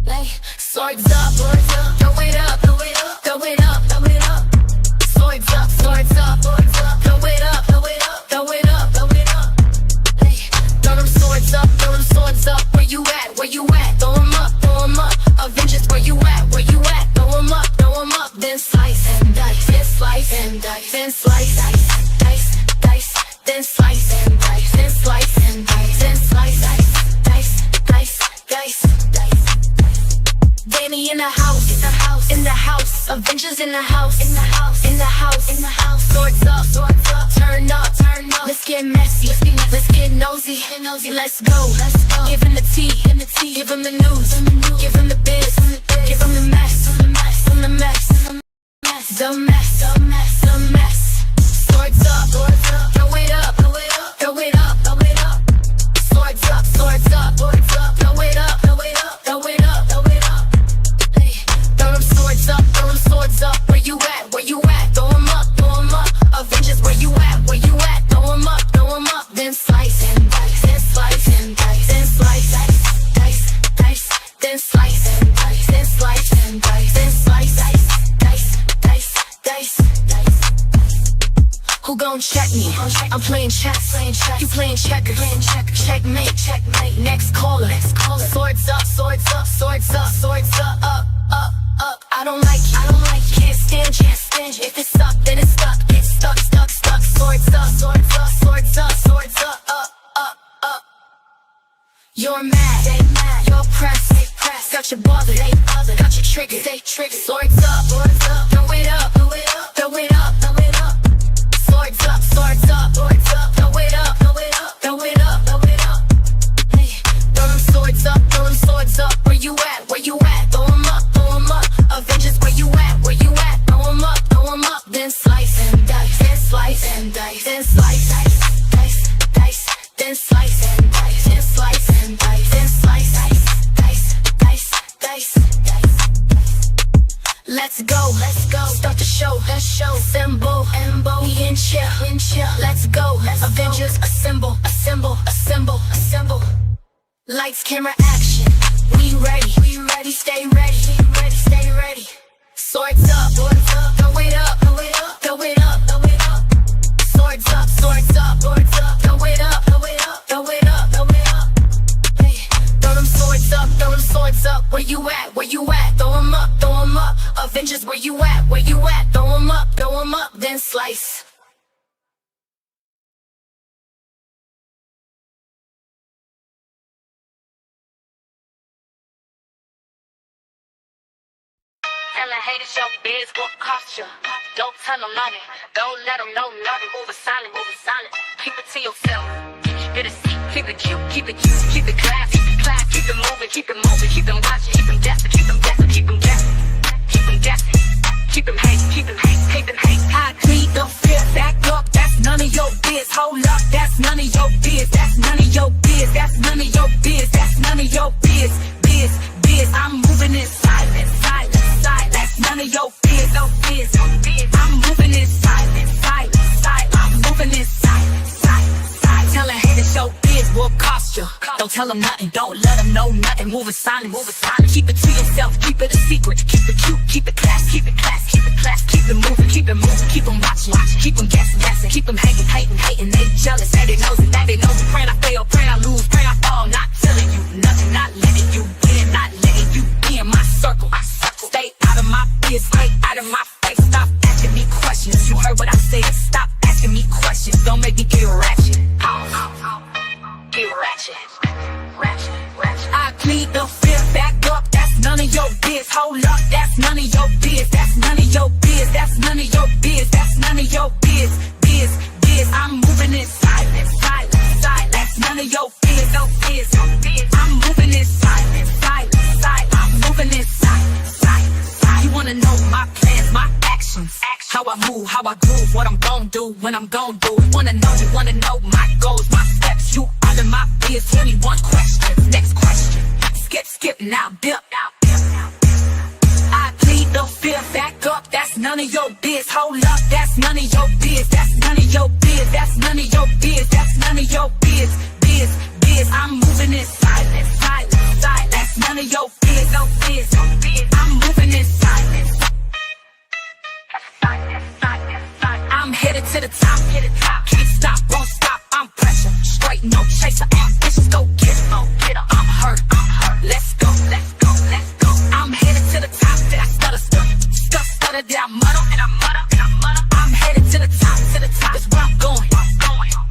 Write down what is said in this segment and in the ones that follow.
Like, swords up, throw it up, throw it up, throw it up, throw it up. Swords up, throw it up, throw it up, throw it up, throw it up, throw it up. Hey, throw them swords up, throw them swords up. Where you at? Where you at? Throw them up, throw them up. Avengers, where you at? Where you at? Throw them up, then slice and dice, then slice and dice, then slice, dice, dice, dice, then slice and dice, then slice and dice, then slice, dice, dice, dice, dice, dice. Dani in the house, in the house, in the house. Avengers in the house, in the house, in the house, in the house. Swords up, turn up, turn up. Let's get messy, let's get nosy, let's go, let's go. Give him the tea, give him the news, give him the biz, give him the mess, the mess, the mess, the mess, the mess, the mess. Swords up, throw it up, throw it up, throw it up, throw it up. Swords up, throw it up, throw it up, throw it up, throw it up, throw it up. Hey, throw them swords up, throw them swords up. Where you at? Where you at? Throw them up, throw them up. Avengers, where you at? Where you at? Throw them up, then slice and dice, then slice and dice, then slice, dice, dice, dice, then slice and dice, then slice and dice, then slice, dice, dice, dice, dice, dice. Who gon' check me? I'm playing chess, you playing checkers, checkmate, checkmate. Next caller, swords up, swords up, swords up, swords up, up, up. I don't like you, can't stand you. If it's stuck, then it's stuck. It's stuck, stuck, stuck. Swords up, swords up, swords up, swords up, up, up, up. You're mad, they mad. You're pressed, they pressed. Got you bothered, they bothered. Got you triggered, they triggered. Swords up, throw it up, throw it up, throw it up, throw it up. Swords up, swords up, swords up. Throw it up, throw it up, throw it up, throw it up. Hey, throw them swords up, throw them swords up. Where you at? Where you at? Throw them up, throw them up. Avengers, where you at? Where you at? Throw them up, then slice and dice, then slice and dice, then slice, dice, dice, dice, then slice and dice, then slice and dice, then slice, dice, dice, dice, dice, dice. Let's go, start the show, symbol, we in chill, let's go, Avengers, assemble, lights, camera, action, we ready, stay ready, swords up, throw it up, throw it up, throw it up, throw it up, swords up, throw it up, throw it up, throw it up, throw it up, throw it up, hey, throw them swords up, where you at, where you at, throw them up, Avengers, where you at, throw them up, then slice. Tell a haters your biz what cost you. Don't tell them nothing. Don't let them know nothing. Move it silent, move it silent. Keep it to yourself. Get a seat. Keep it cute, keep it cute, keep it class, keep it moving, keep it moving, keep them watching, keep them guessing, keep them guessing, keep them guessing, keep them guessing, keep them hating, keep them hating, keep them hating. I plead the fifth, back up, that's none of your biz. Hold up, that's none of your biz, that's none of your biz, that's none of your biz, that's none of your biz, biz. I'm moving in silence, that's none of your biz, no biz. I'm moving in silence, I'm moving in silence. Tell a hater show biz will cost you. Don't tell them nothing, don't let them know nothing. Move it silent, keep it to yourself, keep it a secret. Keep it cute, keep it class, keep it class, keep it class. Keep it moving, keep them watching, keep them guessing, keep them hating. They jealous, say they knows it, that they knows it. Praying I fail, praying I lose, praying I fall. Not telling you nothing, not letting you in, not letting you in my circle. Stay out of my biz, stay out of my face. Stop asking me questions, you heard what I said. Stop asking me questions, don't make me get ratchet. Get ratchet. I plead the fifth, back up, that's none of your biz. Hold up, that's none of your biz, that's none of your biz, that's none of your biz, that's none of your biz. I'm moving in silence, that's none of your biz, no biz. I'm moving in silence, I'm moving in silence. You wanna know my plans, my actions, how I move, how I groove, what I'm gon' do, when I'm gon' do it. You wanna know my goals, my steps. You out of my biz, 21 questions. Next question, skip now, dip. I plead the fifth, back up, that's none of your biz. Hold up, that's none of your biz. biz. That's none of your biz. That's none of your biz. That's none of your biz. Biz. I'm moving in silence. That's none of your biz. No biz. I'm moving in silence. I'm headed to the top. Can't stop, won't stop. I'm pressure. Straight, no chaser. Ambitious, go get it. I'm hurt. Let's go. I'm headed to the top. Did I stutter? Did I muddle? I'm headed to the top. That's where I'm going.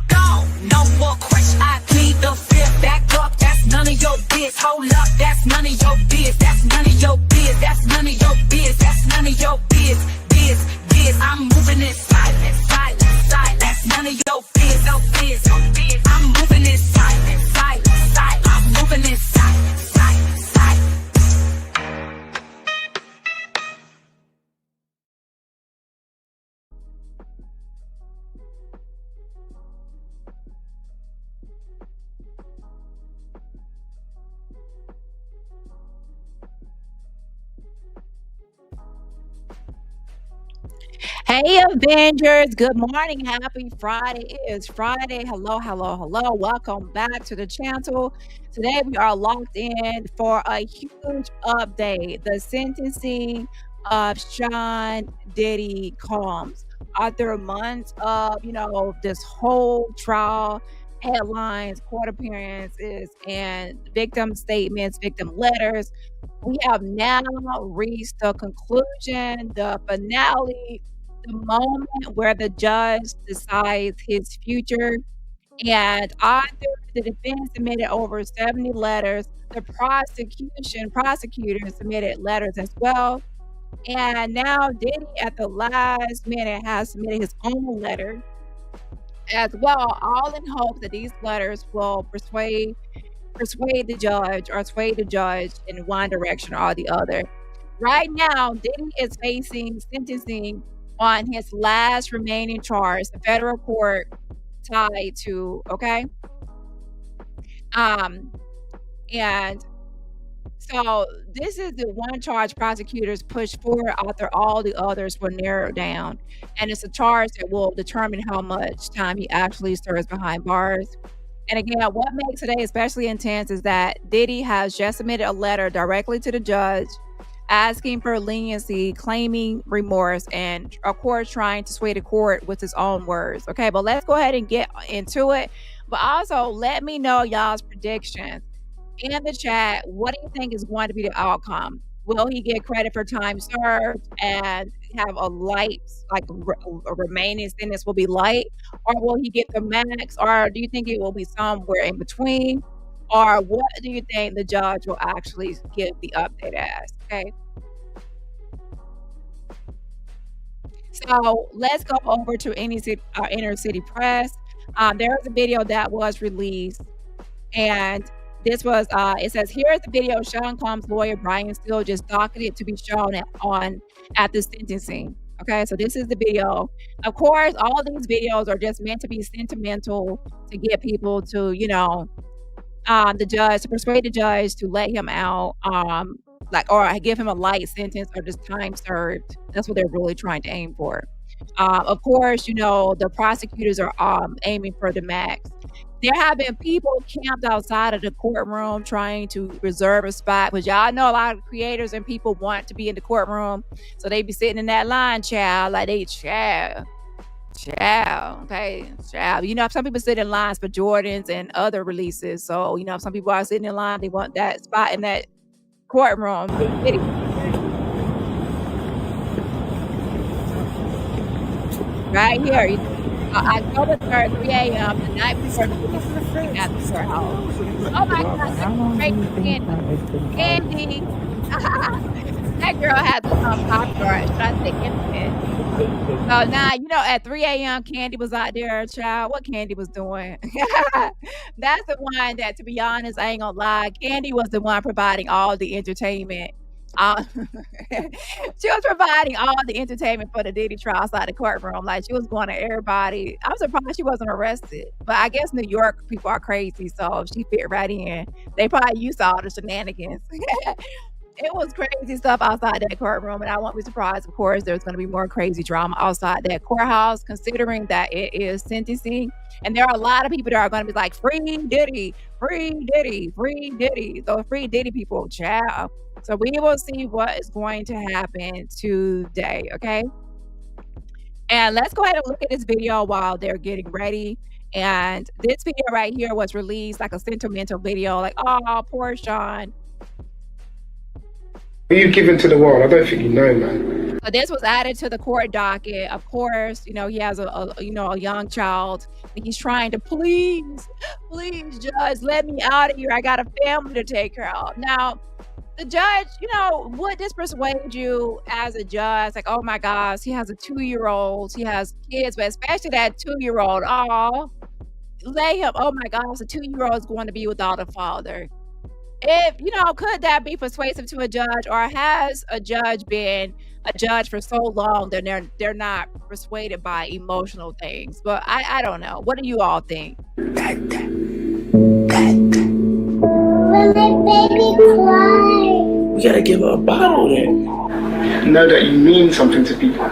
Go. No more question. I plead the fifth. Back up. That's none of your biz. Hold up. That's none of your biz. That's none of your biz. That's none of your biz. That's none of your biz. I'm moving in silence. That's none of your biz. No biz. I'm moving in silence. I'm moving in silence. Hey, Avengers. Good morning. Happy Friday. It is Friday. Hello. Welcome back to the channel. Today, we are locked in for a huge update. The sentencing of Sean Diddy Combs. After months of, this whole trial, headlines, court appearances, and victim statements, victim letters, we have now reached the conclusion, the finale, the moment where the judge decides his future. And after the defense submitted over 70 letters, the prosecutors submitted letters as well. And now Diddy at the last minute has submitted his own letter as well, all in hopes that these letters will persuade the judge or sway the judge in one direction or the other. Right now, Diddy is facing sentencing on his last remaining charge, the federal court tied to, okay? And so this is the one charge prosecutors pushed for after all the others were narrowed down. And it's a charge that will determine how much time he actually serves behind bars. And again, what makes today especially intense is that Diddy has just submitted a letter directly to the judge asking for leniency, claiming remorse, and of course trying to sway the court with his own words. Okay, but let's go ahead and get into it. But also let me know y'all's predictions in the chat. What do you think is going to be the outcome? Will he get credit for time served and have a light, like a remaining sentence will be light? Or will he get the max? Or do you think it will be somewhere in between? Or what do you think the judge will actually give the update as? Okay. So let's go over to Inner City Press. There was a video that was released, and this was, it says, here's the video of Sean Combs' lawyer, Brian Steele, just docketed to be shown at the sentencing. Okay, so this is the video. Of course, all of these videos are just meant to be sentimental to get people to, the judge, to persuade the judge to let him out, or give him a light sentence or just time served. That's what they're really trying to aim for. Of course, the prosecutors are aiming for the max. There have been people camped outside of the courtroom trying to reserve a spot, because y'all know a lot of creators and people want to be in the courtroom, so they be sitting in that line, child, like they child, okay, child. Some people sit in lines for Jordans and other releases, so some people are sitting in line, they want that spot in that courtroom. Right here, October 3rd, 3 a.m., the night before the meeting at the courthouse. Oh my God, that's great Candy. That girl had some popular, should I say infant. So now, at 3 a.m., Candy was out there, child. What Candy was doing? That's the one that, to be honest, I ain't gonna lie, Candy was the one providing all the entertainment. She was providing all the entertainment for the Diddy trial outside the courtroom. Like, she was going to everybody. I'm surprised she wasn't arrested. But I guess New York people are crazy, so she fit right in. They probably used all the shenanigans. It was crazy stuff outside that courtroom, and I won't be surprised, of course, there's gonna be more crazy drama outside that courthouse, considering that it is sentencing. And there are a lot of people that are gonna be like, free Diddy, free Diddy, free Diddy. Those free Diddy people, child. So we will see what is going to happen today, okay? And let's go ahead and look at this video while they're getting ready. And this video right here was released like a sentimental video, like, oh, poor Sean. What are you giving to the world? I don't think you know, man. So this was added to the court docket. Of course, he has a young child. And he's trying to please, judge, let me out of here. I got a family to take care of. Now, the judge, would this persuade you as a judge? Like, oh my gosh, he has a 2-year-old, he has kids, but especially that 2-year-old. Oh, lay him. Oh my gosh, the 2-year-old is going to be without a father. If could that be persuasive to a judge, or has a judge been a judge for so long that they're not persuaded by emotional things? But I don't know. What do you all think? When my baby cries. We gotta give her a bottle then. Know that you mean something to people.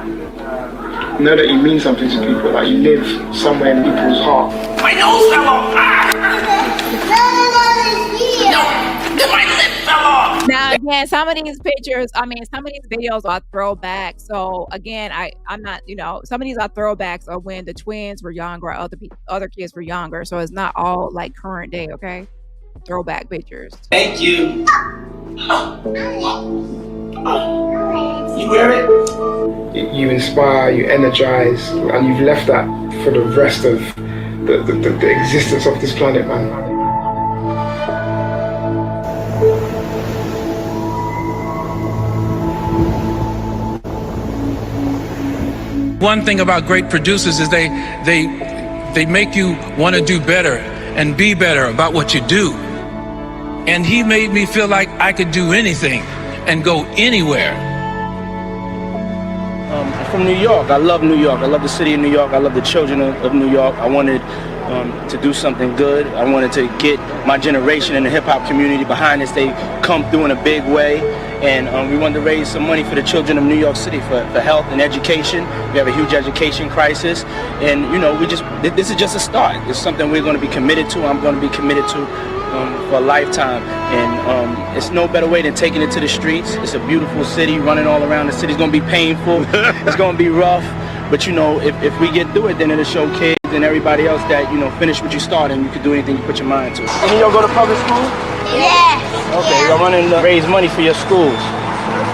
Know that you mean something to people. Like you live somewhere in people's heart. My nose fell off! My lip fell off! Now, again, some of these pictures, some of these videos are throwbacks. So, again, I'm not, some of these are throwbacks of when the twins were younger, or other kids were younger. So it's not all like current day, okay? Throwback pictures. Thank you. You wear it? You inspire, you energize, and you've left that for the rest of the existence of this planet, man. One thing about great producers is they make you want to do better and be better about what you do. And he made me feel like I could do anything and go anywhere. I'm from New York. I love New York. I love the city of New York. I love the children of New York. I wanted to do something good. I wanted to get my generation in the hip-hop community behind us. They come through in a big way. And we wanted to raise some money for the children of New York City for health and education. We have a huge education crisis. And, this is just a start. It's something we're going to be committed to. I'm going to be committed to for a lifetime. And it's no better way than taking it to the streets. It's a beautiful city. Running all around the city is going to be painful. It's going to be rough. But, if we get through it, then it'll show kids and everybody else that, finish what you started and you can do anything you put your mind to. Any of y'all go to public school? Yes. Okay, y'all running to raise money for your schools.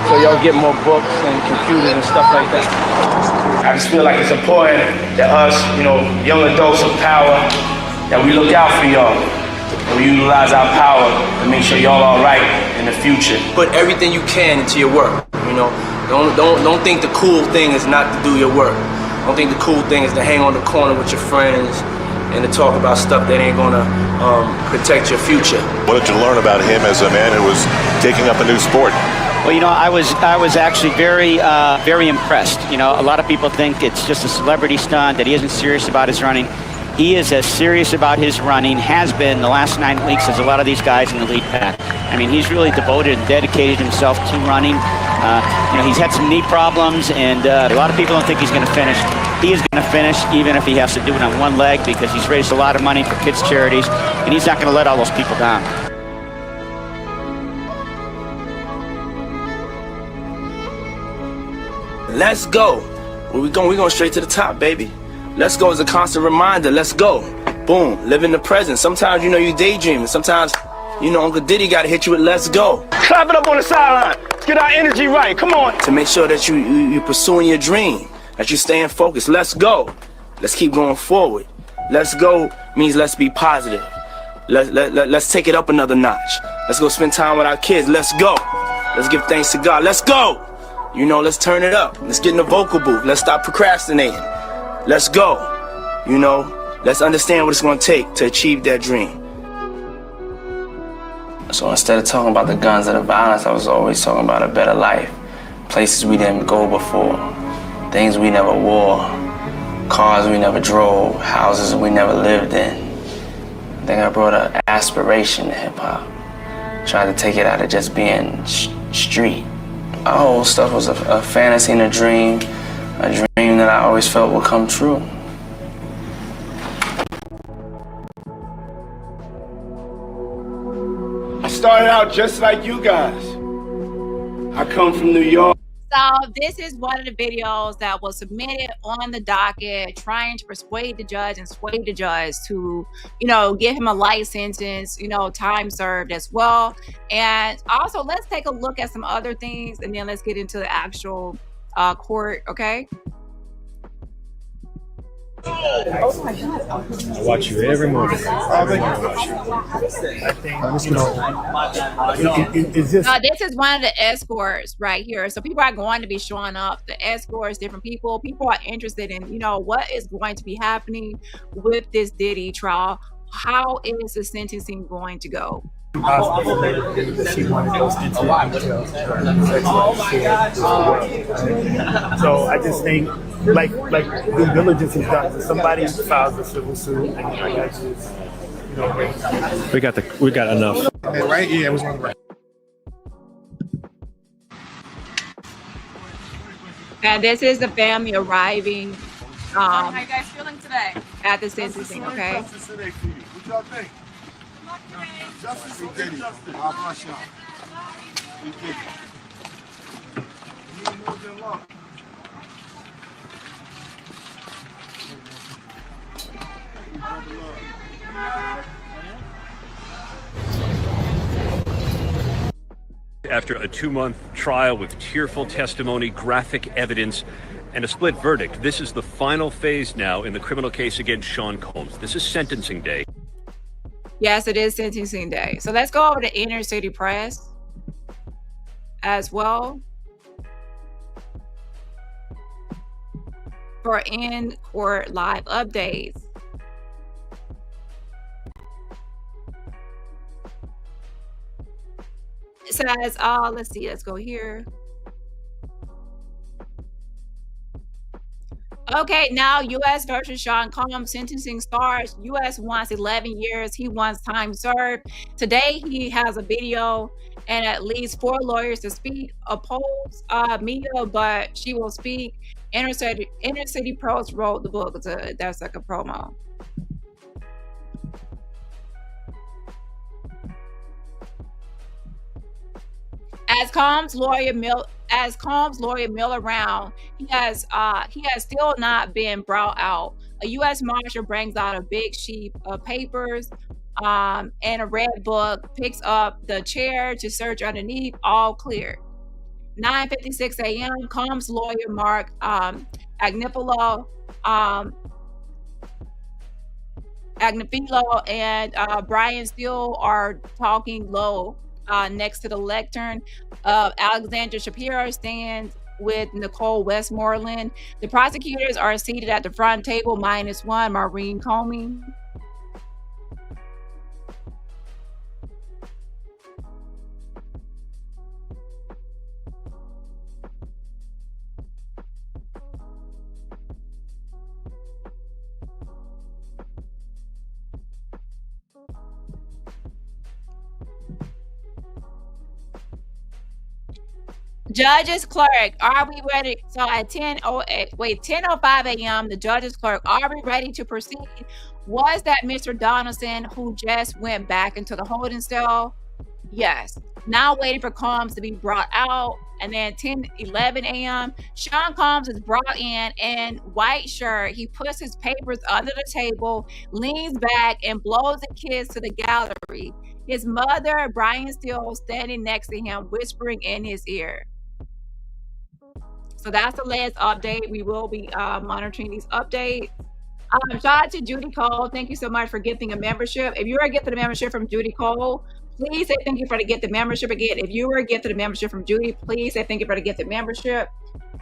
So y'all get more books and computers and stuff like that. I just feel like it's important that us, young adults of power, that we look out for y'all. And we utilize our power to make sure y'all all right in the future. Put everything you can into your work, Don't think the cool thing is not to do your work. Don't think the cool thing is to hang on the corner with your friends and to talk about stuff that ain't gonna protect your future. What did you learn about him as a man who was taking up a new sport? Well, I was actually very impressed. A lot of people think it's just a celebrity stunt, that he isn't serious about his running. He is as serious about his running, has been the last 9 weeks, as a lot of these guys in the lead pack. He's really devoted and dedicated himself to running. He's had some knee problems, and a lot of people don't think he's going to finish. He is going to finish, even if he has to do it on one leg, because he's raised a lot of money for kids' charities, and he's not going to let all those people down. Let's go. Where we going? We're going straight to the top, baby. Let's go is a constant reminder. Let's go. Boom. Live in the present. Sometimes, you daydreaming. Sometimes, Uncle Diddy got to hit you with let's go. Clap it up on the sideline. Let's get our energy right. Come on. To make sure that you're pursuing your dream, that you're staying focused. Let's go. Let's keep going forward. Let's go means let's be positive. Let's take it up another notch. Let's go spend time with our kids. Let's go. Let's give thanks to God. Let's go. Let's turn it up. Let's get in the vocal booth. Let's stop procrastinating. Let's go. Let's understand what it's going to take to achieve that dream. So instead of talking about the guns and the violence, I was always talking about a better life. Places we didn't go before. Things we never wore. Cars we never drove. Houses we never lived in. I think I brought an aspiration to hip-hop. Tried to take it out of just being street. Our whole stuff was a fantasy and a dream that I always felt would come true. I started out just like you guys. I come from New York. So this is one of the videos that was submitted on the docket, trying to persuade the judge and sway the judge to, give him a light sentence, time served as well. And also, let's take a look at some other things, and then let's get into the actual court, okay? Oh my God. I watch you every morning. This is one of the escorts right here. So people are going to be showing up. The escorts, different people. People are interested in, what is going to be happening with this Diddy trial. How is the sentencing going to go? So I just think like due diligence is done. So somebody files a civil suit, and I just we got enough. Right? Yeah, it was on the right. And this is the family arriving. How you guys feeling today? At the sentencing, okay? What y'all think? Justice or injustice? I'll flush out. We did it. You more than luck. After a 2-month trial with tearful testimony, graphic evidence, and a split verdict, this is the final phase now in the criminal case against Sean Combs. This is sentencing day. Yes, it is sentencing day. So let's go over to Inner City Press as well for in-court live updates. It says, let's see, let's go here. Okay, now U.S. versus Sean Combs sentencing starts. U.S. wants 11 years. He wants time served. Today, he has a video and at least 4 lawyers to speak. Oppose media, but she will speak. Inner City Pros wrote the book. That's like a promo. As Combs' lawyer mill around, he has still not been brought out. A U.S. Marshal brings out a big sheet of papers and a red book, picks up the chair to search underneath, all clear. 9:56 a.m. Combs' lawyer Mark Agnifilo and Brian Steele are talking low next to the lectern. Alexandra Shapiro stands with Nicole Westmoreland. The prosecutors are seated at the front table, -1, Maureen Comey. Judge's clerk, are we ready? So at 10:05 a.m., the judge's clerk, are we ready to proceed? Was that Mr. Donaldson who just went back into the holding cell? Yes. Now waiting for Combs to be brought out. And then 10:11 a.m., Sean Combs is brought in white shirt. He puts his papers under the table, leans back, and blows a kiss to the gallery. His mother, Brian Steele, standing next to him, whispering in his ear. So that's the latest update. We will be monitoring these updates. Shout out to Judy Cole. Thank you so much for gifting a membership. If you are gifting a membership from Judy Cole, please say thank you for the gifted membership. Again, if you were gifted a membership from Judy, please say thank you for the gifted membership.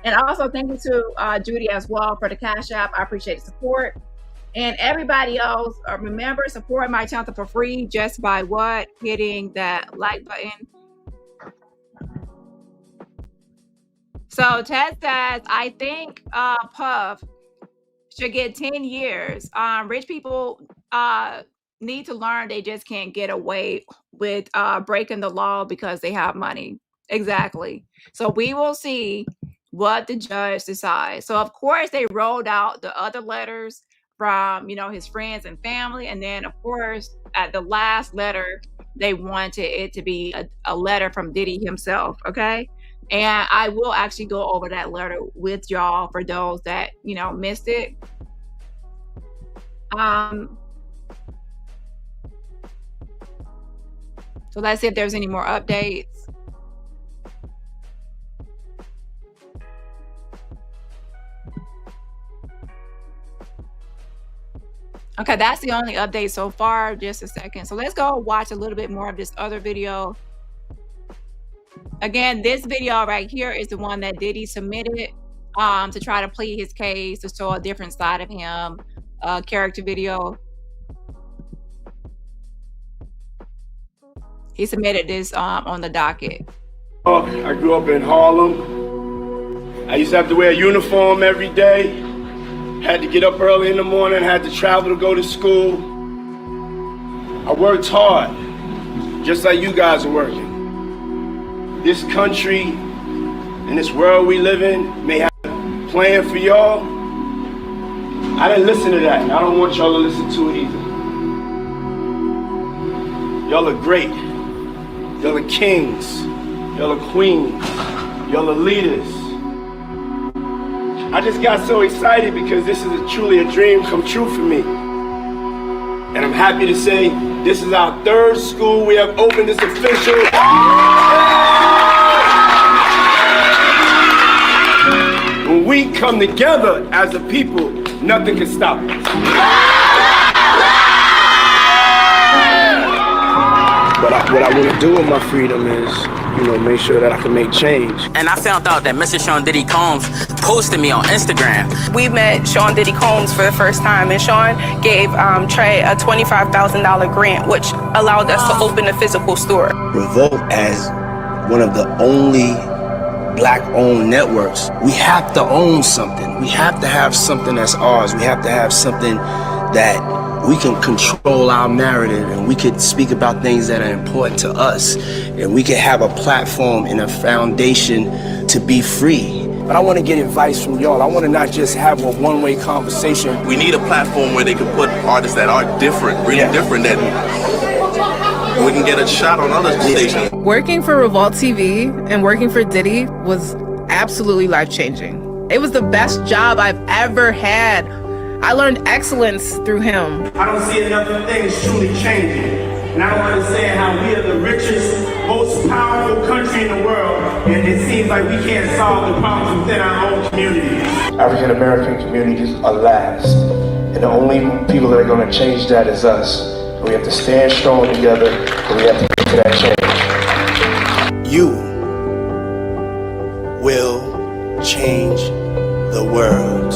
And also thank you to Judy as well for the Cash App. I appreciate the support. And everybody else, remember, support my channel for free just by what? Hitting that like button. So Ted says, I think Puff should get 10 years. Rich people need to learn they just can't get away with breaking the law because they have money. Exactly. So we will see what the judge decides. So of course they rolled out the other letters from, you know, his friends and family. And then of course at the last letter, they wanted it to be a letter from Diddy himself. Okay. And I will actually go over that letter with y'all for those that, you know, missed it. So let's see if there's any more updates. Okay, that's the only update so far. Just a second. So let's go watch a little bit more of this other video. Again, this video right here is the one that Diddy submitted to try to plead his case, to show a different side of him, character video. He submitted this on the docket. I grew up in Harlem. I used to have to wear a uniform every day. Had to get up early in the morning, had to travel to go to school. I worked hard, just like you guys are working. This country and this world we live in may have a plan for y'all. I didn't listen to that, and I don't want y'all to listen to it either. Y'all are great. Y'all are kings. Y'all are queens. Y'all are leaders. I just got so excited because this is truly a dream come true for me. And I'm happy to say this is our third school we have opened. This official. When we come together as a people, nothing can stop us. What I want to do with my freedom is, you know, make sure that I can make change. And I found out that Mr. Sean Diddy Combs posted me on Instagram. We met Sean Diddy Combs for the first time, and Sean gave Trey a $25,000 grant, which allowed us to open a physical store. Revolt, as one of the only Black-owned networks, we have to own something. We have to have something that's ours. We have to have something that we can control our narrative, and we could speak about things that are important to us, and we could have a platform and a foundation to be free. But I want to get advice from y'all. I want to not just have a one-way conversation. We need a platform where they can put artists that are different, really different, that we can get a shot on other stations. Working for Revolt TV and working for Diddy was absolutely life-changing. It was the best job I've ever had. I learned excellence through him. I don't see enough things truly changing. And I don't understand how we are the richest, most powerful country in the world, and it seems like we can't solve the problems within our own communities. African American communities are last. And the only people that are going to change that is us. And we have to stand strong together, and we have to get to that change. You will change the world.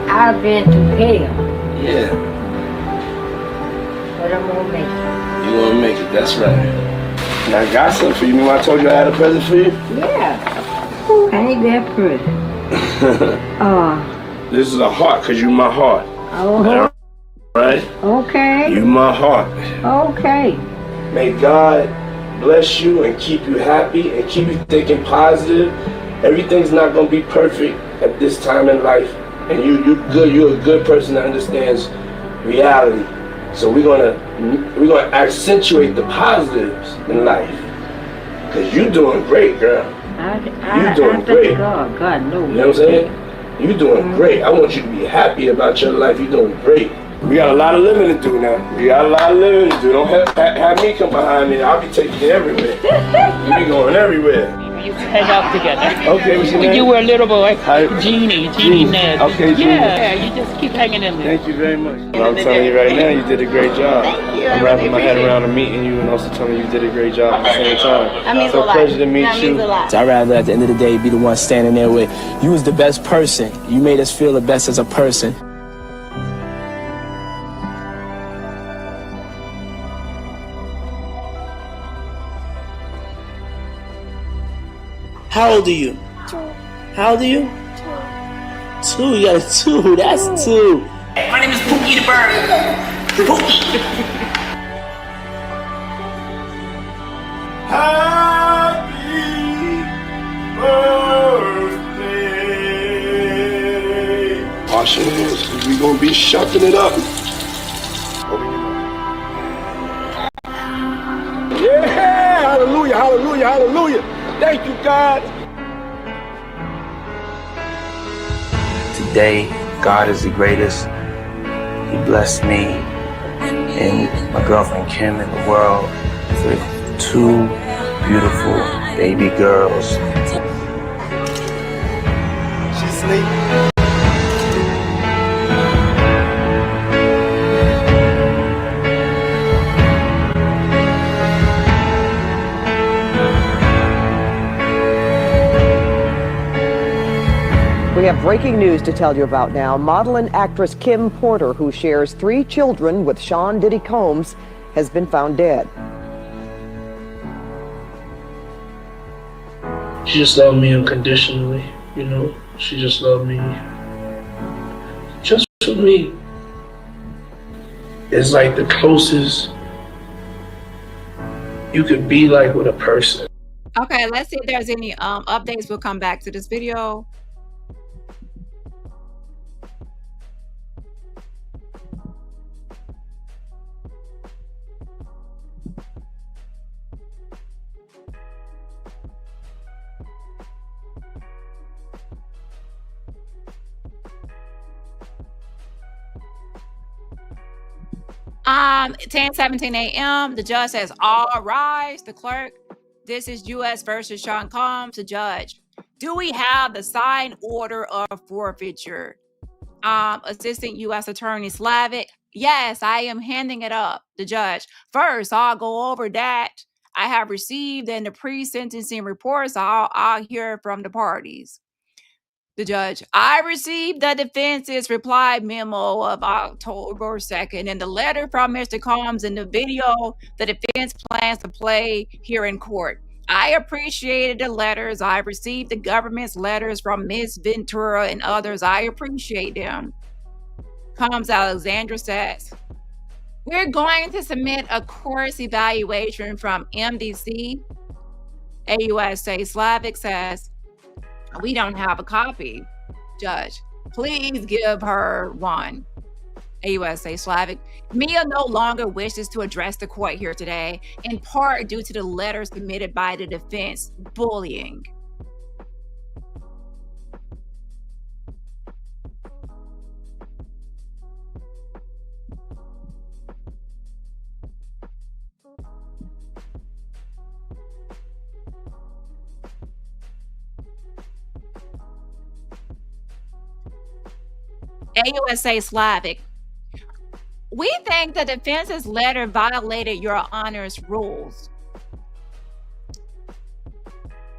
I've been to hell, Yeah, but I'm gonna make it. you're gonna make it, that's right. And I got something for you. Remember I told you I had a present for you? Yeah. Ooh, ain't that pretty? This is a heart, because you're my heart. Oh, Right? okay. You my heart. Okay. May God bless you and keep you happy and keep you thinking positive. Everything's not gonna be perfect at this time in life. And you're good. You're a good person that understands reality. So we're gonna accentuate the positives in life. Cause you're doing great, girl. You're doing great. God knows. You know what I'm saying? You're doing great. I want you to be happy about your life. You're doing great. We got a lot of living to do now. We got a lot of living to do. Don't have me come behind me. I'll be taking you everywhere. You be going everywhere. We used to hang out together. Okay, what's your When name? you were a little boy. Hi. Jeannie Ned. Okay, Jeannie. Yeah, you just keep hanging in there. Thank you very much. And I'm telling you right now, you did a great job. Thank you. I'm wrapping my head around and meeting you, and also telling you you did a great job at the same time. That means so a lot. pleasure to meet That you. means a lot. So I'd rather at the end of the day be the one standing there with you was the best person. You made us feel the best as a person. How old are you? 2. How old are you? 2. You got a 2. That's 2. My name is Pookie the Bird. Pookie. Wash your hands, because we're going to be shucking it up. Yeah, hallelujah, hallelujah, hallelujah. Thank you, God. Today, God is the greatest. He blessed me and my girlfriend Kim in the world with 2 beautiful baby girls. She's sleeping. We have breaking news to tell you about now. Model and actress Kim Porter, who shares 3 children with Sean Diddy Combs, has been found dead. She just loved me unconditionally, you know. She just loved me. Just for me. It's like the closest you could be like with a person. Okay, let's see if there's any updates. We'll come back to this video. Um, 10:17 a.m. The judge says, "All rise." The clerk, "This is U.S. versus Sean Combs." The judge, "Do we have the signed order of forfeiture?" Assistant U.S. Attorney Slavic, "Yes, I am handing it up." The judge, "First, I'll go over that I have received in the pre-sentencing reports. I'll hear from the parties." The judge, "I received the defense's reply memo of October 2nd and the letter from Mr. Combs and the video the defense plans to play here in court. I appreciated the letters. I received the government's letters from Ms. Ventura and others. I appreciate them." Combs Alexandra says, "We're going to submit a course evaluation from MDC." AUSA Slavic says, "We don't have a copy." Judge, "Please give her one." AUSA Slavic, "Mia no longer wishes to address the court here today, in part due to the letter submitted by the defense bullying." AUSA Slavic, "We think the defense's letter violated your honor's rules."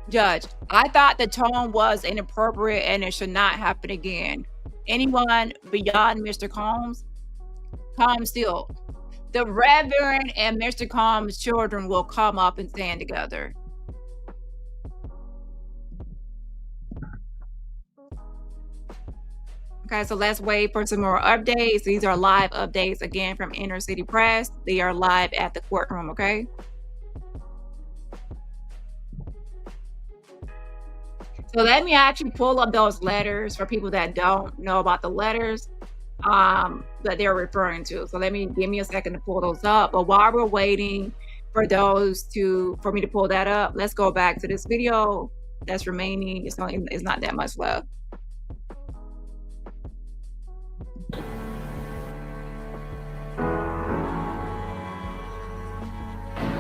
Judge, "I thought the tone was inappropriate and it should not happen again. Anyone beyond Mr. Combs?" Combs still, "The Reverend and Mr. Combs' children will come up and stand together." Okay, so let's wait for some more updates. These are live updates again from Inner City Press. They are live at the courtroom, okay? So let me actually pull up those letters for people that don't know about the letters that they're referring to. So give me a second to pull those up. But while we're waiting for for me to pull that up, let's go back to this video that's remaining. It's not that much left.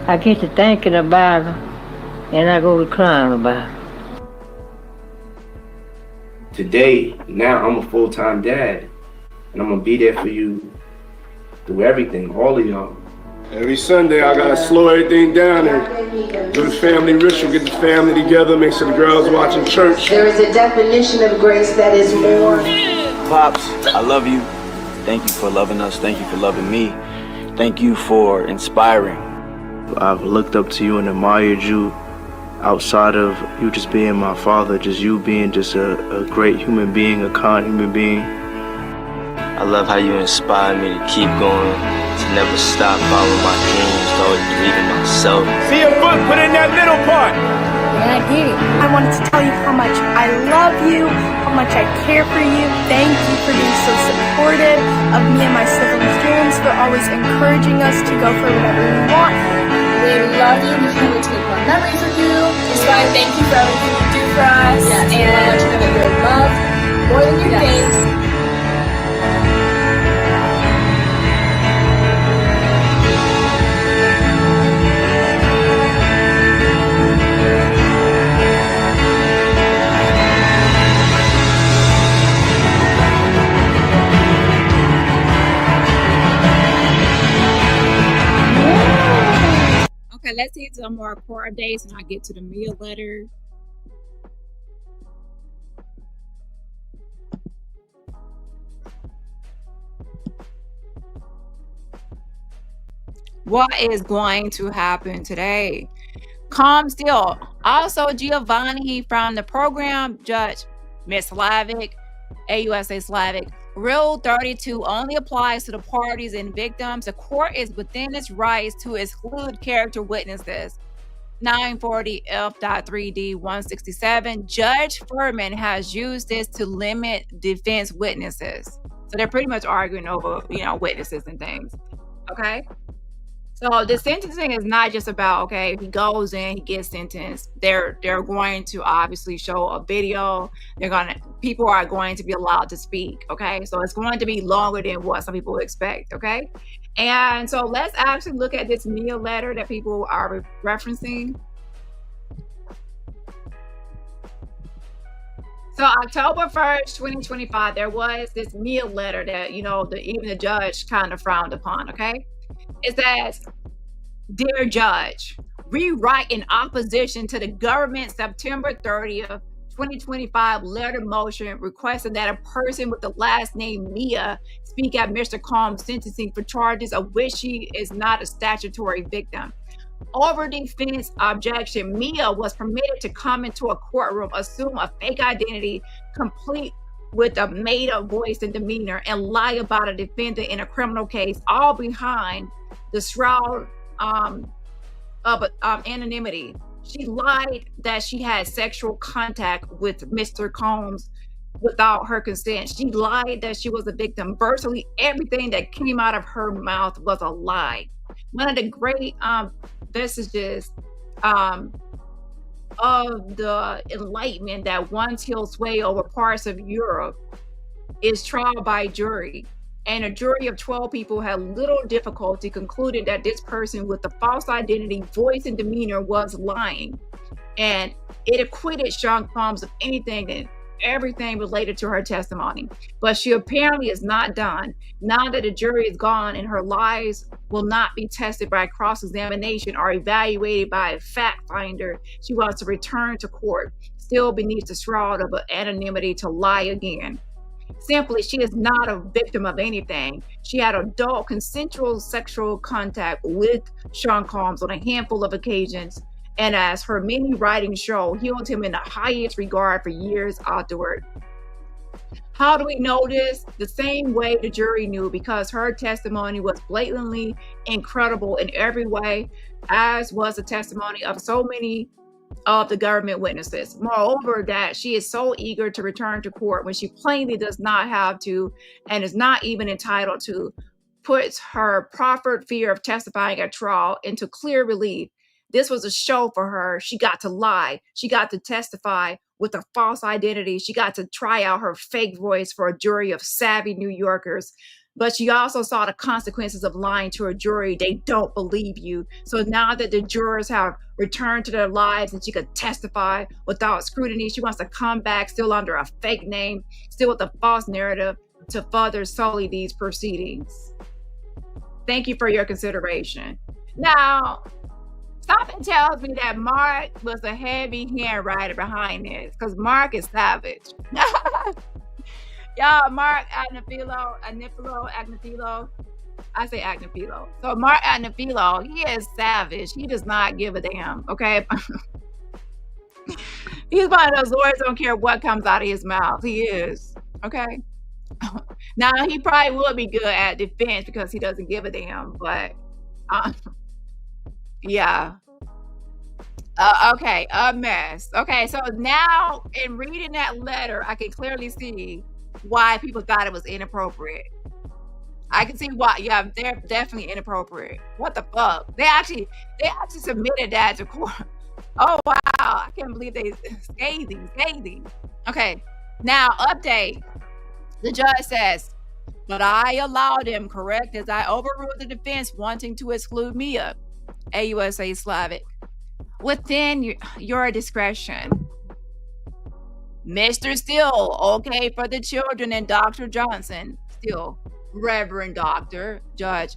I get to thinking about her, and I go to crying about her. Today, now I'm a full-time dad, and I'm gonna be there for you through everything, all of y'all. Every Sunday, I gotta slow everything down and do the family ritual, get the family together, make sure the girls watching church. There is a definition of grace that is more. Pops, I love you. Thank you for loving us. Thank you for loving me. Thank you for inspiring. I've looked up to you and admired you outside of you just being my father, just you being just a great human being, a kind human being. I love how you inspire me to keep going, to never stop following my dreams, to always believe in myself. See your foot, put in that middle part. When I beginning. I wanted to tell you how much I love you, how much I care for you. Thank you for being so supportive of me and my siblings' dreams, for always encouraging us to go for whatever we want. We love you. We can't wait to make more memories with you. Just want to thank you for everything you do for us. Yes, and let you know that you're loved more than you think. Okay, let's see some more court updates and I'll get to the meal letter. What is going to happen today? Calm still. Also, Giovanni from the program, Judge Miss Slavic, AUSA Slavic, Rule 32 only applies to the parties and victims. The court is within its rights to exclude character witnesses. 940 F.3D 167. Judge Furman has used this to limit defense witnesses. So they're pretty much arguing over, witnesses and things. Okay. So the sentencing is not just about, okay, if he goes in, he gets sentenced. They're going to obviously show a video. People are going to be allowed to speak, okay? So it's going to be longer than what some people expect, okay? And so let's actually look at this meal letter that people are referencing. So October 1st, 2025, there was this meal letter that, even the judge kind of frowned upon, okay? It says, "Dear Judge, rewrite in opposition to the government September 30th, 2025 letter motion requesting that a person with the last name Mia speak at Mr. Combs' sentencing for charges of which she is not a statutory victim. Over defense objection, Mia was permitted to come into a courtroom, assume a fake identity, complete with a made-up voice and demeanor, and lie about a defendant in a criminal case, all behind the shroud of anonymity. She lied that she had sexual contact with Mr. Combs without her consent. She lied that she was a victim. Virtually everything that came out of her mouth was a lie." One of the great messages of the Enlightenment that once held sway over parts of Europe is trial by jury. And a jury of 12 people had little difficulty concluding that this person with the false identity, voice, and demeanor was lying. And it acquitted Sean Combs of anything and everything related to her testimony. But she apparently is not done. Now that the jury is gone and her lies will not be tested by cross-examination or evaluated by a fact finder, she wants to return to court, still beneath the shroud of anonymity, to lie again. Simply, she is not a victim of anything. She had adult consensual sexual contact with Sean Combs on a handful of occasions, and as her many writings show, held him in the highest regard for years afterward. How do we know this? The same way the jury knew, because her testimony was blatantly incredible in every way, as was the testimony of so many of the government witnesses. Moreover, that she is so eager to return to court when she plainly does not have to and is not even entitled to, puts her proffered fear of testifying at trial into clear relief. This was a show for her. She got to lie. She got to testify with a false identity. She got to try out her fake voice for a jury of savvy New Yorkers. But she also saw the consequences of lying to a jury. They don't believe you. So now that the jurors have returned to their lives and she could testify without scrutiny, she wants to come back still under a fake name, still with a false narrative, to further sully these proceedings. Thank you for your consideration. Now, something tells me that Mark was a heavy handwriter behind this, because Mark is savage. Y'all, Mark Agnafilo. I say Agnafilo. So Mark Agnafilo, he is savage. He does not give a damn, okay? He's one of those lawyers, don't care what comes out of his mouth. He is, okay? Now, he probably would be good at defense because he doesn't give a damn, but yeah. Okay, a mess. Okay, so now in reading that letter, I can clearly see why people thought it was inappropriate. I can see why. Yeah, they're definitely inappropriate. What the fuck? They actually submitted that to court. Oh wow, I can't believe they scathing. Okay, now update. The judge says, but I allowed him, correct, as I overruled the defense wanting to exclude Mia, AUSA Slavic, within your discretion. Mr. Still, okay for the children, and Dr. Johnson, still, Reverend Doctor, Judge,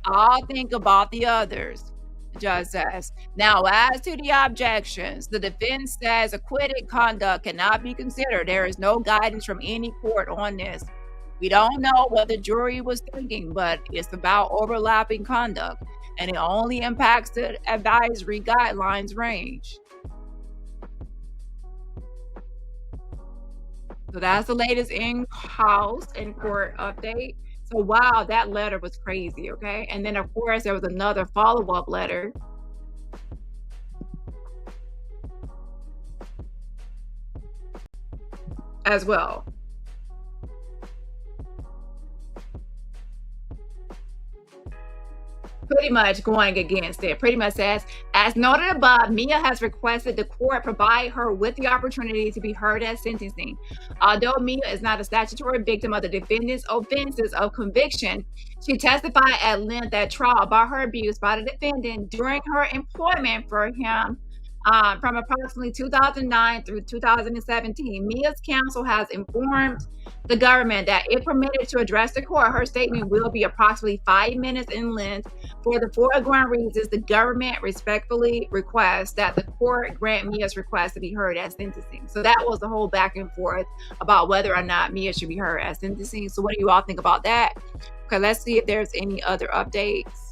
I'll think about the others. The judge says, now as to the objections, the defense says acquitted conduct cannot be considered. There is no guidance from any court on this. We don't know what the jury was thinking, but it's about overlapping conduct, and it only impacts the advisory guidelines range. So that's the latest in-house and court update. So wow, that letter was crazy, okay? And then of course there was another follow-up letter. As well. Pretty much going against it. Pretty much says, as noted above, Mia has requested the court provide her with the opportunity to be heard at sentencing. Although Mia is not a statutory victim of the defendant's offenses of conviction, she testified at length at trial about her abuse by the defendant during her employment for him from approximately 2009 through 2017. Mia's counsel has informed the government that if permitted to address the court, her statement will be approximately 5 minutes in length. For the foregoing reasons, the government respectfully requests that the court grant Mia's request to be heard at sentencing. So that was the whole back and forth about whether or not Mia should be heard at sentencing. So what do you all think about that? Okay, let's see if there's any other updates.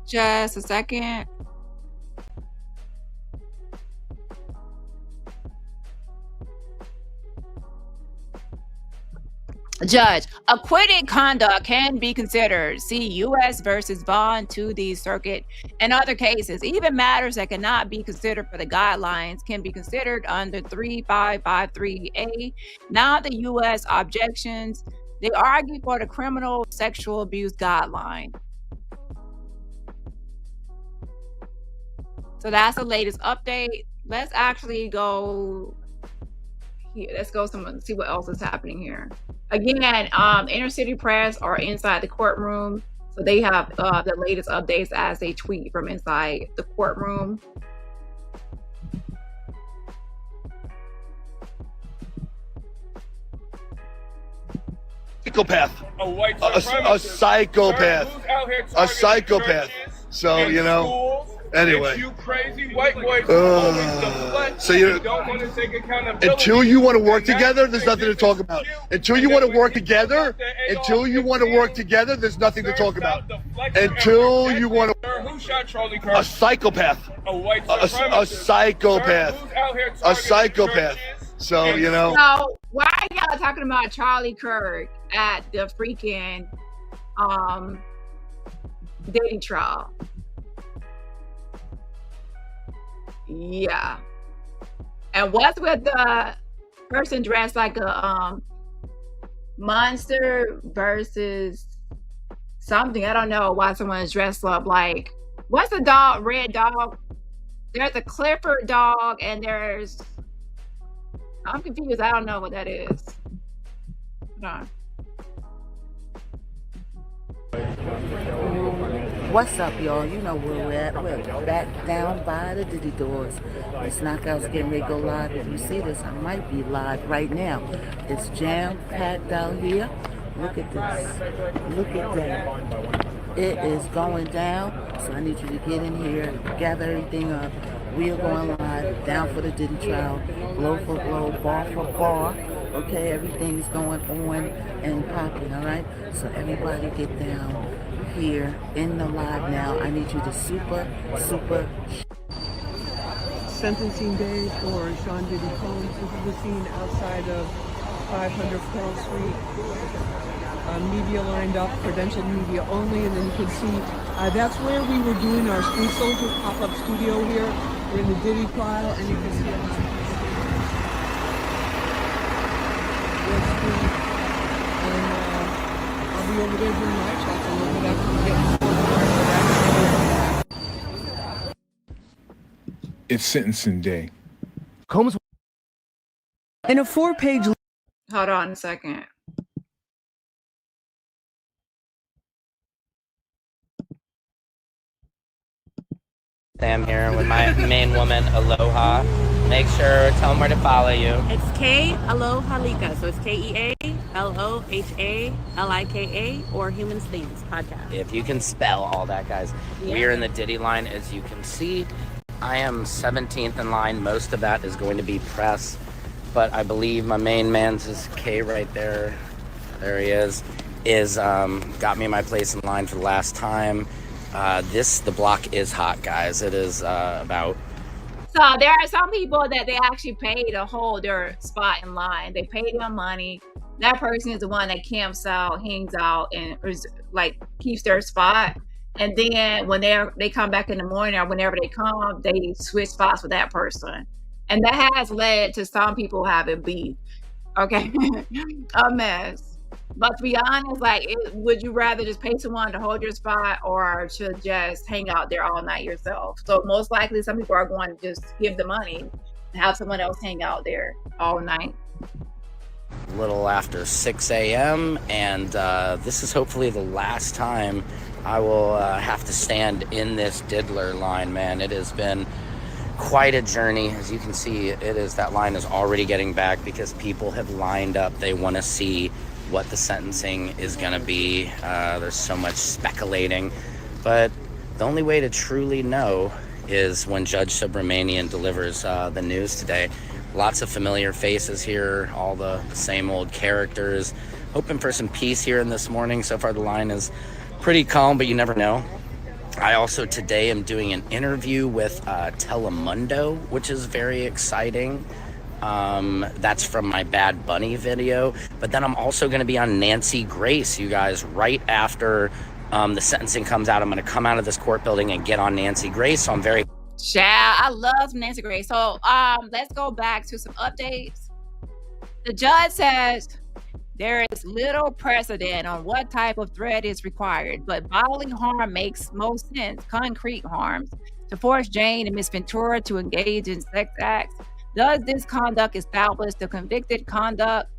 Just a second. Judge, acquitted conduct can be considered. See U.S. versus Vaughn to the circuit. In other cases, even matters that cannot be considered for the guidelines can be considered under 3553A. Now the U.S. objections, they argue for the criminal sexual abuse guideline. So that's the latest update. Let's actually go here. Let's go see what else is happening here. Again, Inner City Press are inside the courtroom. So they have the latest updates as they tweet from inside the courtroom. Psychopath. A psychopath. A psychopath. So, you know. Anyway, you crazy white boys so you don't want to take accountability. Until you want to work together, there's nothing to talk about. Until you want to work together, there's nothing to talk about. Until you want to. Who shot Charlie Kirk? A psychopath. A psychopath. A psychopath. So, you know. So why are y'all talking about Charlie Kirk at the freaking Diddy trial? Yeah. And what's with the person dressed like a monster versus something? I don't know why someone is dressed up like, what's the dog, red dog? There's a Clifford dog and there's, I'm confused. I don't know what that is. Hold on. What's up, y'all? You know where we're at. We're back down by the Diddy doors. This knockout's getting ready to go live. If you see this, I might be live right now. It's jam-packed out here. Look at this. Look at that. It is going down. So I need you to get in here, gather everything up. We are going live, down for the Diddy trial, blow for blow, bar for bar. Okay, everything's going on and popping, all right? So everybody get down here in the live now. I need you to super Sentencing day for Sean Diddy Combs. This is the scene outside of 500 Pearl Street. Media lined up, credentialed media only, and then you can see that's where we were doing our Street Soldier pop-up studio here. We're in the Diddy trial, and you can see I'll be over there doing live shots a little bit after we get. It's sentencing day. Combs in a 4-page. Hold on a second. I'm here with my main woman, Aloha. Make sure, tell them where to follow you. It's K Alohalika, so it's KEALOHALIKA or Humans Things podcast. If you can spell all that, guys. Yeah. We are in the Diddy line, as you can see. I am 17th in line. Most of that is going to be press, but I believe my main man's is K right there. There he is got me my place in line for the last time. The block is hot, guys. It is about. So there are some people that they actually pay to hold their spot in line. They pay them money. That person is the one that camps out, hangs out, and keeps their spot. And then when they come back in the morning or whenever they come, they switch spots with that person. And that has led to some people having beef. Okay, a mess. But to be honest, would you rather just pay someone to hold your spot or to just hang out there all night yourself? So most likely some people are going to just give the money and have someone else hang out there all night. A little after 6 a.m. and this is hopefully the last time I will have to stand in this diddler line, man. It has been quite a journey. As you can see, that line is already getting back because people have lined up. They want to see what the sentencing is going to be. There's so much speculating, but the only way to truly know is when Judge Subramanian delivers the news today. Lots of familiar faces here, all the same old characters. Hoping for some peace here in this morning. So far the line is pretty calm, but you never know. I also today am doing an interview with Telemundo, which is very exciting. That's from my Bad Bunny video, but then I'm also going to be on Nancy Grace, you guys, right after the sentencing comes out. I'm going to come out of this court building and get on Nancy Grace, so I'm very I love Nancy Grace. So let's go back to some updates. The judge says there is little precedent on what type of threat is required, but bodily harm makes most sense. Concrete harms to force Jane and Miss Ventura to engage in sex acts. Does this conduct establish the convicted conduct?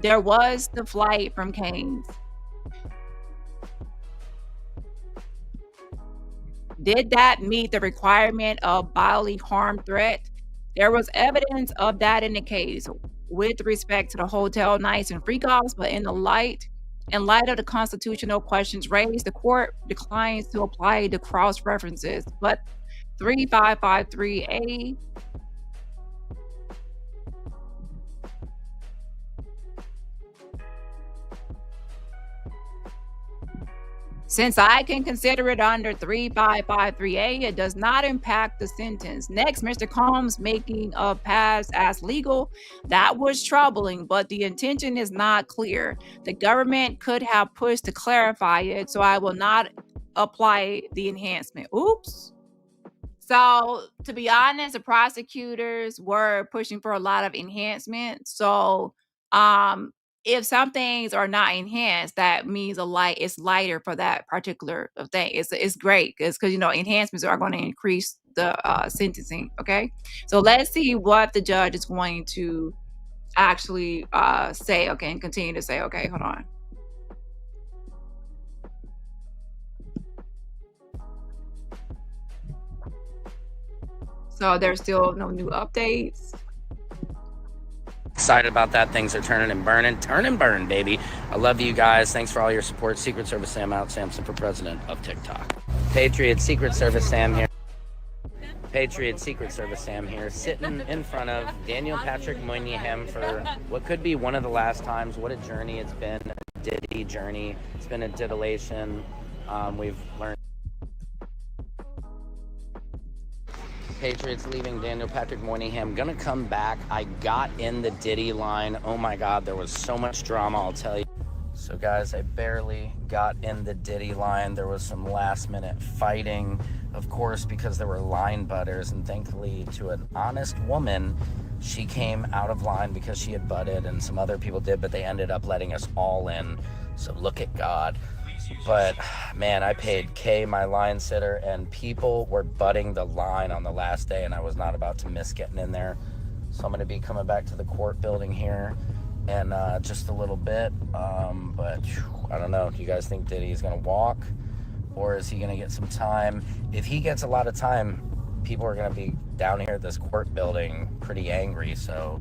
There was the flight from Canes. Did that meet the requirement of bodily harm threat? There was evidence of that in the case with respect to the hotel nights and freak-offs, but in light of the constitutional questions raised, the court declines to apply the cross references. But 3553A since I can consider it under 3553A, it does not impact the sentence. Next, Mr. Combs making a pass as legal. That was troubling, but the intention is not clear. The government could have pushed to clarify it, so I will not apply the enhancement. Oops. So, to be honest, the prosecutors were pushing for a lot of enhancement. So, if some things are not enhanced, that means it's lighter for that particular thing. It's great because enhancements are going to increase the sentencing. Okay, so let's see what the judge is going to actually say. Okay, and continue to say. Okay, hold on. So there's still no new updates. Excited about that. Things are turning and burning. Turn and burn, baby. I love you guys. Thanks for all your support. Secret Service Sam out. Samson for president of TikTok. Patriot Secret Service Sam here. Patriot Secret Service Sam here, sitting in front of Daniel Patrick Moynihan for what could be one of the last times. What a journey it's been, a Diddy journey. It's been a titillation. We've learned. Patriots leaving Daniel Patrick Moynihan. Gonna come back. I got in the Diddy line. Oh my God, there was so much drama, I'll tell you. So guys, I barely got in the Diddy line. There was some last minute fighting, of course, because there were line butters, and thankfully to an honest woman, she came out of line because she had butted, and some other people did, but they ended up letting us all in. So look at God. But man, I paid Kay, my line sitter, and people were butting the line on the last day, and I was not about to miss getting in there. So I'm gonna be coming back to the court building here in just a little bit. But I don't know. Do you guys think Diddy is gonna walk, or is he gonna get some time? If he gets a lot of time, people are gonna be down here at this court building pretty angry. So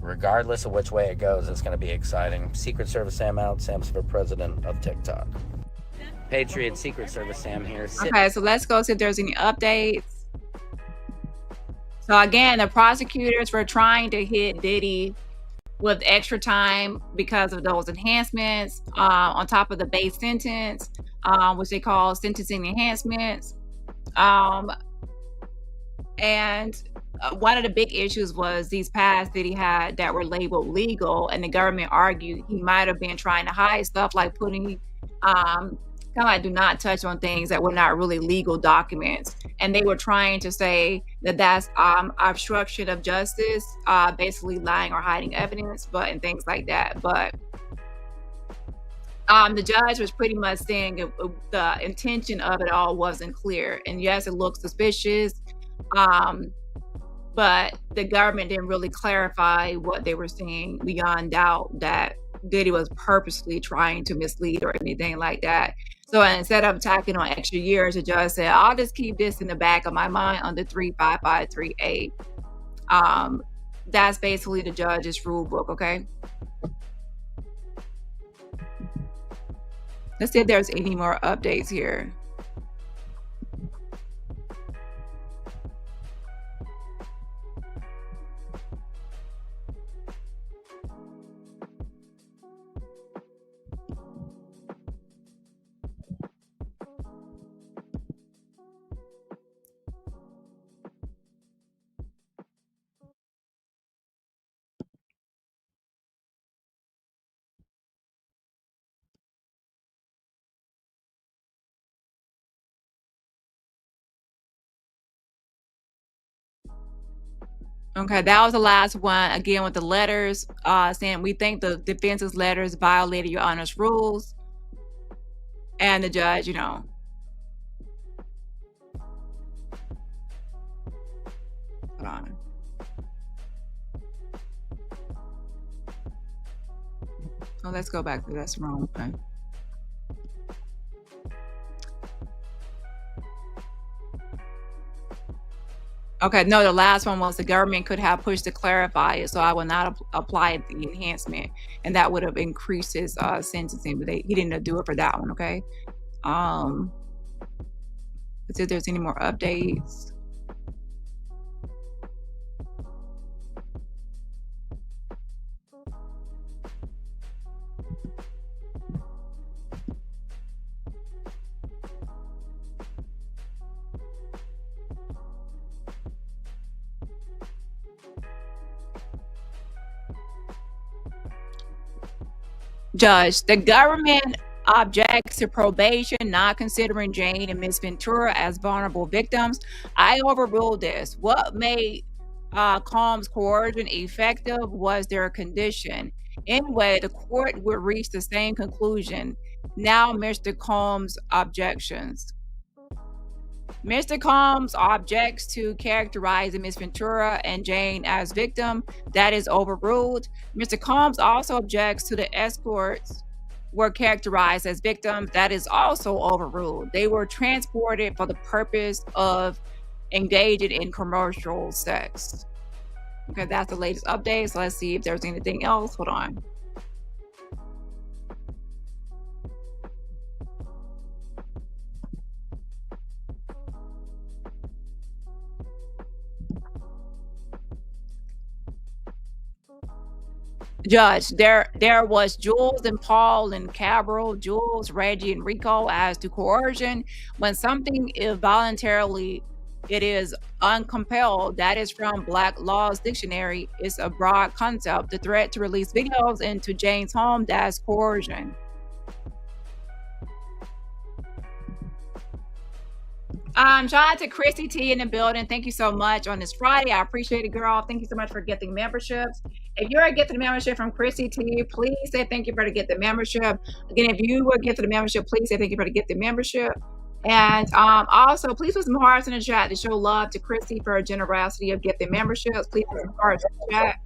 regardless of which way it goes, it's gonna be exciting. Secret Service Sam out. Sam's for president of TikTok. Patriot Secret Service Sam here. Okay, so let's go see if there's any updates. So again, the prosecutors were trying to hit Diddy with extra time because of those enhancements on top of the base sentence, which they call sentencing enhancements. And one of the big issues was these pads that he had that were labeled legal, and the government argued he might have been trying to hide stuff, like putting kind of like do not touch on things that were not really legal documents. And they were trying to say that that's obstruction of justice, basically lying or hiding evidence, and things like that. But the judge was pretty much saying the intention of it all wasn't clear. And yes, it looked suspicious, but the government didn't really clarify what they were saying beyond doubt that Diddy was purposely trying to mislead or anything like that. So instead of tacking on extra years, the judge said, I'll just keep this in the back of my mind under 3553A. That's basically the judge's rule book, okay? Let's see if there's any more updates here. Okay, that was the last one. Again, with the letters saying, we think the defense's letters violated your Honor's rules. And the judge, hold on. Oh, let's go back to that's wrong. Okay. Okay, no, the last one was the government could have pushed to clarify it, so I will not apply the enhancement, and that would have increased his sentencing, but he didn't do it for that one, okay? Let's see if there's any more updates. Judge, the government objects to probation not considering Jane and Miss Ventura as vulnerable victims. I overruled this. What made Combs' coercion effective was their condition. Anyway, the court would reach the same conclusion. Now, Mr. Combs' objections. Mr. Combs objects to characterizing Miss Ventura and Jane as victim. That is overruled. Mr. Combs also objects to the escorts were characterized as victims. That is also overruled. They were transported for the purpose of engaging in commercial sex. Okay, that's the latest update. So let's see if there's anything else. Hold on. Judge, there was Jules and Paul and Cabral, Jules, Reggie, and Rico as to coercion. When something is voluntarily, it is uncompelled. That is from Black Law's Dictionary. It's a broad concept. The threat to release videos into Jane's home, that's coercion. Shout out to Chrissy T in the building. Thank you so much on this Friday. I appreciate it, girl. Thank you so much for getting memberships. If you're getting the membership from Chrissy T, please say thank you for the get the membership. Again, if you were getting the membership, please say thank you for the get the membership. And also, please put some hearts in the chat to show love to Chrissy for her generosity of getting memberships. Please put some hearts in the chat.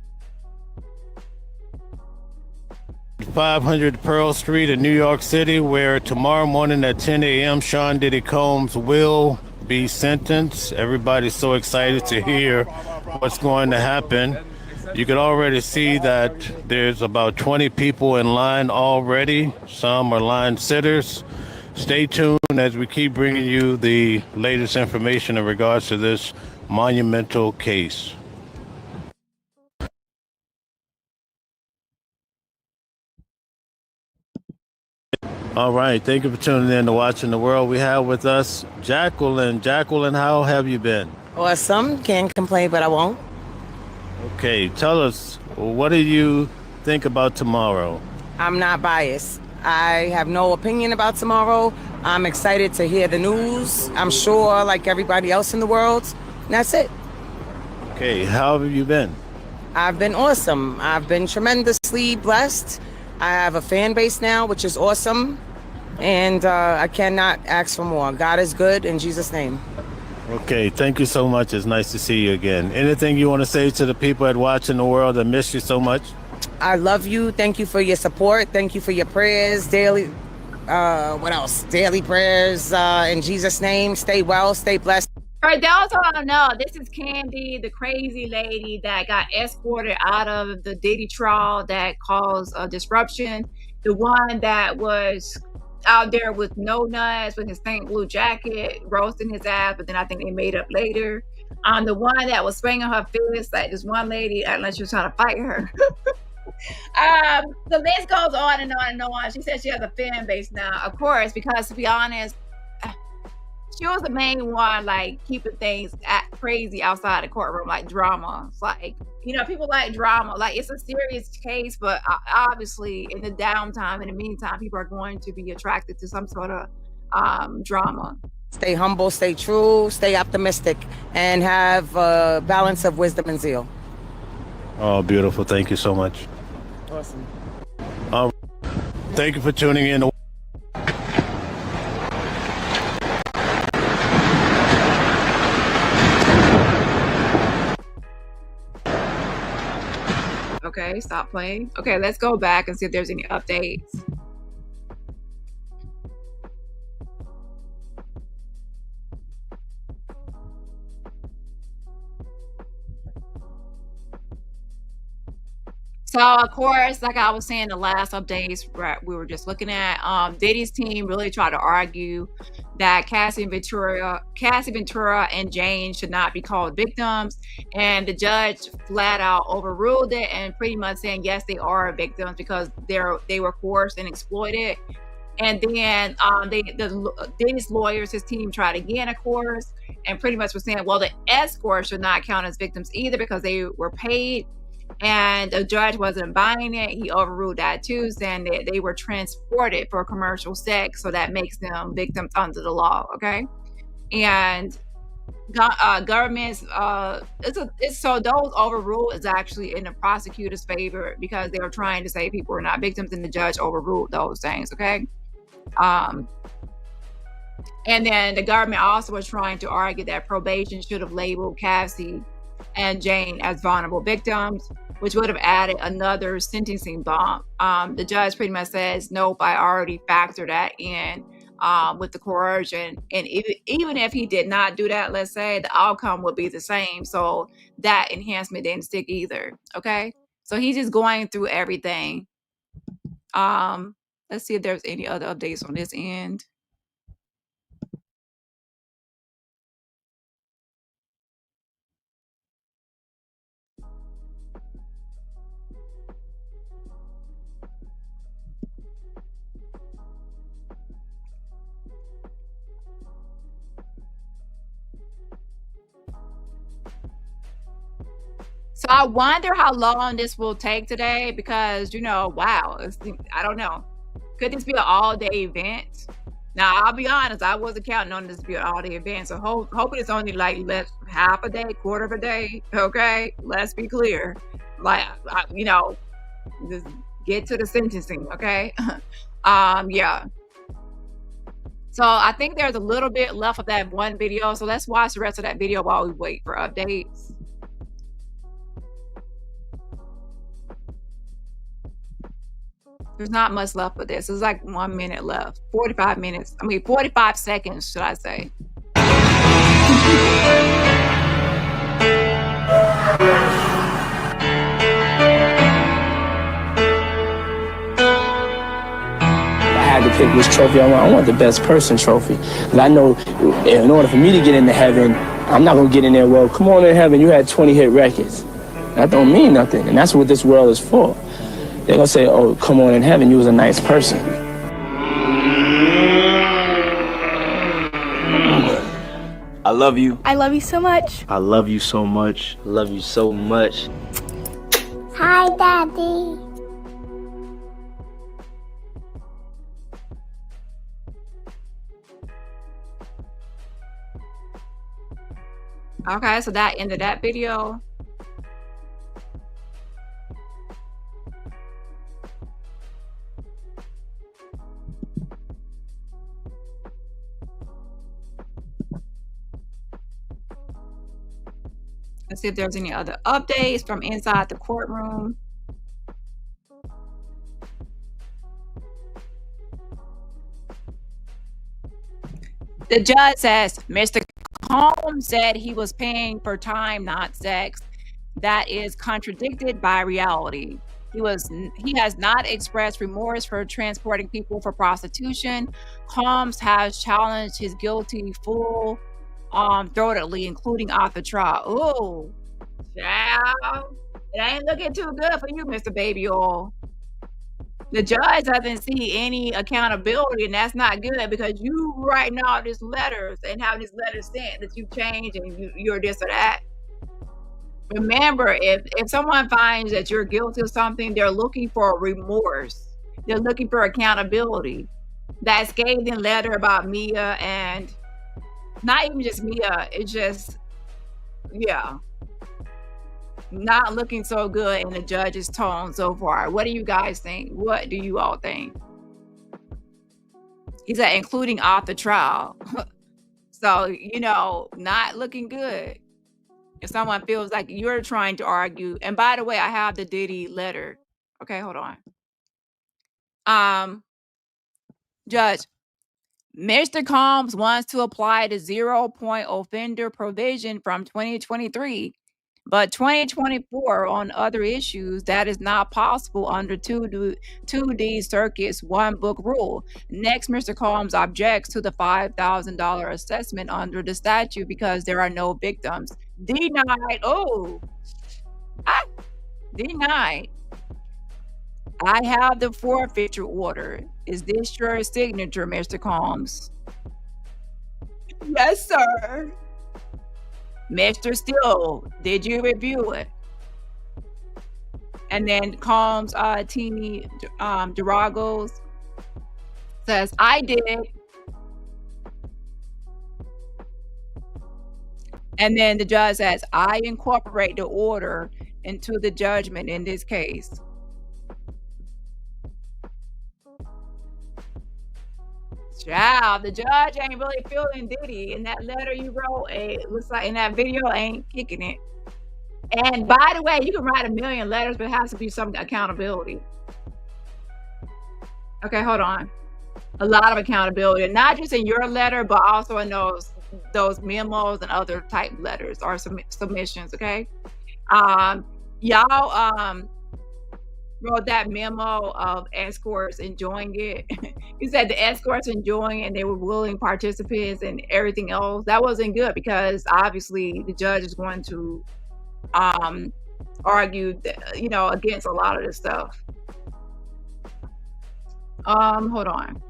500 Pearl Street in New York City, where tomorrow morning at 10 a.m. Sean Diddy Combs will be sentenced. Everybody's so excited to hear what's going to happen. You can already see that there's about 20 people in line already. Some are line sitters. Stay tuned as we keep bringing you the latest information in regards to this monumental case. All right, thank you for tuning in to Watching the World. We have with us Jacqueline. Jacqueline, how have you been? Awesome. Can't complain, but I won't. Okay, tell us, what do you think about tomorrow? I'm not biased. I have no opinion about tomorrow. I'm excited to hear the news. I'm sure, like everybody else in the world. And that's it. Okay, how have you been? I've been awesome. I've been tremendously blessed. I have a fan base now, which is awesome. And I cannot ask for more. God is good, in Jesus' name. Okay, thank you so much. It's nice to see you again. Anything you want to say to the people at Watching the World that miss you so much? I love you. Thank you for your support. Thank you for your prayers. Daily, what else? Daily prayers in Jesus' name. Stay well, stay blessed. All right, those who don't know, this is Candy, the crazy lady that got escorted out of the Diddy trial that caused a disruption. The one that was out there with no nuts, with his St. Blue jacket, roasting his ass, but then I think they made up later. The one that was swinging her fist, like this one lady, unless she was trying to fight her. The list goes on and on and on. She said she has a fan base now, of course, because to be honest, she was the main one, like keeping things crazy outside the courtroom, like drama. It's like, you know, people like drama. Like, it's a serious case, but obviously in the downtime, in the meantime, people are going to be attracted to some sort of drama. Stay humble, stay true, stay optimistic, and have a balance of wisdom and zeal. Oh, beautiful. Thank you so much. Awesome. Thank you for tuning in. Okay, stop playing. Okay, let's go back and see if there's any updates. So, of course, like I was saying, the last updates we were just looking at, Diddy's team really tried to argue that Cassie Ventura and Jane should not be called victims. And the judge flat out overruled it and pretty much saying, yes, they are victims because they were coerced and exploited. And then Diddy's lawyers, his team, tried again, of course, and pretty much was saying, well, the escorts should not count as victims either because they were paid. And the judge wasn't buying it. He overruled that too, saying that they were transported for commercial sex, so that makes them victims under the law. Okay, and governments, so those overruled is actually in the prosecutor's favor because they were trying to say people were not victims, and the judge overruled those things. Okay, and then the government also was trying to argue that probation should have labeled Cassie and Jane as vulnerable victims, which would have added another sentencing bump. The judge pretty much says, nope, I already factored that in. with the coercion. And even if he did not do that, let's say, the outcome would be the same. So that enhancement didn't stick either. Okay. So he's just going through everything. Let's see if there's any other updates on this end. So I wonder how long this will take today because, wow, I don't know. Could this be an all-day event? Now, I'll be honest, I wasn't counting on this to be an all-day event. So hoping it's only like half a day, quarter of a day. Okay, let's be clear. Like, just get to the sentencing. Okay, yeah. So I think there's a little bit left of that one video. So let's watch the rest of that video while we wait for updates. There's not much left of this. It's like 1 minute left. 45 minutes. 45 seconds, should I say. I had to pick which trophy I want the best person trophy. Because I know in order for me to get into heaven, I'm not going to get in there, well, come on in heaven, you had 20 hit records. That don't mean nothing. And that's what this world is for. They're going to say, oh, come on in heaven, you was a nice person. I love you. I love you so much. I love you so much. Love you so much. Hi, Daddy. Okay, so that ended that video. Let's see if there's any other updates from inside the courtroom. The judge says Mr. Combs said he was paying for time, not sex. That is contradicted by reality. He has not expressed remorse for transporting people for prostitution. Combs has challenged his guilty full throatedly, including off the trial. Oh, child, it ain't looking too good for you, Mr. Baby Oil. The judge doesn't see any accountability, and that's not good because you writing all these letters and having these letters sent that you changed and you're this or that. Remember, if someone finds that you're guilty of something, they're looking for remorse. They're looking for accountability. That scathing letter about Mia, and not even just Mia, it's just, yeah, not looking so good in the judge's tone so far. What do you guys think? What do you all think? He said, including off the trial. So, not looking good. If someone feels like you're trying to argue, and by the way, I have the Diddy letter. Okay, hold on. Judge, Mr. Combs wants to apply the 0-point offender provision from 2023, but 2024 on other issues, that is not possible under 2D Circuit's one book rule. Next, Mr. Combs objects to the $5,000 assessment under the statute because there are no victims. Denied. Oh, denied. I have the forfeiture order. Is this your signature, Mr. Combs? Yes, sir. Mr. Steele, did you review it? And then Combs, Teeny Duragos says, I did. And then the judge says, I incorporate the order into the judgment in this case. Child, the judge ain't really feeling Diddy. And that letter you wrote, it looks like in that video ain't kicking it. And by the way, you can write 1,000,000 letters, but it has to be some accountability. Okay, hold on. a lot of accountability, not just in your letter, but also in those memos and other type letters or submissions. Okay, y'all wrote that memo of escorts enjoying it. He said the escorts enjoying it and they were willing participants and everything else. That wasn't good because obviously the judge is going to argue that, against a lot of this stuff. Hold on.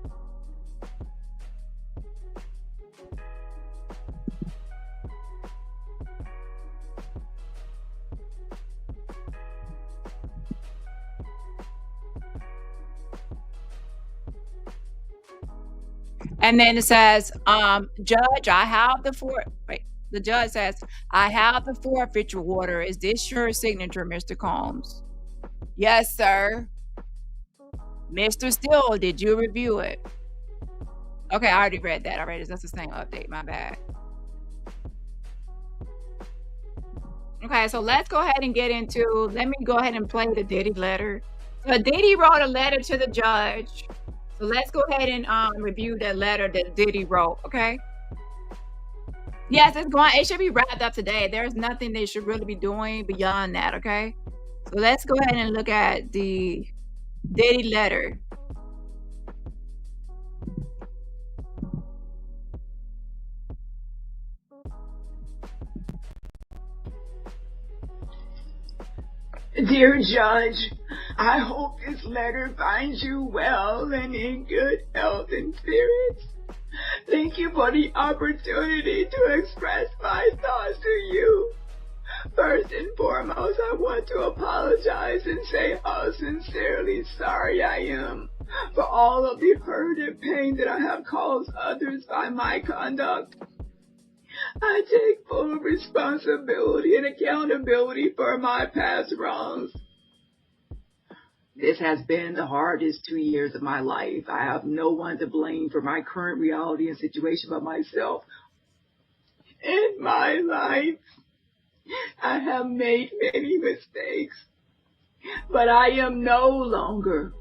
And then it says, Judge, the judge says, I have the forfeiture order. Is this your signature, Mr. Combs? Yes, sir. Mr. Steele, did you review it? Okay, I already read that already. That's the same update. My bad. Okay, so let's go ahead and let me go ahead and play the Diddy letter. So Diddy wrote a letter to the judge. So let's go ahead and review that letter that Diddy wrote, okay? Yes, it should be wrapped up today. There's nothing they should really be doing beyond that, okay? So let's go ahead and look at the Diddy letter. Dear Judge, I hope this letter finds you well and in good health and spirits. Thank you for the opportunity to express my thoughts to you. First and foremost, I want to apologize and say how sincerely sorry I am for all of the hurt and pain that I have caused others by my conduct. I take full responsibility and accountability for my past wrongs. This has been the hardest 2 years of my life. I have no one to blame for my current reality and situation but myself. In my life, I have made many mistakes, but I am no longer...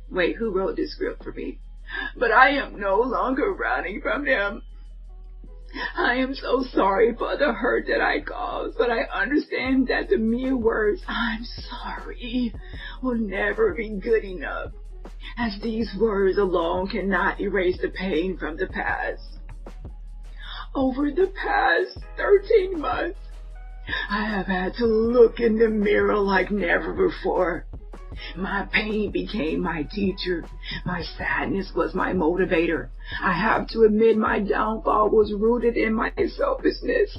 Wait, who wrote this script for me? But I am no longer running from them. I am so sorry for the hurt that I caused, but I understand that the mere words, I'm sorry, will never be good enough, as these words alone cannot erase the pain from the past. Over the past 13 months, I have had to look in the mirror like never before. My pain became my teacher. My sadness was my motivator. I have to admit my downfall was rooted in my selfishness.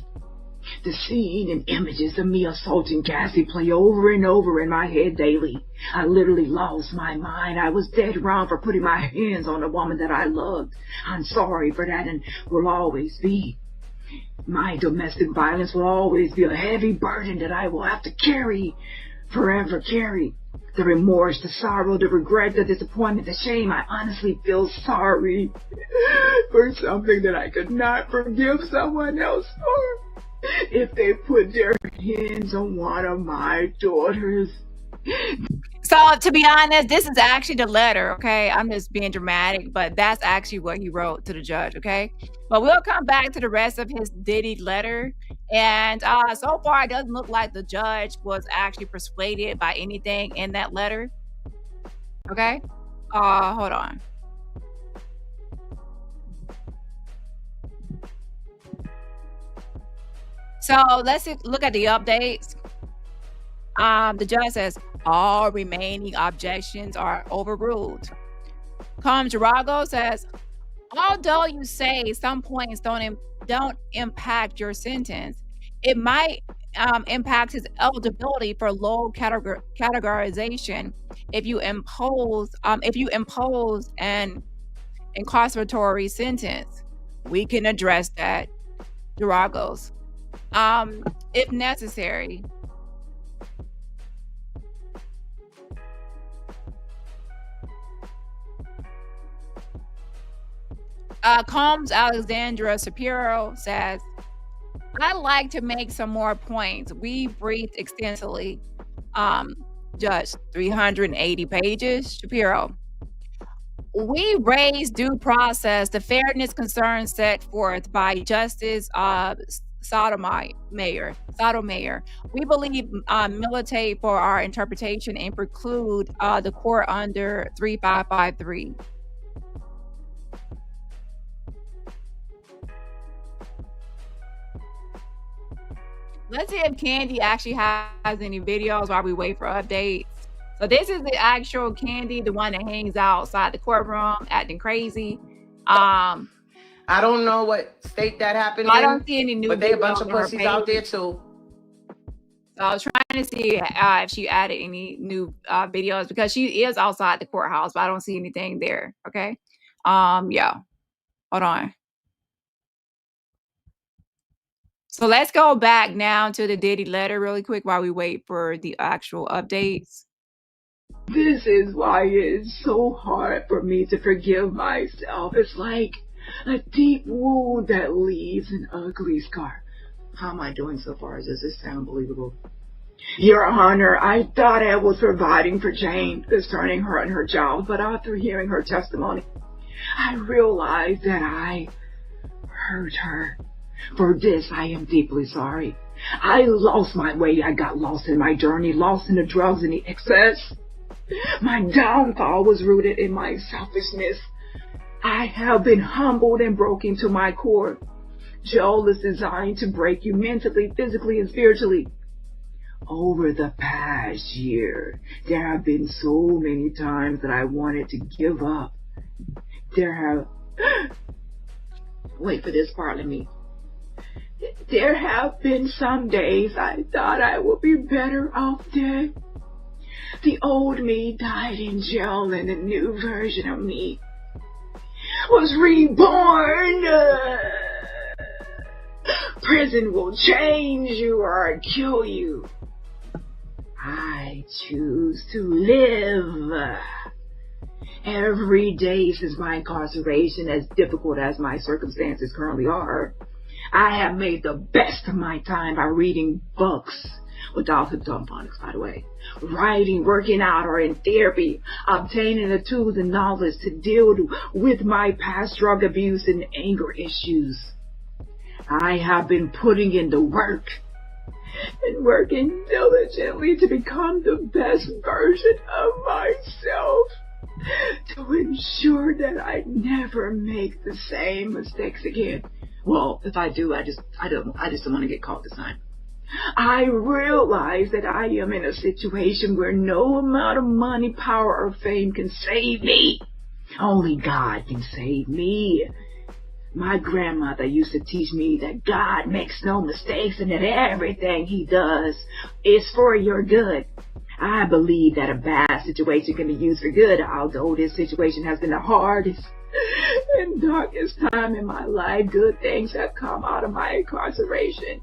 The scene and images of me assaulting Cassie play over and over in my head daily. I literally lost my mind. I was dead wrong for putting my hands on a woman that I loved. I'm sorry for that and will always be. My domestic violence will always be a heavy burden that I will have to forever carry. The remorse, the sorrow, the regret, the disappointment, the shame. I honestly feel sorry for something that I could not forgive someone else for if they put their hands on one of my daughters. So to be honest, this is actually the letter, okay? I'm just being dramatic, but that's actually what he wrote to the judge, okay? But we'll come back to the rest of his Diddy letter. And so far, it doesn't look like the judge was actually persuaded by anything in that letter, okay? Hold on. So let's look at the updates. The judge says all remaining objections are overruled. Comjarago says, although you say some points don't impact your sentence, it might impact his eligibility for low categorization if you impose an incarceratory sentence. We can address that, Geragos, if necessary. Combs Alexandra Shapiro says, I'd like to make some more points. We briefed extensively. Judge, 380 pages. Shapiro, We raise due process, the fairness concerns set forth by Justice Sotomayor. We believe militate for our interpretation and preclude the court under 3553. Let's see if Candy actually has any videos while we wait for updates. So this is the actual Candy, the one that hangs outside the courtroom acting crazy. I don't know what state that happened I in, don't see any new but they a bunch videos of on her pussies out there page. too. So I was trying to see if she added any new videos because she is outside the courthouse, but I don't see anything there. Okay. Yeah. Hold on. So let's go back now to the Diddy letter really quick while we wait for the actual updates. This is why it's so hard for me to forgive myself. It's like a deep wound that leaves an ugly scar. How am I doing so far? Does this sound believable? Your Honor, I thought I was providing for Jane concerning her and her job, but after hearing her testimony, I realized that I hurt her. For this, I am deeply sorry. I lost my way. I got lost in my journey, lost in the drugs and the excess. My downfall was rooted in my selfishness. I have been humbled and broken to my core. Jail is designed to break you mentally, physically, and spiritually. Over the past year, there have been so many times that I wanted to give up. Wait for this part, There have been some days I thought I would be better off dead. The old me died in jail and a new version of me was reborn. Prison will change you or kill you. I choose to live. Every day since my incarceration, as difficult as my circumstances currently are, I have made the best of my time by reading books, without the phonics, by the way, writing, working out, or in therapy, obtaining the tools and knowledge to deal with my past drug abuse and anger issues. I have been putting in the work and working diligently to become the best version of myself, to ensure that I never make the same mistakes again. Well, if I do, I just don't want to get caught this time. I realize that I am in a situation where no amount of money, power, or fame can save me. Only God can save me. My grandmother used to teach me that God makes no mistakes and that everything he does is for your good. I believe that a bad situation can be used for good, although this situation has been the hardest and darkest time in my life. Good things have come out of my incarceration.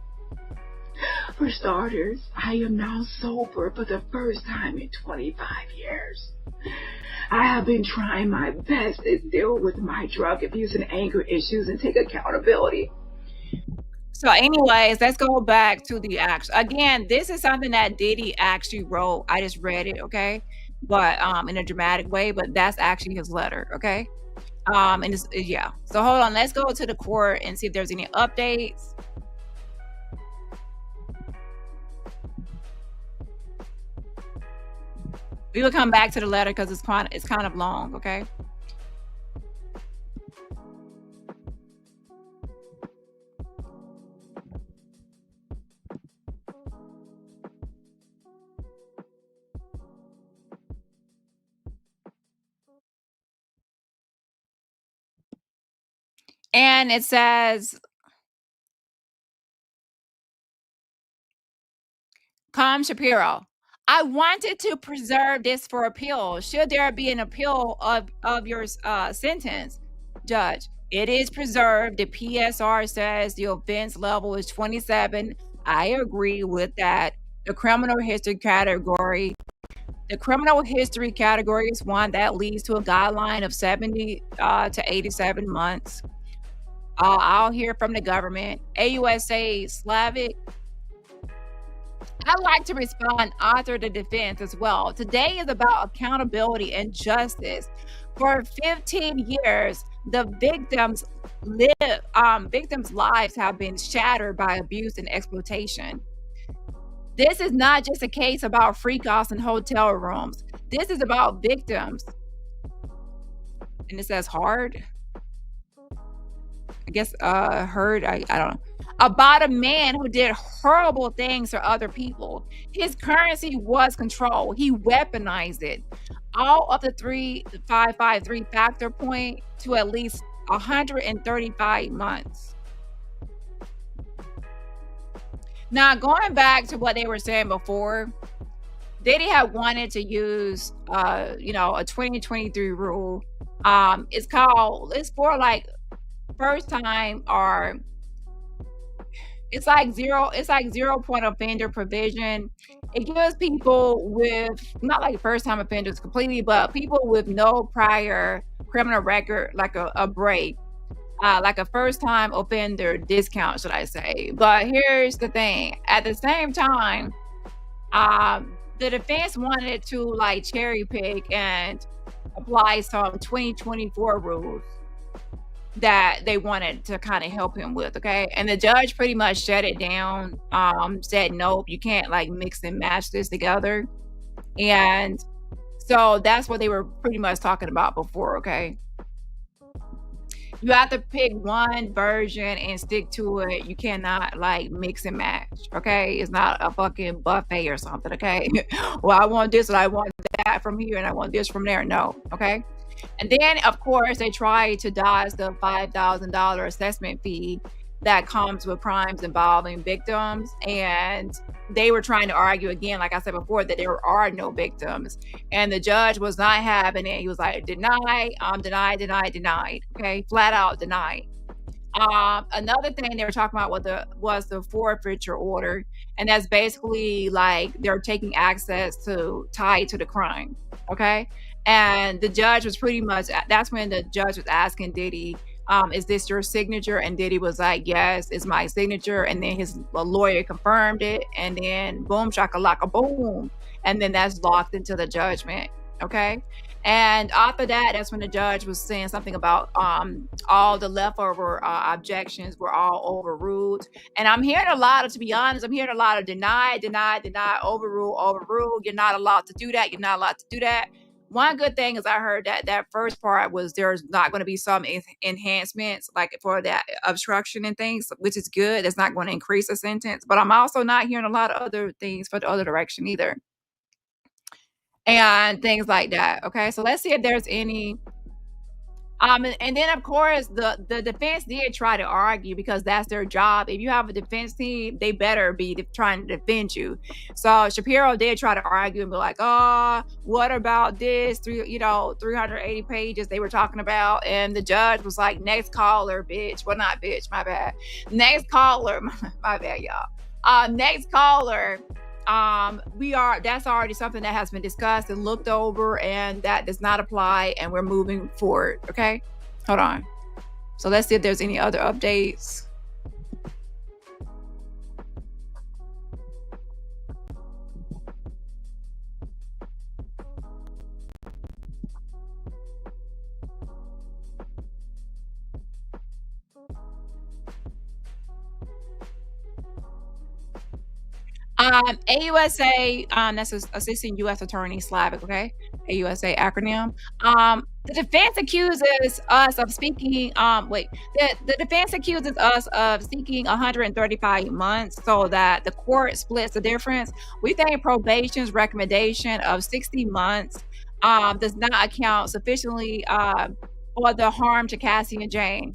For starters, I am now sober for the first time in 25 years. I have been trying my best to deal with my drug abuse and anger issues and take accountability. So anyways, let's go back to the actual. Again, this is something that Diddy actually wrote. I just read it, okay? But in a dramatic way, but that's actually his letter, okay? And it's, yeah. So hold on, let's go to the court and see if there's any updates. We will come back to the letter because it's kind of long, okay? And it says, Com Shapiro, I wanted to preserve this for appeal. Should there be an appeal of your sentence, Judge? It is preserved. The PSR says the offense level is 27. I agree with that. The criminal history category is one that leads to a guideline of 70 to 87 months. I'll hear from the government. AUSA Slavic, I'd like to respond, author the defense as well. Today is about accountability and justice. For 15 years, the victims' lives have been shattered by abuse and exploitation. This is not just a case about freak-offs in hotel rooms. This is about victims. And it says hard. I guess heard. I don't know. About a man who did horrible things to other people. His currency was control. He weaponized it. All of the 553 factor point to at least 135 months. Now, going back to what they were saying before, Diddy had wanted to use, a 2023 rule. It's for like first time, or it's like zero point offender provision. It gives people with, not like first time offenders completely, but people with no prior criminal record, like a break. Like a first time offender discount, should I say. But here's the thing. At the same time, the defense wanted to like cherry pick and apply some 2024 rules that they wanted to kind of help him with, okay? And the judge pretty much shut it down, said, nope, you can't like mix and match this together. And so that's what they were pretty much talking about before, okay? You have to pick one version and stick to it. You cannot like mix and match, okay? It's not a fucking buffet or something, okay? Well, I want this and I want that from here and I want this from there. No, okay? And then, of course, they tried to dodge the $5,000 assessment fee that comes with crimes involving victims. And they were trying to argue again, like I said before, that there are no victims. And the judge was not having it. He was like, denied, denied. Okay, flat out denied. Another thing they were talking about was the forfeiture order. And that's basically like they're taking access tied to the crime. Okay. And the judge was pretty much, that's when the judge was asking Diddy, is this your signature? And Diddy was like, yes, it's my signature. And then his lawyer confirmed it. And then boom, shakalaka, boom. And then that's locked into the judgment. Okay. And after that, that's when the judge was saying something about all the leftover objections were all overruled. And I'm hearing a lot of, to be honest, I'm hearing a lot of deny, overrule. You're not allowed to do that. You're not allowed to do that. One good thing is I heard that first part was there's not going to be some enhancements like for that obstruction and things, which is good. It's not going to increase the sentence. But I'm also not hearing a lot of other things for the other direction either. And things like that. Okay, so let's see if there's any. And then of course the defense did try to argue because that's their job. If you have a defense team, they better be trying to defend you. So Shapiro did try to argue and be like, oh, what about this? 380 pages they were talking about, and the judge was like, next caller, bitch. Well, not bitch, my bad. Next caller, my bad, y'all. Next caller. That's already something that has been discussed and looked over, and that does not apply, and we're moving forward. Okay, hold on. So let's see if there's any other updates. AUSA, that's Assistant U.S. Attorney Slavic, okay? AUSA acronym. The defense accuses us of speaking, the defense accuses us of seeking 135 months so that the court splits the difference. We think probation's recommendation of 60 months does not account sufficiently for the harm to Cassie and Jane.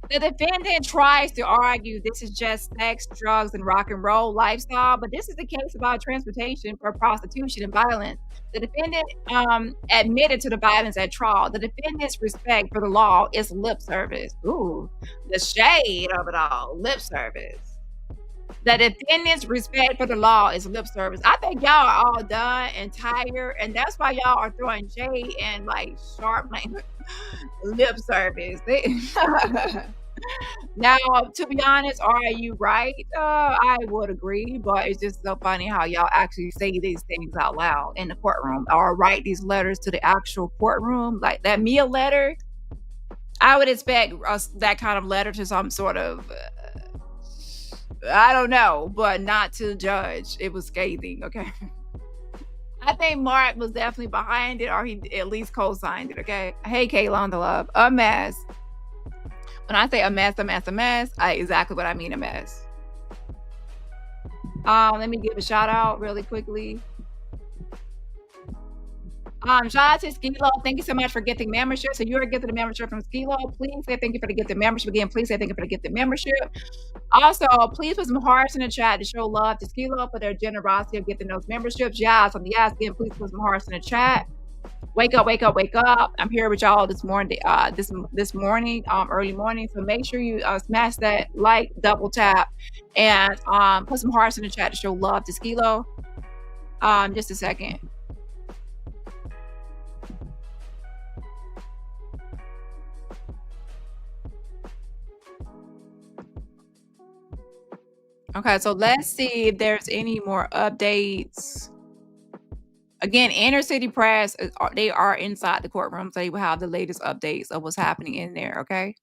The defendant tries to argue this is just sex, drugs, and rock and roll lifestyle, but this is the case about transportation for prostitution and violence. The defendant admitted to the violence at trial. The defendant's respect for the law is lip service. Ooh, the shade of it all, lip service. The defendant's respect for the law is lip service. I think y'all are all done and tired, and that's why y'all are throwing shade and like sharp lip service. Now, to be honest, are you right? I would agree, but it's just so funny how y'all actually say these things out loud in the courtroom or write these letters to the actual courtroom. Like that Mia letter, I would expect that kind of letter to some sort of, I don't know, but not to judge. It was scathing, okay? I think Mark was definitely behind it, or he at least co-signed it, okay? Hey, Kayla on the love. A mess. When I say a mess, exactly what I mean, a mess. Let me give a shout out really quickly. Shout out to Skilo. Thank you so much for getting membership. So you're getting the membership from Skilo. Please say thank you for the gift of membership. Again, please say thank you for the gift of membership. Also, please put some hearts in the chat to show love to Skilo for their generosity of getting those memberships. Yes, on the yes, again, please put some hearts in the chat. Wake up, wake up, wake up. I'm here with y'all this morning, this morning, early morning. So make sure you smash that like, double tap, and put some hearts in the chat to show love to Skilo. Just a second. Okay, so let's see if there's any more updates. Again, Inner City Press, they are inside the courtroom, so they will have the latest updates of what's happening in there, okay?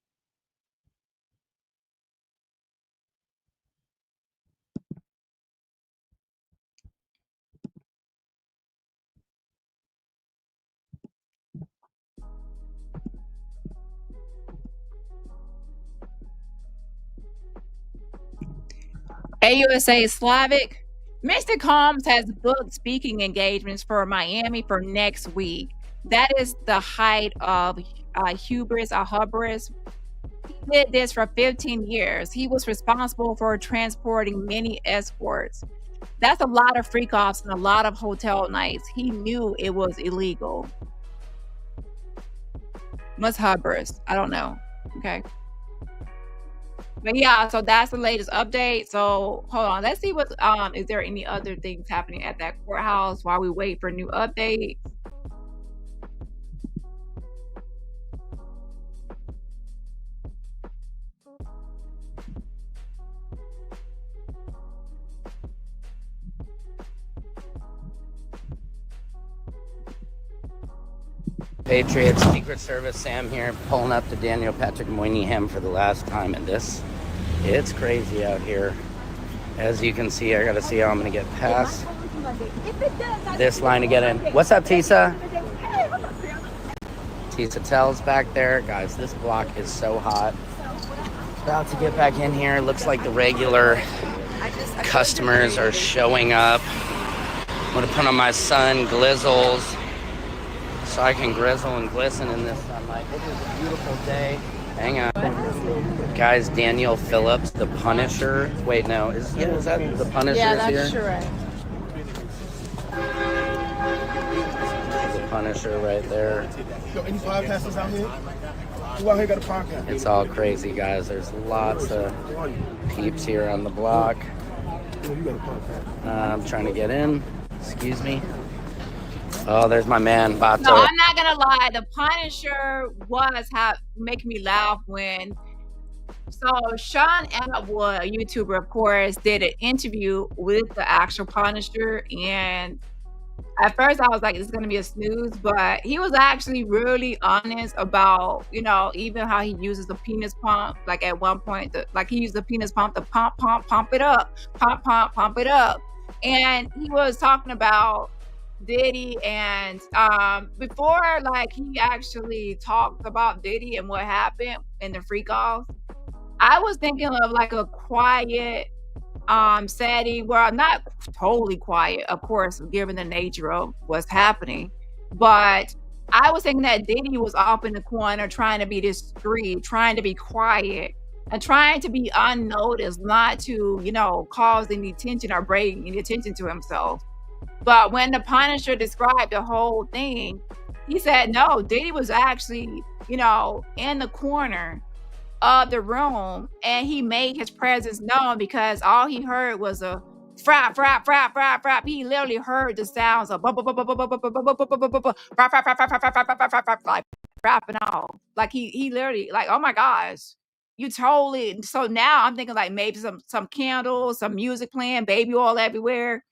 AUSA Slavic. Mr. Combs has booked speaking engagements for Miami for next week. That is the height of hubris. He did this for 15 years. He was responsible for transporting many escorts. That's a lot of freak offs and a lot of hotel nights. He knew it was illegal. Must hubris. I don't know. Okay. But yeah, so that's the latest update. So hold on, let's see what is there any other things happening at that courthouse while we wait for new updates. Patriots, Secret Service, Sam here, pulling up to Daniel Patrick Moynihan for the last time in this. It's crazy out here. As you can see, I gotta see how I'm gonna get past this line to get in. What's up, Tisa? Tisa Tell's back there. Guys, this block is so hot. About to get back in here. Looks like the regular customers are showing up. I'm gonna put on my sun glizzles so I can grizzle and glisten in this sunlight. It is a beautiful day. Hang on. Guys, Daniel Phillips, the Punisher. Wait, no. Is that the Punisher Yeah, here? that's correct. The Punisher right there. Yo, any podcasters out here? Who out here got a podcast? It's all crazy, guys. There's lots of peeps here on the block. I'm trying to get in. Excuse me. Oh, there's my man, Bato. No, I'm not gonna lie. The Punisher was making me laugh when. So Sean Atwood, a YouTuber, of course, did an interview with the actual Punisher, and at first I was like, "This is gonna be a snooze," but he was actually really honest about, even how he uses the penis pump. Like at one point, like he used the penis pump to pump it up, pump it up, and he was talking about Diddy, and before like he actually talked about Diddy and what happened in the freak off, I was thinking of like a quiet setting where I'm not totally quiet, of course, given the nature of what's happening, but I was thinking that Diddy was off in the corner trying to be discreet, trying to be quiet, and trying to be unnoticed, not to cause any tension or bring any attention to himself. But when the Punisher described the whole thing, he said, no, Diddy was actually, in the corner of the room, and he made his presence known because all he heard was a frap, frap, frap, frap, frap. He literally heard the sounds of frap, frap, frap, frap, frap, frap, frap, frap, frap, like frapping off. Like he literally, like, oh my gosh. You totally. So now I'm thinking like maybe some candles, some music playing, baby oil everywhere,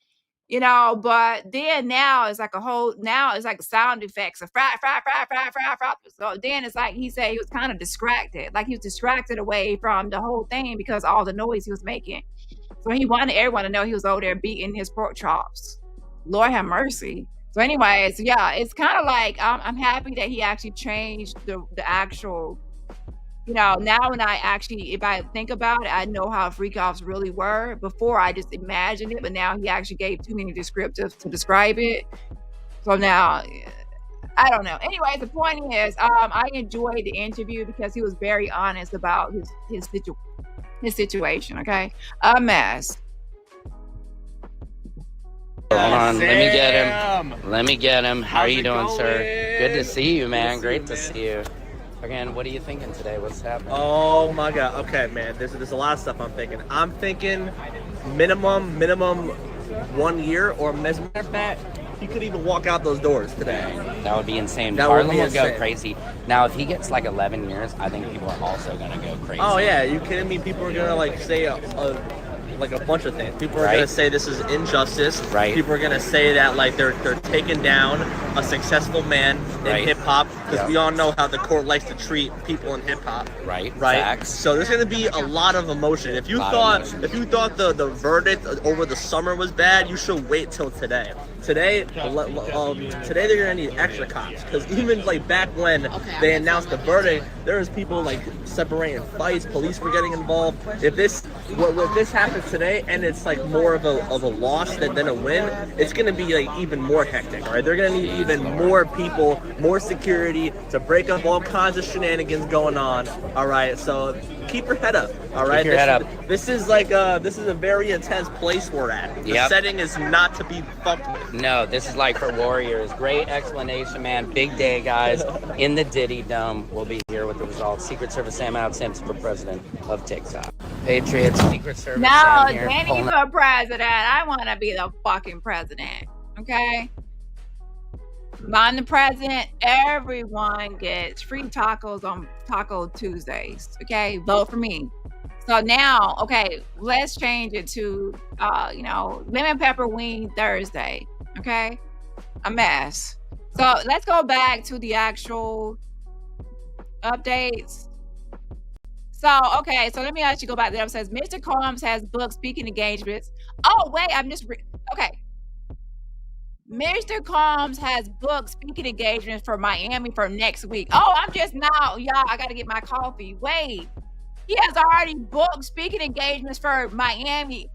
but then now it's like now it's like sound effects of fry, fry, fry, fry, fry, fry. So then it's like he said he was kind of distracted, like he was distracted away from the whole thing because all the noise he was making. So he wanted everyone to know he was over there beating his pork chops. Lord have mercy. So anyways, yeah, it's kind of like I'm happy that he actually changed the actual, now when if I think about it, I know how freak offs really were. Before I just imagined it, but now he actually gave too many descriptives to describe it. So now, I don't know. Anyways, the point is, I enjoyed the interview because he was very honest about his situation. Okay, a mess. Hold on, let me get him. Let me get him. How are you doing, sir? Good to see you, man. Great to see you. Again, what are you thinking today? What's happening? Oh my God. Okay, man. There's a lot of stuff I'm thinking. I'm thinking minimum 1 year, or as a matter of fact, he could even walk out those doors today. That would be insane. That Harlem would be will go insane. crazy. Now, if he gets like 11 years, I think people are also going to go crazy. Oh yeah, you kidding me? People are gonna like say a bunch of things. People are gonna say this is injustice. Right. People are gonna say that like they're taking down a successful man in hip hop, because we all know how the court likes to treat people in hip hop. Right. Facts. So there's gonna be a lot of emotion. If you thought the verdict over the summer was bad, you should wait till today. Today they're gonna need extra cops, because even like back when they announced the verdict, there was people like separating fights. Police were getting involved. If this happens today and it's like more of a loss than a win, it's gonna be like even more hectic. All right, they're gonna need even more people, more security to break up all kinds of shenanigans going on. All right, so keep your head up. All right, Keep your head up. This is a very intense place we're at. The setting is not to be fucked with. No, this is like for warriors. Great explanation, man. Big day, guys. In the Diddy Dome, we'll be here with the results. Secret Service Sam out, Sam's for president of TikTok. Patriots, Secret Service No, Sam here. Danny for president. I want to be the fucking president. Okay? I'm the president. Everyone gets free tacos on Taco Tuesdays. Okay? Vote for me. So now, okay, let's change it to, lemon pepper wing Thursday. Okay? A mess. So let's go back to the actual updates. So, okay, so let me actually go back there. It says Mr. Combs has booked speaking engagements. Oh, wait, okay. Mr. Combs has booked speaking engagements for Miami for next week. Oh, I'm just now, y'all, I got to get my coffee. Wait, he has already booked speaking engagements for Miami.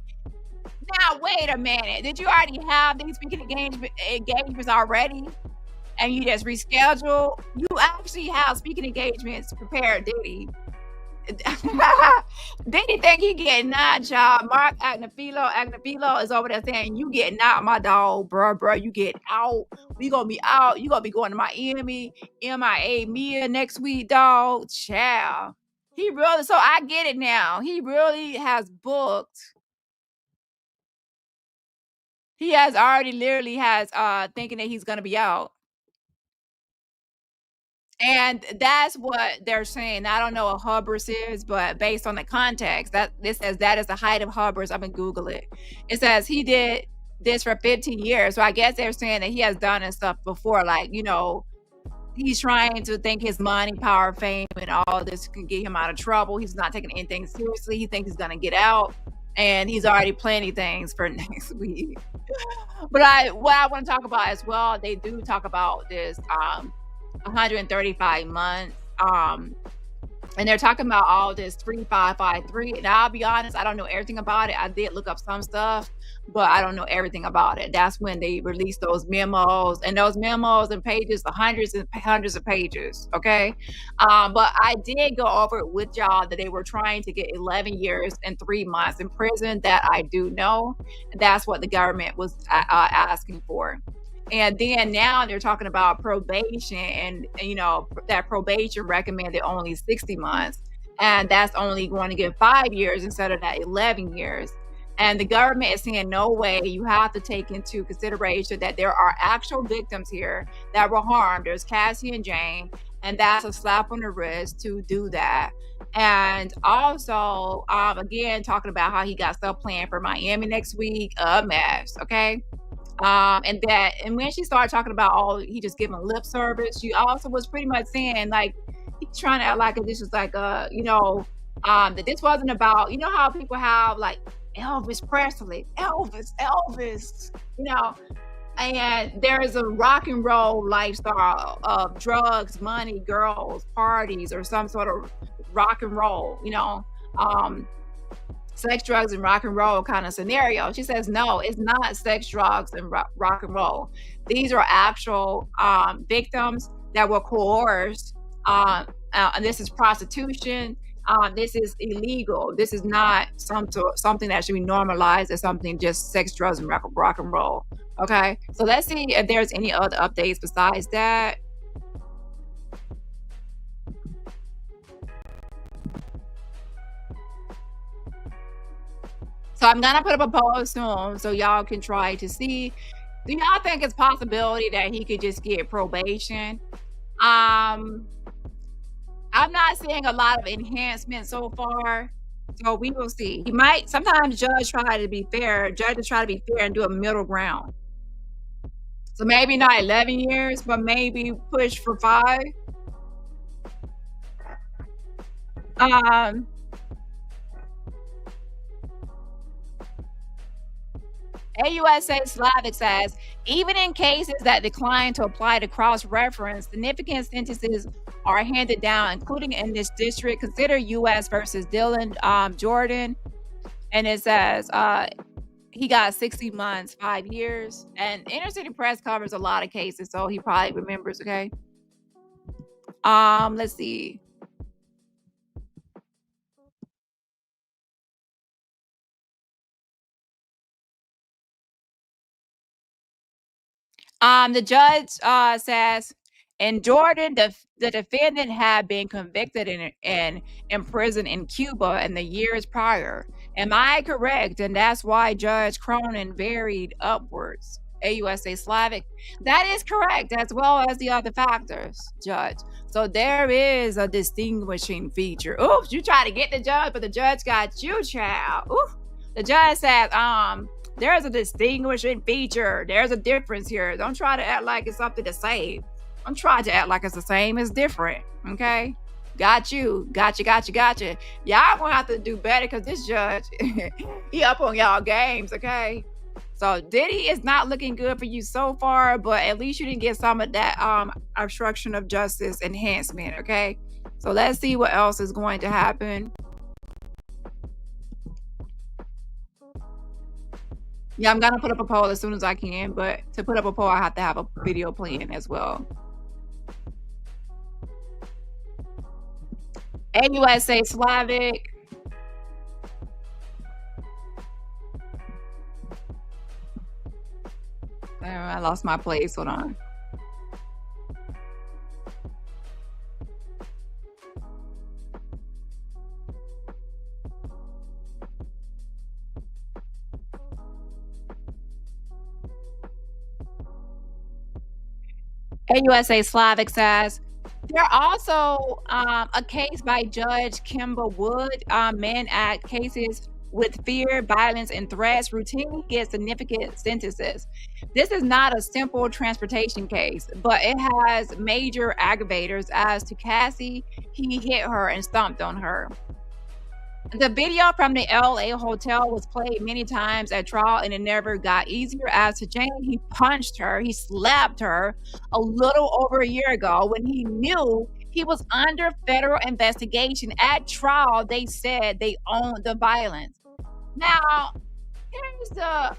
Now, wait a minute. Did you already have these speaking engagements already? And you just reschedule? You actually have speaking engagements prepared, Diddy. Diddy think he getting out, y'all. Mark Agnafilo is over there saying, you getting out, my dog, bro. You get out. We gonna be out. You gonna be going to Miami, MIA Mia next week, dog. Child. So I get it now. He really has booked. He has already literally thinking that he's gonna be out. And that's what they're saying. I don't know what hubris is, but based on the context, this says that is the height of hubris. I'm gonna Google it. It says he did this for 15 years. So I guess they're saying that he has done and stuff before, like, he's trying to think his money, power, fame, and all this can get him out of trouble. He's not taking anything seriously. He thinks he's gonna get out, and he's already planning things for next week. But what I want to talk about as well, they do talk about this 135 months. And they're talking about all this 3553. And I'll be honest, I don't know everything about it. I did look up some stuff, but I don't know everything about it. That's when they released those memos, and those memos and pages, the hundreds and hundreds of pages. Okay. But I did go over it with y'all that they were trying to get 11 years and 3 months in prison. That I do know. That's what the government was asking for. And then now they're talking about probation, and that probation recommended only 60 months, and that's only going to give 5 years instead of that 11 years. And the government is saying, no way, you have to take into consideration that there are actual victims here that were harmed. There's Cassie and Jane, and that's a slap on the wrist to do that. And also, again, talking about how he got stuff planned for Miami next week, a mess, okay? And when she started talking about, oh, he just giving lip service, she also was pretty much saying, like, he's trying to act like this was like that this wasn't about, you know how people have like Elvis Presley, Elvis, and there's a rock and roll lifestyle of drugs, money, girls, parties, or some sort of rock and roll, sex, drugs, and rock and roll kind of scenario. She says, no, it's not sex, drugs, and rock and roll. These are actual victims that were coerced, and this is prostitution. This is illegal. This is not something that should be normalized as something just sex, drugs, and rock and roll. Okay, so let's see if there's any other updates besides that. So I'm gonna put up a poll soon so y'all can try to see. Do y'all think it's possibility that he could just get probation? I'm not seeing a lot of enhancement so far, so we will see. He might sometimes judges try to be fair and do a middle ground. So maybe not 11 years, but maybe push for 5. AUSA Slavic says, even in cases that decline to apply to cross-reference, significant sentences are handed down, including in this district. Consider U.S. versus Dylan Jordan. And it says he got 60 months, 5 years. And Inner City Press covers a lot of cases, so he probably remembers, okay? Let's see. The judge says, in Jordan, the defendant had been convicted and imprisoned in Cuba in the years prior. Am I correct? And that's why Judge Cronin varied upwards. AUSA Slavic. That is correct, as well as the other factors, Judge. So there is a distinguishing feature. Oops, you try to get the judge, but the judge got you, child. Oof. The judge says, there's a distinguishing feature. There's a difference here. Don't try to act like it's something the same. Don't try to act like it's the same. It's different. Okay? Got you. Gotcha. Y'all gonna have to do better because this judge, he up on y'all games, okay? So Diddy is not looking good for you so far, but at least you didn't get some of that obstruction of justice enhancement, okay? So let's see what else is going to happen. Yeah, I'm gonna put up a poll as soon as I can, but to put up a poll, I have to have a video playing as well. AUSA Slavic. I lost my place. Hold on. AUSA Slavic says, there also a case by Judge Kimba Wood. Men at cases with fear, violence, and threats routinely get significant sentences. This is not a simple transportation case, but it has major aggravators. As to Cassie, he hit her and stomped on her. The video from the LA hotel was played many times at trial, and it never got easier. As to Jane, he punched her, he slapped her a little over a year ago when he knew he was under federal investigation. At trial, they said they owned the violence. Now, here's the...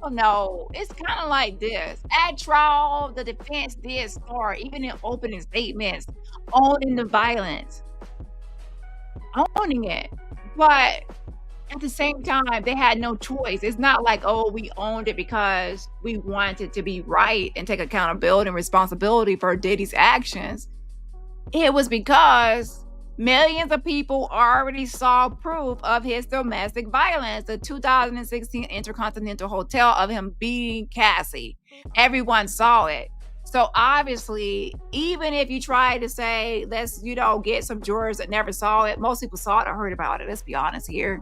Oh no, it's kind of like this. At trial, the defense did start, even in opening statements, owning the violence. Owning it, but at the same time they had no choice. It's not like, oh, we owned it because we wanted to be right and take accountability and responsibility for Diddy's actions. It was because millions of people already saw proof of his domestic violence. The 2016 Intercontinental Hotel of him beating Cassie, everyone saw it. So obviously, even if you try to say, let's, get some jurors that never saw it, most people saw it or heard about it. Let's be honest here.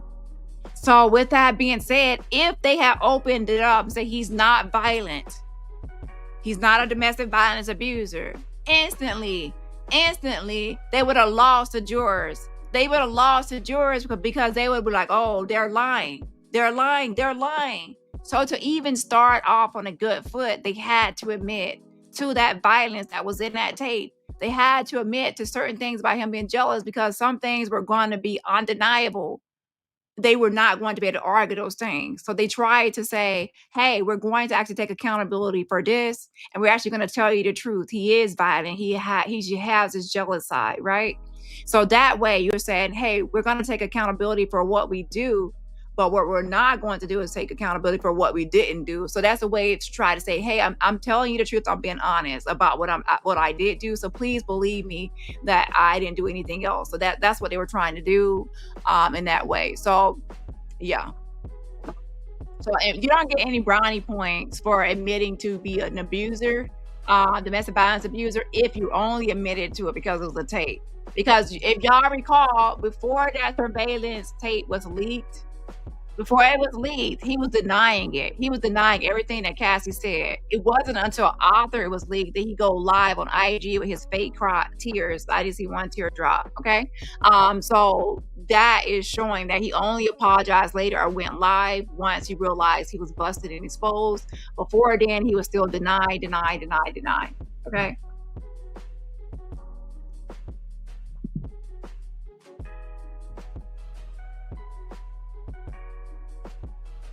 So with that being said, if they had opened it up and said he's not violent, he's not a domestic violence abuser, instantly, they would have lost the jurors. They would have lost the jurors because they would be like, oh, they're lying. So to even start off on a good foot, they had to admit to that violence that was in that tape. They had to admit to certain things about him being jealous because some things were going to be undeniable. They were not going to be able to argue those things. So they tried to say, hey, we're going to actually take accountability for this. And we're actually going to tell you the truth. He is violent. He has his jealous side, right? So that way you're saying, hey, we're going to take accountability for what we do. But what we're not going to do is take accountability for what we didn't do. So that's a way to try to say, hey, I'm telling you the truth. I'm being honest about what I did do. So please believe me that I didn't do anything else. So that's what they were trying to do in that way. So, yeah. So you don't get any brownie points for admitting to be an abuser, domestic violence abuser, if you only admitted to it because of the tape. Because if y'all recall, before that surveillance tape was leaked, he was denying it. He was denying everything that Cassie said. It wasn't until after it was leaked that he go live on IG with his fake tears. I didn't see one tear drop. Okay. So that is showing that he only apologized later or went live once he realized he was busted and exposed. Before then, he was still deny. Okay.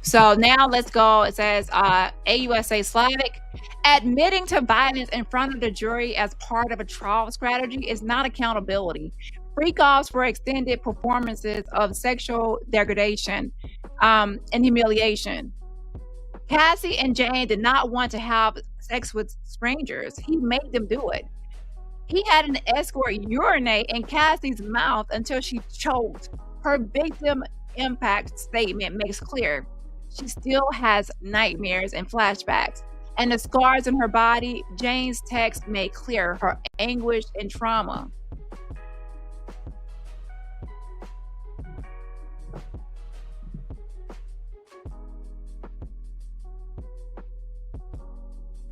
So now let's go. It says AUSA Slavic, admitting to violence in front of the jury as part of a trial strategy is not accountability. Freak-offs for extended performances of sexual degradation and humiliation. Cassie and Jane did not want to have sex with strangers. He made them do it. He had an escort urinate in Cassie's mouth until she choked. Her victim impact statement makes clear she still has nightmares and flashbacks, and the scars in her body. Jane's text made clear her anguish and trauma.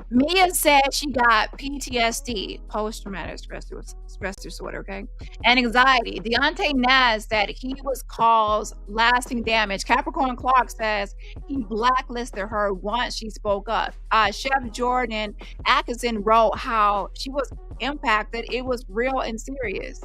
Mia said she got PTSD, post-traumatic stress disorder, okay, and anxiety. Deonte Nash said he was caused lasting damage. Capricorn Clark says he blacklisted her once she spoke up. Chef Jordan Atkinson wrote how she was impacted. It was real and serious.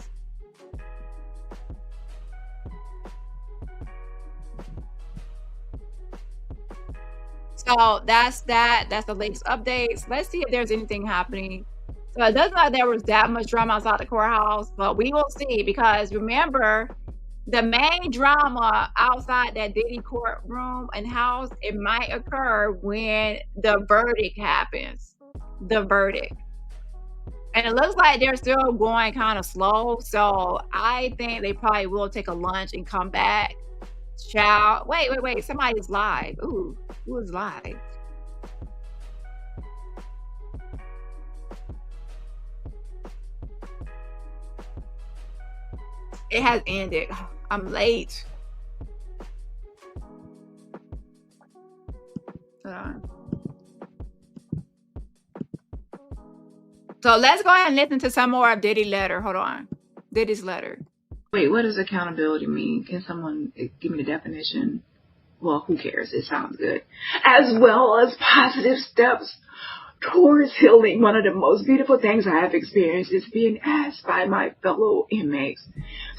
So that's that. That's the latest updates. Let's see if there's anything happening. So it doesn't look like there was that much drama outside the courthouse, but we will see, because remember, the main drama outside that Diddy courtroom and house, it might occur when the verdict happens. The verdict. And it looks like they're still going kind of slow. So I think they probably will take a lunch and come back. Child, wait, somebody's live. Ooh, who is live? It has ended. I'm late. Hold on. So let's go ahead and listen to some more of Diddy's letter. Hold on. Diddy's letter. Wait, what does accountability mean? Can someone give me the definition? Well, who cares? It sounds good. As well as positive steps towards healing. One of the most beautiful things I have experienced is being asked by my fellow inmates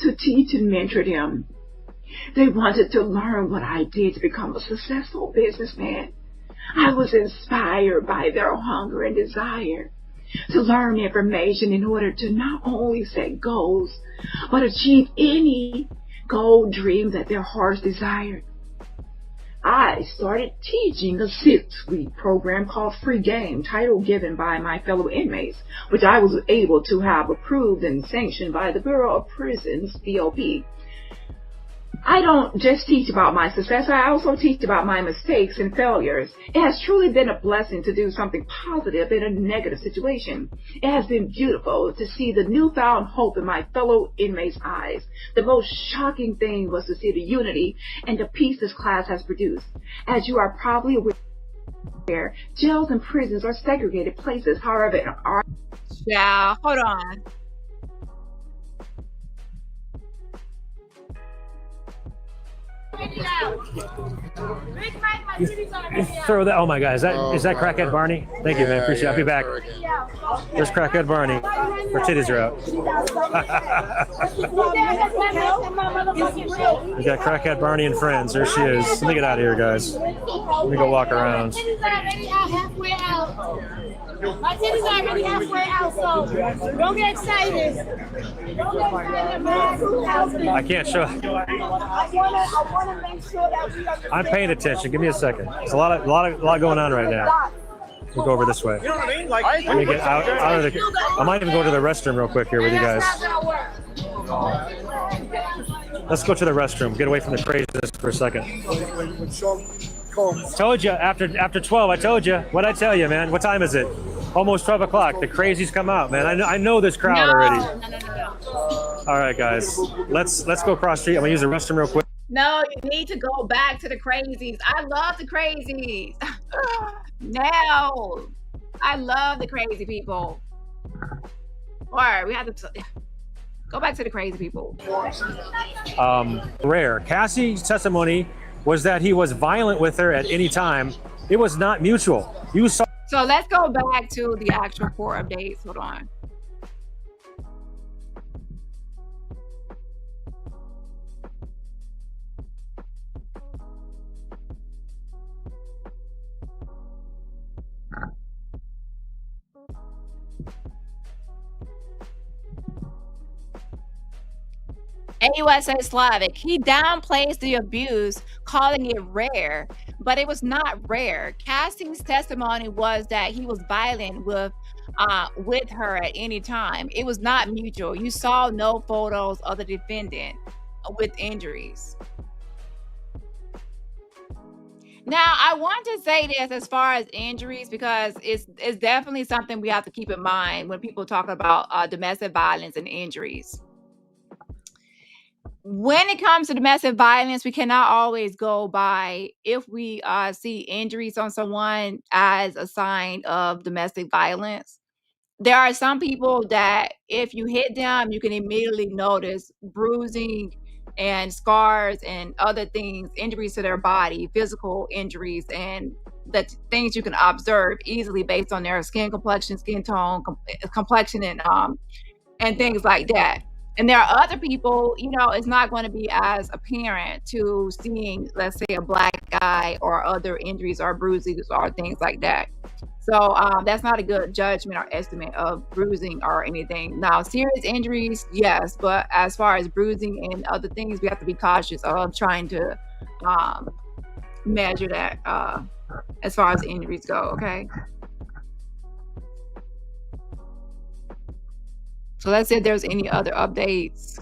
to teach and mentor them. They wanted to learn what I did to become a successful businessman. I was inspired by their hunger and desire to learn information in order to not only set goals, but achieve any goal, dream that their hearts desired. I started teaching a 6-week program called Free Game, title given by my fellow inmates, which I was able to have approved and sanctioned by the Bureau of Prisons, BOP. I don't just teach about my success, I also teach about my mistakes and failures. It has truly been a blessing to do something positive in a negative situation. It has been beautiful to see the newfound hope in my fellow inmates' eyes. The most shocking thing was to see the unity and the peace this class has produced. As you are probably aware, jails and prisons are segregated places. However, in our... Yeah, hold on. Throw that. Oh my God, is that Crackhead Barney? Thank you, man. Appreciate it. I'll be back. Where's Crackhead Barney? Her titties are out. We got Crackhead Barney and friends. There she is. Let me get out of here, guys. Let me go walk around. My titties are already halfway out, so don't get excited. I can't show. I wanna make sure that we are. I'm paying attention. Give me a second. There's a lot going on right now. We'll go over this way. You know what I mean? Like, Let me get out of the. I might even go to the restroom real quick here with you guys. Let's go to the restroom. Get away from the craziness for a second. Told you after 12. I told you. What'd I tell you, man? What time is it? Almost 12 o'clock. The crazies come out, man. I know this crowd already. No. All right, guys. Let's go across the street. I'm gonna use the restroom real quick. No, you need to go back to the crazies. I love the crazies. No, I love the crazy people. All right, we have to go back to the crazy people. Rare. Cassie's testimony was that he was violent with her at any time. It was not mutual. You saw. So let's go back to the actual court updates. Hold on. AUSA Slavic, he downplays the abuse, calling it rare, but it was not rare. Cassie's testimony was that he was violent with her at any time. It was not mutual. You saw no photos of the defendant with injuries. Now, I want to say this as far as injuries, because it's definitely something we have to keep in mind when people talk about domestic violence and injuries. When it comes to domestic violence, we cannot always go by if we see injuries on someone as a sign of domestic violence. There are some people that if you hit them, you can immediately notice bruising and scars and other things, injuries to their body, physical injuries, and the things you can observe easily based on their skin complexion, skin tone, complexion, and things like that. And there are other people, it's not going to be as apparent to seeing, let's say, a black eye or other injuries or bruises or things like that. So that's not a good judgment or estimate of bruising or anything. Now, serious injuries, yes, but as far as bruising and other things, we have to be cautious of trying to measure that as far as injuries go, okay? So let's see if there's any other updates.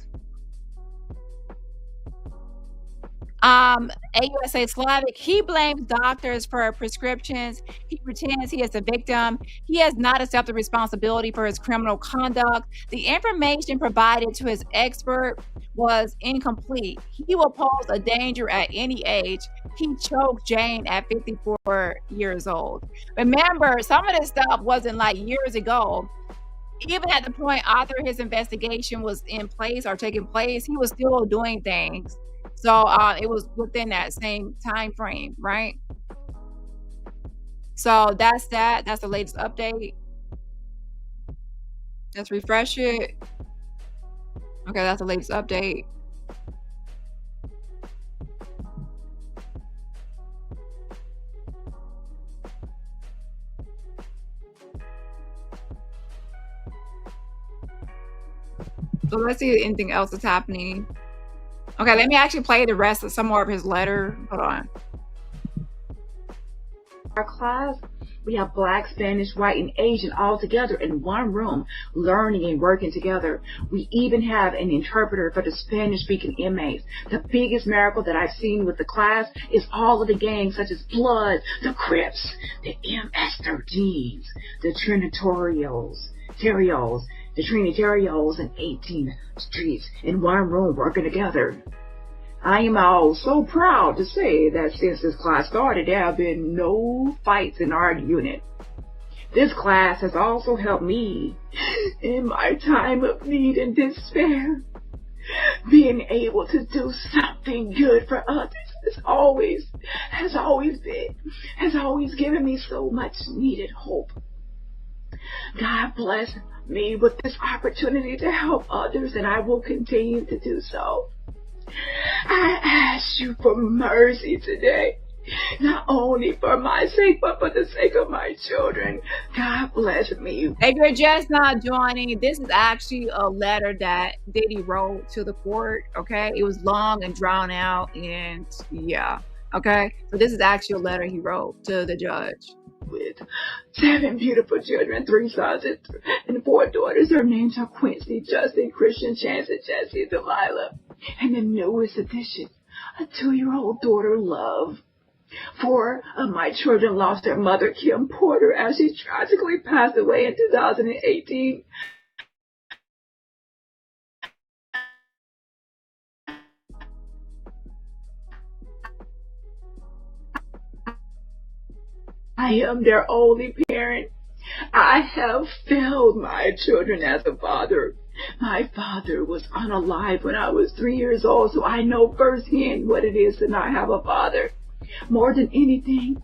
AUSA Slavic, he blames doctors for prescriptions. He pretends he is a victim. He has not accepted responsibility for his criminal conduct. The information provided to his expert was incomplete. He will pose a danger at any age. He choked Jane at 54 years old. Remember, some of this stuff wasn't like years ago. Even at the point after his investigation was in place or taking place, he was still doing things. So it was within that same time frame, right? So that's that. That's the latest update. Let's refresh it. Okay, that's the latest update. So let's see if anything else is happening. Okay, let me actually play the rest of some more of his letter. Hold on. Our class, We have black, Spanish, white, and Asian all together in one room, learning and working together. We even have an interpreter for the Spanish-speaking inmates. The biggest miracle that I've seen with the class is all of the gangs, such as Blood, the Crips, the MS-13s, the Trinitarios, and 18 Streets in one room working together. I am all so proud to say that since this class started, there have been no fights in our unit. This class has also helped me in my time of need and despair. Being able to do something good for others has always given me so much needed hope. God bless me with this opportunity to help others, and I will continue to do so. I ask you for mercy today, not only for my sake, but for the sake of my children. God bless me. If you're just not joining, this is actually a letter that Diddy wrote to the court, okay? It was long and drawn out, and yeah, okay? So this is actually a letter he wrote to the judge. With 7 beautiful children, 3 sons and 4 daughters. Their names are Quincy, Justin, Christian, Chance, and Jesse, Delilah. And the newest addition, a 2-year-old daughter, Love. 4 of my children lost their mother, Kim Porter, as she tragically passed away in 2018. I am their only parent. I have failed my children as a father. My father was unalive when I was 3 years old, so I know firsthand what it is to not have a father. More than anything,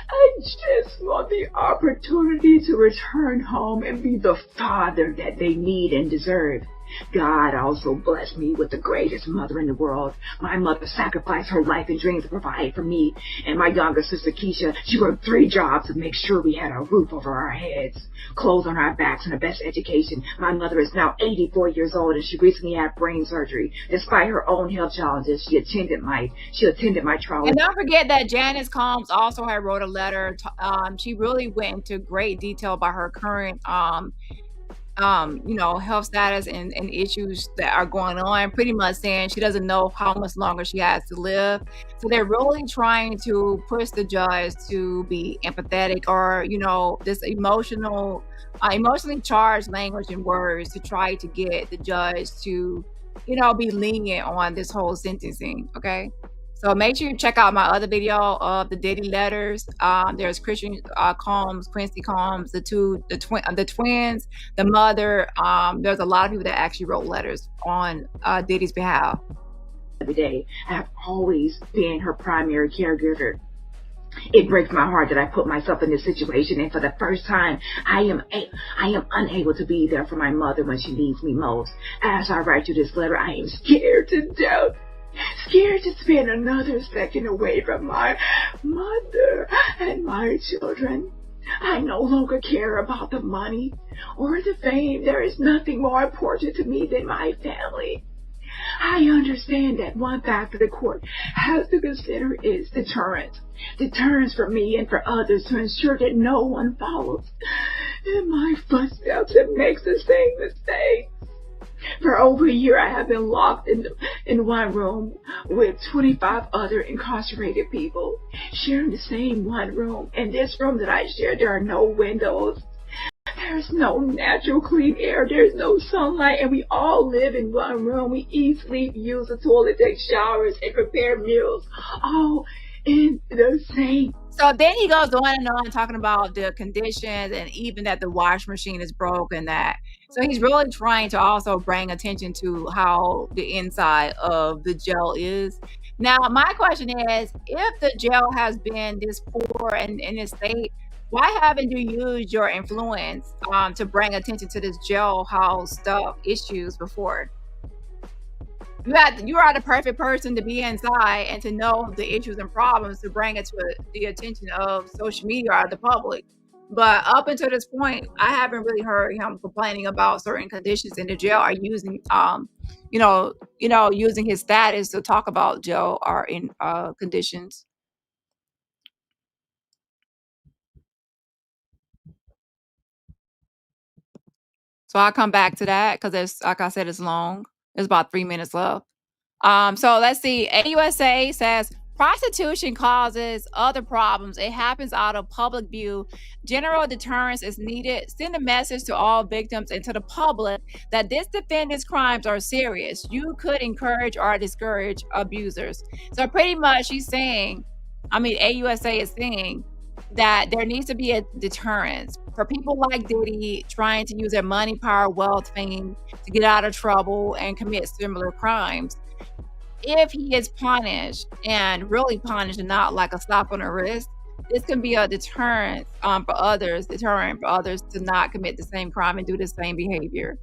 I just want the opportunity to return home and be the father that they need and deserve. God also blessed me with the greatest mother in the world. My mother sacrificed her life and dreams to provide for me and my younger sister Keisha. She worked 3 jobs to make sure we had a roof over our heads, clothes on our backs, and the best education. My mother is now 84 years old, and she recently had brain surgery. Despite her own health challenges, she attended my trial. And don't forget that Janice Combs also had wrote a letter. She really went into great detail about her current health status and issues that are going on, pretty much saying she doesn't know how much longer she has to live. So they're really trying to push the judge to be empathetic, or, this emotionally charged language and words to try to get the judge to, be lenient on this whole sentencing, okay? So make sure you check out my other video of the Diddy letters. There's Christian Combs, Quincy Combs, the twins, the mother. There's a lot of people that actually wrote letters on Diddy's behalf. Every day, I have always been her primary caregiver. It breaks my heart that I put myself in this situation, and for the first time, I am unable to be there for my mother when she needs me most. As I write you this letter, I am scared to death. Scared to spend another second away from my mother and my children. I no longer care about the money or the fame. There is nothing more important to me than my family. I understand that one factor the court has to consider is deterrence. Deterrence for me and for others, to ensure that no one follows in my footsteps and makes the same mistake. For over a year, I have been locked in one room with 25 other incarcerated people, sharing the same one room. In this room that I share, there are no windows. There's no natural clean air. There's no sunlight, and we all live in one room. We eat, sleep, use the toilet, take showers, and prepare meals, all in the same. So then he goes on and on talking about the conditions, and even that the wash machine is broken. So he's really trying to also bring attention to how the inside of the jail is. Now, my question is, if the jail has been this poor and in this state, why haven't you used your influence to bring attention to this jailhouse issues before? You are the perfect person to be inside and to know the issues and problems to bring it to the attention of social media or the public. But up until this point, I haven't really heard him complaining about certain conditions in the jail, or using, using his status to talk about jail or in conditions. So I'll come back to that because there's, like I said, it's long. There's about 3 minutes left. So let's see. AUSA says prostitution causes other problems. It happens out of public view. General deterrence is needed. Send a message to all victims and to the public that this defendant's crimes are serious. You could encourage or discourage abusers. So pretty much she's saying, AUSA is saying that there needs to be a deterrence for people like Diddy trying to use their money, power, wealth, fame to get out of trouble and commit similar crimes. If he is punished and really punished and not like a slap on the wrist, this can be a deterrent for others to not commit the same crime and do the same behavior.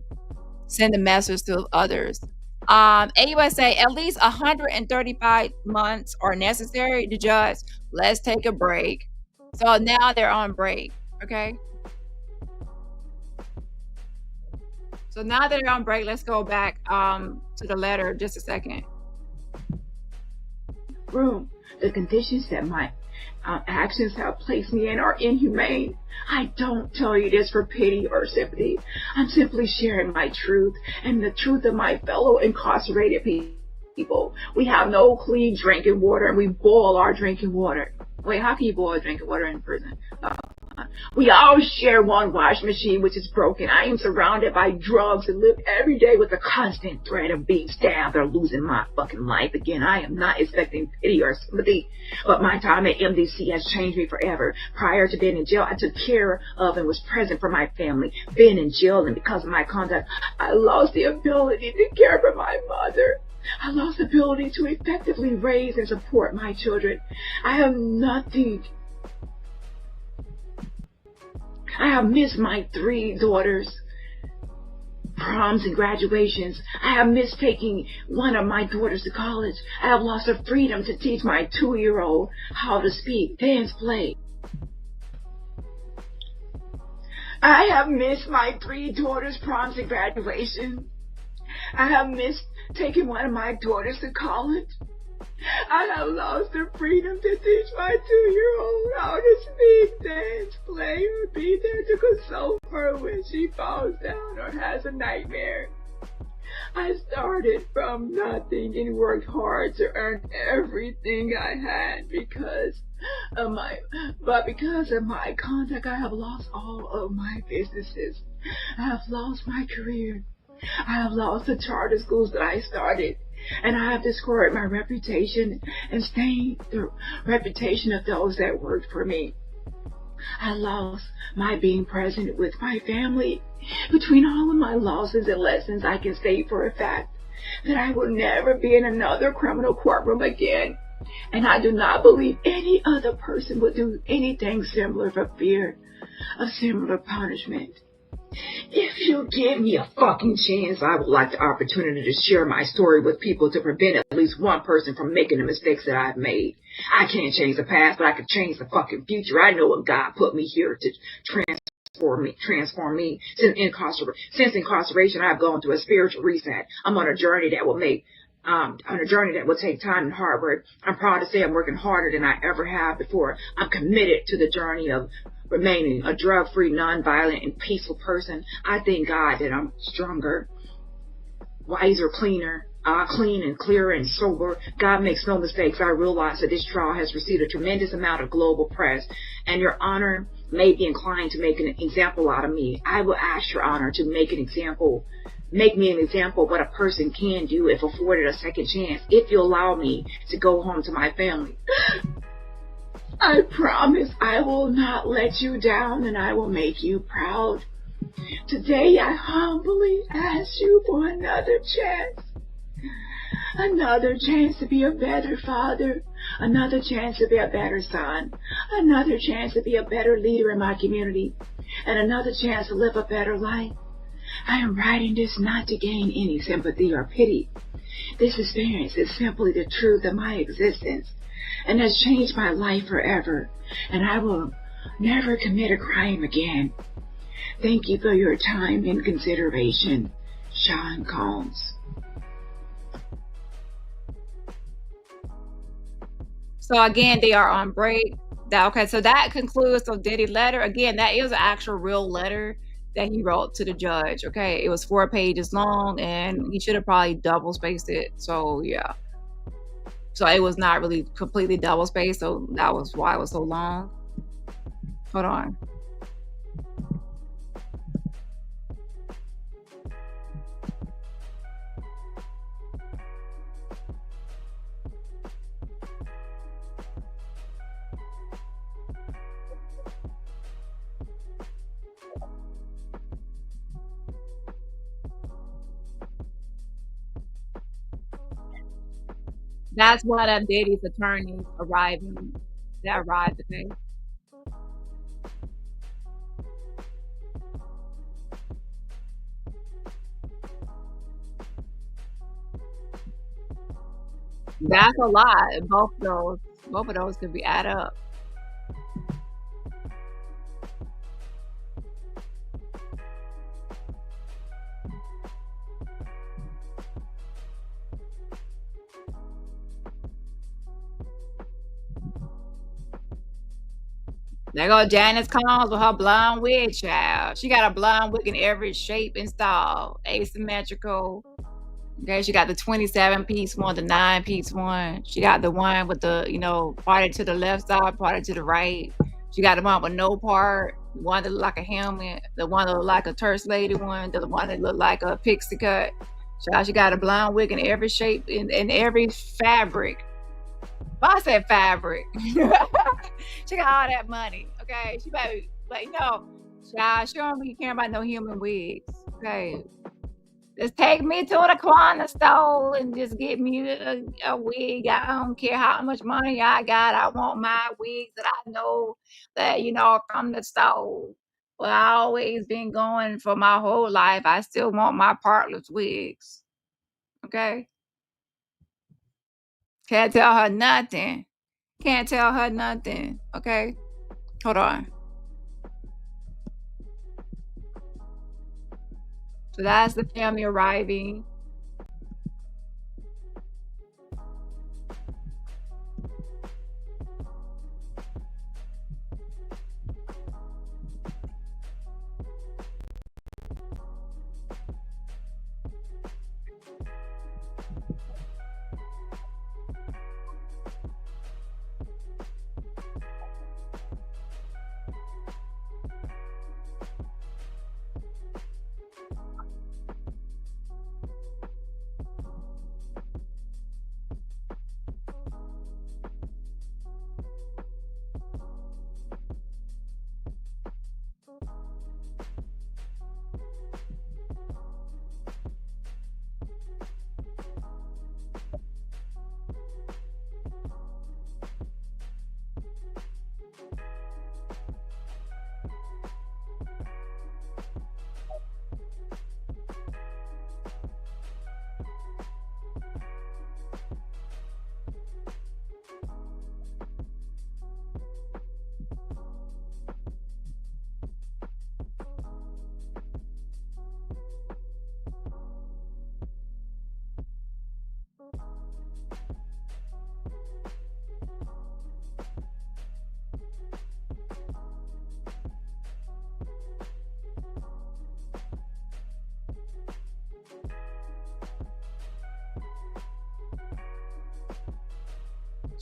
Send a message to others. AUSA, at least 135 months are necessary to judge. Let's take a break. So now they're on break, okay? So now that they're on break, let's go back to the letter just a second. Room, the conditions that my actions have placed me in are inhumane. I don't tell you this for pity or sympathy. I'm simply sharing my truth and the truth of my fellow incarcerated people. We have no clean drinking water and we boil our drinking water. Wait, how can you boil drinking water in prison? We all share one wash machine, which is broken. I am surrounded by drugs and live every day with a constant threat of being stabbed or losing my fucking life again. I am not expecting pity or sympathy, but my time at MDC has changed me forever. Prior to being in jail, I took care of and was present for my family. Being in jail and because of my conduct, I lost the ability to care for my mother. I lost the ability to effectively raise and support my children. I have nothing. I have missed my 3 daughters' proms and graduations. I have missed taking one of my daughters to college. I have lost the freedom to teach my 2-year-old how to speak, dance, play. I have missed my 3 daughters' proms and graduation. I have missed taking one of my daughters to college. I have lost the freedom to teach my 2-year-old how to speak, dance, play, or be there to console her when she falls down or has a nightmare. I started from nothing and worked hard to earn everything I had because of my conduct. I have lost all of my businesses. I have lost my career. I have lost the charter schools that I started. And I have destroyed my reputation and stained the reputation of those that worked for me. I lost my being present with my family. Between all of my losses and lessons, I can say for a fact that I will never be in another criminal courtroom again. And I do not believe any other person would do anything similar for fear of similar punishment. If you give me a fucking chance, I would like the opportunity to share my story with people to prevent at least one person from making the mistakes that I've made. I can't change the past, but I can change the fucking future. I know what God put me here to transform me. Since incarceration, I've gone through a spiritual reset. I'm on a journey that will take time and hard work. I'm proud to say I'm working harder than I ever have before. I'm committed to the journey of remaining a drug-free, non-violent, and peaceful person. I thank God that I'm stronger, wiser, clean and clear and sober. God makes no mistakes. I realize that this trial has received a tremendous amount of global press, and Your Honor may be inclined to make an example out of me. I will ask Your Honor to make me an example of what a person can do if afforded a second chance, if you allow me to go home to my family. I promise I will not let you down and I will make you proud. Today I humbly ask you for another chance. Another chance to be a better father. Another chance to be a better son. Another chance to be a better leader in my community. And another chance to live a better life. I am writing this not to gain any sympathy or pity. This experience is simply the truth of my existence and has changed my life forever, and I will never commit a crime again. Thank you for your time and consideration. Sean Combs. So again, they are on break. So that concludes the Diddy letter. Again, that is an actual real letter that he wrote to the judge. Okay, it was 4 pages long, and he should have probably double spaced it. So yeah, so it was not really completely double spaced. So that was why it was so long. Hold on. That's why that Diddy's attorneys that arrived today. That's a lot. Both of those could be add up. There go Janice Combs with her blonde wig, child. She got a blonde wig in every shape and style, asymmetrical. Okay, she got the 27-piece one, the 9-piece one. She got the one with the, parted to the left side, parted to the right. She got the one with no part, the one that looked like a helmet, the one that looked like a Terse Lady one, the one that looked like a pixie cut. Child, she got a blonde wig in every shape, in every fabric. I said fabric. She got all that money. Okay, she better, child, she don't be caring about no human wigs. Okay, just take me to the corner store and just get me a wig. I don't care how much money I got. I want my wigs that I know that from the store. Well, I always been going for my whole life. I still want my partless wigs. Okay, can't tell her nothing. Can't tell her nothing. Okay, hold on. So that's the family arriving.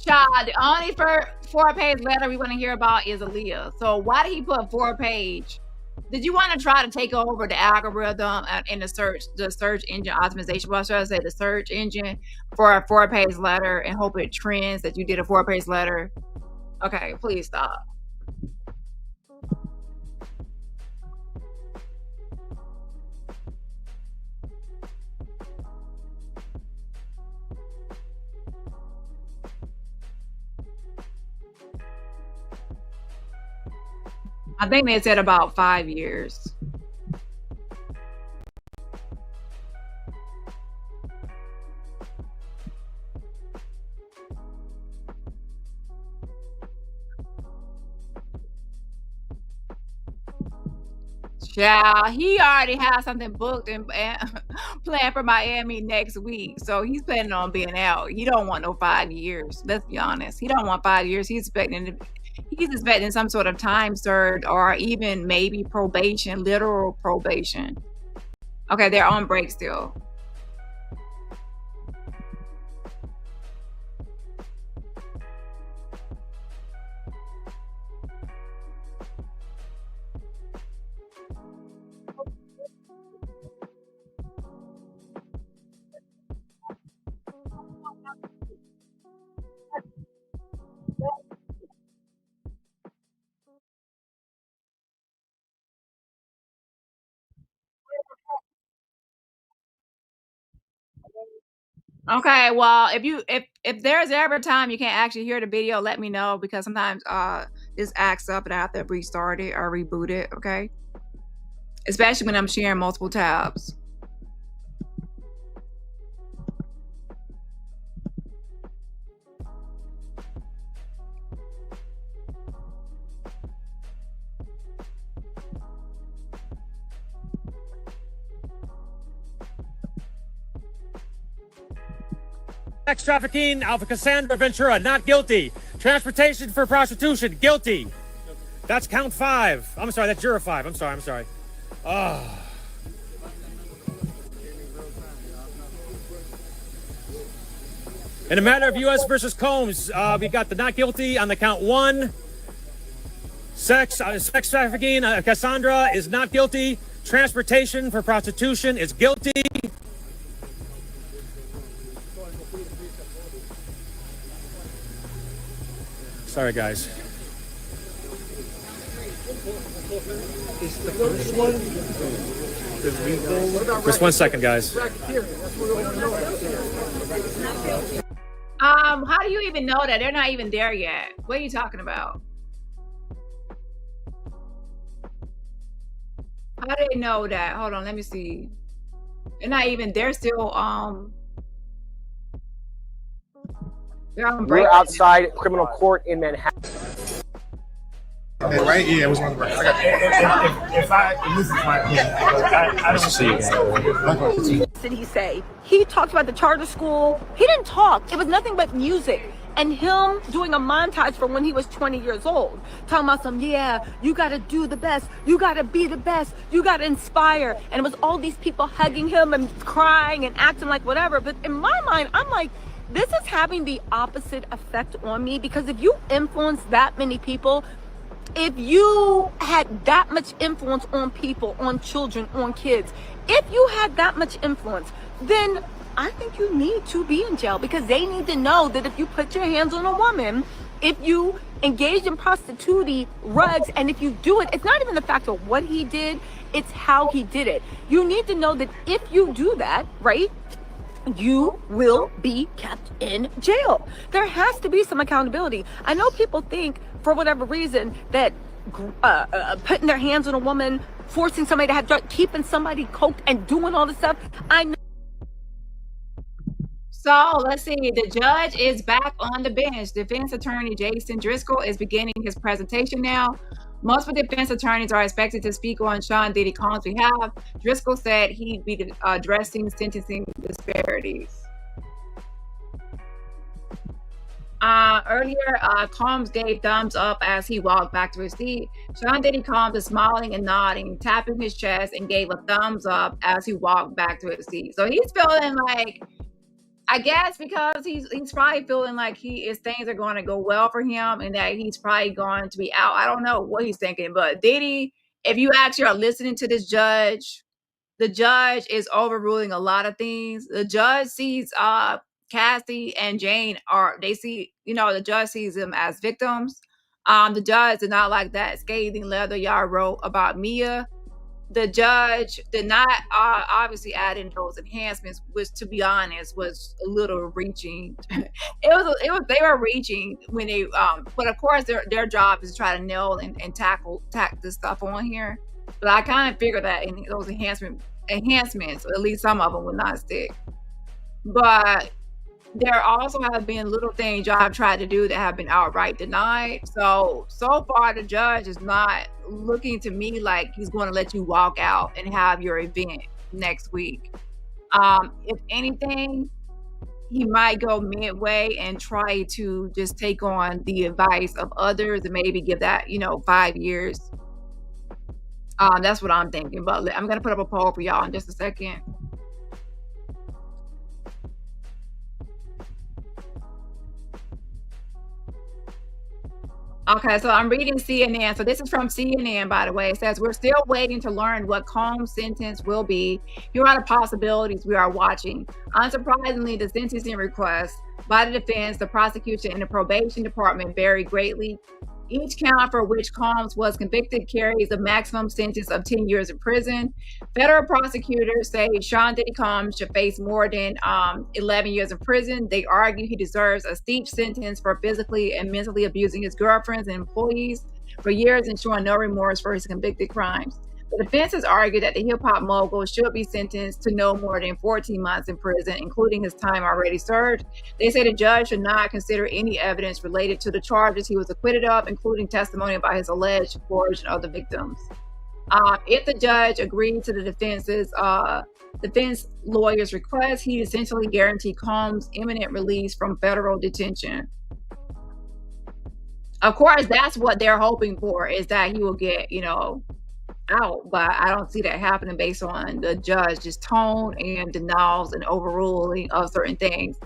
Child, the only 4-page letter we want to hear about is Aaliyah. So why did he put 4-page? Did you want to try to take over the algorithm in the search engine optimization? Well, should I say the search engine for a 4-page letter and hope it trends that you did a 4-page letter? Okay, please stop. I think they said about 5 years. Yeah, he already has something booked and planned for Miami next week. So he's planning on being out. He don't want no 5 years. Let's be honest. He don't want 5 years. He's expecting He's expecting some sort of time served or even maybe probation, literal probation. Okay, they're on break still. Okay, well, if there's ever a time you can't actually hear the video, let me know because sometimes this acts up and I have to restart it or reboot it, okay? Especially when I'm sharing multiple tabs. Sex trafficking, Alpha Cassandra Ventura, not guilty. Transportation for prostitution, guilty. That's count 5. I'm sorry, that's juror 5. I'm sorry. Oh. In a matter of U.S. versus Combs, we got the not guilty on the count 1. Sex trafficking, Cassandra is not guilty. Transportation for prostitution is guilty. Sorry, guys. Is the first one the legal? Just 1 second, guys. How do you even know that? They're not even there yet. What are you talking about? How do they know that? Hold on, let me see. They're not even, they're still, they're on break. We're outside criminal court in Manhattan. Right? Yeah, it was one of the right. If this is my opinion, I don't see it. Did he say? He talked about the charter school. He didn't talk. It was nothing but music. And him doing a montage from when he was 20 years old. Talking about some, yeah, you got to do the best. You got to be the best. You got to inspire. And it was all these people hugging him and crying and acting like whatever. But in my mind, I'm like, this is having the opposite effect on me. Because if you influence that many people, if you had that much influence on people, on children, on kids, if you had that much influence, then I think you need to be in jail because they need to know that if you put your hands on a woman, if you engage in prostituting, rugs, and if you do it, it's not even the fact of what he did, it's how he did it. You need to know that if you do that, right, you will be kept in jail. There has to be some accountability. I know people think, for whatever reason, that putting their hands on a woman, forcing somebody to have drugs, keeping somebody coked and doing all this stuff, I know. So let's see, the judge is back on the bench. Defense attorney Jason Driscoll is beginning his presentation now. Multiple defense attorneys are expected to speak on Sean Diddy Combs' behalf. Driscoll said he'd be addressing sentencing disparities. Earlier, Combs gave thumbs up as he walked back to his seat. Sean Diddy Combs is smiling and nodding, tapping his chest, and gave a thumbs up as he walked back to his seat. So he's feeling like, I guess because he's probably feeling like things are going to go well for him and that he's probably going to be out. I don't know what he's thinking, but Diddy, if you actually are listening to this judge, the judge is overruling a lot of things. The judge sees Cassie and Jane the judge sees them as victims. The judge did not like that scathing letter y'all wrote about Mia. The judge did not obviously add in those enhancements, which, to be honest, was a little reaching. They were reaching when they but of course their job is to try to nail and tackle this stuff on here. But I kind of figured that in those enhancements, at least some of them would not stick. But there also have been little things y'all have tried to do that have been outright denied. So far, the judge is not looking to me like he's going to let you walk out and have your event next week. If anything, he might go midway and try to just take on the advice of others and maybe give that, 5 years. That's what I'm thinking. But I'm gonna put up a poll for y'all in just a second. Okay, so I'm reading CNN. So this is from CNN, by the way. It says, we're still waiting to learn what Combs' sentence will be. Here are the possibilities we are watching. Unsurprisingly, the sentencing requests by the defense, the prosecution, and the probation department vary greatly. Each count for which Combs was convicted carries a maximum sentence of 10 years in prison. Federal prosecutors say Sean Diddy Combs should face more than 11 years in prison. They argue he deserves a steep sentence for physically and mentally abusing his girlfriends and employees for years and showing no remorse for his convicted crimes. The defense has argued that the hip-hop mogul should be sentenced to no more than 14 months in prison, including his time already served. They say the judge should not consider any evidence related to the charges he was acquitted of, including testimony about his alleged coercion of the victims. If the judge agreed to the defense lawyer's request, he essentially guaranteed Combs' imminent release from federal detention. Of course, that's what they're hoping for, is that he will get, out, but I don't see that happening based on the judge's tone and denials and overruling of certain things.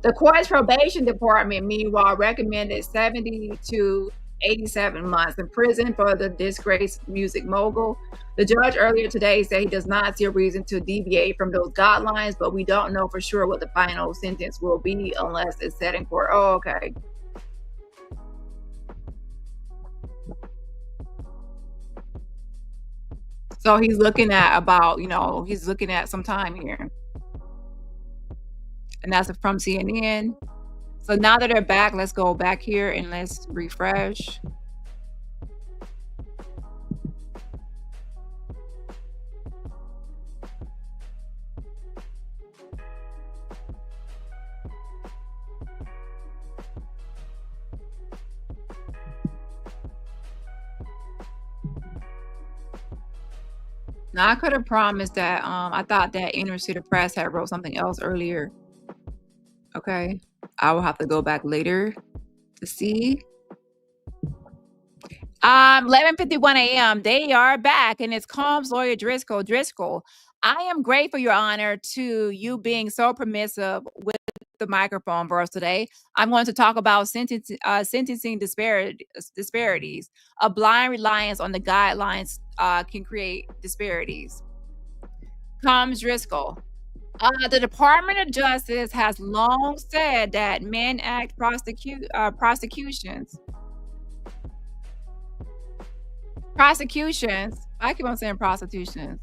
The court's probation department, meanwhile, recommended 70 to 87 months in prison for the disgraced music mogul. The judge earlier today said he does not see a reason to deviate from those guidelines, but we don't know for sure what the final sentence will be unless it's set in court. Oh, okay. So he's looking at about, he's looking at some time here. And that's from CNN. So now that they're back, let's go back here and let's refresh. Now, I could have promised that I thought that Inner City Press had wrote something else earlier. Okay. I will have to go back later to see. 11:51 a.m. They are back, and it's Combs lawyer Driscoll. Driscoll, I am grateful, Your Honor, to you being so permissive with the microphone for us today. I'm going to talk about sentencing disparities. A blind reliance on the guidelines can create disparities. Combs Driscoll. The Department of Justice has long said that men act prosecutions. I keep on saying prostitutions.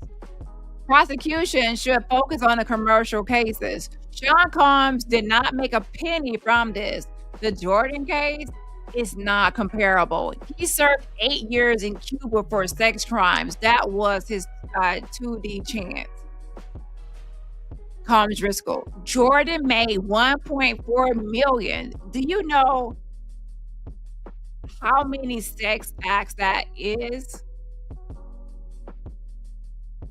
Prosecution should focus on the commercial cases. Sean Combs did not make a penny from this. The Jordan case is not comparable. He served 8 years in Cuba for sex crimes. That was his 2D chance. Combs Driscoll. Jordan made $1.4 million. Do you know how many sex acts that is?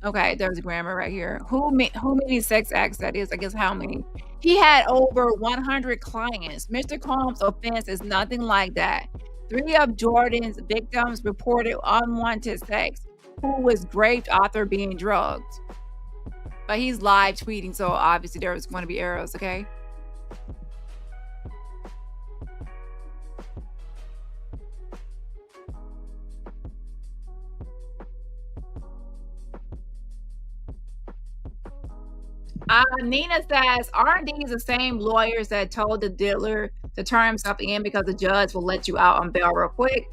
Okay, there's a grammar right here. Who many sex acts that is? I guess how many? He had over 100 clients. Mr. Combs' offense is nothing like that. 3 of Jordan's victims reported unwanted sex. Who was raped after being drugged? But he's live tweeting, so obviously there's going to be errors, okay? Nina says, aren't these the same lawyers that told the diddler to turn himself in because the judge will let you out on bail real quick?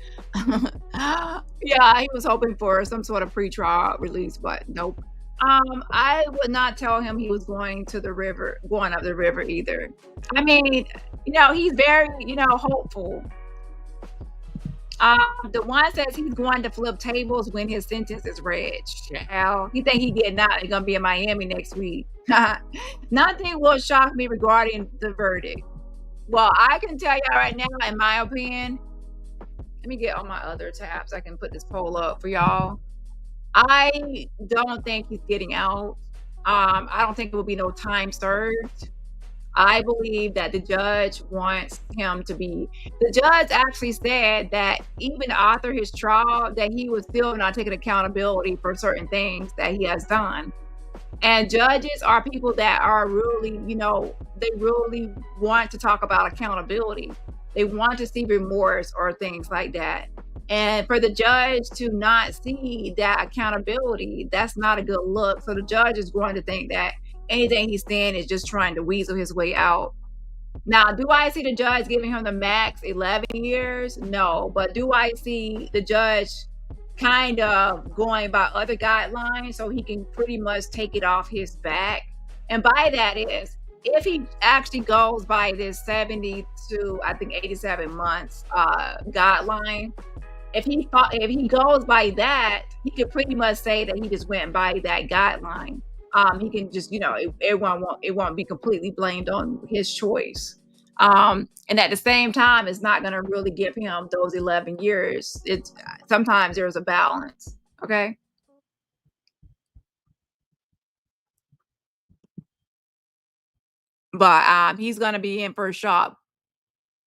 Yeah, he was hoping for some sort of pretrial release, but nope. I would not tell him he was going up the river either. I mean, he's very, hopeful. The one says he's going to flip tables when his sentence is read. Hell, he think he getting out and gonna be in Miami next week. Nothing will shock me regarding the verdict. Well, I can tell you right now, in my opinion, let me get on my other tabs. I can put this poll up for y'all. I don't think he's getting out. I don't think it will be no time served. I believe that the judge wants him to be. The judge actually said that even after his trial, that he was still not taking accountability for certain things that he has done. And judges are people that are really, they really want to talk about accountability. They want to see remorse or things like that. And for the judge to not see that accountability, that's not a good look. So the judge is going to think that anything he's saying is just trying to weasel his way out. Now, do I see the judge giving him the max 11 years? No. But do I see the judge kind of going by other guidelines so he can pretty much take it off his back? And by that is, if he actually goes by this 70 to, I think, 87 months guideline, if he goes by that, he could pretty much say that he just went by that guideline. He can just, it won't be completely blamed on his choice. And at the same time, it's not going to really give him those 11 years. It's sometimes there's a balance. Okay. But he's going to be in for a shock.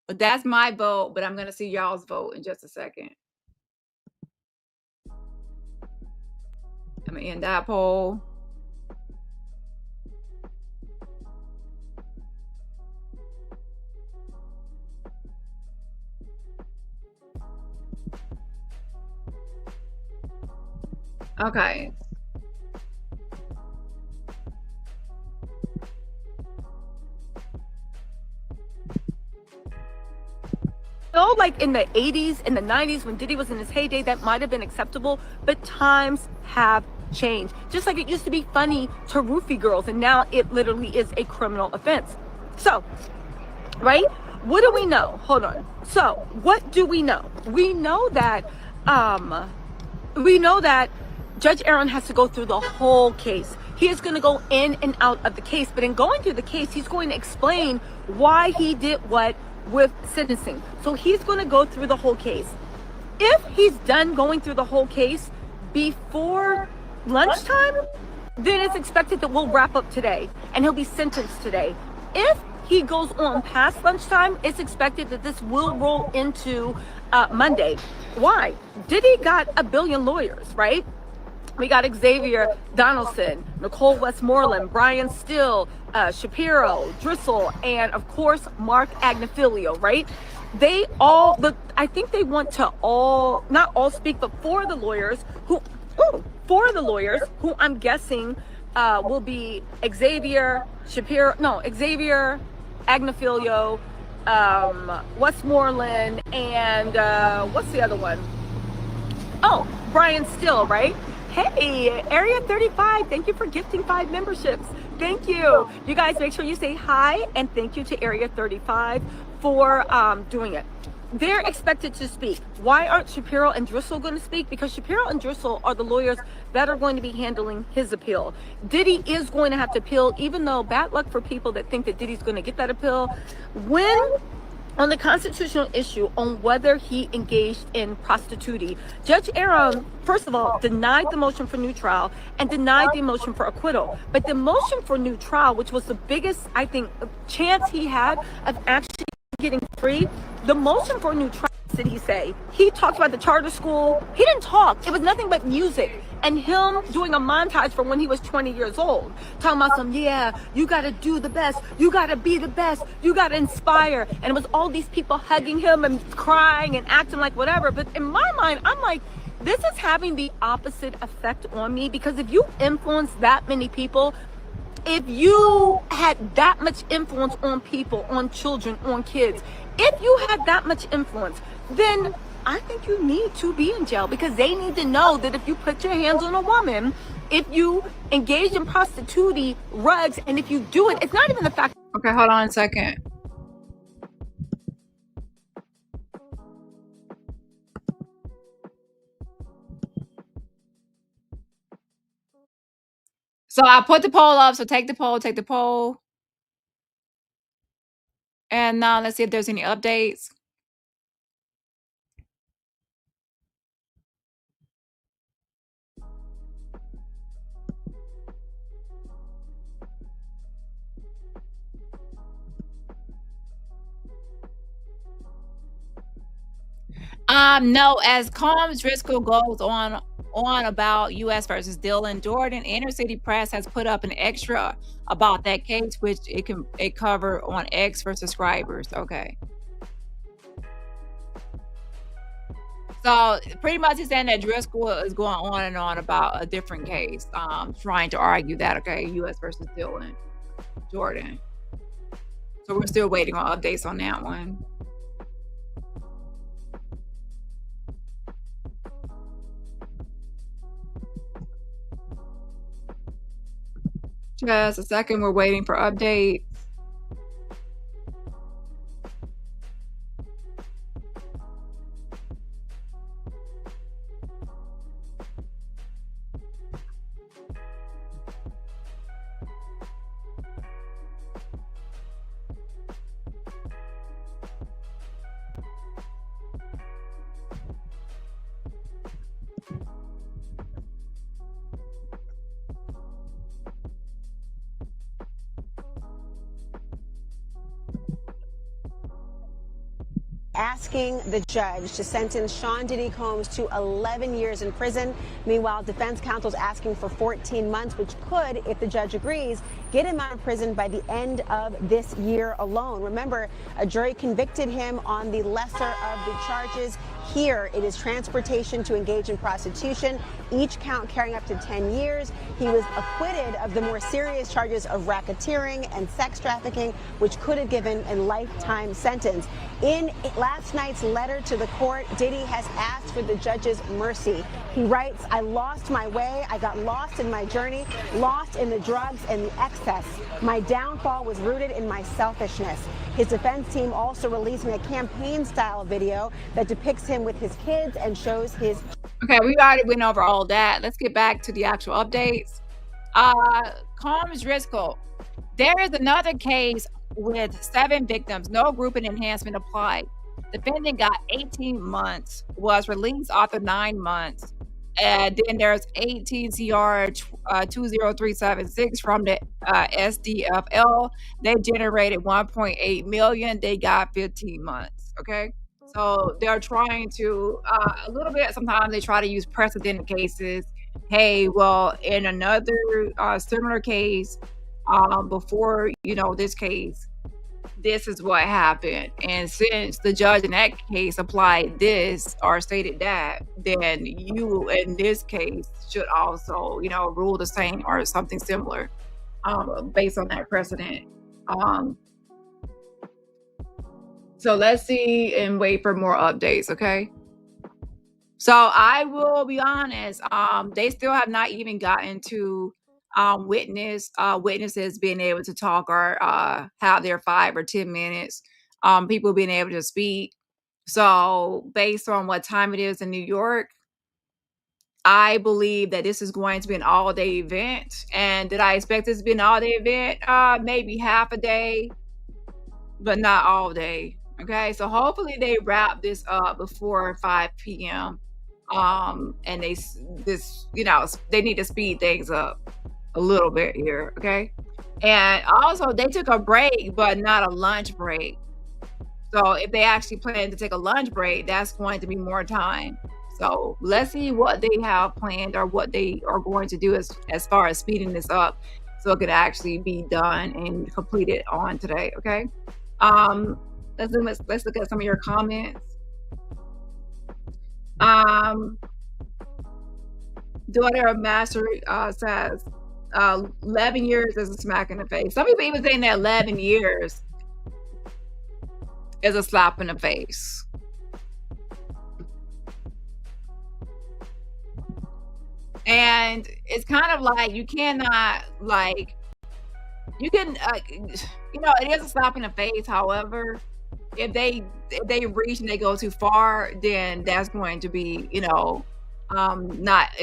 But that's my vote. But I'm going to see y'all's vote in just a second. I'm going to end that poll. Okay. Like in the 80s and the 90s when Diddy was in his heyday, that might have been acceptable, but times have changed. Just like it used to be funny to roofie girls, and now it literally is a criminal offense. So, right? What do we know? Hold on. So, what do we know? We know that Judge Aaron has to go through the whole case. He is going to go in and out of the case, but in going through the case, he's going to explain why he did what with sentencing. So he's going to go through the whole case. If he's done going through the whole case before lunchtime, then it's expected that we'll wrap up today and he'll be sentenced today. If he goes on past lunchtime, it's expected that this will roll into Monday. Why? Diddy got a billion lawyers, right? We got Xavier Donaldson, Nicole Westmoreland, Brian Still, Shapiro, Driscoll, and of course, Mark Agnifilio, right? They all, I think they want to not all speak, but four of the lawyers who I'm guessing will be Xavier, Agnifilio, Westmoreland, and what's the other one? Oh, Brian Still, right? Hey, Area 35, thank you for gifting 5 memberships. Thank you. You guys make sure you say hi, and thank you to Area 35 for doing it. They're expected to speak. Why aren't Shapiro and Driscoll going to speak? Because Shapiro and Driscoll are the lawyers that are going to be handling his appeal. Diddy is going to have to appeal, even though bad luck for people that think that Diddy's going to get that appeal. When on the constitutional issue on whether he engaged in prostituting, Judge Aaron, first of all, denied the motion for new trial and denied the motion for acquittal. But the motion for new trial, which was the biggest, I think, chance he had of actually getting free, the motion for new trial, did he say? He talked about the charter school. He didn't talk. It was nothing but music. And him doing a montage from when he was 20 years old. Talking about some, yeah, you got to do the best. You got to be the best. You got to inspire. And it was all these people hugging him and crying and acting like whatever. But in my mind, I'm like, this is having the opposite effect on me. Because if you influence that many people, if you had that much influence on people, on children, on kids, if you had that much influence, then I think you need to be in jail, because they need to know that if you put your hands on a woman, if you engage in prostituting, rugs, and if you do it, it's not even the fact. Okay, hold on a second. So I put the poll up. So take the poll. And now let's see if there's any updates. No, as Combs Driscoll goes on about U.S. versus Dylan Jordan, Inner City Press has put up an extra about that case, which it cover on X for subscribers. Okay. So pretty much he's saying that Driscoll is going on and on about a different case, trying to argue that, okay, U.S. versus Dylan Jordan. So we're still waiting on updates on that one. Just a second, we're waiting for updates. Asking the judge to sentence Sean Diddy Combs to 11 years in prison. Meanwhile, defense counsel is asking for 14 months, which could, if the judge agrees, get him out of prison by the end of this year alone. Remember, a jury convicted him on the lesser of the charges. Here, it is transportation to engage in prostitution, each count carrying up to 10 years. He was acquitted of the more serious charges of racketeering and sex trafficking, which could have given a lifetime sentence. In last night's letter to the court, Diddy has asked for the judge's mercy. He writes, "I lost my way. I got lost in my journey, lost in the drugs and the excess. My downfall was rooted in my selfishness." His defense team also releasing a campaign-style video that depicts him with his kids and shows his... Okay, we already went over all that. Let's get back to the actual updates. Combs Driscoll. There is another case with 7 victims. No grouping enhancement applied. Defendant got 18 months, was released after 9 months. And then there's 18 CR 20376 from the SDFL. They generated 1.8 million. They got 15 months. Okay. So they're trying to, a little bit, sometimes they try to use precedent cases. Hey, well, in another similar case, before, this case, this is what happened. And since the judge in that case applied this or stated that, then you in this case should also, rule the same or something similar based on that precedent. So let's see and wait for more updates, okay? So I will be honest, they still have not even gotten to witnesses being able to talk or have their 5 or 10 minutes, people being able to speak. So based on what time it is in New York, I believe that this is going to be an all-day event. And did I expect this to be an all-day event? Maybe half a day, but not all day. Okay, so hopefully they wrap this up before 5 p.m. And they need to speed things up a little bit here, okay? And also they took a break, but not a lunch break. So if they actually plan to take a lunch break, that's going to be more time. So let's see what they have planned or what they are going to do as far as speeding this up so it could actually be done and completed on today, okay? Let's look at some of your comments. Daughter of Master says 11 years is a smack in the face. Some people even saying that 11 years is a slap in the face. And it's kind of like you cannot it is a slap in the face. However, if they reach and they go too far, then that's going to be, it's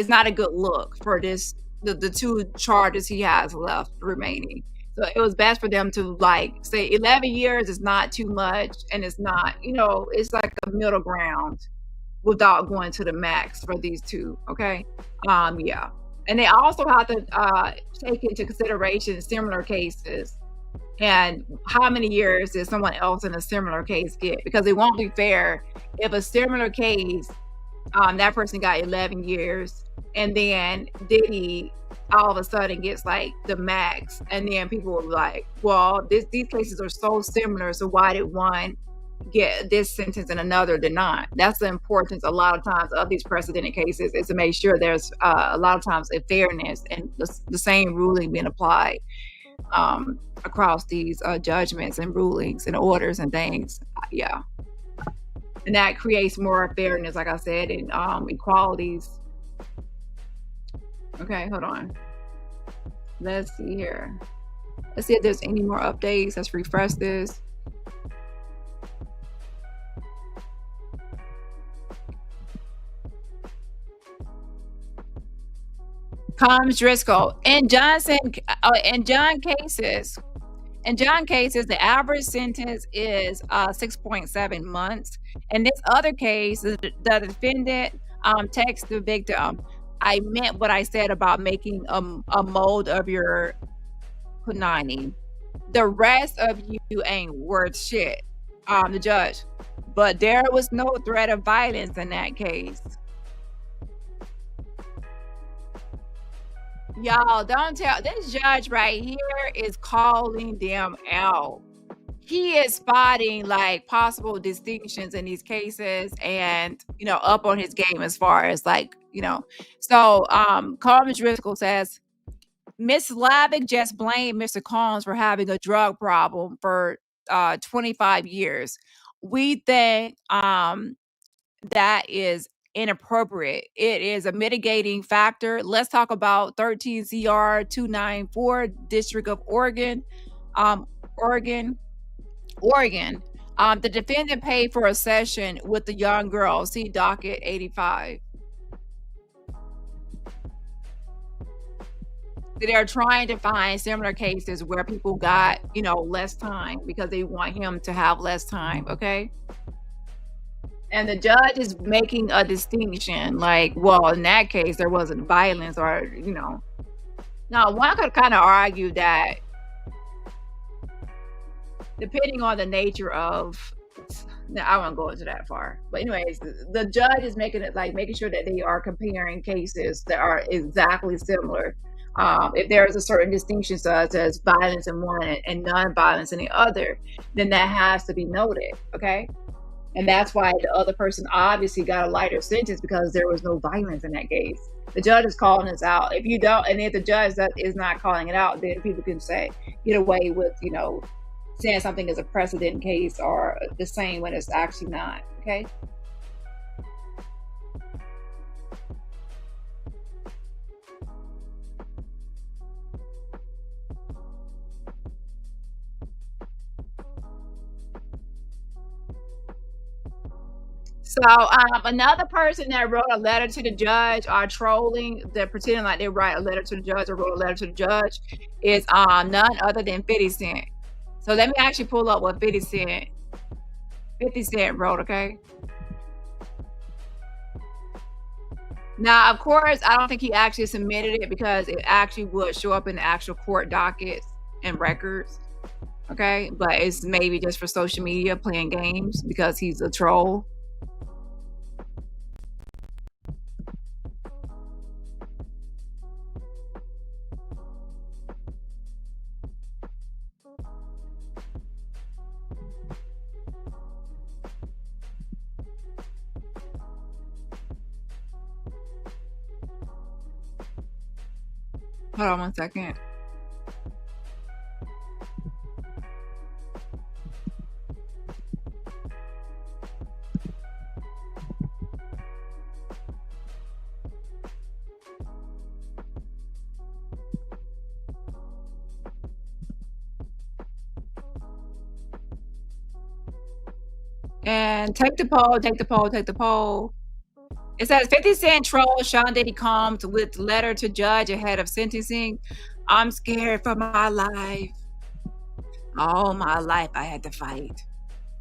not a good look for the 2 charges he has left remaining. So it was best for them to say 11 years is not too much, and it's not, it's like a middle ground without going to the max for these 2. Okay. Yeah. And they also have to take into consideration similar cases And how many years did someone else in a similar case get? Because it won't be fair if a similar case, that person got 11 years, and then Diddy all of a sudden gets like the max, and then people will be like, well, these cases are so similar, so why did one get this sentence and another did not? That's the importance a lot of times of these precedented cases, is to make sure there's a lot of times a fairness and the same ruling being applied across these judgments and rulings and orders and things. Yeah. And that creates more fairness, like I said, and equalities. Okay, hold on. Let's see here. Let's see if there's any more updates. Let's refresh this. Combs Driscoll in John cases. In John cases, the average sentence is 6.7 months. In this other case, the defendant texts the victim, "I meant what I said about making a mold of your punani. The rest of you ain't worth shit." The judge. But there was no threat of violence in that case. Y'all, don't tell. This judge right here is calling them out. He is spotting like possible distinctions in these cases, and up on his game as far as like, so Combs Driscoll says Miss Slavic just blamed Mr. Combs for having a drug problem for 25 years. We think that is inappropriate. It is a mitigating factor. Let's talk about 13 CR 294, District of Oregon. Oregon. The defendant paid for a session with the young girl. See docket 85. They're trying to find similar cases where people got, less time because they want him to have less time, okay? And the judge is making a distinction, like, well, in that case, there wasn't violence or, Now, one could kind of argue that depending on the nature of, I won't go into that far. But anyways, the judge is making sure that they are comparing cases that are exactly similar. If there is a certain distinction such as violence in one and non-violence in the other, then that has to be noted, okay? And that's why the other person obviously got a lighter sentence, because there was no violence in that case. The judge is calling this out. If you don't, and if the judge that is not calling it out, then people can get away with, saying something is a precedent case or the same when it's actually not, okay? So another person that wrote a letter to the judge or trolling, that pretending like they write a letter to the judge or wrote a letter to the judge, is none other than 50 Cent. So let me actually pull up what 50 Cent wrote, okay? Now, of course, I don't think he actually submitted it because it actually would show up in the actual court dockets and records, okay? But it's maybe just for social media playing games because he's a troll. Hold on one second. And take the poll. It says 50 Cent trolls Sean Diddy Combs with letter to judge ahead of sentencing. I'm scared for my life. All my life I had to fight.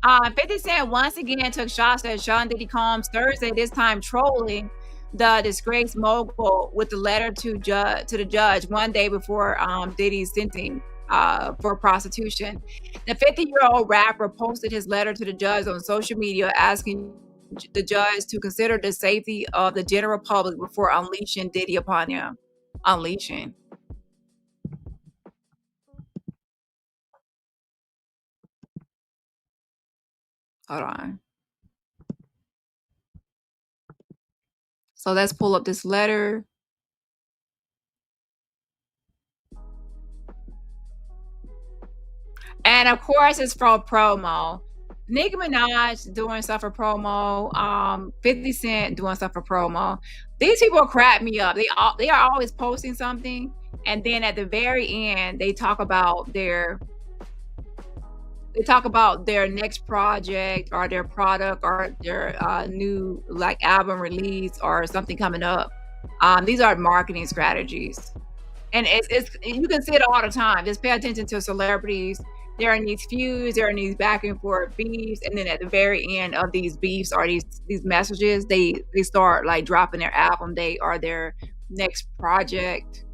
50 Cent once again took shots at Sean Diddy Combs Thursday, this time trolling the disgraced mogul with the letter to the judge one day before Diddy's sentencing. for prostitution. The 50-year-old rapper posted his letter to the judge on social media asking the judge to consider the safety of the general public before unleashing Diddy upon him. Unleashing. Hold on. So let's pull up this letter. And of course, it's for promo. Nicki Minaj doing stuff for promo. 50 Cent doing stuff for promo. These people crack me up. They are always posting something, and then at the very end, they talk about their next project or their product or their new like album release or something coming up. These are marketing strategies, and it's you can see it all the time. Just pay attention to celebrities. There are these feuds, there are these back and forth beefs, and then at the very end of these beefs or these messages, they start like dropping their album date or their next project.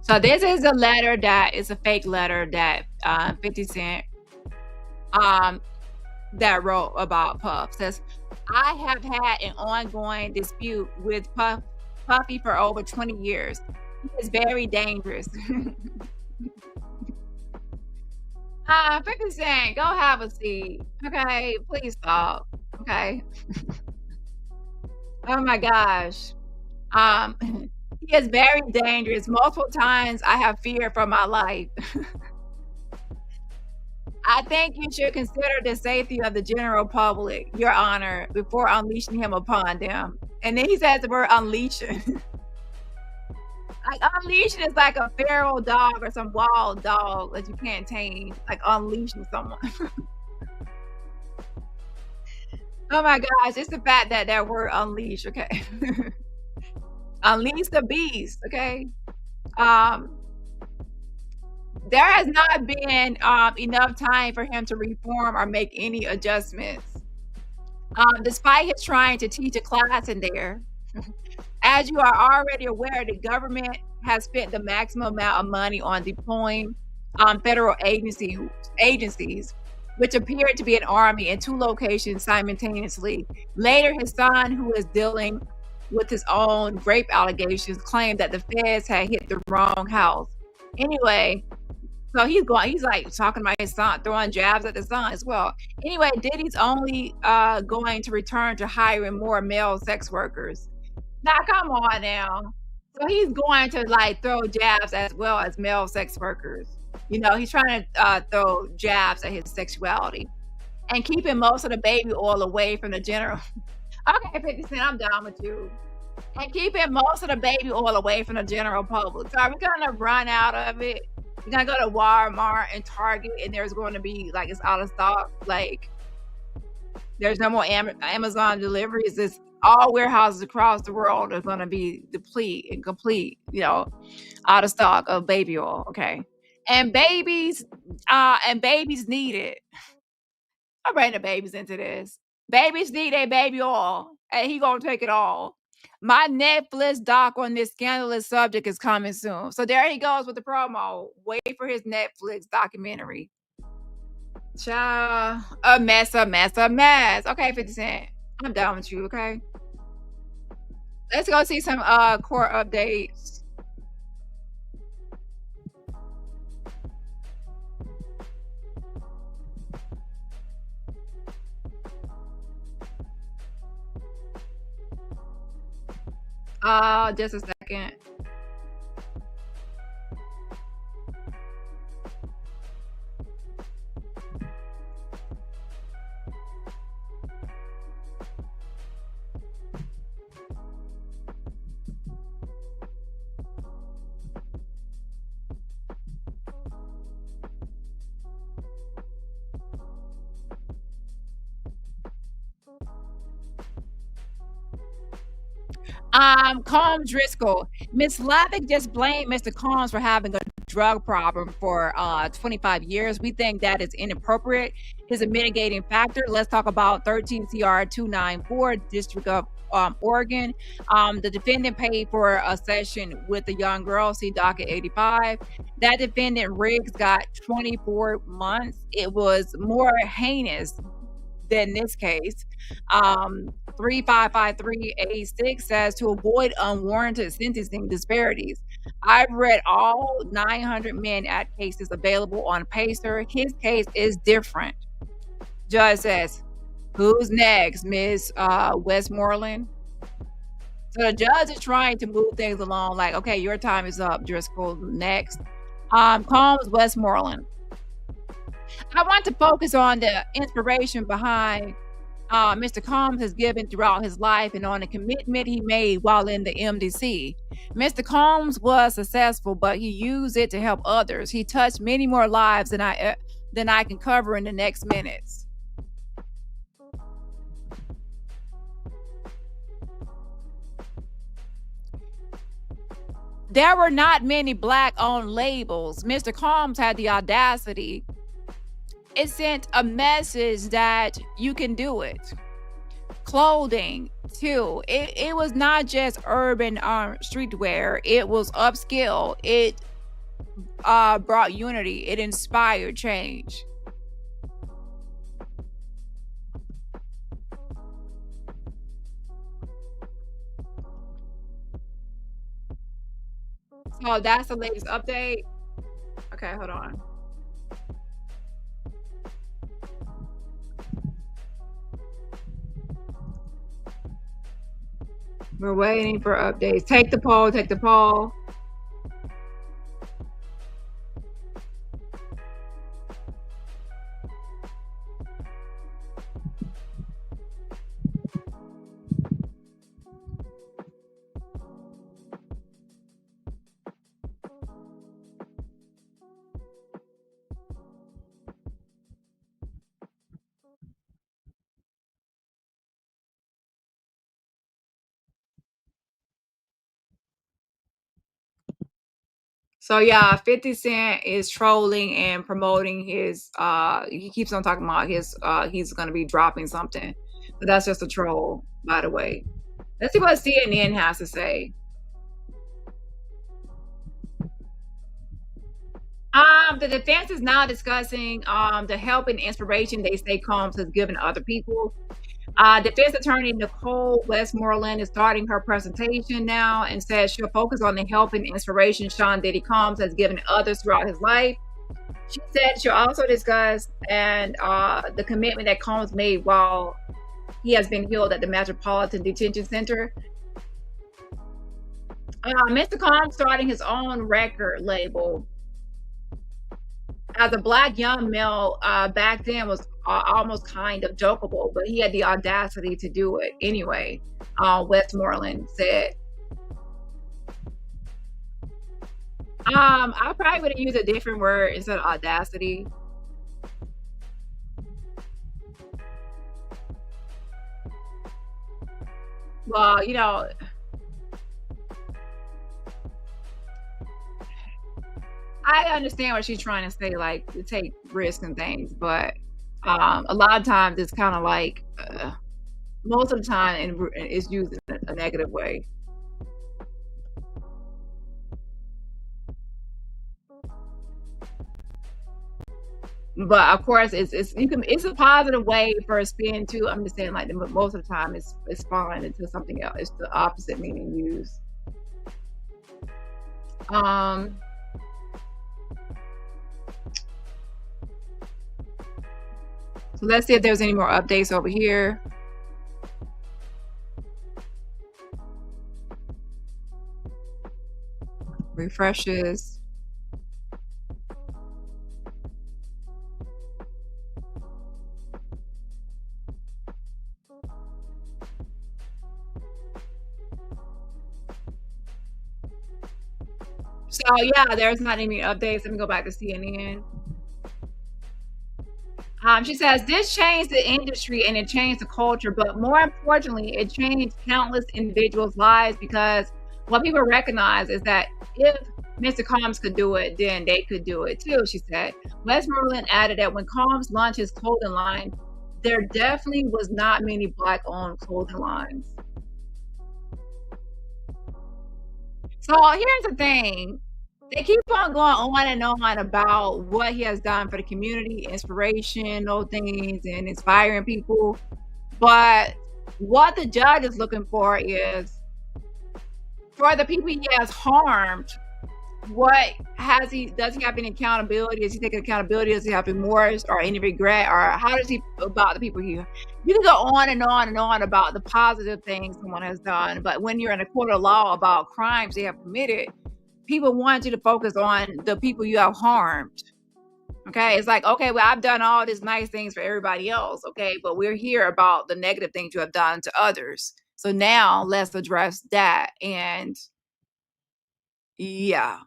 So this is a letter that is a fake letter that 50 Cent that wrote about Puff. Says, I have had an ongoing dispute with Puffy for over 20 years. He is very dangerous. 50 Cent, go have a seat. Okay, please stop. Okay. Oh my gosh. He is very dangerous. Multiple times I have feared for my life. I think you should consider the safety of the general public, Your Honor, before unleashing him upon them. And then he says the word unleashing. Like unleashing is like a feral dog or some wild dog that you can't tame. Like unleashing someone. Oh my gosh, it's the fact that that word unleash, okay? Unleash the beast, okay? There has not been enough time for him to reform or make any adjustments. Despite his trying to teach a class in there, as you are already aware, the government has spent the maximum amount of money on deploying federal agencies, which appeared to be an army in 2 locations simultaneously. Later, his son, who is dealing with his own rape allegations, claimed that the feds had hit the wrong house. Anyway, so he's like talking about his son, throwing jabs at the son as well. Anyway, Diddy's only going to return to hiring more male sex workers. Now, come on now. So he's going to like throw jabs as well as male sex workers. You know, he's trying to throw jabs at his sexuality and keeping most of the baby oil away from the general. Okay, 50 Cent, I'm done with you. And keeping most of the baby oil away from the general public. So are we gonna run out of it? We're gonna go to Walmart and Target and there's going to be like it's out of stock. Like there's no more Amazon deliveries. It's all warehouses across the world are gonna be deplete and complete, you know, out of stock of baby oil. Okay. And babies need it. I'm bringing the babies into this. Babies need a baby oil, and he gonna take it all. My Netflix doc on this scandalous subject is coming soon. So there he goes with the promo. Wait for his Netflix documentary. Child, a mess. Okay, 50 Cent. I'm done with you, okay? Let's go see some court updates. Just a second. Combs Driscoll. Miss Lavick just blamed Mr. Combs for having a drug problem for 25 years. We think that is inappropriate. Is a mitigating factor. Let's talk about 13 CR 294, District of Oregon. The defendant paid for a session with a young girl, see docket 85. That defendant, Riggs, got 24 months. It was more heinous than this case. 3553A6 says to avoid unwarranted sentencing disparities. I've read all 900 men at cases available on Pacer. His case is different. Judge says, who's next, Ms. Westmoreland? So the judge is trying to move things along like, okay, your time is up, Driscoll, next. Combs, Westmoreland. I want to focus on the inspiration behind Mr. Combs has given throughout his life and on the commitment he made while in the MDC. Mr. Combs was successful, but he used it to help others. He touched many more lives than I can cover in the next minutes. There were not many Black-owned labels. Mr. Combs had the audacity. It sent a message that you can do it. Clothing, too. It was not just urban streetwear. It was upscale. It brought unity. It inspired change. So that's the latest update. Okay, hold on. We're waiting for updates. Take the poll, take the poll. So yeah, 50 Cent is trolling and promoting his he keeps on talking about his he's gonna be dropping something. But that's just a troll, by the way. Let's see what CNN has to say. The defense is now discussing the help and inspiration they say Combs has given other people. Defense attorney Nicole Westmoreland is starting her presentation now and says she'll focus on the help and inspiration Sean Diddy Combs has given others throughout his life. She said she'll also discuss the commitment that Combs made while he has been held at the Metropolitan Detention Center. Mr. Combs starting his own record label. As a Black young male, back then was almost kind of jokeable, but he had the audacity to do it anyway. Westmoreland said. I probably would have used a different word instead of audacity. Well, you know, I understand what she's trying to say, like to take risks and things, but a lot of times it's kind of like most of the time it's used in a negative way. But of course, it's a positive way for a spin too. I'm just saying, like most of the time it's spawned into something else. It's the opposite meaning used. So let's see if there's any more updates over here. Refreshes. So yeah, there's not any updates. Let me go back to CNN. She says, this changed the industry and it changed the culture, but more importantly, it changed countless individuals' lives because what people recognize is that if Mr. Combs could do it, then they could do it too, she said. Westmoreland added that when Combs launched his clothing line, there definitely was not many Black-owned clothing lines. So here's the thing. They keep on going on and on about what he has done for the community, inspirational things and inspiring people. But what the judge is looking for is for the people he has harmed, does he have any accountability? Is he taking accountability? Does he have remorse or any regret? Or how does he feel about the people you can go on and on and on about the positive things someone has done, but when you're in a court of law about crimes they have committed, people want you to focus on the people you have harmed. Okay, it's like, okay, well, I've done all these nice things for everybody else, okay, but we're here about the negative things you have done to others. So now let's address that. And yeah.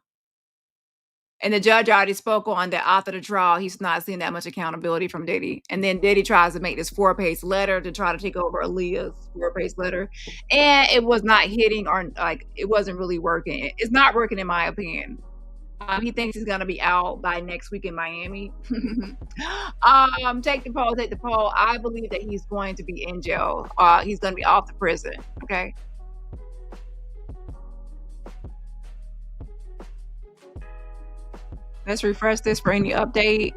And the judge already spoke on that after the trial, he's not seeing that much accountability from Diddy. And then Diddy tries to make this 4-page letter to try to take over Aaliyah's 4-page letter. And it was not hitting, or like, it wasn't really working. It's not working in my opinion. He thinks he's going to be out by next week in Miami. Take the poll. I believe that he's going to be in jail. He's going to be off the prison. Okay. Let's refresh this for any updates.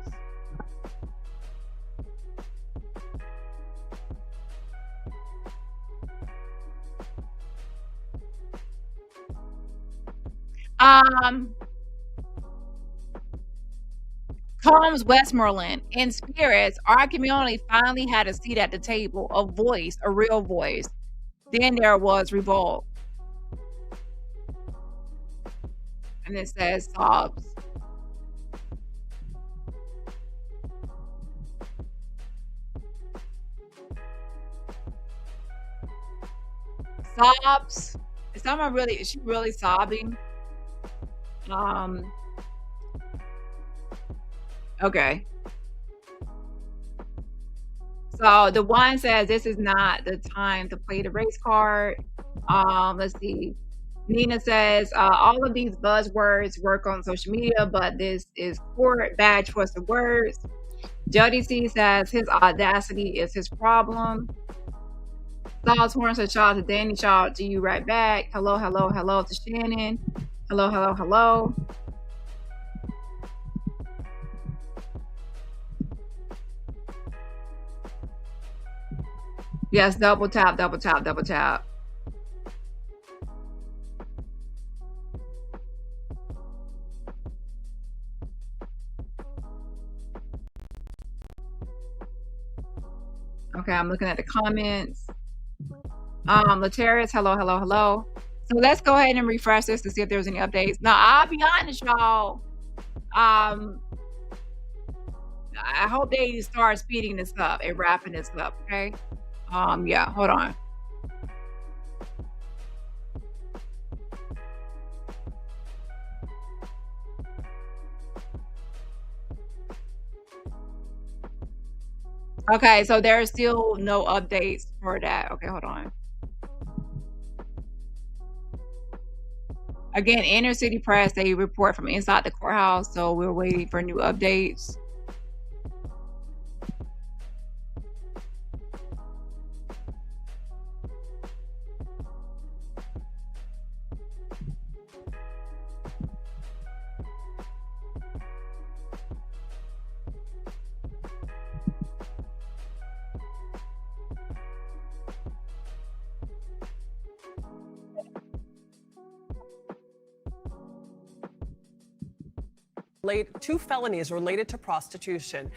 Combs Westmoreland. In spirits, our community finally had a seat at the table, a voice, a real voice. Then there was revolt. And it says sobs. Sobs. Is she really sobbing? Okay. So the one says this is not the time to play the race card. Let's see. Nina says all of these buzzwords work on social media, but this is court, bad choice of words. Jody C says his audacity is his problem. Saul's Horn says shout out to Dani, shout out to you right back. Hello, hello, hello to Shannon. Hello, hello, hello. Yes, double tap, double tap, double tap. Okay, I'm looking at the comments. Latarius, hello, hello, hello. So let's go ahead and refresh this to see if there's any updates. Now, I'll be honest, y'all. I hope they start speeding this up and wrapping this up, okay? Yeah, hold on. Okay, so there's still no updates for that. Okay, hold on. Again, inner city press, they report from inside the courthouse, so we're waiting for new updates. Two felonies related to prostitution,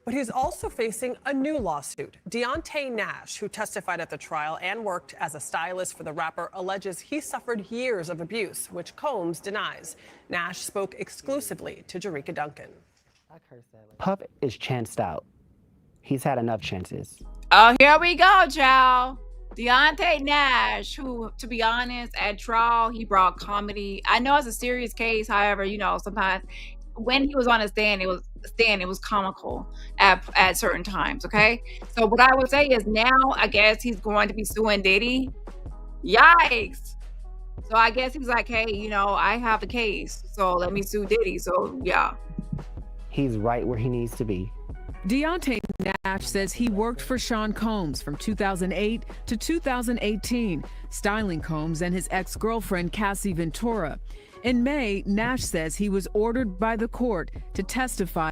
but he's also facing a new lawsuit. Deonte Nash, who testified at the trial and worked as a stylist for the rapper, alleges he suffered years of abuse, which Combs denies. Nash spoke exclusively to Jerika Duncan. Puff is chanced out. He's had enough chances. Oh, here we go, child. Deonte Nash, who, to be honest, at trial, he brought comedy. I know it's a serious case. However, you know, sometimes when he was on a stand, it was comical at certain times, okay? So what I would say is now, I guess he's going to be suing Diddy. Yikes. So I guess he's like, hey, you know, I have the case, so let me sue Diddy. So yeah. He's right where he needs to be. Deonte Nash says he worked for Sean Combs from 2008 to 2018, styling Combs and his ex-girlfriend Cassie Ventura. In May, Nash says he was ordered by the court to testify.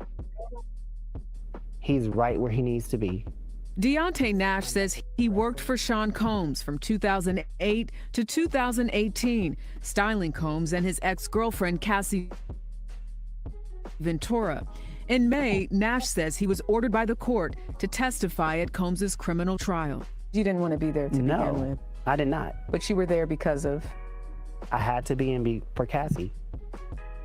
He's right where he needs to be. Deonte Nash says he worked for Sean Combs from 2008 to 2018, styling Combs and his ex-girlfriend Cassie Ventura. In May, Nash says he was ordered by the court to testify at Combs's criminal trial. You didn't want to be there to begin with. I did not. But you were there because of? I had to be for Cassie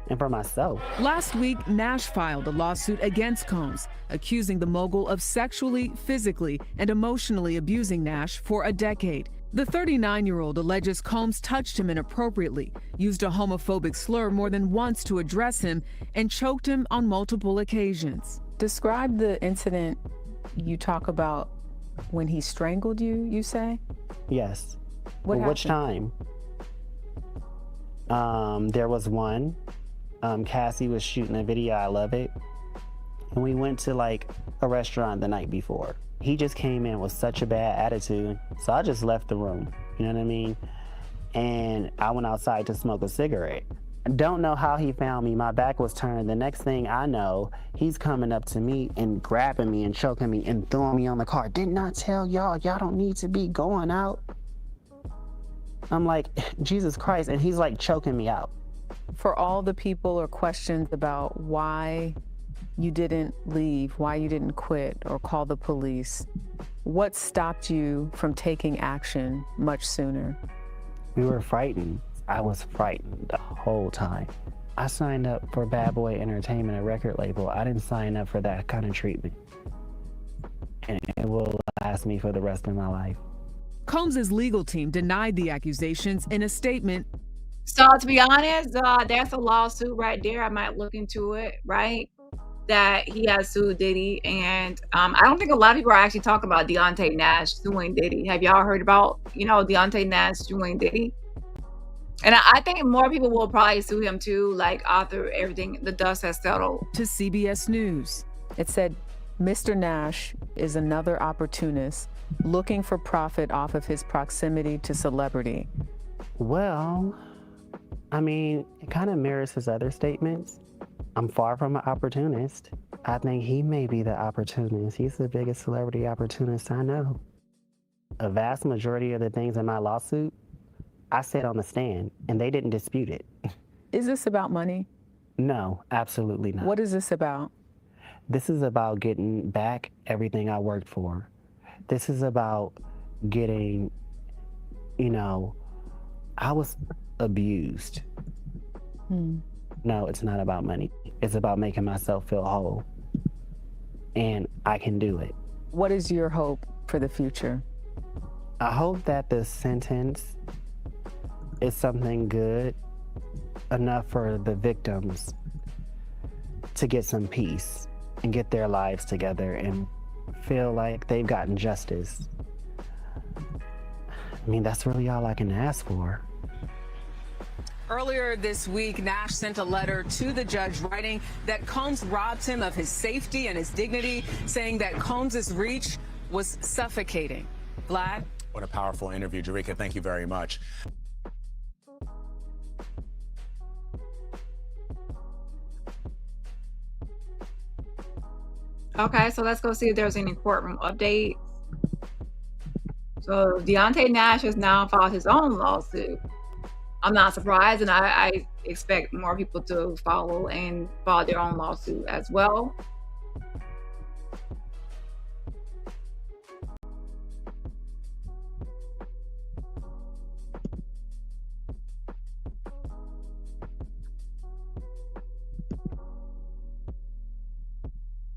and for myself. Last week, Nash filed a lawsuit against Combs, accusing the mogul of sexually, physically, and emotionally abusing Nash for a decade. The 39-year-old alleges Combs touched him inappropriately, used a homophobic slur more than once to address him, and choked him on multiple occasions. Describe the incident you talk about when he strangled you, you say? Yes. What happened? Which time? There was one. Cassie was shooting a video, I love it. And we went to like a restaurant the night before. He just came in with such a bad attitude, so I just left the room, you know what I mean? And I went outside to smoke a cigarette. Don't know how he found me. My back was turned. The next thing I know, he's coming up to me and grabbing me and choking me and throwing me on the car. Didn't I tell y'all don't need to be going out? I'm like, Jesus Christ, and he's like choking me out. For all the people or questions about why you didn't leave, why you didn't quit or call the police, what stopped you from taking action much sooner? We were frightened. I was frightened the whole time. I signed up for Bad Boy Entertainment, a record label. I didn't sign up for that kind of treatment. And it will last me for the rest of my life. Combs' legal team denied the accusations in a statement. So to be honest, that's a lawsuit right there. I might look into it, right? That he has sued Diddy, and I don't think a lot of people are actually talking about Deonte Nash suing Diddy. Have y'all heard about, you know, Deonte Nash suing Diddy? And I think more people will probably sue him too, like after everything, the dust has settled. To CBS News, it said, Mr. Nash is another opportunist looking for profit off of his proximity to celebrity. Well, I mean, it kind of mirrors his other statements. I'm far from an opportunist. I think he may be the opportunist. He's the biggest celebrity opportunist I know. A vast majority of the things in my lawsuit, I said on the stand, and they didn't dispute it. Is this about money? No, absolutely not. What is this about? This is about getting back everything I worked for. This is about getting, you know, I was abused. No, it's not about money. It's about making myself feel whole. And I can do it. What is your hope for the future? I hope that the sentence is something good enough for the victims to get some peace and get their lives together and feel like they've gotten justice. I mean, that's really all I can ask for. Earlier this week, Nash sent a letter to the judge writing that Combs robbed him of his safety and his dignity, saying that Combs' reach was suffocating. Vlad? What a powerful interview. Jerika, thank you very much. Okay, so let's go see if there's any courtroom updates. So Deonte Nash has now filed his own lawsuit. I'm not surprised, and I expect more people to follow and file their own lawsuit as well.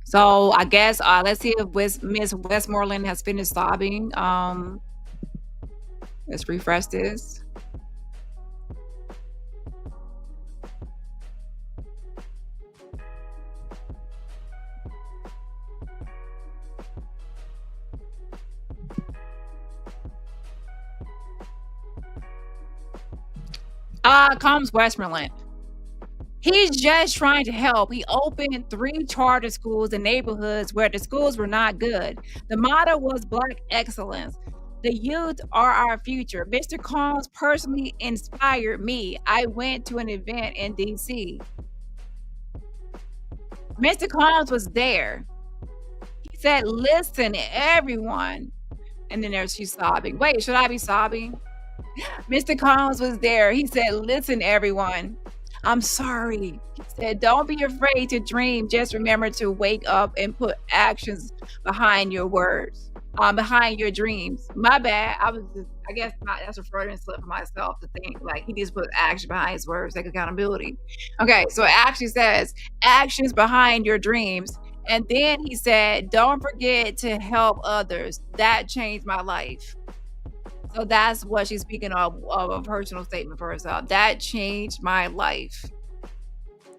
So I guess let's see if Miss Westmoreland has finished sobbing. Let's refresh this. Combs Westmoreland. He's just trying to help. He opened 3 charter schools in neighborhoods where the schools were not good. The motto was Black excellence. The youth are our future. Mr. Combs personally inspired me. I went to an event in DC. Mr. Combs was there. He said, listen, everyone. And then she's sobbing. Wait, should I be sobbing? Mr. Combs was there. He said, listen, everyone. I'm sorry. He said, don't be afraid to dream. Just remember to wake up and put actions behind your words, behind your dreams. My bad. I guess that's a Freudian slip for myself to think like he just put action behind his words, like accountability. Okay, so it actually says actions behind your dreams. And then he said, don't forget to help others. That changed my life. So that's what she's speaking of a personal statement for herself. That changed my life.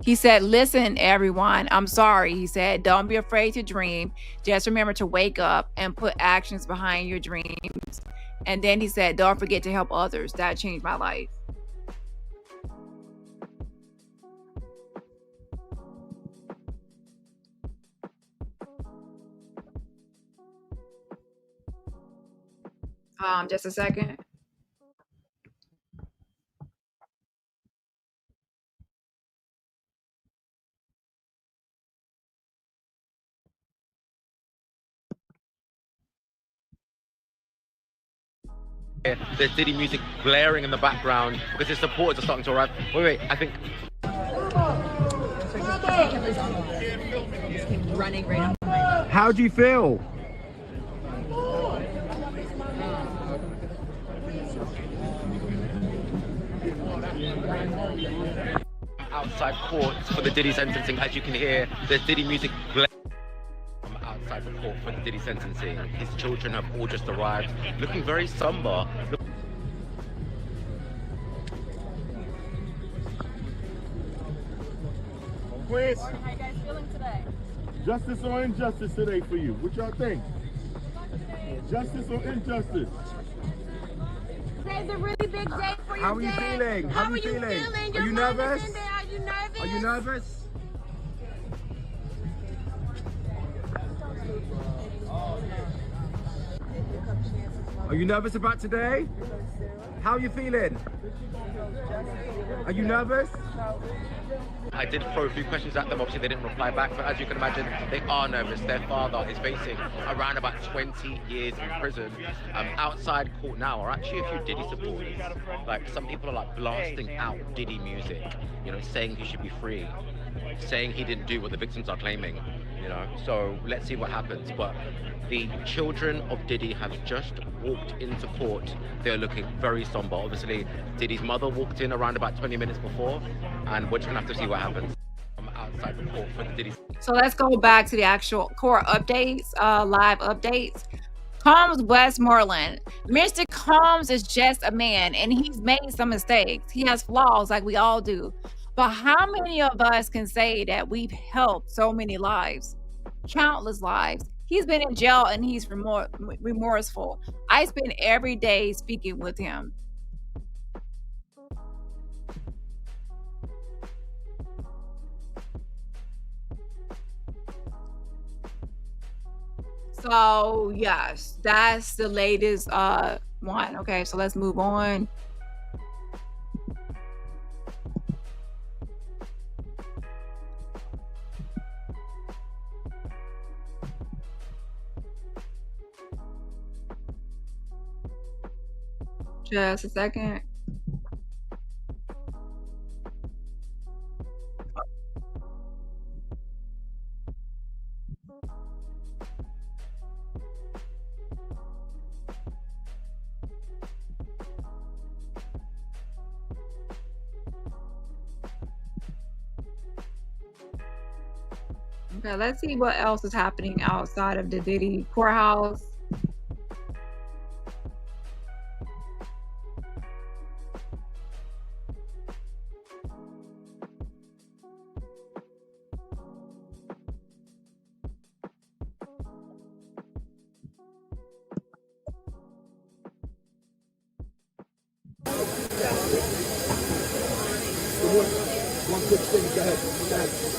He said, listen, everyone, I'm sorry. He said, don't be afraid to dream. Just remember to wake up and put actions behind your dreams. And then he said, don't forget to help others. That changed my life. Just a second. There's Diddy music blaring in the background because his supporters are starting to arrive. Wait, I think. Running right up behind him. How do you feel? Outside court for the Diddy sentencing, as you can hear, there's Diddy music blaring outside the court for the Diddy sentencing. His children have all just arrived, looking very somber. Quiz. How are you guys feeling today? Justice or injustice today for you? What y'all think? Justice or injustice? Today's a really big day for you. How are you feeling? How are you feeling? Are Your you mom is nervous? in there. Are you nervous? Are you nervous? Are you nervous about today? How are you feeling? Are you nervous? I did throw a few questions at them. Obviously, they didn't reply back, but as you can imagine, they are nervous. Their father is facing around about 20 years in prison. Outside court now are actually a few Diddy supporters. Like, some people are like blasting out Diddy music, you know, saying he should be free, saying he didn't do what the victims are claiming, you know. So let's see what happens. But the children of Diddy have just walked into court. They're looking very somber. Obviously, Diddy's mother walked in around about 20 minutes before, and we're just gonna have to see what happens. I'm outside the court for the Diddy. So let's go back to the actual court updates, live updates. Combs Westmoreland. Mr. Combs is just a man, and he's made some mistakes. He has flaws like we all do. But how many of us can say that we've helped so many lives? Countless lives. He's been in jail and he's remorseful. I spend every day speaking with him. So yes, that's the latest one. Okay, so let's move on. Just a second. Okay, let's see what else is happening outside of the Diddy courthouse.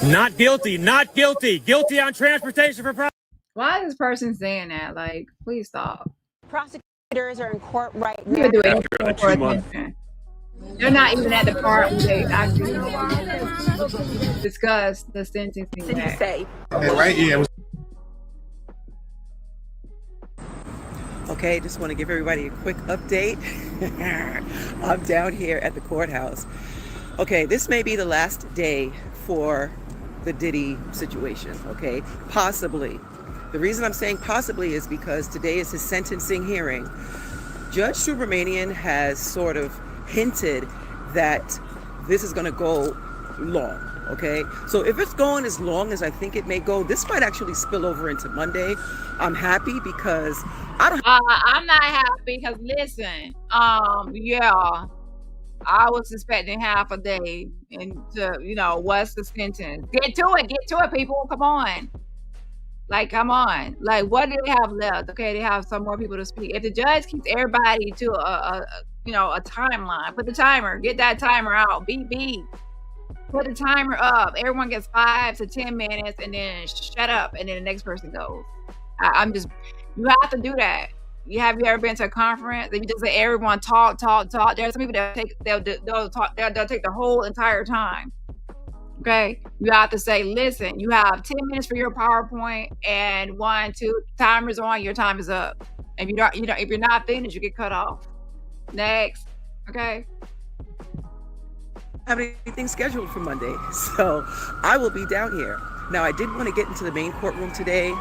Not guilty. Not guilty. Guilty on transportation for profit. Why is this person saying that? Like, please stop. Prosecutors are in court right You now. could do anything for attention. They're not even at the part where they actually discuss the sentencing. Did he say? Right? Yeah. Okay, just want to give everybody a quick update. I'm down here at the courthouse. Okay, this may be the last day for the Diddy situation, okay? Possibly. The reason I'm saying possibly is because today is his sentencing hearing. Judge Subramanian has sort of hinted that this is going to go long, okay? So if it's going as long as I think it may go, this might actually spill over into Monday. I'm happy because I'm not happy because listen, yeah, I was expecting half a day and to, you know, what's the sentence? Get to it, people. Come on. Like, come on. Like, what do they have left? Okay, they have some more people to speak. If the judge keeps everybody to a timeline, put the timer, get that timer out, beep, beep. Put the timer up. Everyone gets 5 to 10 minutes and then shut up and then the next person goes. You have to do that. You ever been to a conference and you just say everyone talk? There's some people that they'll take the whole entire time. Okay, you have to say, listen, you have 10 minutes for your PowerPoint and 1, 2 timers on. Your time is up. If you're not finished, you get cut off. Next, okay. Have anything scheduled for Monday, so I will be down here. Now, I did want to get into the main courtroom today.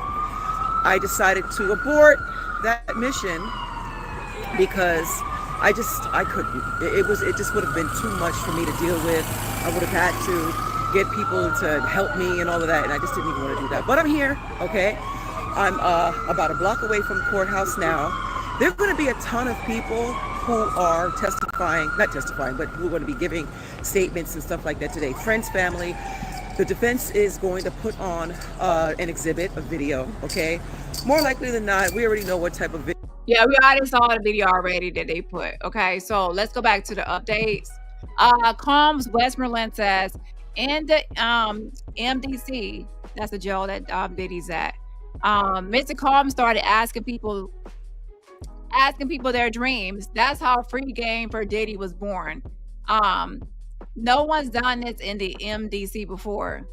I decided to abort that mission because I couldn't. It just would have been too much for me to deal with. I would have had to get people to help me and all of that, and I just didn't even want to do that. But I'm here, okay? I'm about a block away from the courthouse now. There's going to be a ton of people who are not testifying, but who are going to be giving statements and stuff like that today. Friends, family. The defense is going to put on an exhibit, a video, okay? More likely than not, we already know what type of video. Yeah, we already saw the video already that they put, okay? So let's go back to the updates. Combs Westmoreland says, in the MDC, that's the jail that Diddy's at, Mr. Combs started asking people their dreams. That's how free game for Diddy was born. No one's done this in the MDC before.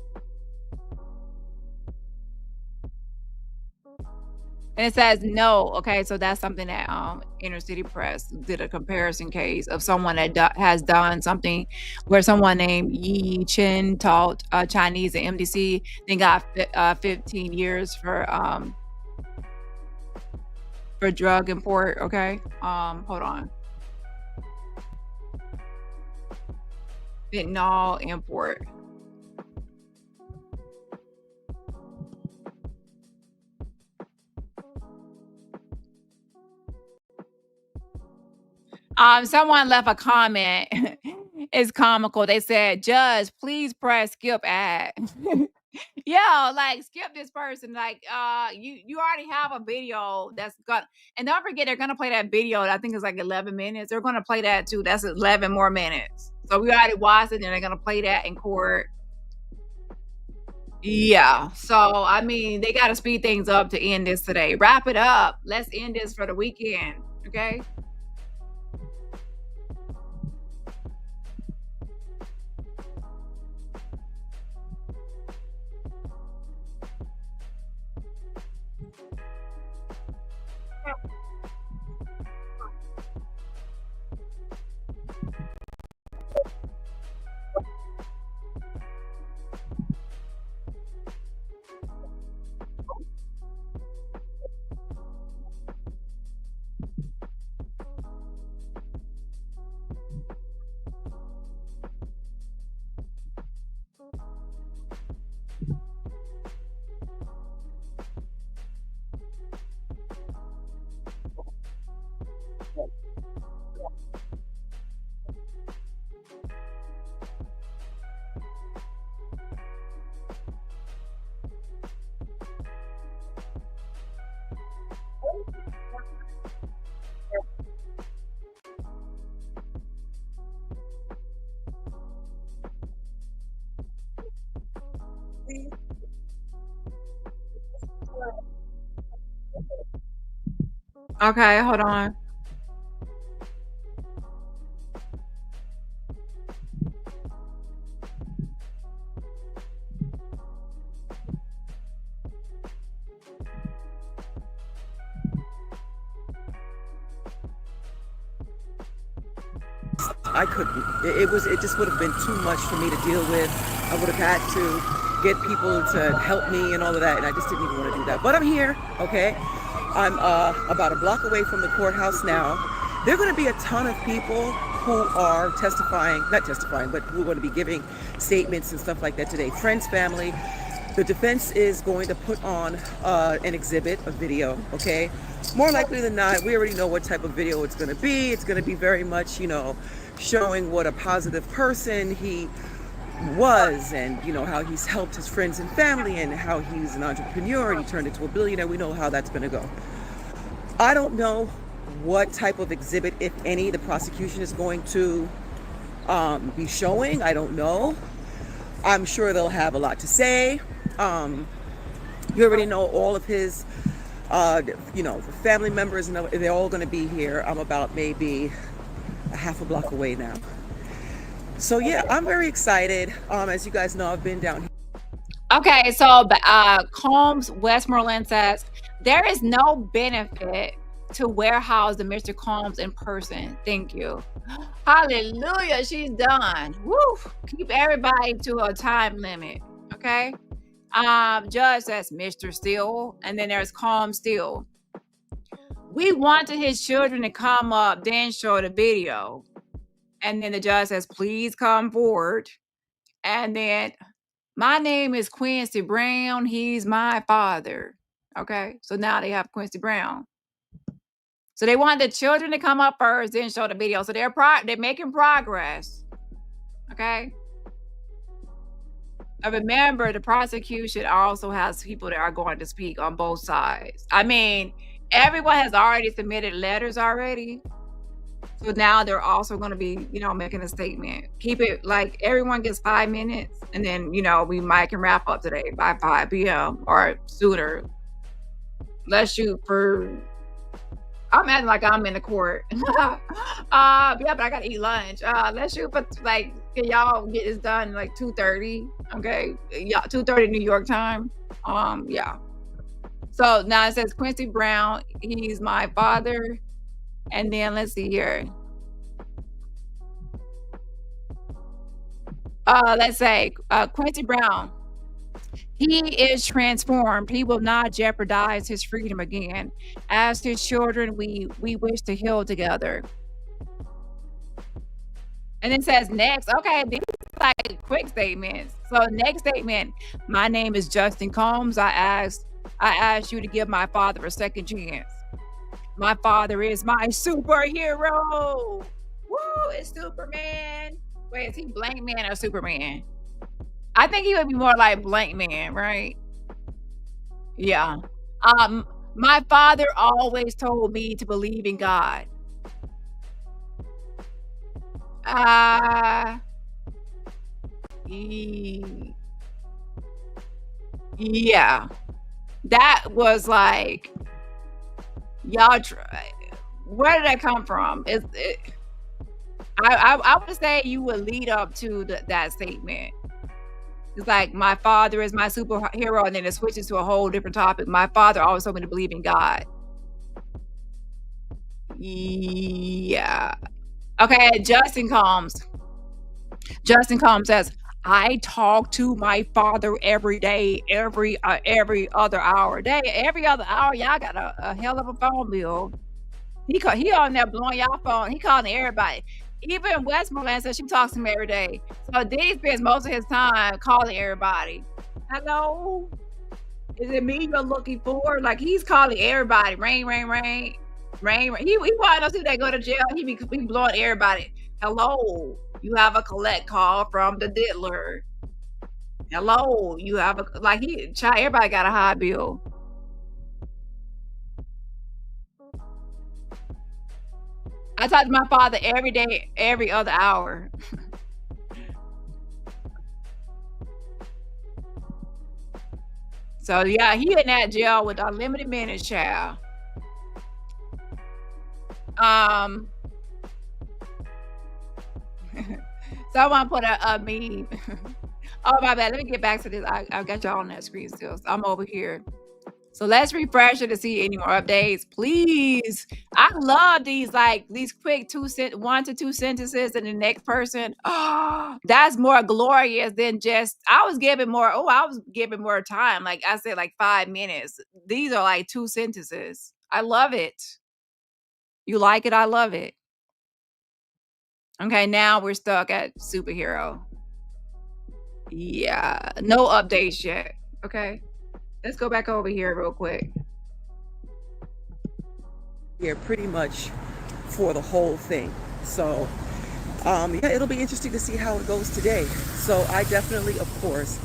And it says no. Okay, so that's something that Inner City Press did a comparison case of someone that has done something where someone named Yi Chen taught Chinese at MDC. They got 15 years for drug import. Okay, hold on. Fentanyl import. Someone left a comment. It's comical. They said, "Judge, please press skip ad." Yeah, like skip this person. Like, you already have a video that's got, and don't forget they're gonna play that video. I think it's like 11 minutes. They're gonna play that too. That's 11 more minutes. So we already watched it, and they're gonna play that in court. Yeah. So I mean, they gotta speed things up to end this today. Wrap it up. Let's end this for the weekend. Okay. Okay, hold on. I couldn't. It just would have been too much for me to deal with. I would have had to get people to help me and all of that, and I just didn't even want to do that. But I'm here, okay? I'm about a block away from the courthouse now. There are going to be a ton of people who are not testifying, but who are going to be giving statements and stuff like that today. Friends, family. The defense is going to put on an exhibit, a video, okay? More likely than not, we already know what type of video it's going to be. It's going to be very much, showing what a positive person he was, and how he's helped his friends and family, and how he's an entrepreneur and he turned into a billionaire. We know how that's going to go. I don't know what type of exhibit, if any, the prosecution is going to be showing. I don't know. I'm sure they'll have a lot to say. You already know all of his family members, and they're all going to be here. I'm about maybe a half a block away now. So yeah, I'm very excited. As you guys know, I've been down here. Okay, so Combs Westmoreland says there is no benefit to warehouse the Mr. Combs in person. Thank you. Hallelujah, she's done. Woo! Keep everybody to a time limit. Okay. Judge says Mr. Steele, and then there's Combs Steele. We wanted his children to come up, then show the video. And then the judge says, please come forward. And then, my name is Quincy Brown. He's my father. Okay. So now they have Quincy Brown. So they want the children to come up first, then show the video. So they're making progress. Okay. Remember, the prosecution also has people that are going to speak on both sides. I mean, everyone has already submitted letters already. So now they're also going to be, making a statement. Keep it like everyone gets 5 minutes, and then, we might can wrap up today by 5 p.m. or sooner. Let's shoot for, I'm acting like I'm in the court. Yeah, but I got to eat lunch. Let's shoot for can y'all get this done like 2:30? Okay. Yeah, 2:30 New York time. Yeah. So now it says Quincy Brown, he's my father. And then let's see here. Let's say Quincy Brown. He is transformed. He will not jeopardize his freedom again. As his children, we wish to heal together. And then says next. Okay, these are like quick statements. So next statement. My name is Justin Combs. I asked you to give my father a second chance. My father is my superhero. Woo, it's Superman. Wait, is he Blank Man or Superman? I think he would be more like Blank Man, right? Yeah. My father always told me to believe in God. Yeah. That was like, y'all try. Where did that come from? I would say you would lead up to that statement. It's like, my father is my superhero, and then it switches to a whole different topic. My father always told me to believe in God. Yeah. Okay, Justin Combs. Justin Combs says, I talk to my father every day, every other hour. Every other hour, y'all got a hell of a phone bill. He on there blowing y'all phone. He calling everybody. Even Westmoreland says she talks to him every day. So Diddy spends most of his time calling everybody. Hello? Is it me you're looking for? Like, he's calling everybody. Rain, rain, rain. Rain, rain. He probably knows if they go to jail. He be blowing everybody. Hello? You have a collect call from the diddler. Hello? You have everybody got a high bill. I talk to my father every day, every other hour. So yeah, he in that jail with unlimited minutes, child. Someone put a meme. Oh my bad. Let me get back to this. I got y'all on that screen still. So I'm over here. So let's refresh it to see any more updates, please. I love these quick 1 to 2 sentences, and the next person. Oh, that's more glorious than just. I was giving more time. Like I said, like 5 minutes. These are like 2 sentences. I love it. You like it? I love it. Okay, now we're stuck at superhero. Yeah, no updates yet. Okay, let's go back over here real quick. Here pretty much for the whole thing. So yeah, it'll be interesting to see how it goes today. So I definitely, of course,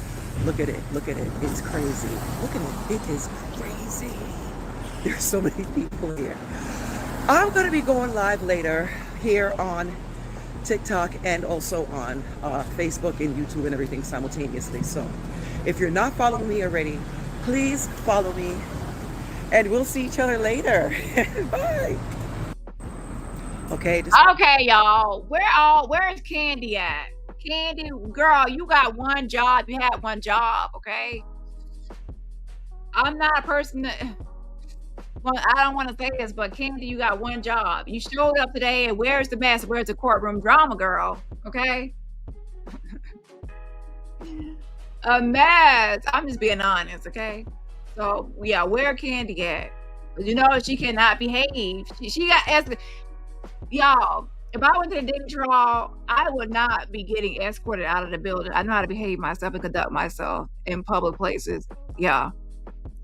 look at it. It's crazy. Look at it. It is crazy. There's so many people here. I'm going to be going live later here on TikTok and also on Facebook and YouTube and everything simultaneously. So if you're not following me already, please follow me and we'll see each other later. Bye. Okay. Okay, y'all. Where's Candy at? Candy, girl, you got one job. You had one job, okay? I'm not a person that. Well, I don't want to say this, but Candy, you got one job. You showed up today, and where's the mess? Where's the courtroom drama, girl? Okay? A mess. I'm just being honest, okay? So, yeah, where Candy at? You know, she cannot behave. She got escorted. Y'all, if I went to the Diddy trial, I would not be getting escorted out of the building. I know how to behave myself and conduct myself in public places. Yeah.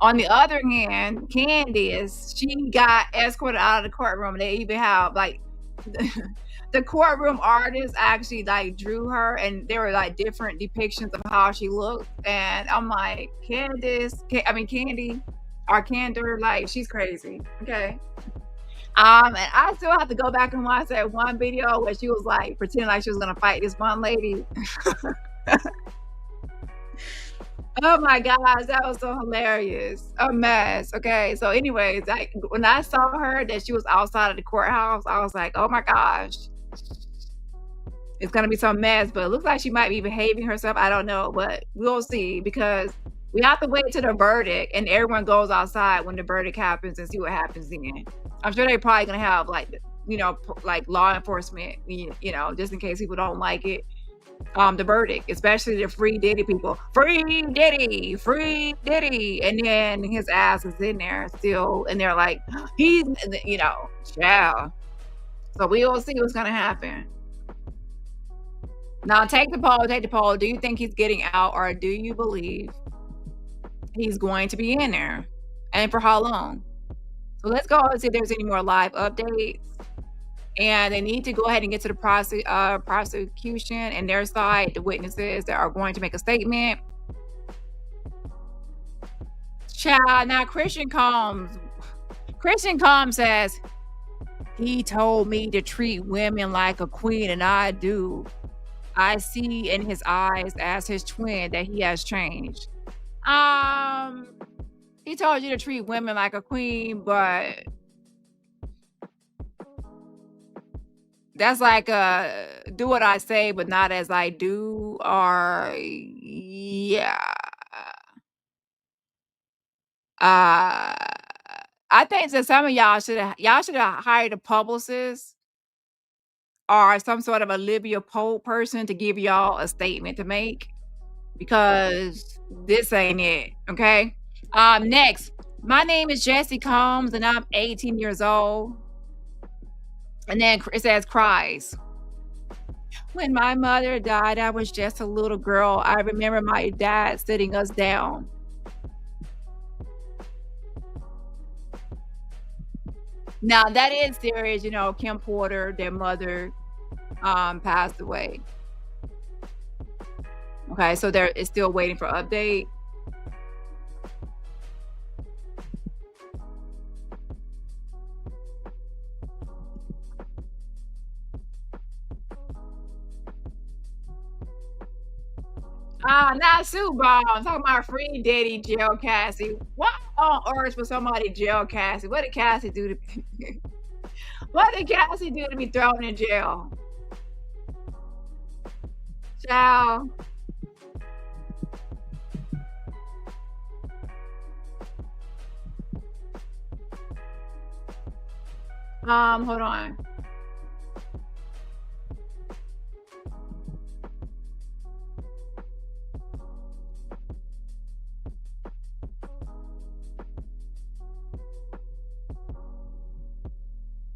On the other hand, Candace, she got escorted out of the courtroom. They even have like the courtroom artists actually like drew her, and there were like different depictions of how she looked. And I'm like, Candy, or Candor, like she's crazy. Okay. And I still have to go back and watch that one video where she was like pretending like she was gonna fight this one lady. Oh my gosh, that was so hilarious. A mess. Okay. So, anyways, when I saw her that she was outside of the courthouse, I was like, oh my gosh. It's gonna be some mess, but it looks like she might be behaving herself. I don't know, but we'll see because we have to wait to the verdict and everyone goes outside when the verdict happens and see what happens then. I'm sure they're probably gonna have like law enforcement, just in case people don't like it. The verdict, especially the free Diddy people. Free Diddy, and then his ass is in there still, and they're like, he's, child. So we will see what's gonna happen. Now take the poll. Do you think he's getting out, or do you believe he's going to be in there? And for how long? So let's go and see if there's any more live updates. And they need to go ahead and get to the prosecution and their side, the witnesses that are going to make a statement. Child, now Christian Combs says, he told me to treat women like a queen, and I do. I see in his eyes as his twin that he has changed. He told you to treat women like a queen, but that's like do what I say, but not as I do, or yeah. I think that some of y'all should have hired a publicist or some sort of Olivia Pope person to give y'all a statement to make, because this ain't it. Okay. Next, my name is Jessie Combs and I'm 18 years old. And then it says cries. When my mother died, I was just a little girl. I remember my dad sitting us down. Now that is serious, Kim Porter, their mother, passed away. Okay, so it's still waiting for update. Not Sue Bomb. I'm talking about free Diddy, jail Cassie. What on earth would somebody jail Cassie? What did Cassie do to what did Cassie do to be thrown in jail? Ciao. Hold on.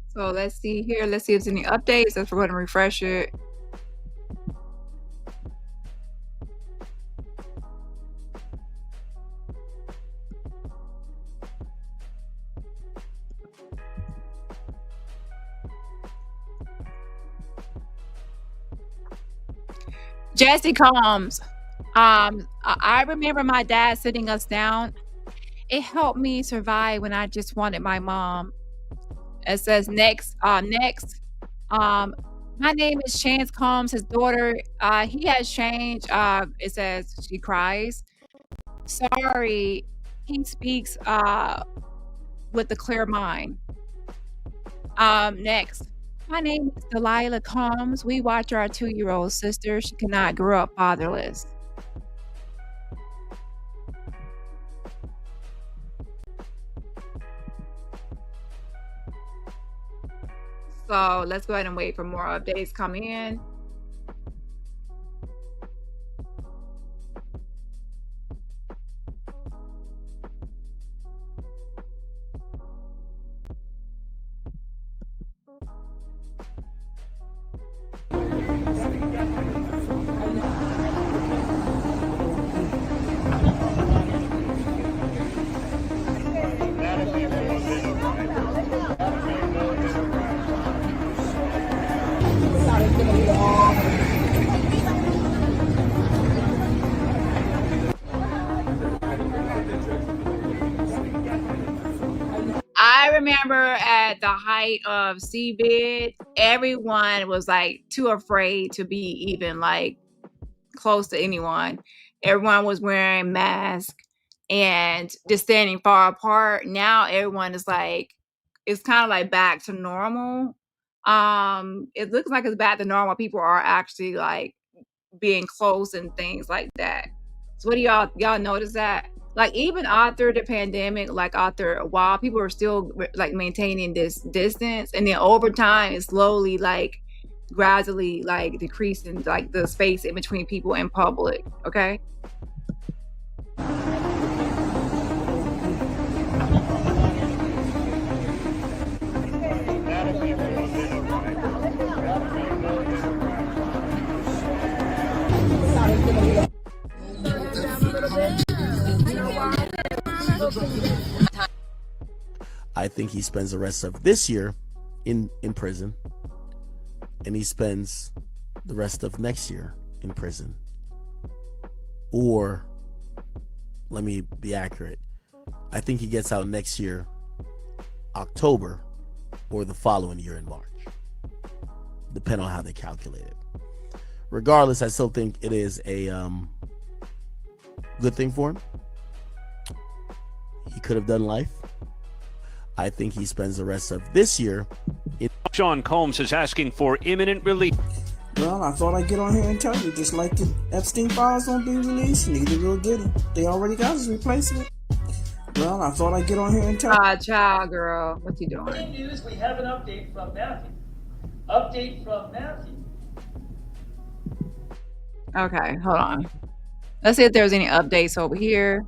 So let's see here. Let's see if there's any updates. Let's go ahead and refresh it. Jesse Combs. I remember my dad sitting us down. It helped me survive when I just wanted my mom. It says next. My name is Chance Combs, his daughter. He has changed. It says she cries. Sorry. He speaks with a clear mind. Next. My name is Delilah Combs. We watch our 2-year-old sister. She cannot grow up fatherless. So let's go ahead and wait for more updates coming in. I remember at the height of CBID, everyone was like too afraid to be even like close to anyone. Everyone was wearing masks and just standing far apart. Now everyone is like, it's kind of like back to normal. It looks like it's back to normal. People are actually like being close and things like that. So what do y'all notice that? Like even after the pandemic, like after a while, people are still like maintaining this distance, and then over time, it's slowly like gradually like decreasing like the space in between people in public. Okay. I think he spends the rest of this year in prison, and he spends the rest of next year in prison. Or, let me be accurate, I think he gets out next year, October, or the following year in March, depending on how they calculate it. Regardless, I still think it is a good thing for him. He could have done life. I think he spends the rest of this year. Sean Combs is asking for imminent release. Well, I thought I'd get on here and tell you, just like the Epstein files won't be released, neither will Diddy. They already got his replacement. Well, I thought I'd get on here and tell you. Child, girl, what you doing? Good news, we have an update from Matthew. Update from Matthew. Okay, hold on. Let's see if there's any updates over here.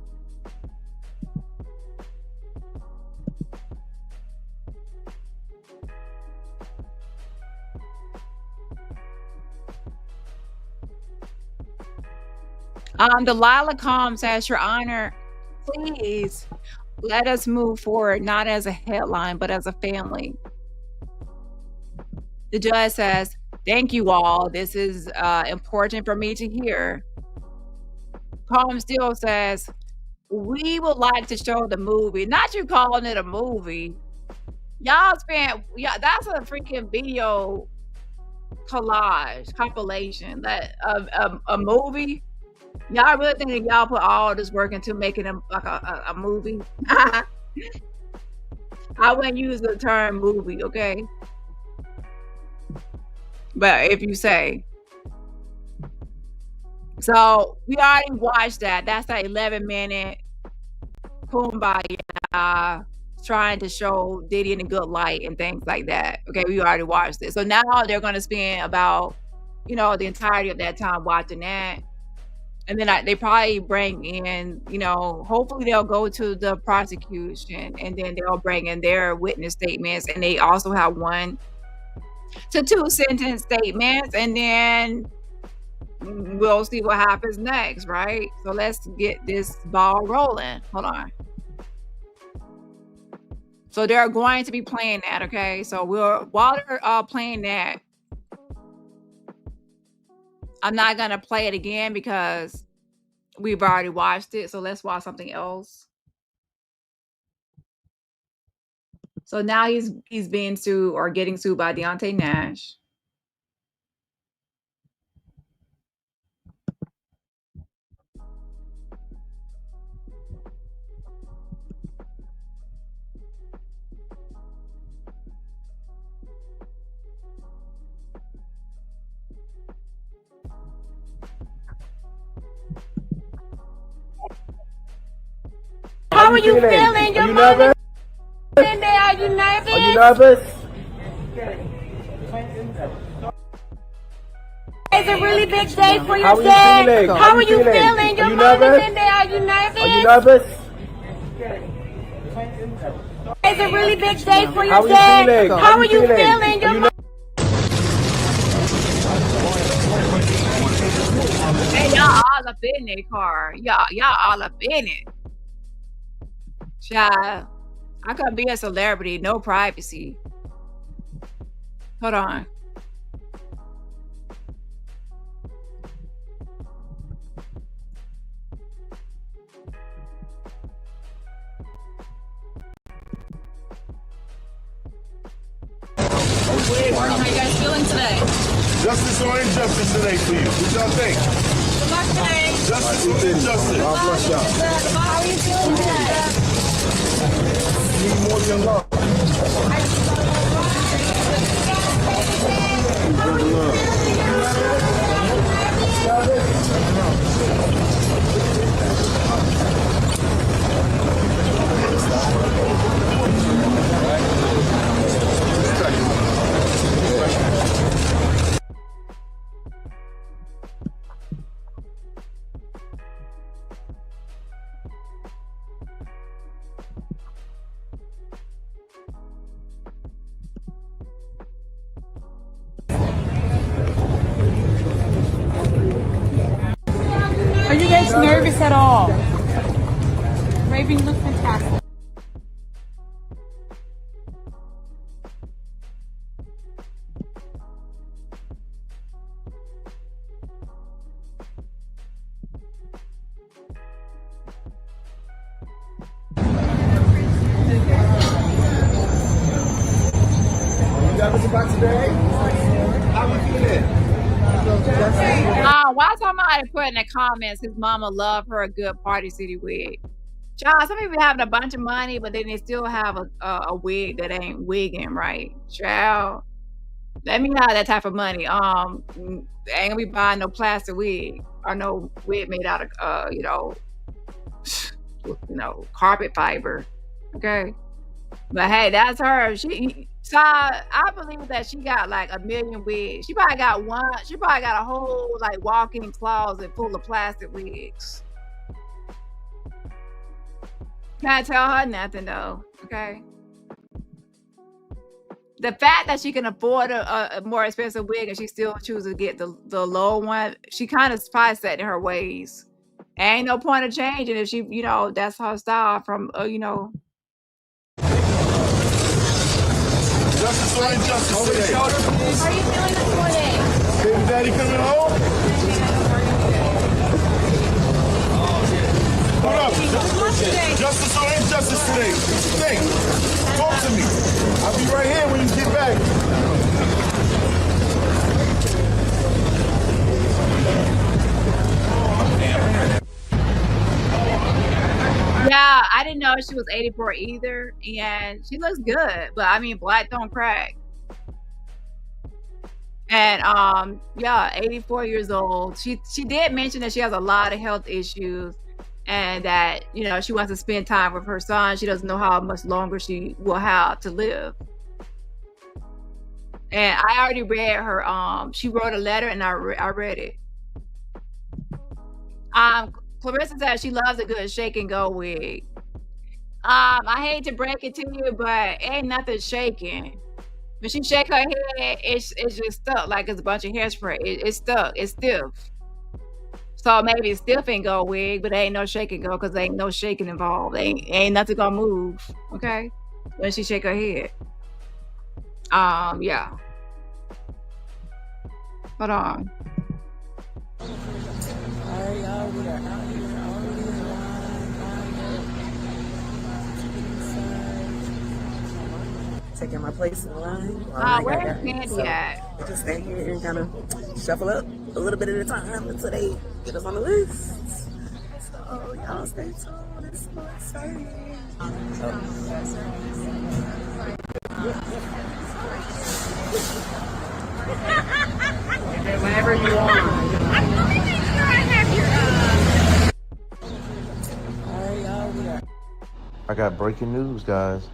Delilah Combs says, Your Honor, please let us move forward, not as a headline, but as a family. The judge says, thank you all. This is important for me to hear. Combs still says, we would like to show the movie. Not you calling it a movie. Y'all spent, yeah, that's a freaking video collage, compilation. That a movie. Y'all really think that y'all put all this work into making them like a movie? I wouldn't use the term movie, okay? But if you say. So we already watched that. That's that 11-minute kumbaya trying to show Diddy in a good light and things like that. Okay, we already watched it. So now they're going to spend about, you know, the entirety of that time watching that. And then they probably bring in, you know, hopefully they'll go to the prosecution and then they'll bring in their witness statements. And they also have 1 to 2 sentence statements. And then we'll see what happens next, right? So let's get this ball rolling. Hold on. So they're going to be playing that, okay? So while they're playing that, I'm not gonna play it again because we've already watched it. So let's watch something else. So now he's being sued or getting sued by Deonte Nash. How are you feeling? Your mother in there. Are you nervous? Are you nervous? It's a really big day for your How are you dad. feeling? How are you feeling? Your mother's in there. Are you nervous? Are you nervous? It's a really big day for How your are you dad. feeling? How are you feeling? Your mother. Hey, y'all all up in their car. Y'all all up in it. Child, I could be a celebrity, no privacy. Hold on. How are you guys feeling today? Justice or injustice today for you? What y'all think? Good luck today. Justice or injustice? God bless y'all. How are you feeling today? Need more than love. Are you guys nervous at all? Raven, look fantastic. nervous about today? How you feeling? Why somebody put in the comments his mama love her a good Party City wig? Child, some people having a bunch of money, but then they still have a wig that ain't wigging right. Child, let me have that type of money. Ain't gonna be buying no plastic wig or no wig made out of carpet fiber. Okay, but hey, that's her. So I believe that she got like 1 million wigs. She probably got one. She probably got a whole like walk-in closet full of plastic wigs. Can't tell her nothing though. Okay. The fact that she can afford a more expensive wig and she still chooses to get the low one, she kind of probably set in her ways. Ain't no point of changing if she, that's her style from, Justice or injustice today? How are you feeling this morning? Baby daddy coming home? Hold up. Justice or injustice today? What you think? Talk to me. I'll be right here when you get back. Yeah, I didn't know she was 84 either, and she looks good. But I mean, black don't crack. And yeah, 84 years old. She did mention that she has a lot of health issues, and that she wants to spend time with her son. She doesn't know how much longer she will have to live. And I already read her. She wrote a letter, and I read it. Clarissa said she loves a good shake and go wig. I hate to break it to you, but ain't nothing shaking. When she shake her head, it's just stuck like it's a bunch of hairspray. It's stuck. It's stiff. So maybe it's stiff and go wig, but ain't no shake and go because ain't no shaking involved. Ain't nothing gonna move. Okay, when she shake her head. Yeah. Hold on. Alright, y'all, we are out here already in line. Taking my place in line. Where's Candy at? We just stand here and kind of shuffle up a little bit at a time until they get us on the list. So y'all stay tuned. It's so exciting. Whenever you want. I got breaking news, guys.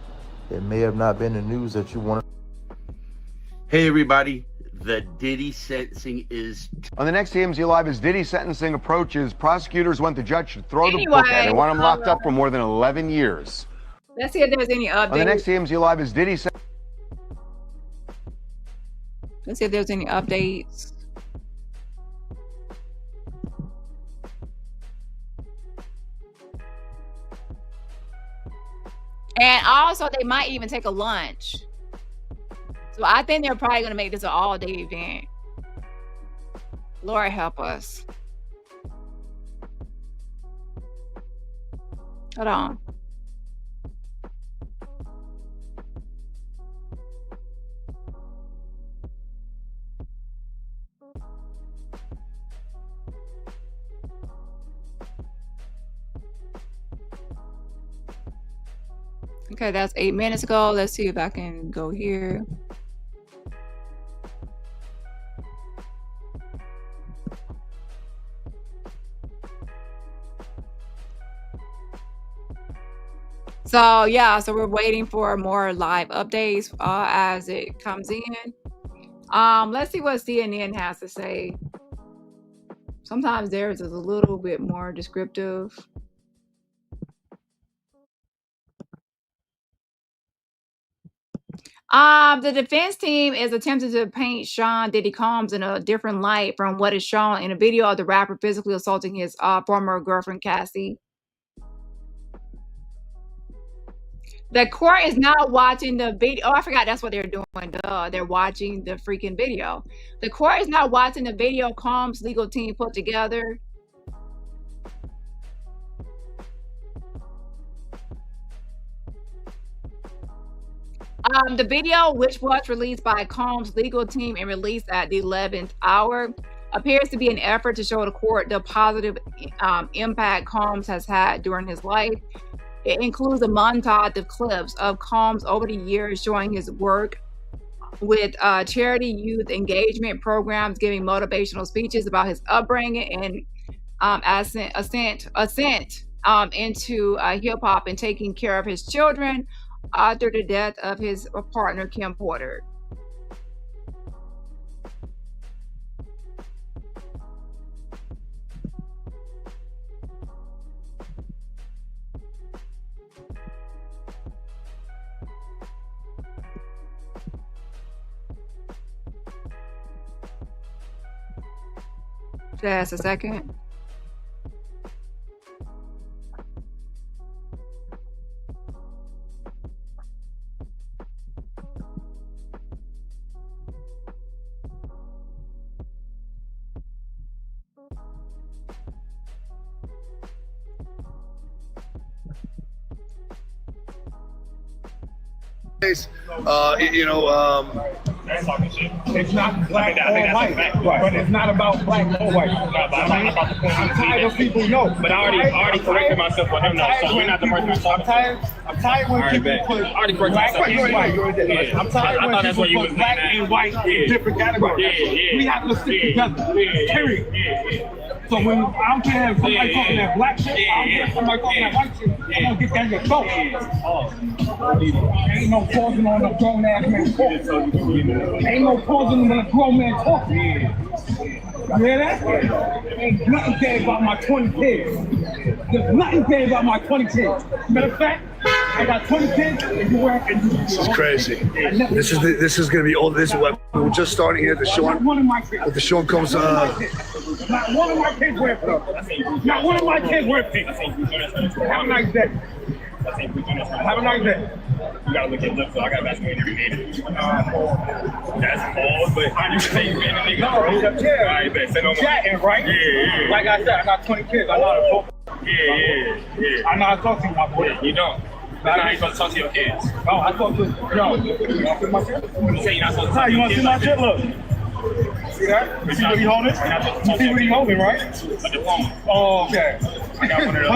It may have not been the news that you wanted. Hey everybody, the Diddy sentencing is... On the next TMZ Live, as Diddy sentencing approaches, prosecutors want the judge to throw the book at him. They want him locked up for more than 11 years. Let's see if there's any updates. On the next TMZ Live, as Diddy said... Let's see if there's any updates. And also, they might even take a lunch. So I think they're probably going to make this an all-day event. Lord help us. Hold on. Okay, that's 8 minutes ago. Let's see if I can go here. So yeah, so we're waiting for more live updates as it comes in. Let's see what CNN has to say. Sometimes theirs is a little bit more descriptive. The defense team is attempting to paint Sean Diddy Combs in a different light from what is shown in a video of the rapper physically assaulting his former girlfriend, Cassie. The court is not watching the video. Oh, I forgot that's what they're doing. Duh. They're watching the freaking video. The court is not watching the video Combs' legal team put together. The video, which was released by Combs' legal team and released at the 11th hour, appears to be an effort to show the court the positive impact Combs has had during his life. It includes a montage of clips of Combs over the years showing his work with charity youth engagement programs, giving motivational speeches about his upbringing and ascent into hip-hop and taking care of his children after the death of his partner, Kim Porter. Just a second. That's talking shit. It's not black or white, but it's not about black or white. I'm tired of people know. But I already corrected myself for him now, so you're not the person who's talking. I'm tired when people put black and white. I'm tired when people put black and white in different categories. We have to stick together. Period. So when I don't care if somebody talking that black shit, I don't care if somebody talking that white shit, I'm gonna get that in your throat. Ain't no pausing on a grown ass man talk. Ain't no pausing when a grown man talk. You hear that? Ain't nothing bad about my 20 kids. There's nothing bad about my 20 kids. Matter of fact, I got 20 kids and you work and you. This is crazy. This is gonna be all this. We're just starting here at the Sean. With the Sean Combs. Not one of my kids wear pink. Not one of my kids wear pink. Have a nice day. Have a nice day. You gotta look at lips, so I got basketball every day. That's pause, but how do you say you man a nigga? No, yeah. I bet. Say no more. Chatting, right? Yeah. Like I said, I got 20 kids. I know how to talk. Yeah. I know how to talk to my boy. You don't. You're not supposed to talk to your kids. Oh, I talk to you want to see my shit? You say you're not supposed to talk to You your want to kids. see my shit? Look. See that? You see what he holding? You see what he holding, right? A diploma. Oh, okay. I got one of those.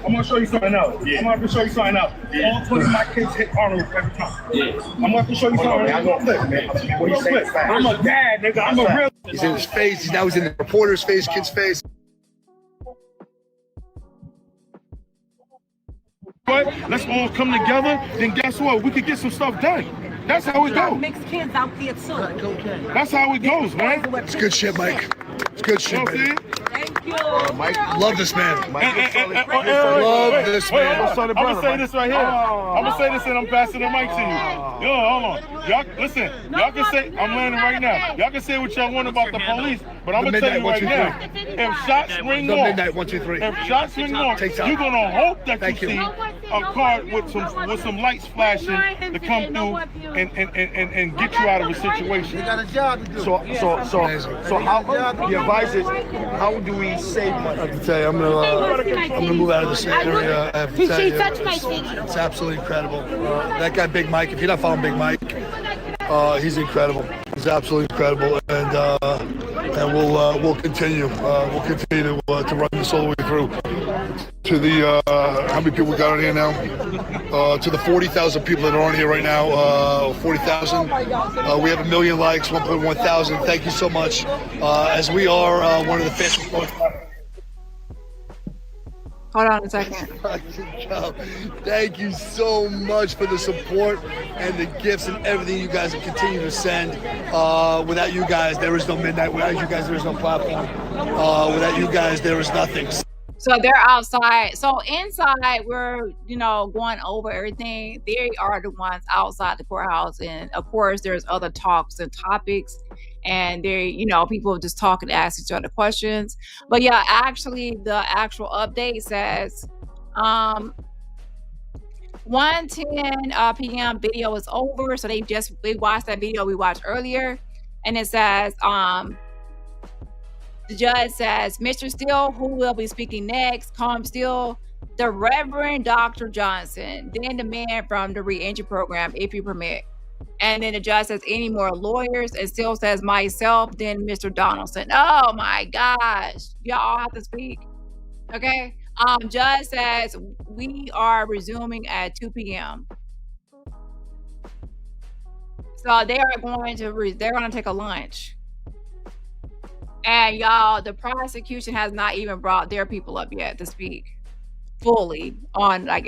I'm gonna show you something else. I'm gonna have to show you something else. All 20 of my kids hit Arnold every time. I'm gonna have to show you something else. I'm a dad, nigga. I'm a real. He's in his face. Now he's in the reporter's face, kid's face. But let's all come together. Then guess what? We could get some stuff done. That's how it goes. Mixed kids out there too. That's how it goes, man. It's good shit, Mike. It's good shit, You know what I'm man. saying? Thank you. Mike, love this man. Love this man. I'm gonna say this right here. I'm gonna say this and I'm passing the mic to you. Yo, hold on. Y'all listen. Y'all can say I'm landing right now. Y'all can say what y'all want about the police, but I'm gonna tell you right now. If shots ring off, Midnight 1 2 3. if shots ring off, you're gonna hope that you see a car with some lights flashing to come through and get you out of a situation. got a job to do. So how the advice is, how do we save money? I have to tell you, I'm gonna move out of this area. I have to tell you, it's absolutely incredible. That guy, Big Mike. If you're not following Big Mike, he's incredible. He's absolutely incredible, and we'll continue. We'll continue to run this all the way through to the how many people we got on here now? To the 40,000 people that are on here right now. 40,000. We have 1 million likes, 1.1 thousand. Thank you so much. As we are one of the fastest. Hold on a second. Thank you so much for the support and the gifts and everything you guys have continued to send. Without you guys, there is no midnight. Without you guys, there is no platform. Without you guys, there is nothing. So they're outside. So inside, we're, going over everything. They are the ones outside the courthouse. And of course, there's other talks and topics. And people just talking, ask each other questions. But yeah, actually, the actual update says 1:10 p.m. video is over. So they watched that video we watched earlier. And it says, the judge says, Mr. Steele, who will be speaking next? Calm Steele, the Reverend Dr. Johnson, then the man from the re-entry program, if you permit. And then the judge says, any more lawyers? And Steele says, myself, then Mr. Donaldson. Oh my gosh. Y'all all have to speak. Okay. Judge says, we are resuming at 2 p.m. So they're going to take a lunch. And y'all, the prosecution has not even brought their people up yet to speak fully on like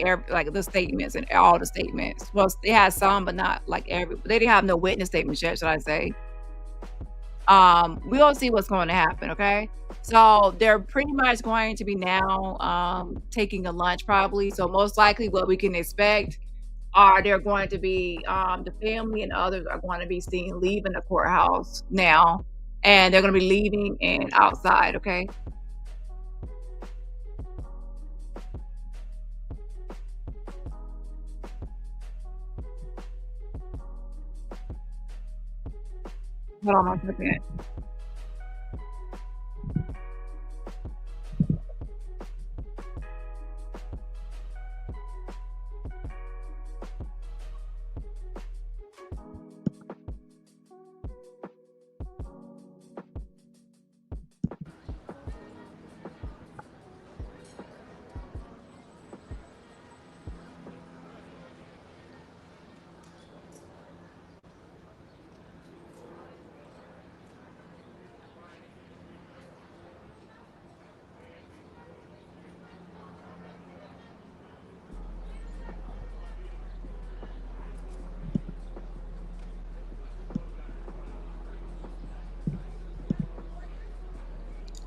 the statements and all the statements. Well, they had some, but not like every. They didn't have no witness statements yet, should I say? We'll see what's going to happen. Okay, so they're pretty much going to be now taking a lunch probably. So most likely, what we can expect are they're going to be the family and others are going to be seen leaving the courthouse now. And they're going to be leaving and outside, okay? Hold on one second.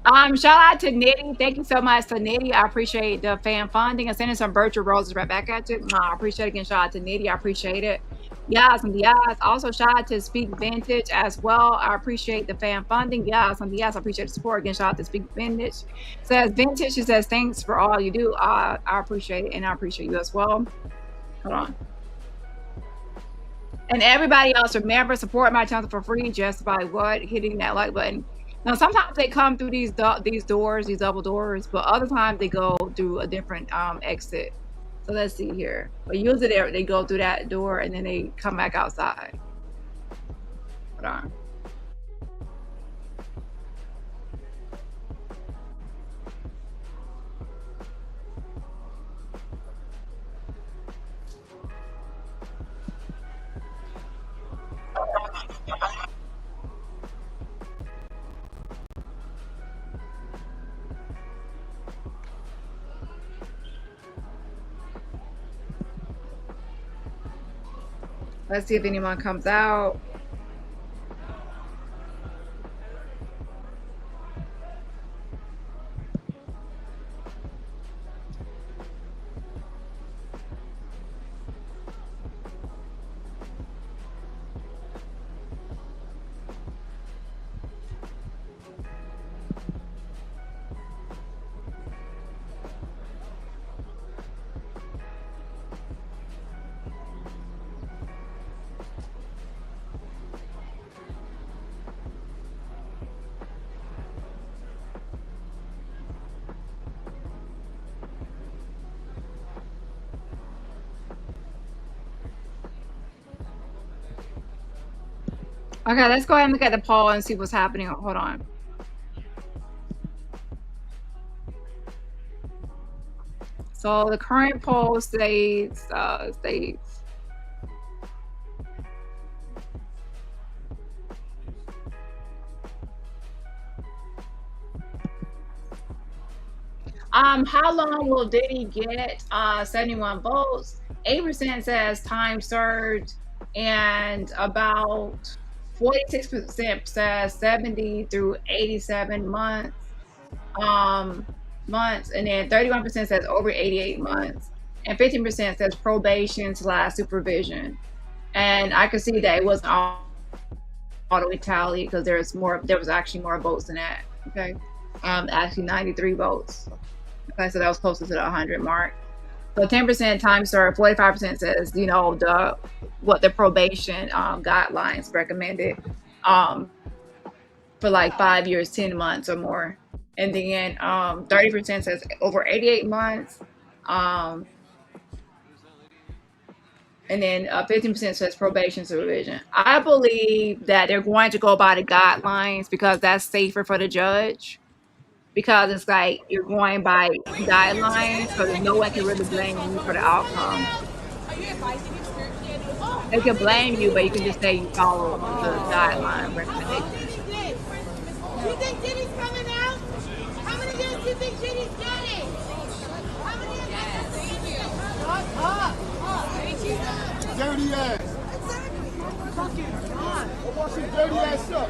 Shout out to Nitty. Thank you so much to Nitty. I appreciate the fan funding and sending some virtual roses right back at you. I appreciate it again. Shout out to Nitty. I appreciate it. Yes, and yes. Also, shout out to Speak Vintage as well. I appreciate the fan funding. Yes, and yes. I appreciate the support. Again, shout out to Speak Vintage. Says Vintage. She says, thanks for all you do. I appreciate it, and I appreciate you as well. Hold on. And everybody else, remember, support my channel for free just by what? Hitting that like button. Now, sometimes they come through these doors, these double doors, but other times they go through a different exit. So let's see here. But usually they go through that door and then they come back outside. Hold on. Let's see if anyone comes out. Okay, let's go ahead and look at the poll and see what's happening. Hold on. So the current poll states how long will Diddy get 71 votes? 8% says time served, and about 46% says 70 through 87 months. And then 31% says over 88 months, and 15% says probation / supervision. And I could see that it wasn't auto tally because there was actually more votes than that. Okay, actually 93 votes. Okay, so that was closer to the 100 mark. So 10% time served, 45% says, you know, what the probation guidelines recommended for like 5 years, 10 months or more. And then 30% says over 88 months. And then 15% says probation supervision. I believe that they're going to go by the guidelines because that's safer for the judge. Because it's like you're going by guidelines, so no one can really blame you for the outcome. They can blame you, but you can just say you follow the guideline recommendations. You think Diddy's coming out? How many years do you think Diddy's getting? How many years? Thank you. Thank you. Dirty ass. Fucking God. I want some dirty ass up.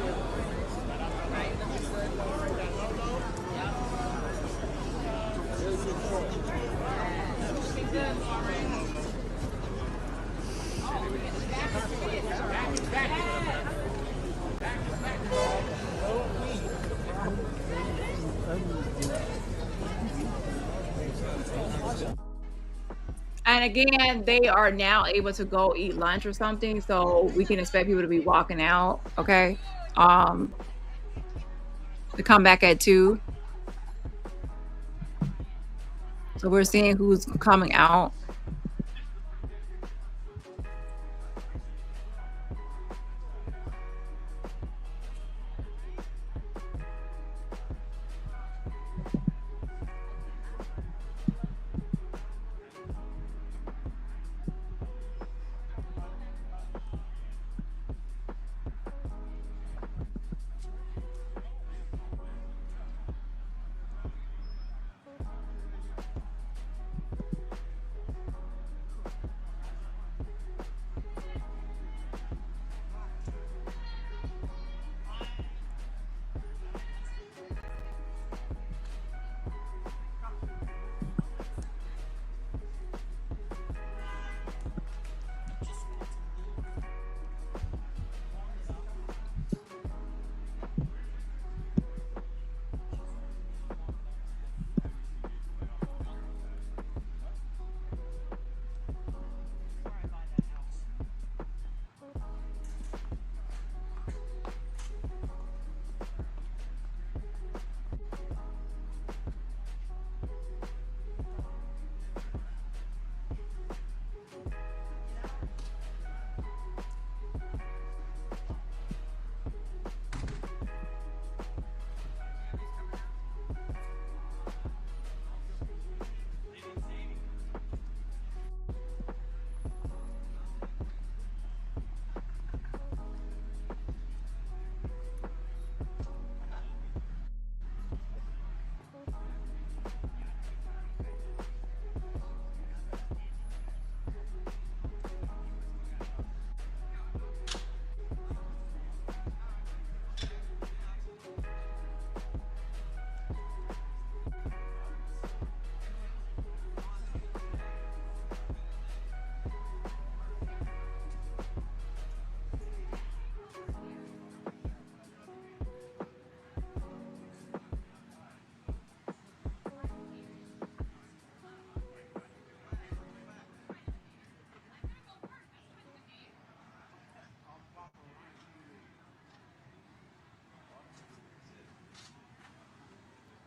And again, they are now able to go eat lunch or something, so we can expect people to be walking out, okay? To come back at 2. So we're seeing who's coming out.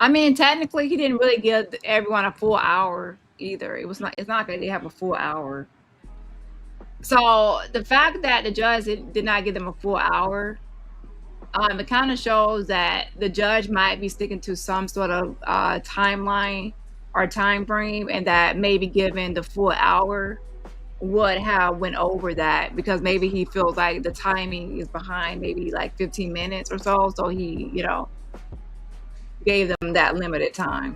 I mean, technically, he didn't really give everyone a full hour either. It's not that they have a full hour. So the fact that the judge did not give them a full hour, it kind of shows that the judge might be sticking to some sort of timeline or time frame, and that maybe given the full hour would have went over that, because maybe he feels like the timing is behind maybe like 15 minutes or so. So he, gave them that limited time.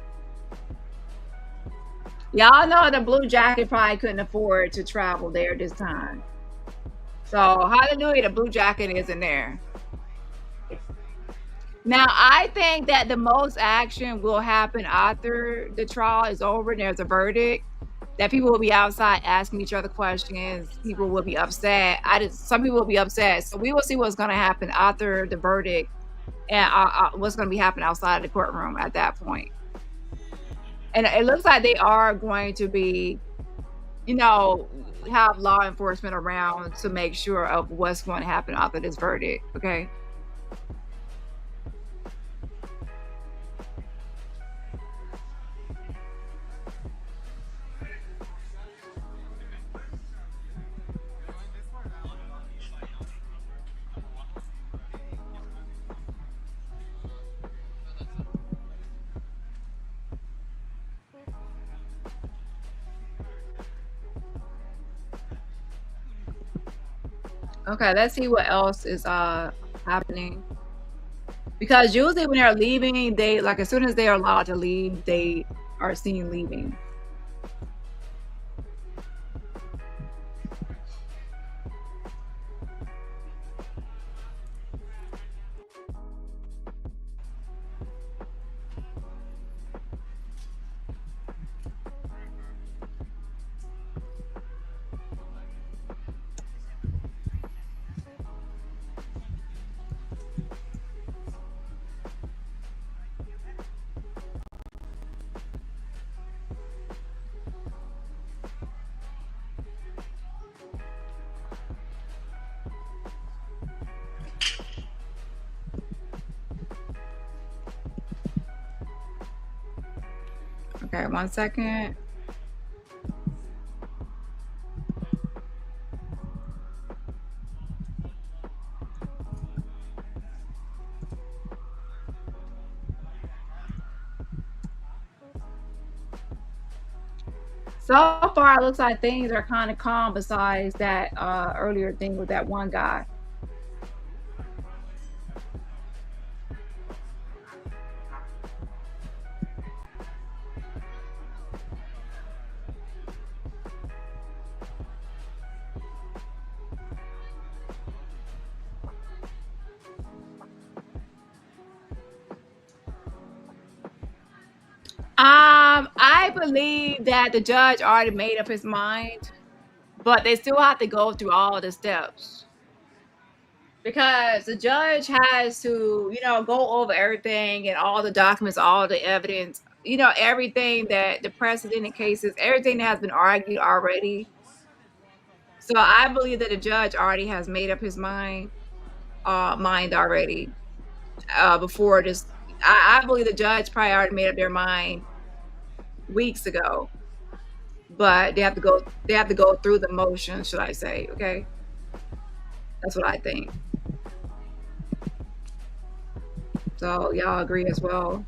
Y'all know the Blue Jacket probably couldn't afford to travel there this time. So hallelujah, the Blue Jacket isn't there. Now, I think that the most action will happen after the trial is over and there's a verdict, that people will be outside asking each other questions. People will be upset. Some people will be upset. So we will see what's going to happen after the verdict, and what's going to be happening outside the courtroom at that point. And it looks like they are going to be, have law enforcement around to make sure of what's going to happen after this verdict. Okay. Okay, let's see what else is happening. Because usually when they're leaving, they as soon as they are allowed to leave, they are seen leaving. Okay, 1 second. So far, it looks like things are kind of calm besides that earlier thing with that one guy. I believe that the judge already made up his mind, but they still have to go through all the steps, because the judge has to, go over everything and all the documents, all the evidence, everything that the precedent in cases, everything that has been argued already. So I believe that the judge already has made up his mind already before this. I believe the judge probably already made up their mind weeks ago, but they have to go through the motion, should I say. Okay, that's what I think. So y'all agree as well?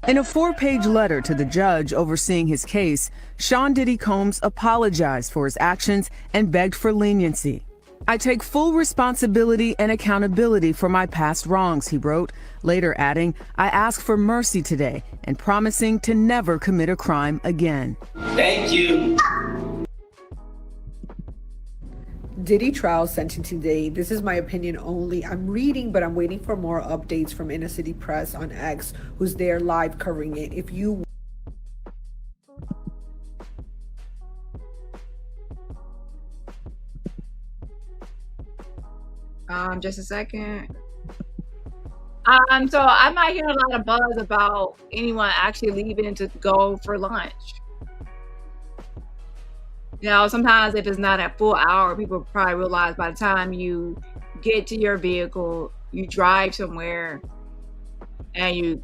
In a 4-page letter to the judge overseeing his case, Sean Diddy Combs apologized for his actions and begged for leniency. I take full responsibility and accountability for my past wrongs, he wrote, later adding, I ask for mercy today and promising to never commit a crime again. Thank you. Diddy trial sentencing day. This is my opinion only. I'm reading, but I'm waiting for more updates from Inner City Press on X, who's there live covering it. If you just a second. So I'm not hearing a lot of buzz about anyone actually leaving to go for lunch. You know, sometimes if it's not a full hour, people probably realize by the time you get to your vehicle, you drive somewhere, and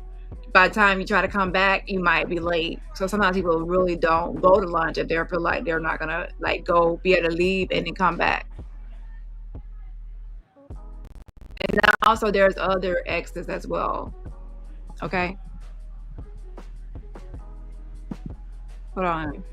by the time you try to come back, you might be late. So sometimes people really don't go to lunch if they feel like they're not gonna be able to leave and then come back. And then also there's other exits as well. Okay. Hold on.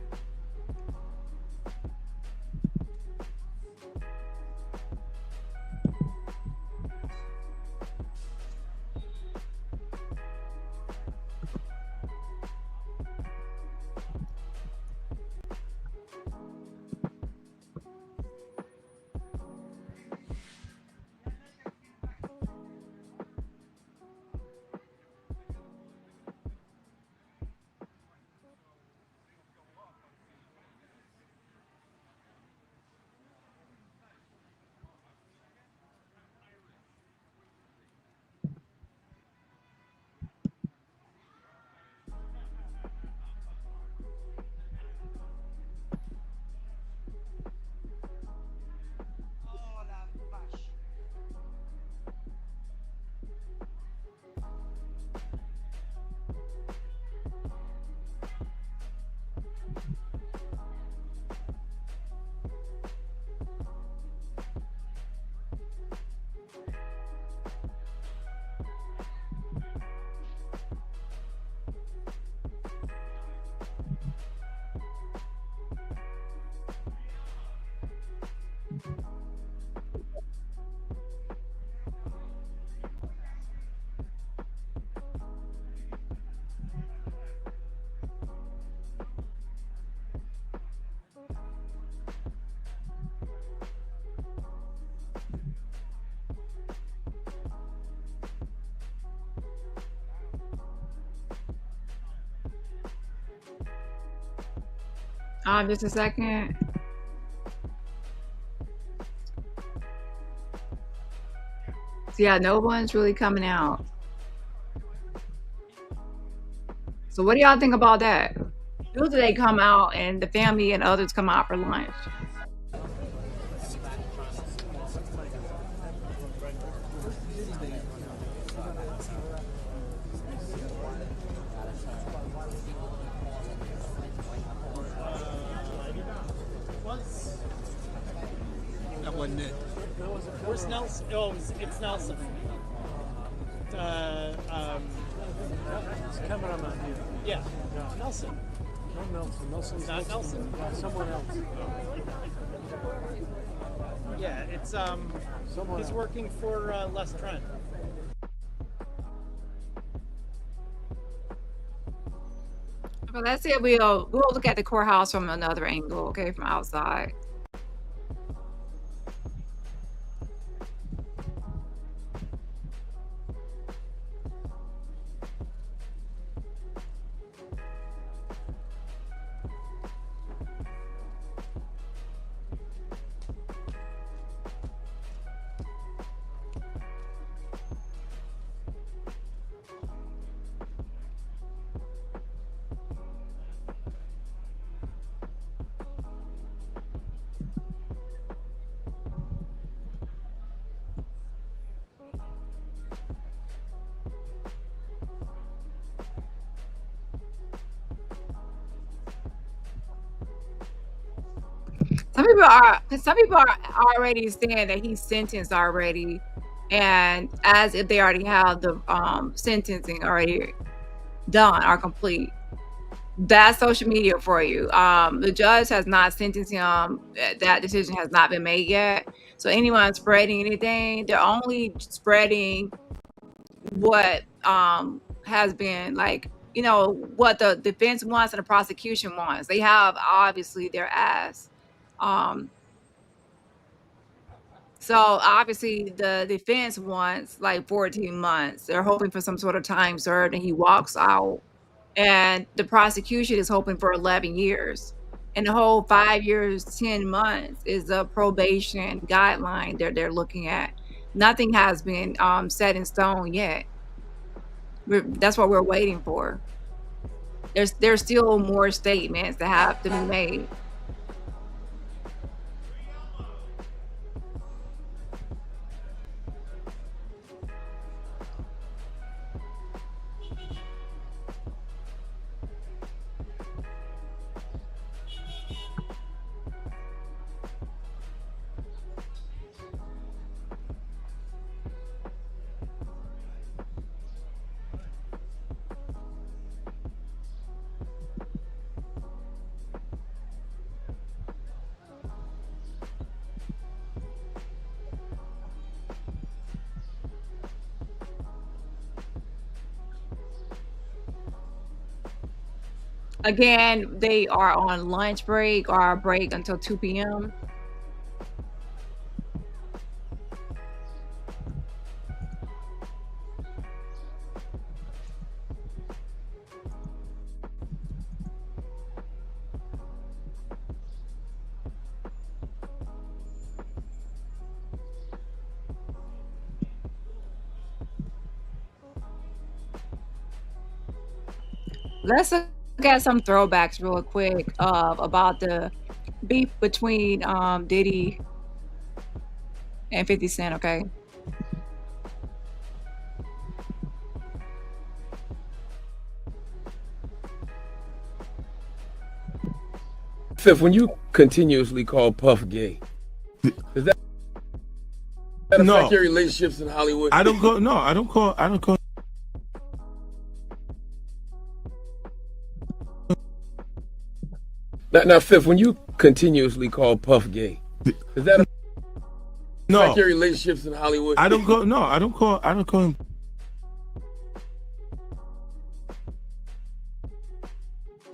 Just a second. So yeah, no one's really coming out. So what do y'all think about that? Usually they come out and the family and others come out for lunch. That wasn't it. Where's Nelson? Oh, it's Nelson. It's cameraman here. Yeah, Nelson. Not Nelson. Nelson's not Nelson. Someone else. Yeah, it's he's working for Les Trent. But let's see if we'll look at the courthouse from another angle, okay, from outside. Some people are already saying that he's sentenced already, and as if they already have the sentencing already done, are complete. That's social media for you. The judge has not sentenced him. That decision has not been made yet. So anyone spreading anything, they're only spreading what has been like, you know, what the defense wants and the prosecution wants. They have obviously their ass. So obviously the defense wants like 14 months. They're hoping for some sort of time served and he walks out. And the prosecution is hoping for 11 years. And the whole 5 years, 10 months is the probation guideline they're looking at. Nothing has been set in stone yet. That's what we're waiting for. There's still more statements that have to be made. Again, they are on lunch break or break until 2 p.m. Let's look at some throwbacks real quick about the beef between Diddy and 50 Cent, okay? Fifth, when you continuously call Puff gay, does that affect your relationships in Hollywood? I don't call. Now, Fifth, when you continuously call Puff gay, does that affect your relationships in Hollywood? I don't call him.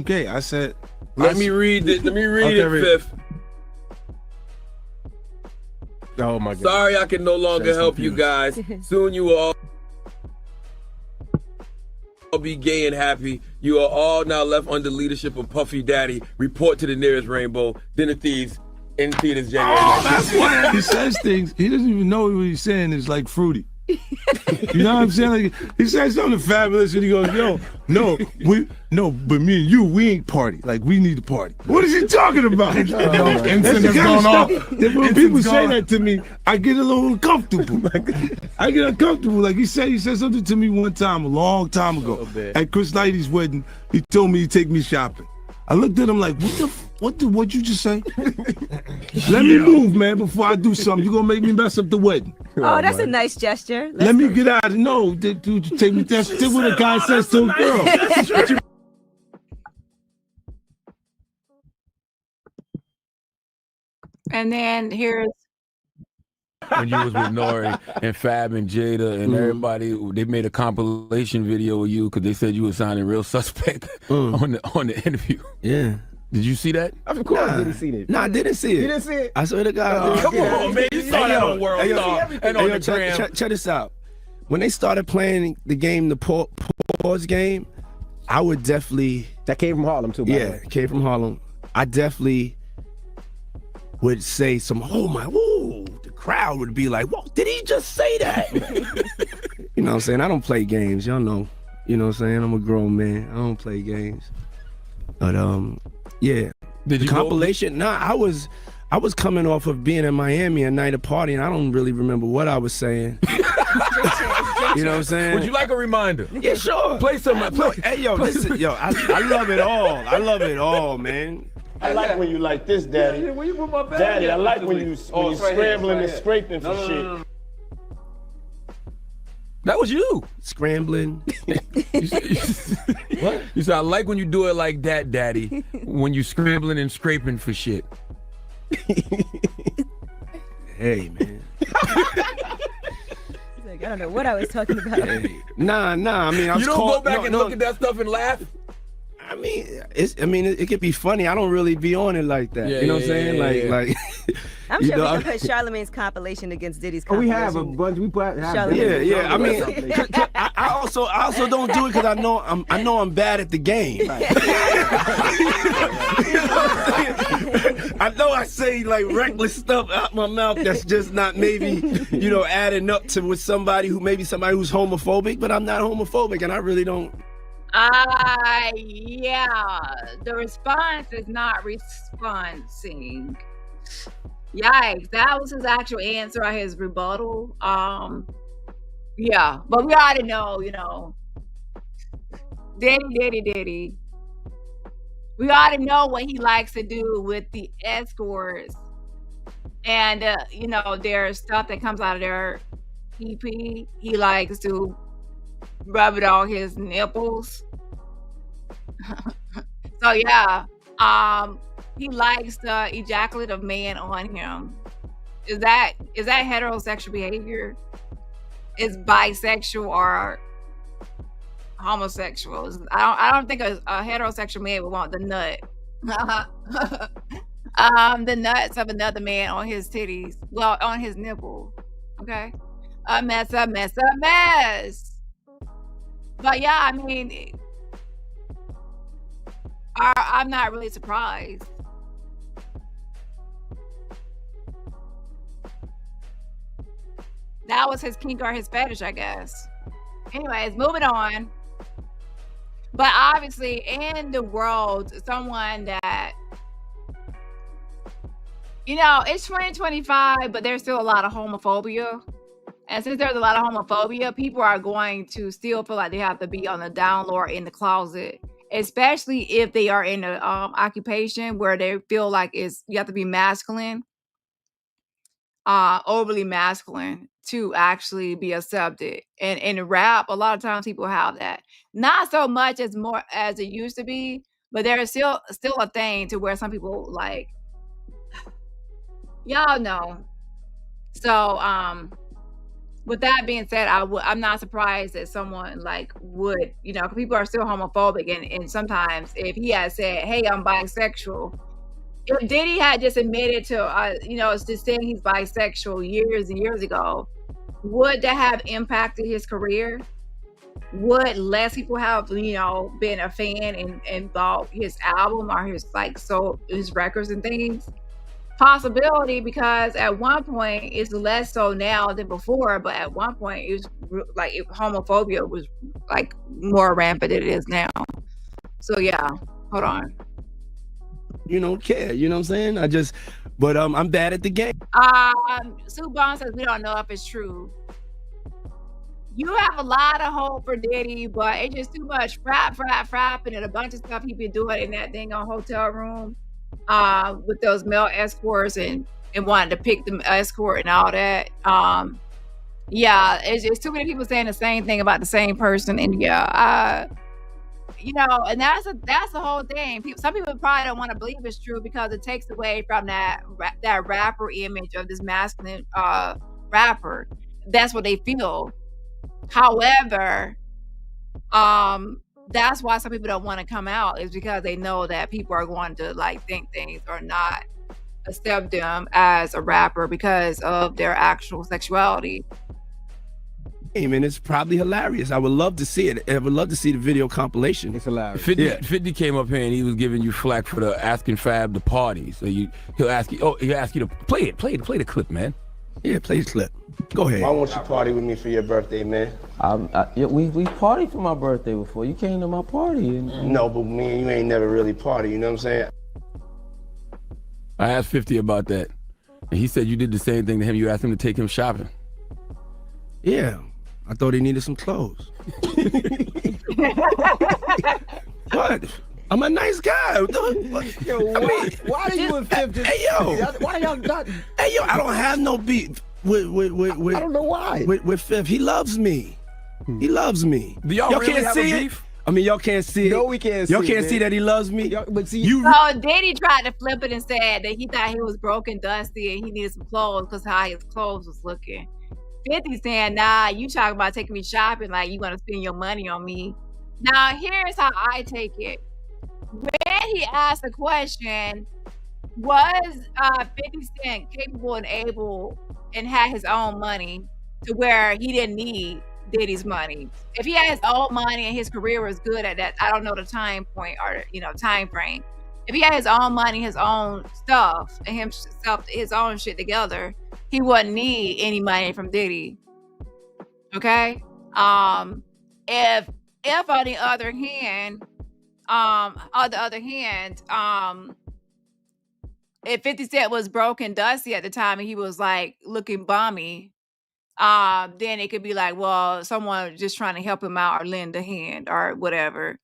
Okay, I said. Let me read it, Fifth. Oh my God. Sorry, I can no longer help you guys. Soon you will all be gay and happy. You are all now left under leadership of Puffy Daddy. Report to the nearest rainbow. Dinner Thieves in theaters January. That's why he says things. He doesn't even know what he's saying is like fruity. You know what I'm saying? Like, he said something fabulous and he goes, "Yo, but me and you, we ain't party. Like, we need to party." What is he talking about? That's the kind of stuff that when people say that to me, I get a little uncomfortable. I get uncomfortable. Like he said something to me one time, a long time ago, at Chris Lighty's wedding. He told me he'd take me shopping. I looked at him like, what'd you just say? Let me move, man, before I do something. You're gonna make me mess up the wedding. Oh, that's a nice gesture. Let me get out. No, dude, take me. That's what a guy says to a girl. And then here's when you was with Nori and Fab and Jada and everybody, they made a compilation video of you because they said you were sounding real suspect on the interview. Yeah. Did you see that? Of course, I didn't see it. No, I didn't see it. You didn't see it? I swear to God. Come on, man. You saw that on World Star and on the gram. Check this out. When they started playing the game, the pause game, I would definitely. That came from Harlem too. Yeah, it came from Harlem. I definitely would say woo. The crowd would be like, "Whoa, did he just say that?" You know what I'm saying? I don't play games. Y'all know. You know what I'm saying? I'm a grown man. I don't play games. But yeah. Did you compilation? Nah, I was coming off of being in Miami a night of party, and I don't really remember what I was saying. You know what I'm saying? Would you like a reminder? Yeah, sure. Play some. Hey, yo, listen, yo, I love it all. I love it all, man. I like when you like this, Daddy. When you put my bag Daddy, in, I like when you scrambling and scraping for shit. No. That was you. Scrambling. You said, I like when you do it like that, Daddy. When you scrambling and scraping for shit. Hey, man. Like, I don't know what I was talking about. Hey. Nah. I mean, I was You don't go back and look at that stuff and laugh? I mean, it could be funny. I don't really be on it like that. Yeah, you know what I'm saying? Like I'm you sure know, we can put Charlamagne's compilation against Diddy's Oh, we compilation. have a bunch. We put. Yeah. I mean, I also don't do it because I know I'm bad at the game. I know I say like reckless stuff out my mouth that's just not maybe adding up to with somebody who's homophobic, but I'm not homophobic, and I really don't. Yeah, the response is not responding. Yikes, that was his actual answer on his rebuttal. Yeah, but we already know, Diddy. We already know what he likes to do with the escorts. And, there's stuff that comes out of their PP. He likes to rub it on his nipples. So, yeah. He likes the ejaculate of man on him. Is that heterosexual behavior? Is bisexual or homosexual? I don't think a heterosexual man would want the nut. The nuts of another man on his titties. Well, on his nipple. Okay? A mess. But yeah, I mean, I'm not really surprised. That was his kink or his fetish, I guess. Anyways, moving on. But obviously, in the world, someone that, it's 2025, but there's still a lot of homophobia. And since there's a lot of homophobia, people are going to still feel like they have to be on the down low or in the closet, especially if they are in an occupation where they feel like you have to be masculine, overly masculine to actually be accepted. And in rap, a lot of times people have that. Not so much as it used to be, but there is still a thing to where some people like, y'all know. So, with that being said, I'm not surprised that someone would, people are still homophobic, and sometimes if he had said, "Hey, I'm bisexual," if Diddy had just admitted to, just saying he's bisexual years and years ago, would that have impacted his career? Would less people have, been a fan and bought his album or his records and things? Possibility, because at one point it's less so now than before, but at one point it was homophobia was more rampant than it is now. So yeah, hold on. You don't care, you know what I'm saying? But I'm bad at the game. Sue Bond says we don't know if it's true. You have a lot of hope for Diddy, but it's just too much frapping and a bunch of stuff he been doing in that dang on hotel room. With those male escorts and wanting to pick the escort and all that. Yeah, it's too many people saying the same thing about the same person. And yeah, and that's the whole thing. Some people probably don't want to believe it's true because it takes away from that rapper image of this masculine rapper. That's what they feel. However, that's why some people don't want to come out, is because they know that people are going to think things or not accept them as a rapper because of their actual sexuality. Hey man, it's probably hilarious. I would love to see it. I would love to see the video compilation. It's hilarious. 50 came up here and he was giving you flack for the asking Fab to party. So he'll ask you to play the clip, man. Yeah, play the clip. Go ahead. Why won't you party with me for your birthday, man? We partied for my birthday before. You came to my party. No, but me and you ain't never really party, you know what I'm saying? I asked 50 about that. And he said you did the same thing to him. You asked him to take him shopping. Yeah. I thought he needed some clothes. What? I'm a nice guy. Yo, why are you with 50? Hey, yo. Why y'all not? Hey, yo, I don't have no beef with I don't know why. With Fifth. He loves me. He loves me. Do y'all really can't have see a it? beef? I mean, y'all can't see it. No, we can't Y'all see can't it, see man. that he loves me. But see, you So Diddy tried to flip it and said that he thought he was broke and dusty and he needed some clothes because how his clothes was looking. 50 saying, nah, you talking about taking me shopping like you want to spend your money on me. Now, here's how I take it. When he asked the question, was 50 Cent capable and able and had his own money to where he didn't need Diddy's money? If he had his own money and his career was good at that, I don't know the time point or time frame. If he had his own money, his own stuff, and his own shit together, he wouldn't need any money from Diddy. Okay? If on the other hand, if 50 Cent was broke and dusty at the time and he was like looking bummy, then it could be like, well, someone just trying to help him out or lend a hand or whatever.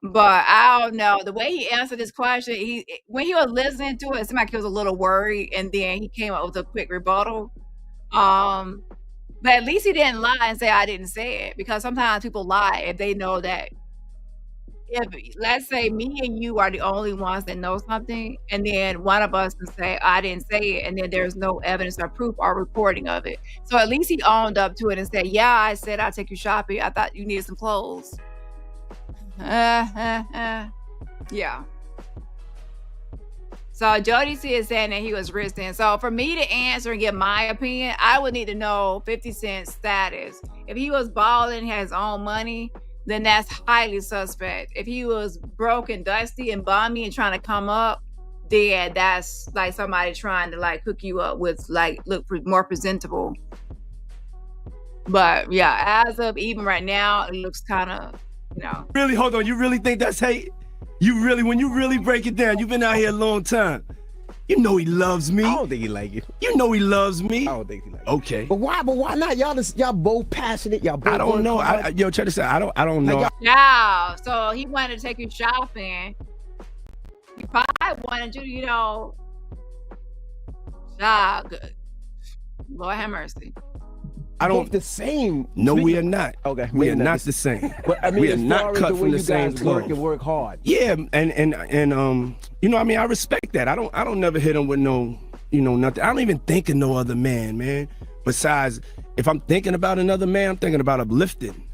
But I don't know. The way he answered this question, when he was listening to it, it seemed like he was a little worried, and then he came up with a quick rebuttal. But at least he didn't lie and say I didn't say it, because sometimes people lie if they know that. If let's say me and you are the only ones that know something, and then one of us can say I didn't say it, and then there's no evidence or proof or recording of it. So at least he owned up to it and said, yeah, I said I'd take you shopping. I thought you needed some clothes. Yeah. So Jody C is saying that he was risking. So for me to answer and give my opinion, I would need to know 50 Cent's status. If he was balling, had his own money, then that's highly suspect. If he was broke and dusty and bummy and trying to come up, then that's like somebody trying to like hook you up with like look more presentable. But yeah, as of even right now, it looks kind of, Really, hold on. You really think that's hate? When you really break it down, you've been out here a long time. You know he loves me. I don't think he like it. You know he loves me. I don't think he like it. Okay. But why not? Y'all both passionate. Y'all both. I don't know. Yo, check this out. I don't know. Yeah. So he wanted to take you shopping. He probably wanted you, good. Lord have mercy. I don't the same. No, we are not. Okay, we are not the same. But I mean, we are not cut from the same cloth. cloth. Work hard. Yeah, and I mean, I respect that. I don't never hit him with no, nothing. I don't even think of no other man. Besides, if I'm thinking about another man, I'm thinking about uplifting.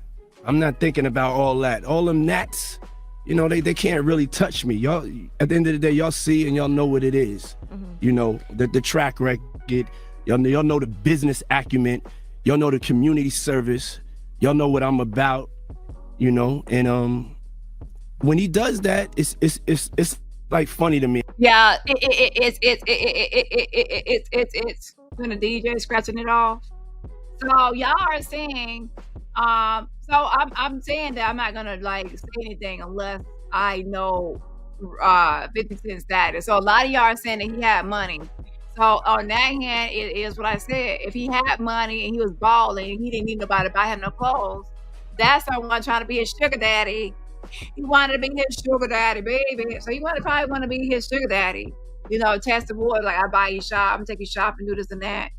I'm not thinking about all that. All them gnats, they can't really touch me. Y'all, at the end of the day, y'all see and y'all know what it is. Mm-hmm. The track record. Y'all know the business acumen. Y'all know the community service. Y'all know what I'm about, and when he does that, it's like funny to me. Yeah, it's when the DJ scratching it off. So y'all are saying, so I'm saying that I'm not gonna like say anything unless I know 50 Cent's status. So a lot of y'all are saying that he had money. So on that hand, it is what I said. If he had money and he was balling and he didn't need nobody to buy him no clothes, that's someone trying to be his sugar daddy. He wanted to be his sugar daddy, baby. So he probably want to be his sugar daddy. Test the board, like I buy you shop, I'm take you shopping, do this and that.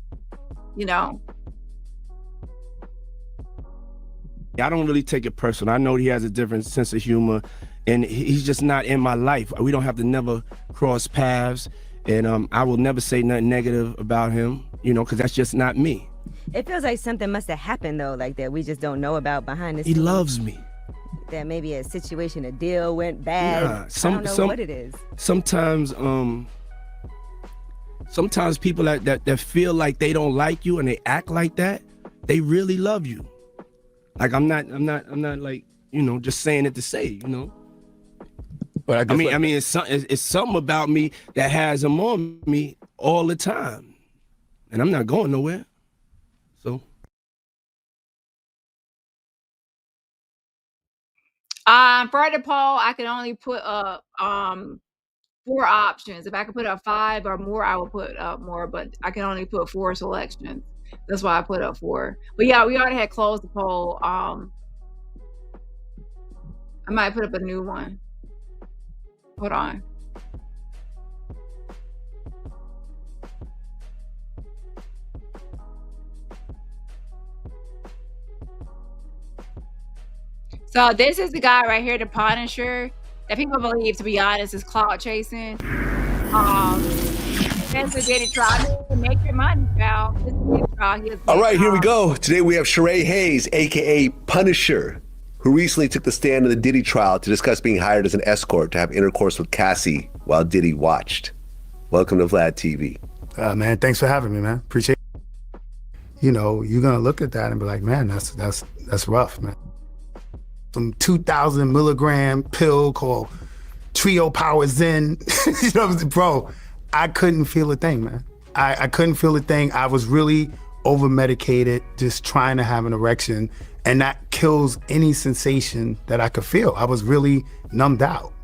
I don't really take it personal. I know he has a different sense of humor, and he's just not in my life. We don't have to never cross paths. And I will never say nothing negative about him, because that's just not me. It feels like something must have happened, though, like that we just don't know about behind the scenes. He loves me. That maybe a situation, a deal went bad. Nah, I don't know what it is. Sometimes people that feel like they don't like you and they act like that, they really love you. Like I'm not like, just saying it to say, But I mean, it's something about me that has him on me all the time, and I'm not going nowhere. So, for the poll, I can only put up 4 options. If I could put up 5 or more, I would put up more, but I can only put 4 selections. That's why I put up 4. But yeah, we already had closed the poll. I might put up a new one. Hold on. So this is the guy right here, the Punisher, that people believe, to be honest, is clout chasing. That's a Diddy trial. Make your money, pal. This is a Diddy trial. All right, here we go. Today we have Sheree Hayes, aka Punisher, who recently took the stand in the Diddy trial to discuss being hired as an escort to have intercourse with Cassie while Diddy watched. Welcome to Vlad TV. Man, thanks for having me, man. Appreciate it. You know, you're gonna look at that and be like, man, that's rough, man. Some 2,000 milligram pill called Trio Power Zen. You know, bro, I couldn't feel a thing, man. I couldn't feel a thing. I was really over medicated, just trying to have an erection, and that kills any sensation that I could feel. I was really numbed out.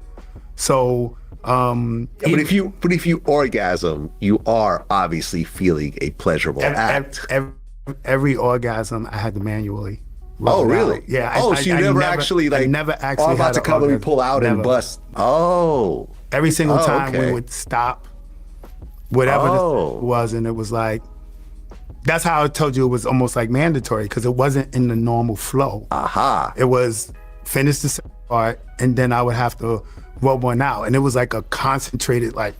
So, but if you orgasm, you are obviously feeling a pleasurable act. Every orgasm, I had to manually. Oh, really? Out. Yeah. So you never actually like. I never actually. I'm about to come and pull out and bust. Oh. Every single time okay. we would stop, whatever this was, and it was like. That's how I told you it was almost like mandatory, because it wasn't in the normal flow. Aha. It was finish the second part, and then I would have to rub one out, and it was like a concentrated, like,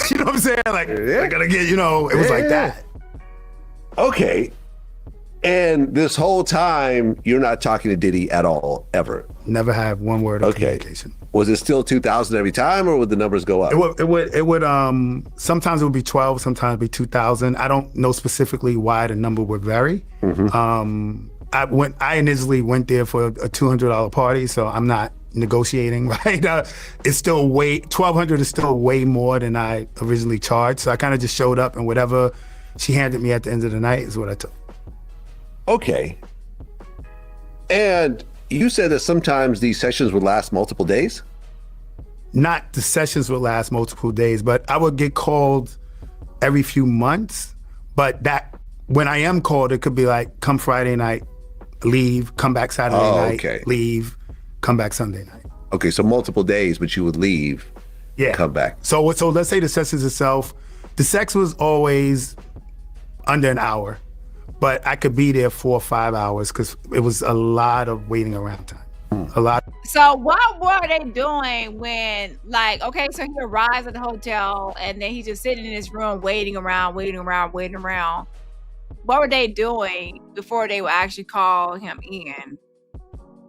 you know what I'm saying? Like, I gotta get, you know, it was like that. Okay. And this whole time, you're not talking to Diddy at all, ever? Never have one word of communication. Was it still 2,000 every time, or would the numbers go up? It would sometimes it would be 12, sometimes it would be 2,000. I don't know specifically why the number would vary. I initially went there for a $200 party, so I'm not negotiating, right? It's still $1,200 is still way more than I originally charged. So I kind of just showed up, and whatever she handed me at the end of the night is what I took. Okay. And you said that sometimes these sessions would last multiple days? Not the sessions would last multiple days, but I would get called every few months. But that when I am called, it could be like, come Friday night, leave, come back Saturday night, leave, come back Sunday night. Okay, so multiple days, but you would leave, come back. So let's say the sessions itself, the sex was always under an hour. But I could be there 4 or 5 hours because it was a lot of waiting around time. A lot. So what were they doing when, like, okay, so he arrives at the hotel and then he's just sitting in his room waiting around. What were they doing before they would actually call him in?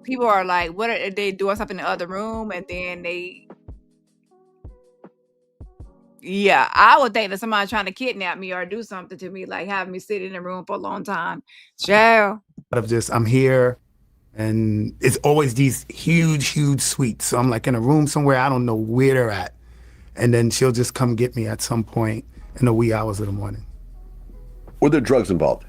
People are like, what are they doing something in the other room? And then they... Yeah, I would think that somebody trying to kidnap me or do something to me, like having me sit in a room for a long time. Jail. Of just, I'm here, and it's always these huge suites. So I'm like in a room somewhere, I don't know where they're at. And then she'll just come get me at some point in the wee hours of the morning. Were there drugs involved?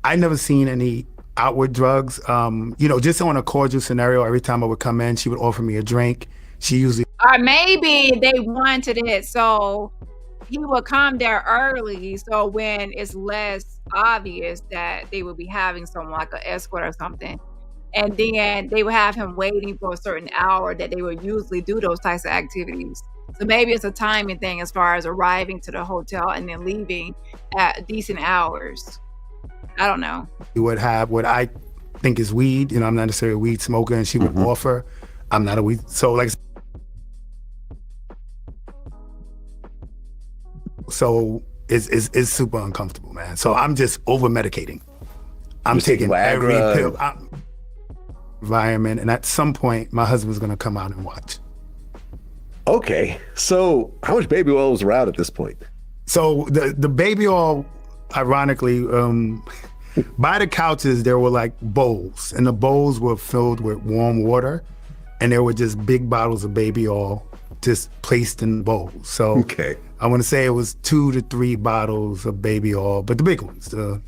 I never seen any outward drugs. You know, just on a cordial scenario, every time I would come in, she would offer me a drink. She usually... Or maybe they wanted it so he would come there early, so when it's less obvious that they would be having someone like an escort or something. And then they would have him waiting for a certain hour that they would usually do those types of activities. So maybe it's a timing thing as far as arriving to the hotel and then leaving at decent hours. I don't know. He would have what I think is weed. You know, I'm not necessarily a weed smoker, and she would offer. I'm not a weed. So like... So it's super uncomfortable, man. So I'm just over medicating. I'm taking every pill. Environment, and at some point, my husband's gonna come out and watch. Okay, so how much baby oil was around at this point? So the baby oil, ironically, by the couches there were like bowls, and the bowls were filled with warm water, and there were just big bottles of baby oil just placed in bowls. So I want to say it was 2 to 3 bottles of baby oil, but the big ones, the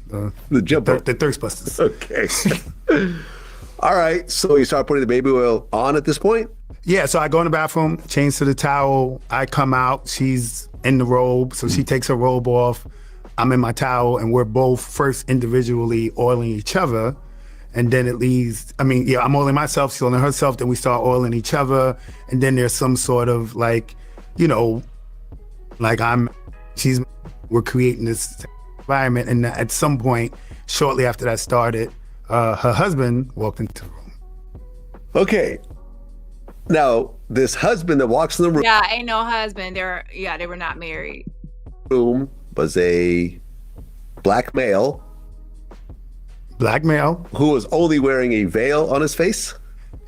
thirst busters. Okay. All right, so you start putting the baby oil on at this point? Yeah, so I go in the bathroom, change to the towel, I come out, she's in the robe, so she takes her robe off, I'm in my towel, and we're both first individually oiling each other, and then it leaves, I'm oiling myself, she's oiling herself, then we start oiling each other, and then there's some sort of like, you know, like we're creating this environment, and at some point, shortly after that started, her husband walked into the room. Okay. Now, this husband that walks in the Yeah, ain't no husband. They were not married. room was a black male. Black male. Who was only wearing a veil on his face?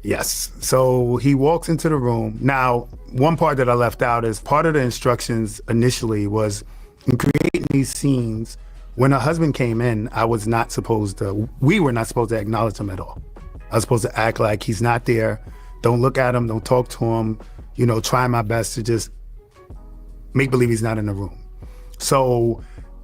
Yes. So he walks into the room. Now, one part that I left out is part of the instructions initially was in creating these scenes. When a husband came in, we were not supposed to acknowledge him at all. I was supposed to act like he's not there. Don't look at him. Don't talk to him. Try my best to just make believe he's not in the room. So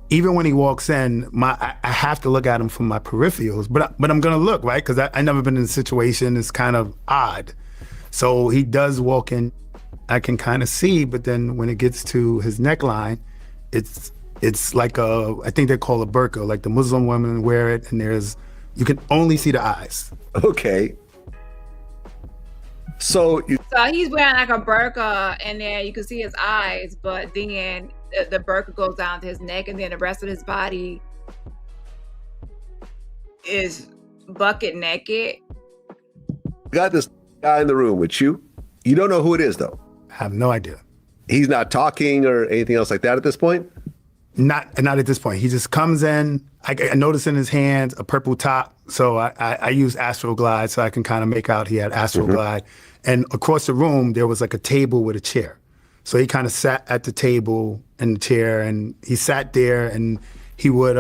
even when he walks in, I have to look at him from my peripherals, but I'm gonna look, right? Because I never been in a situation. It's kind of odd. So he does walk in. I can kind of see, but then when it gets to his neckline, it's like I think they call a burqa, like the Muslim women wear it, and you can only see the eyes. Okay. So he's wearing like a burqa, and then you can see his eyes, but then the burqa goes down to his neck, and then the rest of his body is bucket naked. got this guy in the room with you. You don't know who it is, though. I have no idea. He's not talking or anything else like that at this point? Not at this point. He just comes in. I notice in his hands a purple top. So I use Astroglide so I can kind of make out he had Astroglide. And across the room, there was like a table with a chair. So he kind of sat at the table and the chair, and he sat there, and he would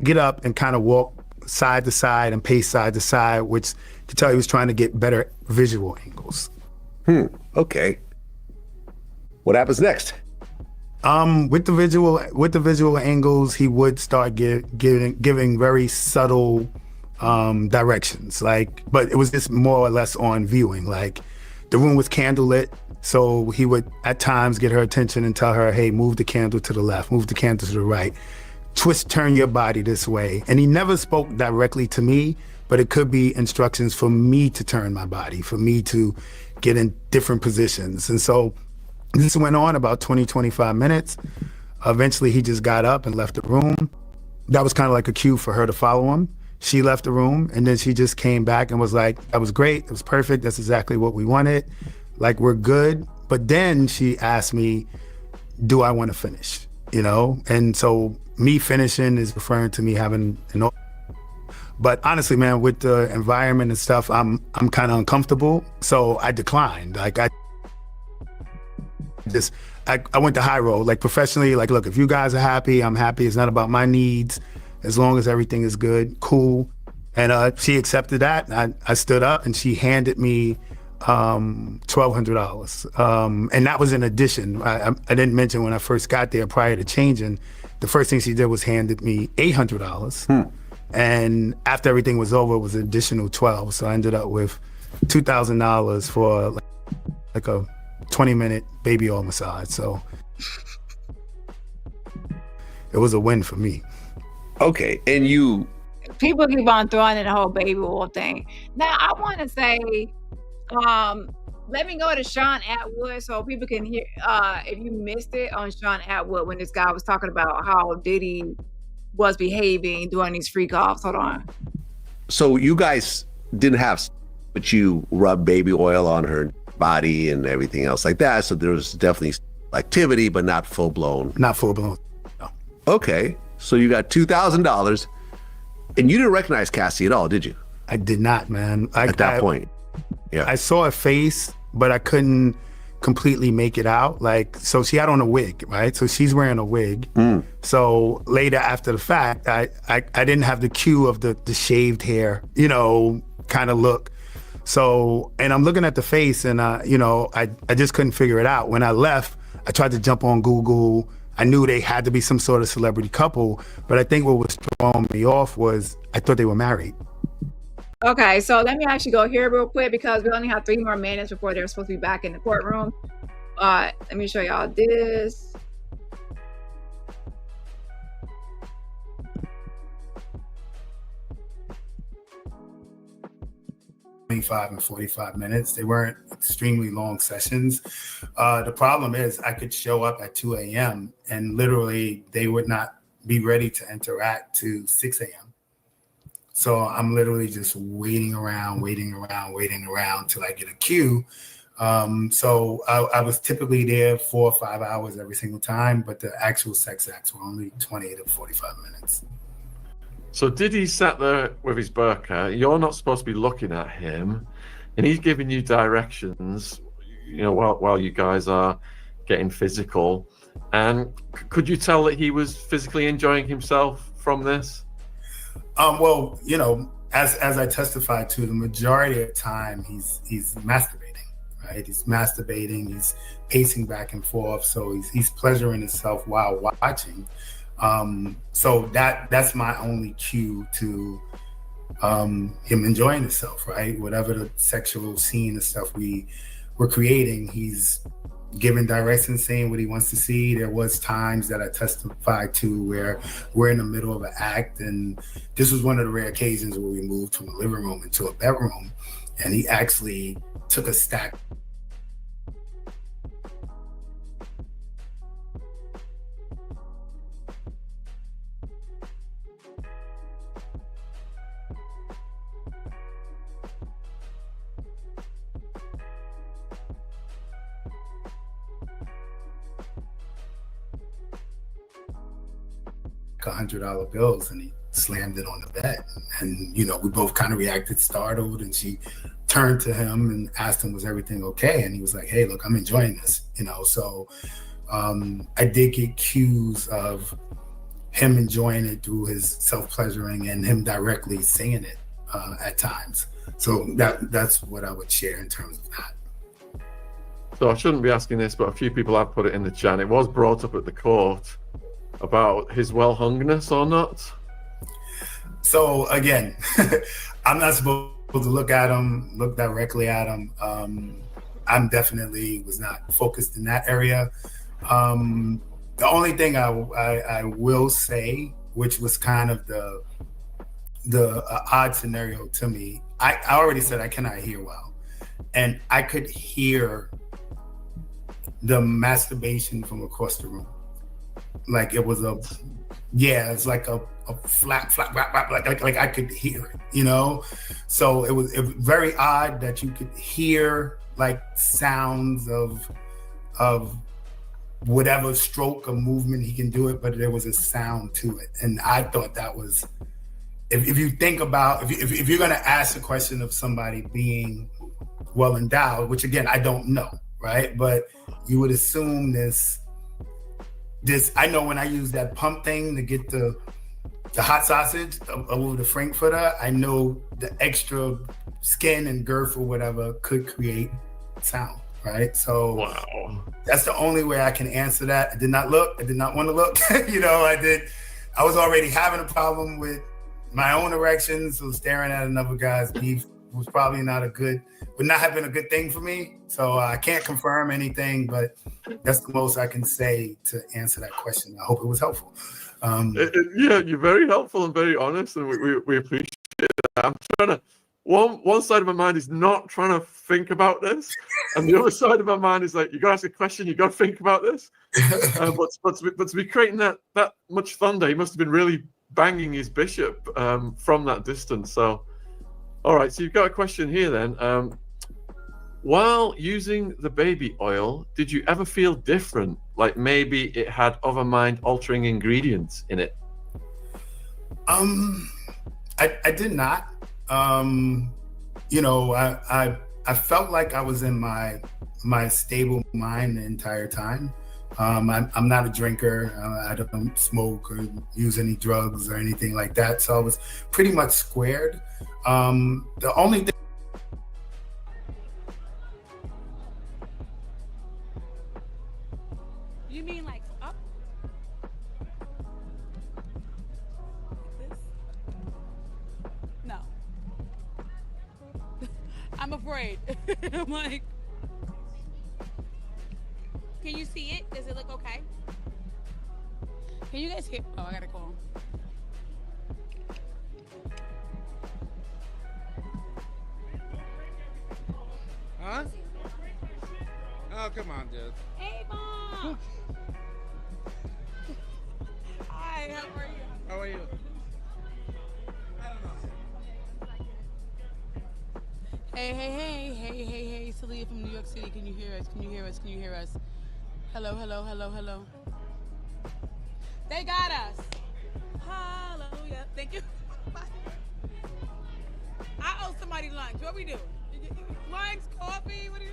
get up and kind of walk side to side and pace side to side, which to tell he was trying to get better visual angles. Okay. What happens next? With the visual angles, he would start giving very subtle directions. But it was just more or less on viewing. Like the room was candlelit, so he would at times get her attention and tell her, "Hey, move the candle to the left, move the candle to the right, turn your body this way." And he never spoke directly to me, but it could be instructions for me to turn my body, for me to get in different positions. And so this went on about 20, 25 minutes. Eventually, he just got up and left the room. That was kind of like a cue for her to follow him. She left the room, and then she just came back and was like, "That was great. It was perfect. That's exactly what we wanted. Like, we're good." But then she asked me, "Do I want to finish?" And so me finishing is referring to me having an. But honestly, man, with the environment and stuff, I'm kind of uncomfortable. So I declined. I went the high road, like professionally, like, look, if you guys are happy, I'm happy. It's not about my needs. As long as everything is good, cool. And she accepted that. I stood up, and she handed me $1,200. And that was in addition. I didn't mention when I first got there, prior to changing, the first thing she did was handed me $800. And after everything was over, it was an additional $12. So I ended up with $2,000 for like a 20-minute baby oil massage. So it was a win for me. Okay, and you... People keep on throwing in the whole baby oil thing. Now, I want to say, let me go to Sean Atwood so people can hear, if you missed it on Sean Atwood when this guy was talking about how Diddy was behaving during these freak offs. Hold on. So you guys didn't have, but you rubbed baby oil on her body and everything else like that. So there was definitely activity, but not full blown. Not full blown. No. Okay. So you got $2,000, and you didn't recognize Cassie at all, did you? I did not, man. At that point. Yeah. I saw a face, but I couldn't completely make it out. So she had on a wig, right? So she's wearing a wig. So later after the fact, I didn't have the cue of the shaved hair, kind of look. So, and I'm looking at the face, and I just couldn't figure it out. When I left, I tried to jump on Google. I knew they had to be some sort of celebrity couple, but I think what was throwing me off was I thought they were married. Okay, so let me actually go here real quick because we only have 3 more minutes before they're supposed to be back in the courtroom. Let me show y'all this. And 45 minutes. They weren't extremely long sessions. The problem is I could show up at 2 a.m. and literally they would not be ready to interact to 6 a.m. So I'm literally just waiting around till I get a cue. So I was typically there 4 or 5 hours every single time, but the actual sex acts were only 20 to 45 minutes. So Diddy sat there with his burqa. You're not supposed to be looking at him, and he's giving you directions, you know, while you guys are getting physical. And could you tell that he was physically enjoying himself from this? Well, you know, as I testified to, the majority of the time he's masturbating, right? He's masturbating, he's pacing back and forth, so he's pleasuring himself while watching. So that's my only cue to him enjoying himself, right? Whatever the sexual scene and stuff we're creating, he's giving directions, saying what he wants to see. There was times that I testified to where we're in the middle of an act, and this was one of the rare occasions where we moved from a living room into a bedroom, and he actually took a stack $100 bills, and he slammed it on the bed. And, you know, we both kind of reacted startled, and she turned to him and asked him, was everything okay? And he was like, hey, look, I'm enjoying this, you know? So I did get cues of him enjoying it through his self-pleasuring and him directly saying it at times. So that's what I would share in terms of that. So I shouldn't be asking this, but a few people have put it in the chat. It was brought up at the court about his well-hungness or not. So again, I'm not supposed to look directly at him. I'm definitely was not focused in that area. The only thing I will say, which was kind of the odd scenario to me, I already said I cannot hear well, and I could hear the masturbation from across the room. Like it was it's like a flat, like I could hear it, you know? So it was very odd that you could hear like sounds of whatever stroke or movement he can do it, but there was a sound to it. And I thought that was, if you think about, if you're gonna ask the question of somebody being well endowed, which again, I don't know, right? But you would assume this, I know when I use that pump thing to get the hot sausage over the Frankfurter, I know the extra skin and girth or whatever could create sound, right? So wow, that's the only way I can answer that. I did not want to look. You know, I was already having a problem with my own erections, so staring at another guy's beef was probably would not have been a good thing for me. So I can't confirm anything, but that's the most I can say to answer that question. I hope it was helpful. Yeah, you're very helpful and very honest, and we appreciate that. I'm trying to, one side of my mind is not trying to think about this, and the other side of my mind is like, you got to ask a question, you got to think about this. But to be creating that much thunder, he must have been really banging his bishop from that distance. So, all right, so you've got a question here then. While using the baby oil, did you ever feel different? Like maybe it had other mind-altering ingredients in it? I did not. You know, I felt like I was in my stable mind the entire time. I'm not a drinker. I don't smoke or use any drugs or anything like that. So I was pretty much squared. The only thing. You mean like up? Like this? No. I'm afraid. I'm like, can you see it? Does it look okay? Can you guys hear? Oh, I gotta call. Huh? Oh, come on, dude. Hey, Mom! Hi, how are you? How are you? I don't know. Hey, Celia from New York City. Can you hear us? Can you hear us? Can you hear us? Hello. They got us. Hallelujah. Thank you. I owe somebody lunch. What we do? Lunch, coffee? What do you?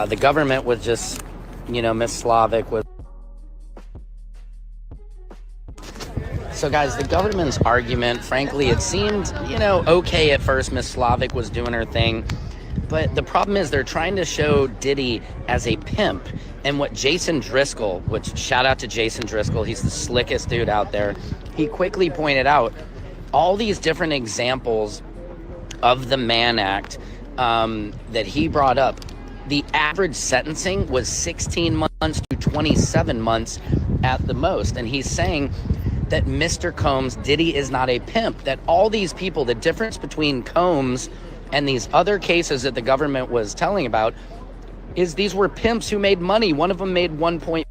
The government was just, Miss Slavic was. So guys, the government's argument, frankly, it seemed, okay at first. Miss Slavic was doing her thing. But the problem is they're trying to show Diddy as a pimp. And what Jason Driscoll, which shout out to Jason Driscoll, he's the slickest dude out there. He quickly pointed out all these different examples of the Mann Act that he brought up. The average sentencing was 16 months to 27 months at the most. And he's saying that Mr. Combs, Diddy is not a pimp, that all these people, the difference between Combs and these other cases that the government was telling about is these were pimps who made money. One of them made 1.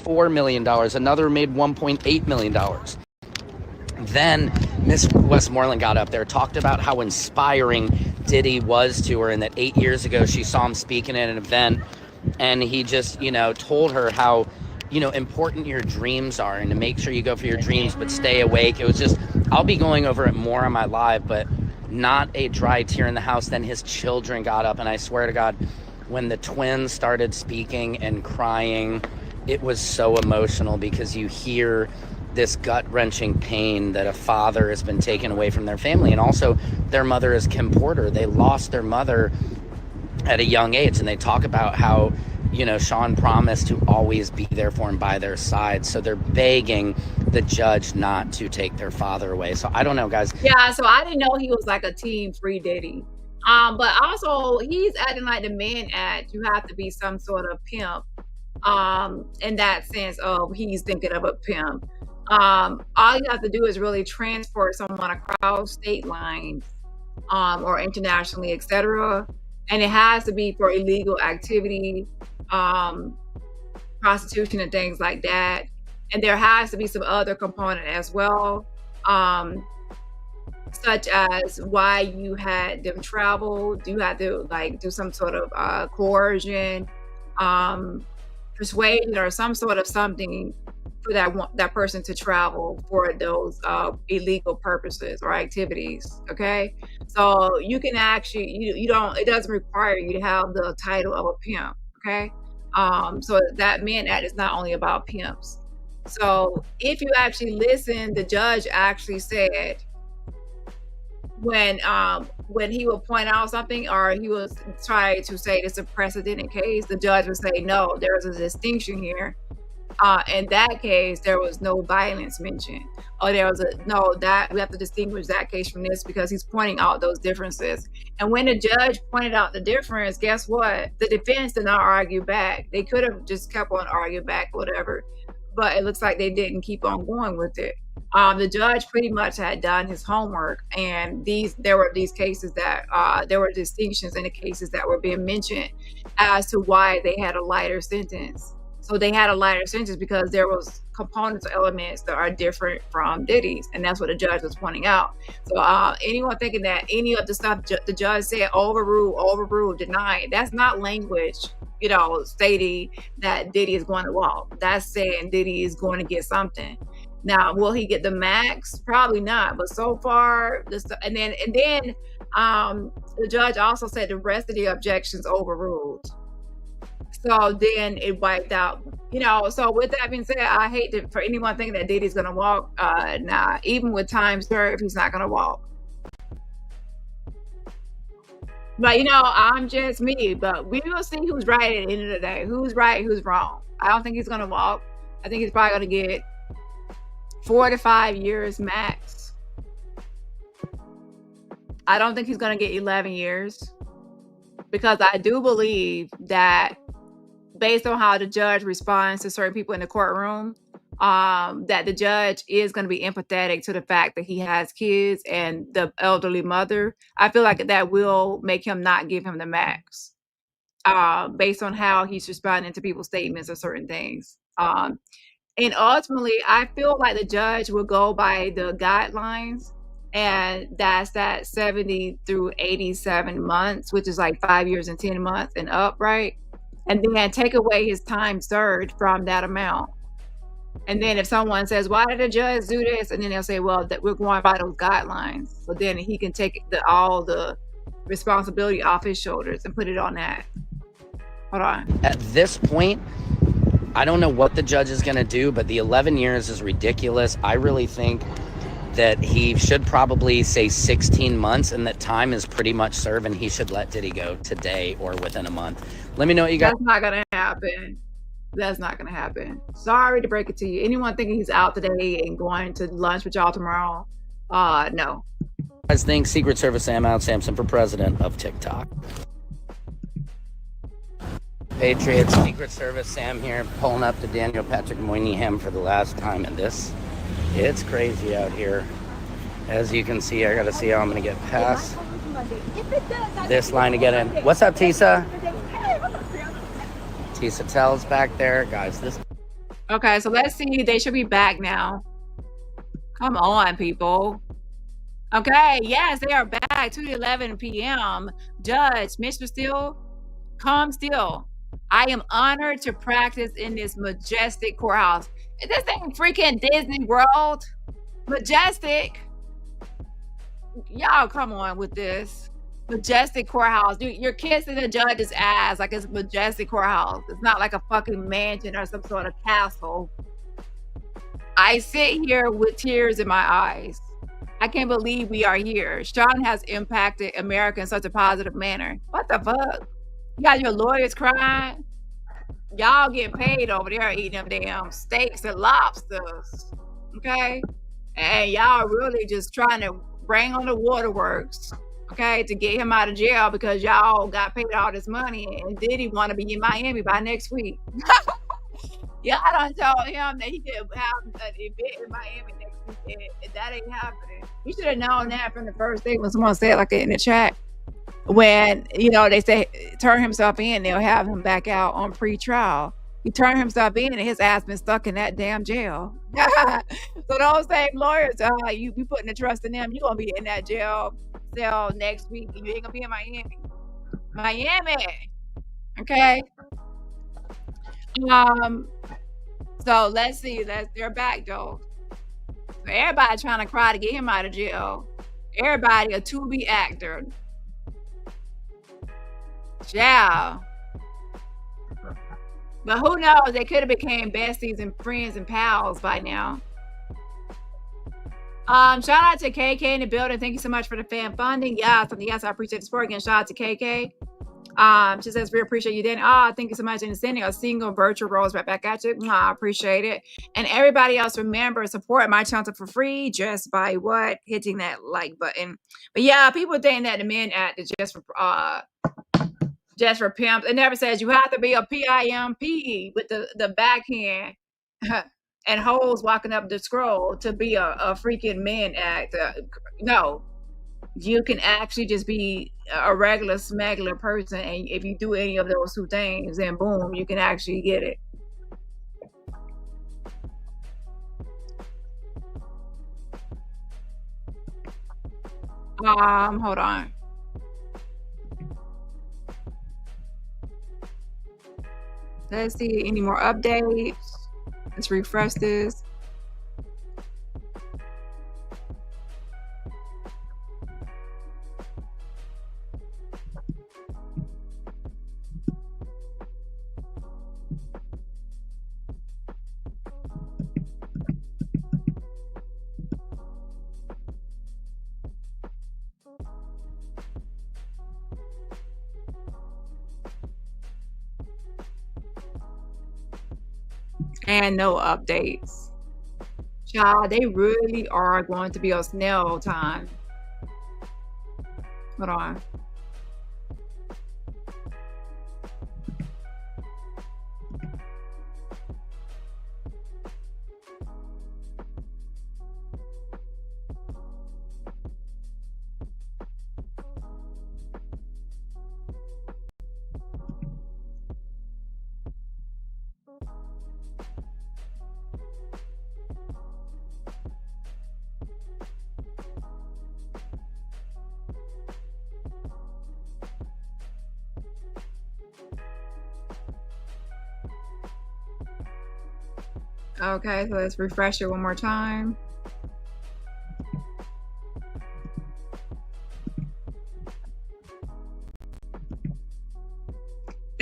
$4 million. Another made $1.8 million. Then Miss Westmoreland got up there, talked about how inspiring Diddy was to her, and that 8 years ago she saw him speaking at an event, and he just, told her how, important your dreams are, and to make sure you go for your dreams, but stay awake. It was just, I'll be going over it more on my live, but not a dry tear in the house. Then his children got up, and I swear to God, when the twins started speaking and crying, it was so emotional, because you hear this gut-wrenching pain that a father has been taken away from their family. And also, their mother is Kim Porter. They lost their mother at a young age, and they talk about how, Sean promised to always be there for him, by their side. So they're begging the judge not to take their father away. So I don't know, guys. Yeah, so I didn't know he was like a team free Diddy. But also he's acting like the man act. You have to be some sort of pimp. In that sense of he's thinking of a pimp. All you have to do is really transport someone across state lines, or internationally, etc. And it has to be for illegal activity, prostitution and things like that. And there has to be some other component as well, such as why you had them travel. You had to do some sort of coercion, persuasion, or some sort of something for that person to travel for those illegal purposes or activities. Okay, so you can actually you don't. It doesn't require you to have the title of a pimp. Okay, so that Man Act is not only about pimps. So if you actually listen, the judge actually said when he will point out something, or he was trying to say it's a precedent case, the judge would say, no, there's a distinction here. In that case, there was no violence mentioned, or there was that we have to distinguish that case from this, because he's pointing out those differences. And when the judge pointed out the difference, guess what? The defense did not argue back. They could have just kept on arguing back, whatever, but it looks like they didn't keep on going with it. The judge pretty much had done his homework, and there were these cases that there were distinctions in the cases that were being mentioned as to why they had a lighter sentence. So they had a lighter sentence because there was components or elements that are different from Diddy's, and that's what the judge was pointing out. So anyone thinking that any of the stuff the judge said overruled, denied, that's not language, stating that Diddy is going to walk. That's saying Diddy is going to get something. Now, will he get the max? Probably not. But so far, and then the judge also said the rest of the objections overruled. So then it wiped out, So with that being said, I hate for anyone thinking that Diddy's gonna walk. Nah, even with time served, he's not gonna walk. But I'm just me. But we will see who's right at the end of the day. Who's right, who's wrong. I don't think he's gonna walk. I think he's probably gonna get 4 to 5 years max. I don't think he's gonna get 11 years, because I do believe that, based on how the judge responds to certain people in the courtroom, that the judge is going to be empathetic to the fact that he has kids and the elderly mother. I feel like that will make him not give him the max, based on how he's responding to people's statements or certain things. And ultimately, I feel like the judge will go by the guidelines, and that's that 70 through 87 months, which is like 5 years and 10 months and up, right? And then take away his time served from that amount. And then if someone says, why did the judge do this? And then they'll say, well, that we're going by those guidelines. So then he can take all the responsibility off his shoulders and put it on that. Hold on. At this point, I don't know what the judge is going to do, but the 11 years is ridiculous. I really think that he should probably say 16 months, and that time is pretty much served, and he should let Diddy go today or within a month. Let me know what you got. That's not going to happen. That's not going to happen. Sorry to break it to you. Anyone thinking he's out today and going to lunch with y'all tomorrow? No. I think Secret Service Sam Al Sampson for president of TikTok. Patriots, Secret Service Sam here, pulling up to Daniel Patrick Moynihan for the last time in this. It's crazy out here. As you can see, I gotta see how I'm gonna get past this line to get in. What's up, Tisa? Tisa Tell's back there. Guys, this Okay, so let's see. They should be back now. Come on, people. Okay, yes, they are back. 2:11 p.m. Judge, Mr. Steele, calm still. I am honored to practice in this majestic courthouse. This ain't freaking Disney World. Majestic. Y'all come on with this. Majestic courthouse. You're kissing the judge's ass like it's a majestic courthouse. It's not like a fucking mansion or some sort of castle. I sit here with tears in my eyes. I can't believe we are here. Sean has impacted America in such a positive manner. What the fuck? You got your lawyers crying. Y'all get paid over there eating them damn steaks and lobsters. Okay? And y'all really just trying to bring on the waterworks, okay, to get him out of jail because y'all got paid all this money and Diddy want to be in Miami by next week. Y'all done told him that he could have an event in Miami next week, and that ain't happening. You should have known that from the first day when someone said like in the chat. When, you know, they say turn himself in, they'll have him back out on pre-trial. He turned himself in and his ass been stuck in that damn jail. So those same lawyers, you be putting the trust in them, you're gonna be in that jail cell next week and you ain't gonna be in Miami. Miami. Okay. So let's see. They're back though. So everybody trying to cry to get him out of jail. Everybody a to-be actor. Yeah. But who knows? They could have became besties and friends and pals by now. Shout out to KK in the building. Thank you so much for the fan funding. Yes, I appreciate the support again. Shout out to KK. She says, we appreciate you, Dani. Thank you so much. And sending a single virtual rose right back at you. I appreciate it. And everybody else, remember, support my channel for free just by what? Hitting that like button. But yeah, people think that the Men Act is just for pimps. It never says you have to be a PIMP with the backhand and hoes walking up the scroll to be a freaking Men Act. No. You can actually just be a regular smuggler person, and if you do any of those two things, then boom, you can actually get it. Hold on. Let's see any more updates. Let's refresh this. And no updates. Child, they really are going to be on snail time. Hold on. Okay, so let's refresh it one more time.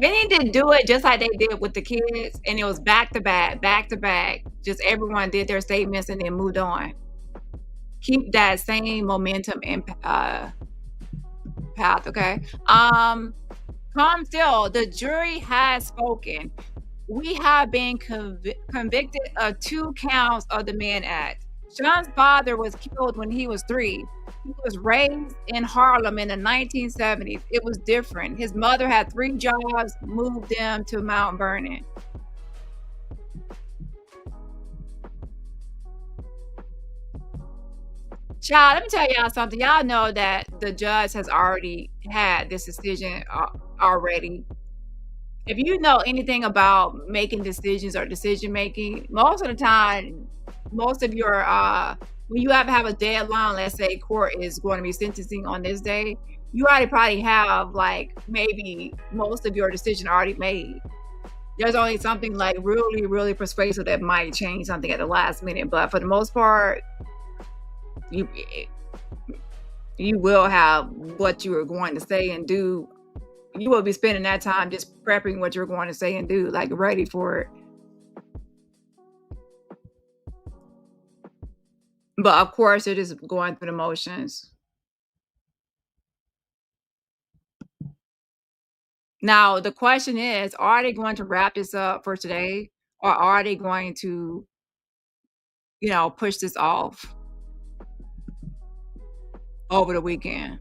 They need to do it just like they did with the kids, and it was back to back. Just everyone did their statements and then moved on. Keep that same momentum and path, okay? Calm still. The jury has spoken. We have been convicted of 2 counts of the Men Act. Sean's father was killed when he was 3. He was raised in Harlem in the 1970s. It was different. His mother had 3 jobs, moved them to Mount Vernon. Child, let me tell y'all something. Y'all know that the judge has already had this decision already. if you know anything about making decisions or decision making, most of the time, most of your when you have a deadline, let's say court is going to be sentencing on this day, you already probably have like maybe most of your decision already made. There's only something like really, really persuasive that might change something at the last minute, but for the most part, you will have what you are going to say and do. You will be spending that time just prepping what you're going to say and do, like ready for it. But of course, it is going through the motions. Now, the question is, are they going to wrap this up for today, or are they going to, push this off over the weekend?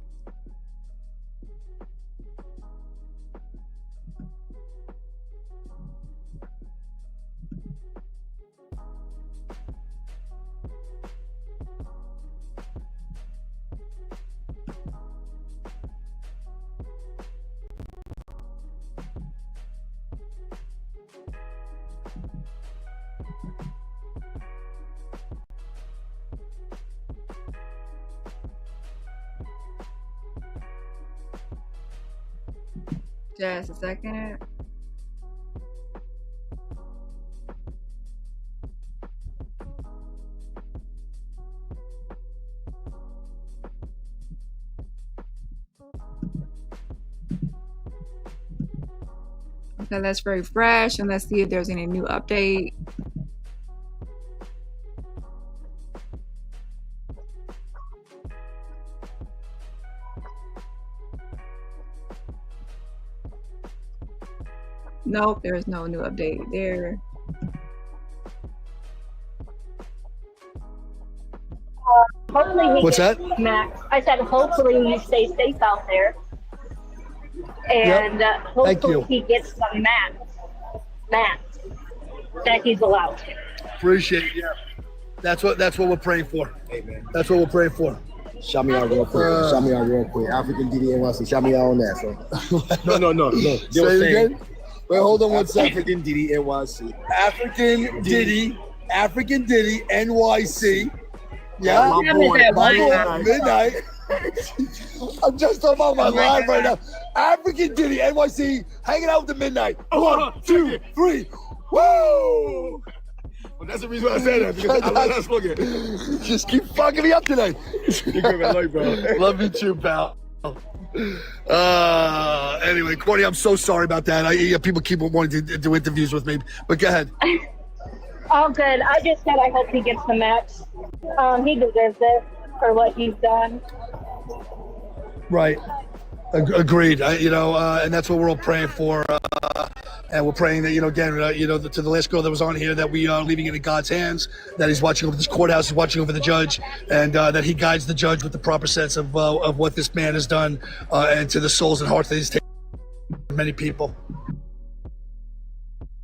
Just a second. Okay, let's refresh and let's see if there's any new update. Nope, there's no new update there. Hopefully he What's gets that? Max. I said hopefully you stay safe out there. And hopefully he gets some Max that he's allowed to. Appreciate it. Yeah. That's what we're praying for. Amen. That's what we're praying for. Shout me out real quick. Shout me out real quick. African Diddy NYC. Shout me out on that, so. No. Say it again. Wait, hold on one second. African Diddy NYC. African Diddy NYC. Yeah, my boy, Midnight. I'm just talking about my live right now. African Diddy NYC hanging out with the Midnight. 1, 2, 3. Woo! Well, that's the reason why I said that, because I love that slogan. You just keep fucking me up tonight. You're good, like, bro. Love you too, pal. Anyway, Courtney, I'm so sorry about that. People keep wanting to do interviews with me, but go ahead. All good. I just said I hope he gets the Max. He deserves it for what he's done. Right. Agreed. And that's what we're all praying for. And we're praying that, again, to the last girl that was on here, that we are leaving it in God's hands, that he's watching over this courthouse, he's watching over the judge, and that he guides the judge with the proper sense of what this man has done, and to the souls and hearts that he's taken many people.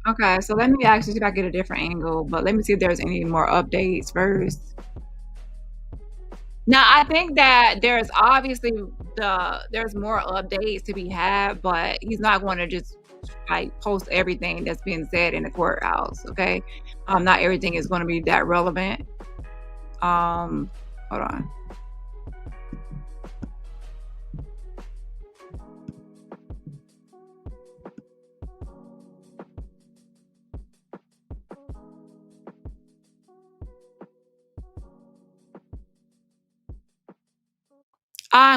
Okay, so let me actually see if I get a different angle, but let me see if there's any more updates first. Now, I think that there's obviously there's more updates to be had, but he's not going to just post everything that's being said in the courthouse. Okay, not everything is going to be that relevant. Hold on.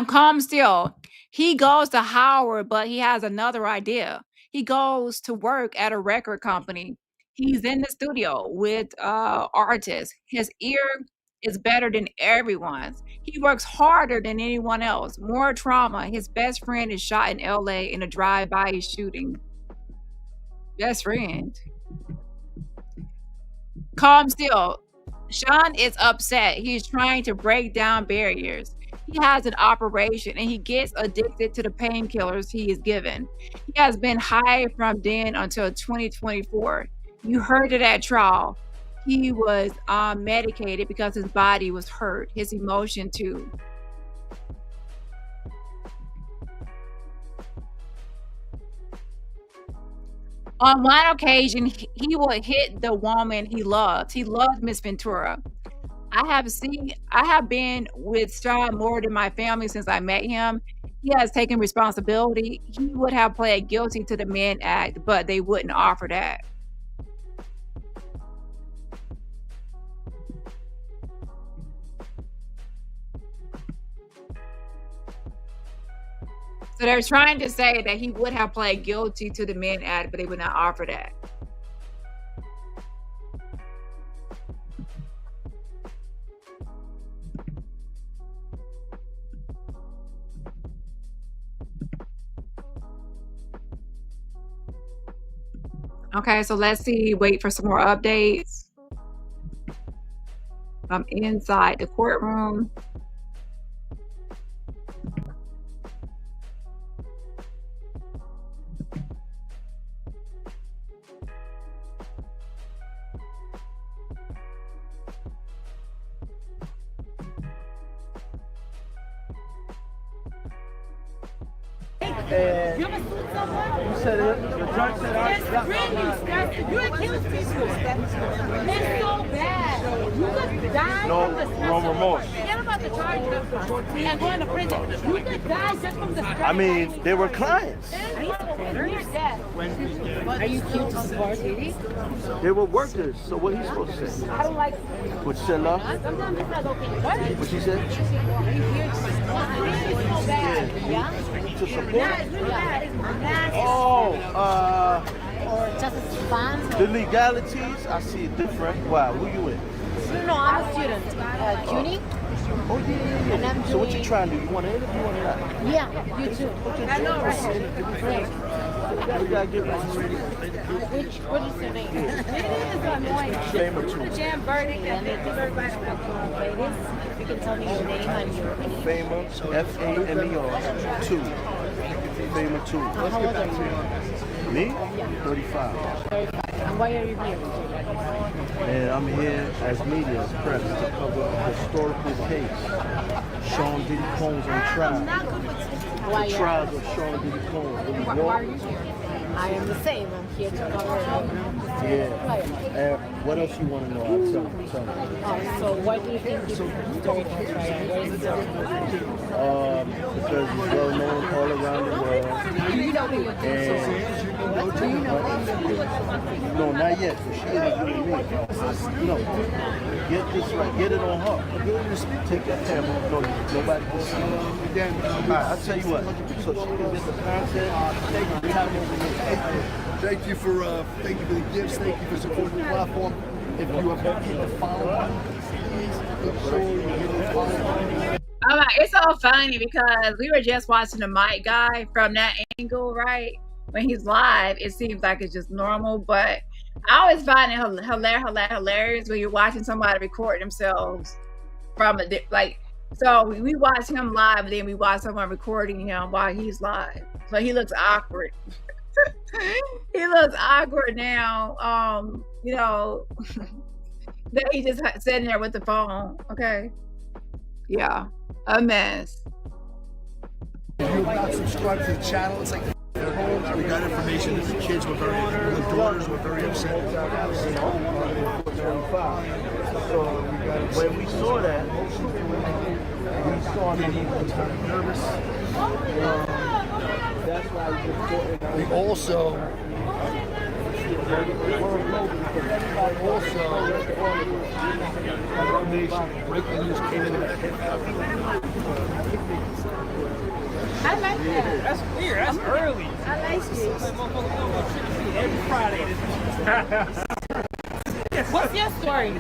Calm still. He goes to Howard, but he has another idea. He goes to work at a record company. He's in the studio with artists. His ear is better than everyone's. He works harder than anyone else. More trauma. His best friend is shot in LA in a drive-by shooting. Best friend. Calm still. Sean is upset. He's trying to break down barriers. He has an operation and he gets addicted to the painkillers he is given. He has been high from then until 2024. You heard it at trial. He was medicated because his body was hurt, his emotion too. On one occasion, he would hit the woman he loved. He loved Miss Ventura. I have been with Sean more than my family since I met him. He has taken responsibility. He would have pled guilty to the Mann Act, but they wouldn't offer that. So they're trying to say that he would have pled guilty to the Mann Act, but they would not offer that. Okay, so let's see, wait for some more updates. I'm inside the courtroom. You said it. The judge said You accuse people. It's so bad. You could die from the stress. No remorse. Forget about the charges and going to prison. You could die just from the stress. I mean, they were clients. Are you cute to support Diddy? They were workers, so what he's supposed to say? I don't like Priscilla? sometimes it's not okay. What? What she said? Are you here to support Diddy? It's so bad. Yeah? To support? Yeah. Or just as fun? The legalities, I see it different. Wow, who you with? No, I'm a student. CUNY. Oh, yeah. And I'm So what you doing- trying to do? You want to interview or not? Yeah, you too. I know, right? You gotta get ready. What is your name? It is annoying. Famer two. The jam burning and they give everybody ladies. You can tell me your name and your Famer, Famer 2. Famer 2. How old are you? Me? 35. And why are you here? And I'm here as media, as press, to cover a historical case. Sean Diddy Combs on trial. Why The trials of Sean Diddy Combs. Why are you here? I am the same. I'm here to cover Yeah. What else you want to know? I'll tell you. So what do you think is during the trial? What is it? Because it's well known all around the world. Do you know who do you know No, not yet. But she interviewing me. No. Get this right. Get it on her. Take that camera. No, nobody can see it. All right, I'll tell you what. So she can get the content. We have information. Thank you for the gifts. Thank you for supporting the platform. If you have not hit the follow button, please make sure you hit the follow button. It's so funny because we were just watching the Mike guy from that angle, right? When he's live, it seems like it's just normal, but I always find it hilarious when you're watching somebody record themselves from so we watch him live, then we watch someone recording him while he's live. So he looks awkward. He looks awkward now. That he just sitting there with the phone. Okay. Yeah. A mess. If you have not subscribed to the channel, it's like their homes. We got information that the daughters were very upset. So when we saw that, we saw that he was nervous. That's why We also breaking news came in. I like that. That's weird. That's early. I like this. Every Friday. What's your story?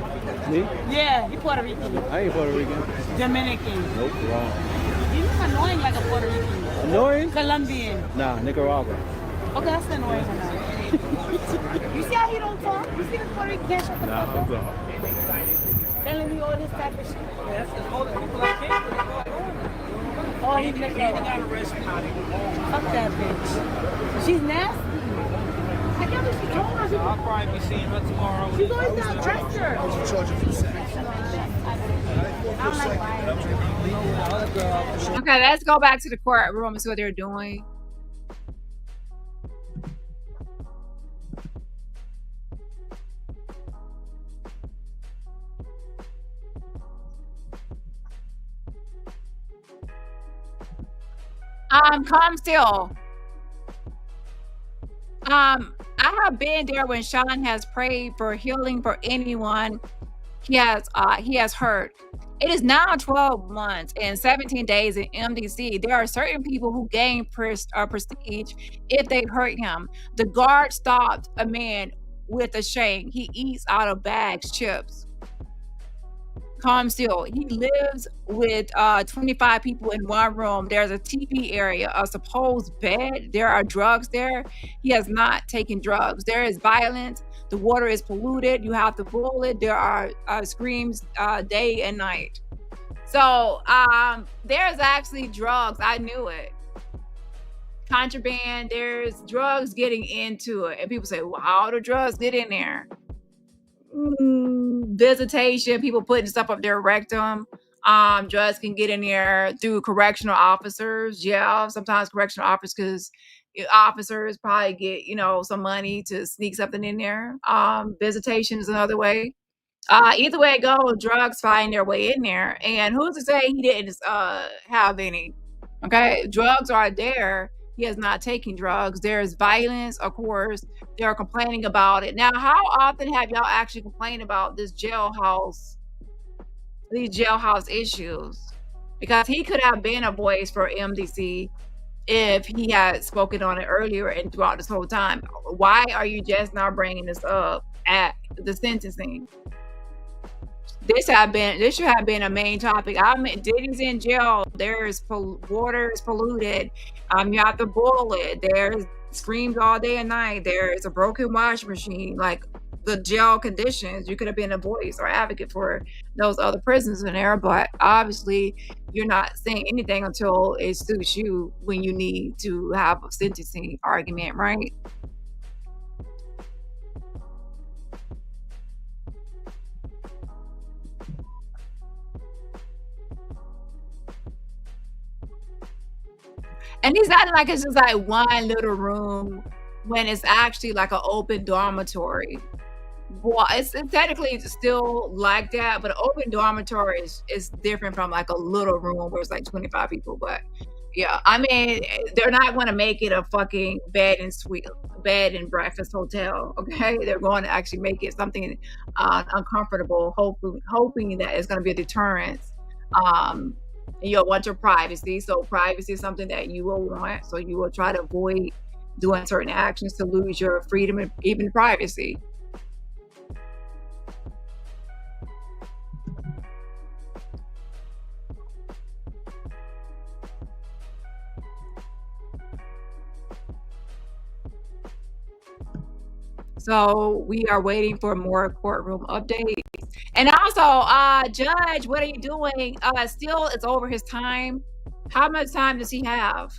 Me? Yeah, you Puerto Rican. I ain't Puerto Rican. Dominican. Nope, wrong. You look annoying like a Puerto Rican. Annoying? Colombian. Nah, Nicaragua. Okay, that's annoying enough. You see how he don't talk? You see the Puerto Rican can't shut the fuck up? Telling me all this type of shit. That's the older people like Oh, he got arrested. Fuck that bitch. She's nasty. I can't believe she told her. I'll probably be seeing her tomorrow. She's always not dressed her. Okay, let's go back to the courtroom and see what they're doing. Calm still. I have been there when Sean has prayed for healing for anyone he has hurt. It is now 12 months and 17 days in MDC. There are certain people who gain prestige if they hurt him. The guard stopped a man with a shame. He eats out of bags, chips. Calm still. He lives with 25 people in one room. There's a TV area, a supposed bed. There are drugs there. He has not taken drugs. There is violence. The water is polluted. You have to boil it. There are screams day and night. So there's actually drugs. I knew it. Contraband. There's drugs getting into it. And people say, well, how do drugs get in there? Visitation, people putting stuff up their rectum. Drugs can get in there through correctional officers. Yeah, sometimes correctional officers probably get, some money to sneak something in there. Visitation is another way. Either way it goes, drugs find their way in there. And who's to say he didn't have any? Okay, drugs are there. He has not taken drugs. There's violence, of course. They're complaining about it. Now, how often have y'all actually complained about these jailhouse issues? Because he could have been a voice for MDC if he had spoken on it earlier and throughout this whole time. Why are you just now bringing this up at the sentencing? This should have been a main topic. Diddy's in jail. Water is polluted. You have to boil it. There's screams all day and night. There's a broken washing machine. Like the jail conditions, you could have been a voice or advocate for those other prisons in there. But obviously, you're not saying anything until it suits you when you need to have a sentencing argument, right? And he's acting like it's just like one little room when it's actually like an open dormitory. Well, it's technically still like that, but an open dormitory is different from like a little room where it's like 25 people. But yeah, I mean, they're not going to make it a fucking bed and breakfast hotel. Okay, they're going to actually make it something uncomfortable, hoping that it's going to be a deterrence. You'll want your privacy. So privacy is something that you will want. So you will try to avoid doing certain actions to lose your freedom and even privacy. So we are waiting for more courtroom updates. And also, Judge, what are you doing? Still, it's over his time. How much time does he have?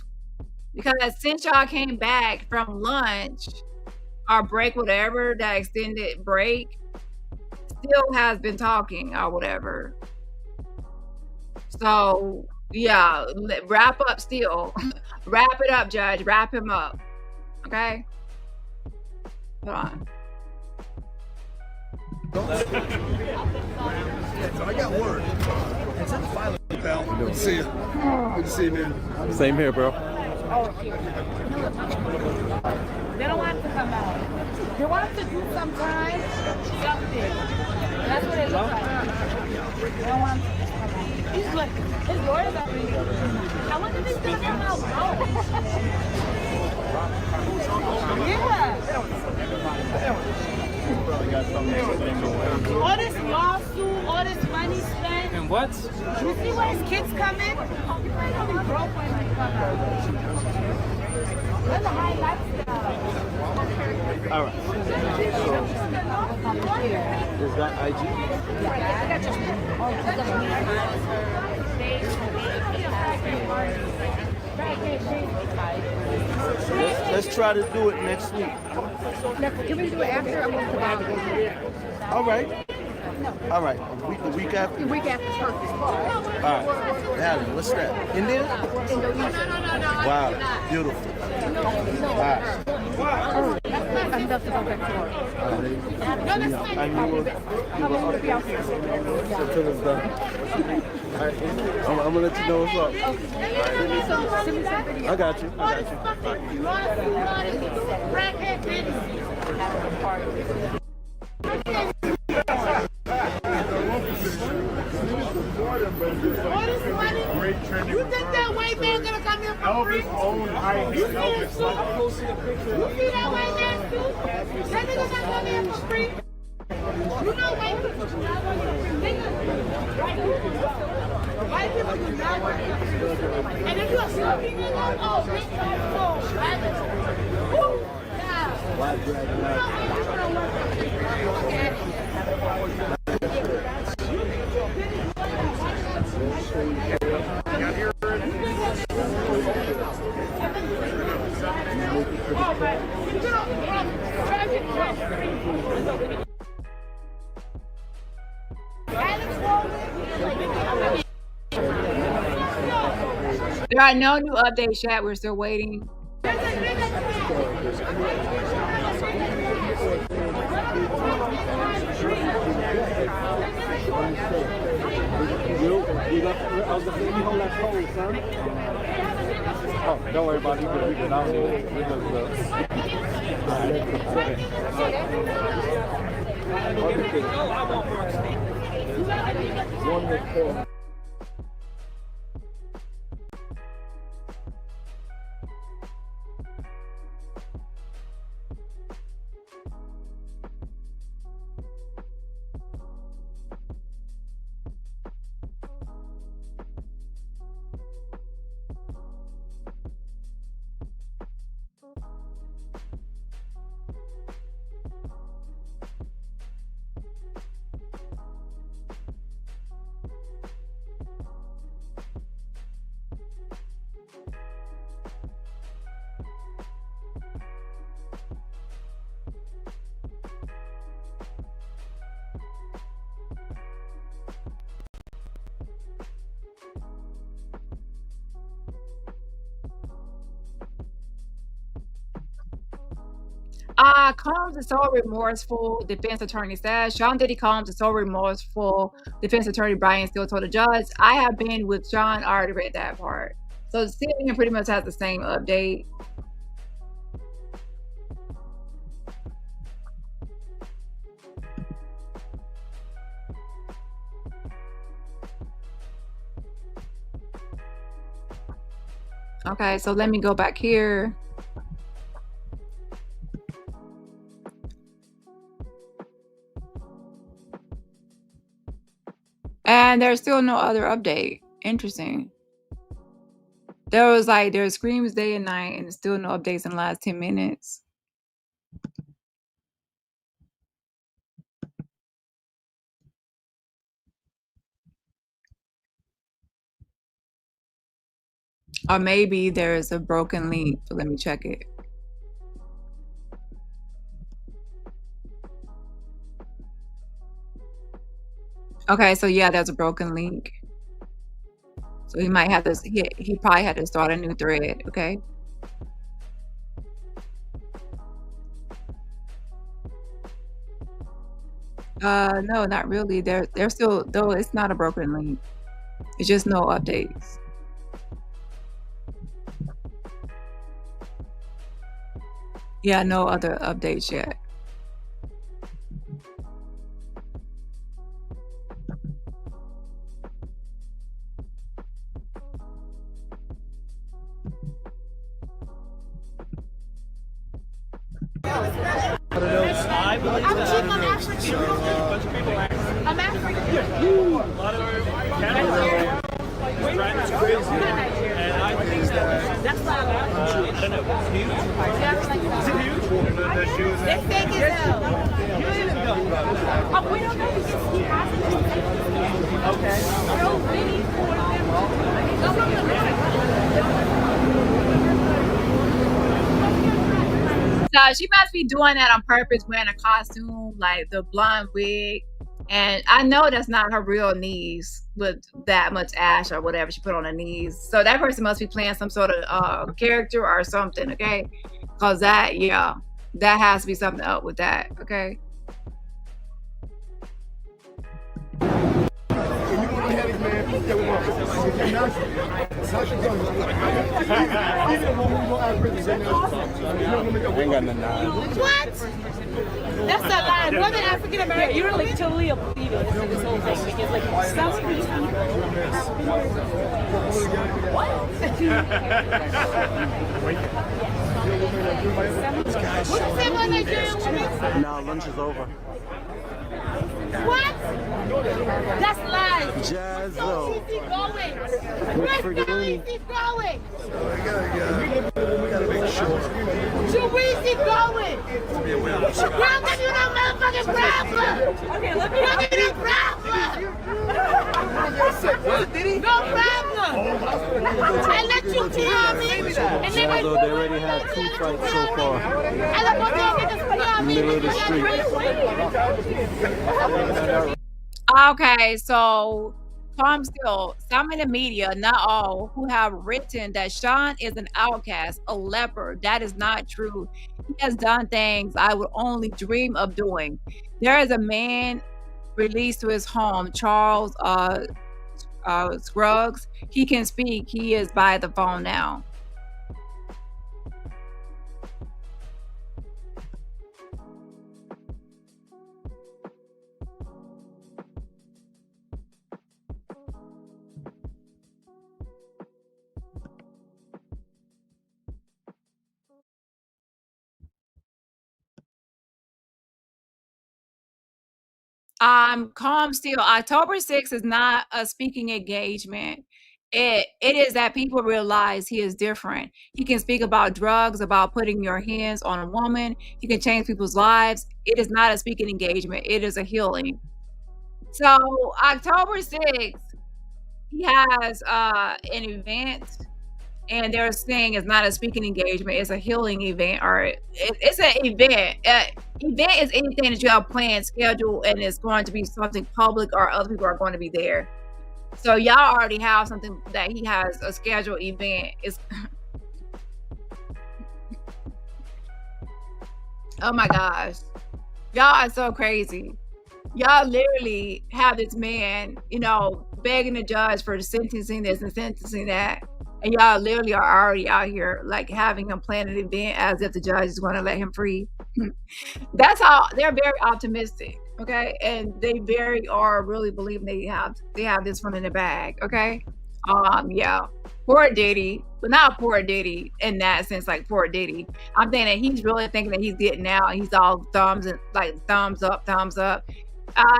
Because since y'all came back from lunch or break, whatever, that extended break, still has been talking or whatever. So, yeah, wrap up still. Wrap it up, Judge. Wrap him up. Okay? Hold on. So I got word. It's in the filing, pal. Good to see you. Good to see you, man. Same here, bro. They don't want to come out. They want to do something. That's what it looks like. They don't want to come out. He's like, his lawyers are really good. I wonder if he's going to come out, bro. Yeah. All this lawsuit, all this money spent. And what? You see where his kids come in? You might not be broke when they come out. That's a high lifestyle. All right. Is that IG? Let's try to do it next week. Can we do it after? I'm going to put All right. All right. The week after? The week after Turkey. All right. Alan, what's that? India? Indonesia. Wow. Beautiful. Wow. I'm about to go back to work. And you will update until it's done. Alright, I'm gonna let you know what's up. I got you. You think that white man gonna come here for free? You see that white man too? That nigga not coming here for free. You know white people do not work for free. White people do not work for free. And if you're a smoking nigga, oh, bitch, right? Woo! Yeah. There are no new updates yet. We're still waiting. Oh, don't worry about it. We can out there. We look good. Combs is so remorseful, defense attorney says. Sean Diddy Combs is so remorseful, defense attorney Brian still told the judge. I have been with Sean, I already read that part. So CNN pretty much has the same update. Okay, so let me go back here. And there's still no other update. Interesting. There's screams day and night, and still no updates in the last 10 minutes. Or maybe there's a broken link. So let me check it. Okay, so yeah, there's a broken link. So he might have to, he probably had to start a new thread, okay? No, not really. They're still, though it's not a broken link. It's just no updates. Yeah, no other updates yet. I believe I'm African. I'm African. It's crazy. And I think that's why I don't know. It's huge. Is it huge? It's big as hell. We don't know because he has to. Okay. So many for So she must be doing that on purpose, wearing a costume, like the blonde wig. And I know that's not her real niece with that much ash or whatever she put on her knees. So that person must be playing some sort of character or something, okay? Because that, yeah. That has to be something up with that, okay? What? That's a lie. More than African American. You're like totally oblivious to this whole thing because like some people. What? What is that one Nigerian woman? Now lunch is over. What? That's lies. Jazzo. So easy going. Where's so easy going? So easy going. Grandma, you no motherfucking problem. Okay, let me have no problem. No problem. I let you kill me. And then Jazzo, they already had 2 fights so far. Middle of the street. Okay, so calm still. Some in the media, not all, who have written that Sean is an outcast, a leper. That is not true. He has done things I would only dream of doing. There is a man released to his home, Charles Scruggs. He can speak. He is by the phone now. Calm still. October 6th is not a speaking engagement. It is that people realize he is different. He can speak about drugs, about putting your hands on a woman. He can change people's lives. It is not a speaking engagement. It is a healing. So October 6th, he has an event, and they're saying it's not a speaking engagement, it's a healing event, or it's an event. Event is anything that you have planned, scheduled, and it's going to be something public, or other people are going to be there. So y'all already have something that he has a scheduled event. It's oh my gosh, y'all are so crazy. Y'all literally have this man, begging the judge for sentencing this and sentencing that. And y'all literally are already out here like having him plan an event as if the judge is going to let him free. That's how they're very optimistic, okay? And they are really believing they have this one in the bag, okay? Yeah. Poor Diddy, but not poor Diddy in that sense, like poor Diddy. I'm saying that he's really thinking that he's getting out. And he's all thumbs up, thumbs up.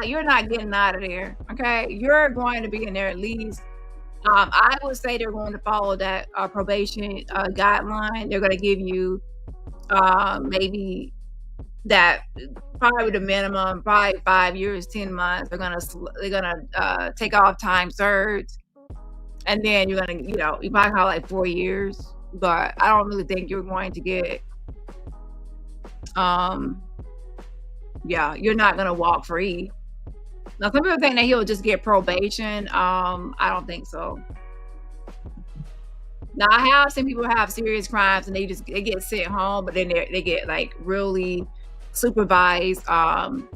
You're not getting out of there, okay? You're going to be in there at least. I would say they're going to follow that probation guideline. They're going to give you maybe that, probably the minimum, probably 5 years, 10 months. They're gonna take off time served, and then you're gonna, you might have like 4 years. But I don't really think you're going to get. Yeah, you're not gonna walk free. Now, some people think that he'll just get probation. I don't think so. Now, I have seen people have serious crimes and they get sent home, but then they get like really supervised. And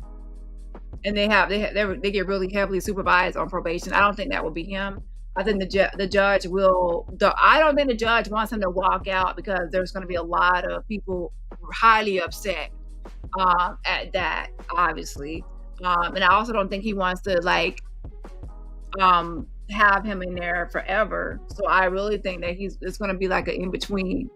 they get really heavily supervised on probation. I don't think that will be him. I think the judge will. I don't think the judge wants him to walk out because there's going to be a lot of people highly upset at that, obviously. And I also don't think he wants to have him in there forever. So I really think that it's going to be like an in between.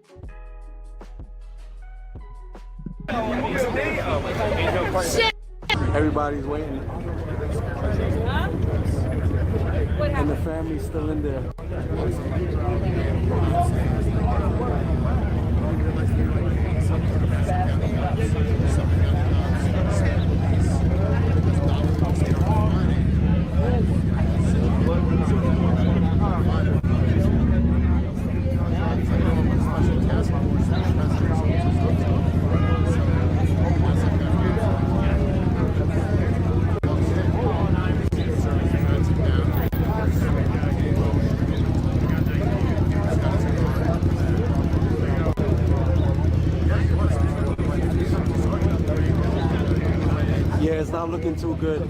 Everybody's waiting. And the family's still in there. not looking too good.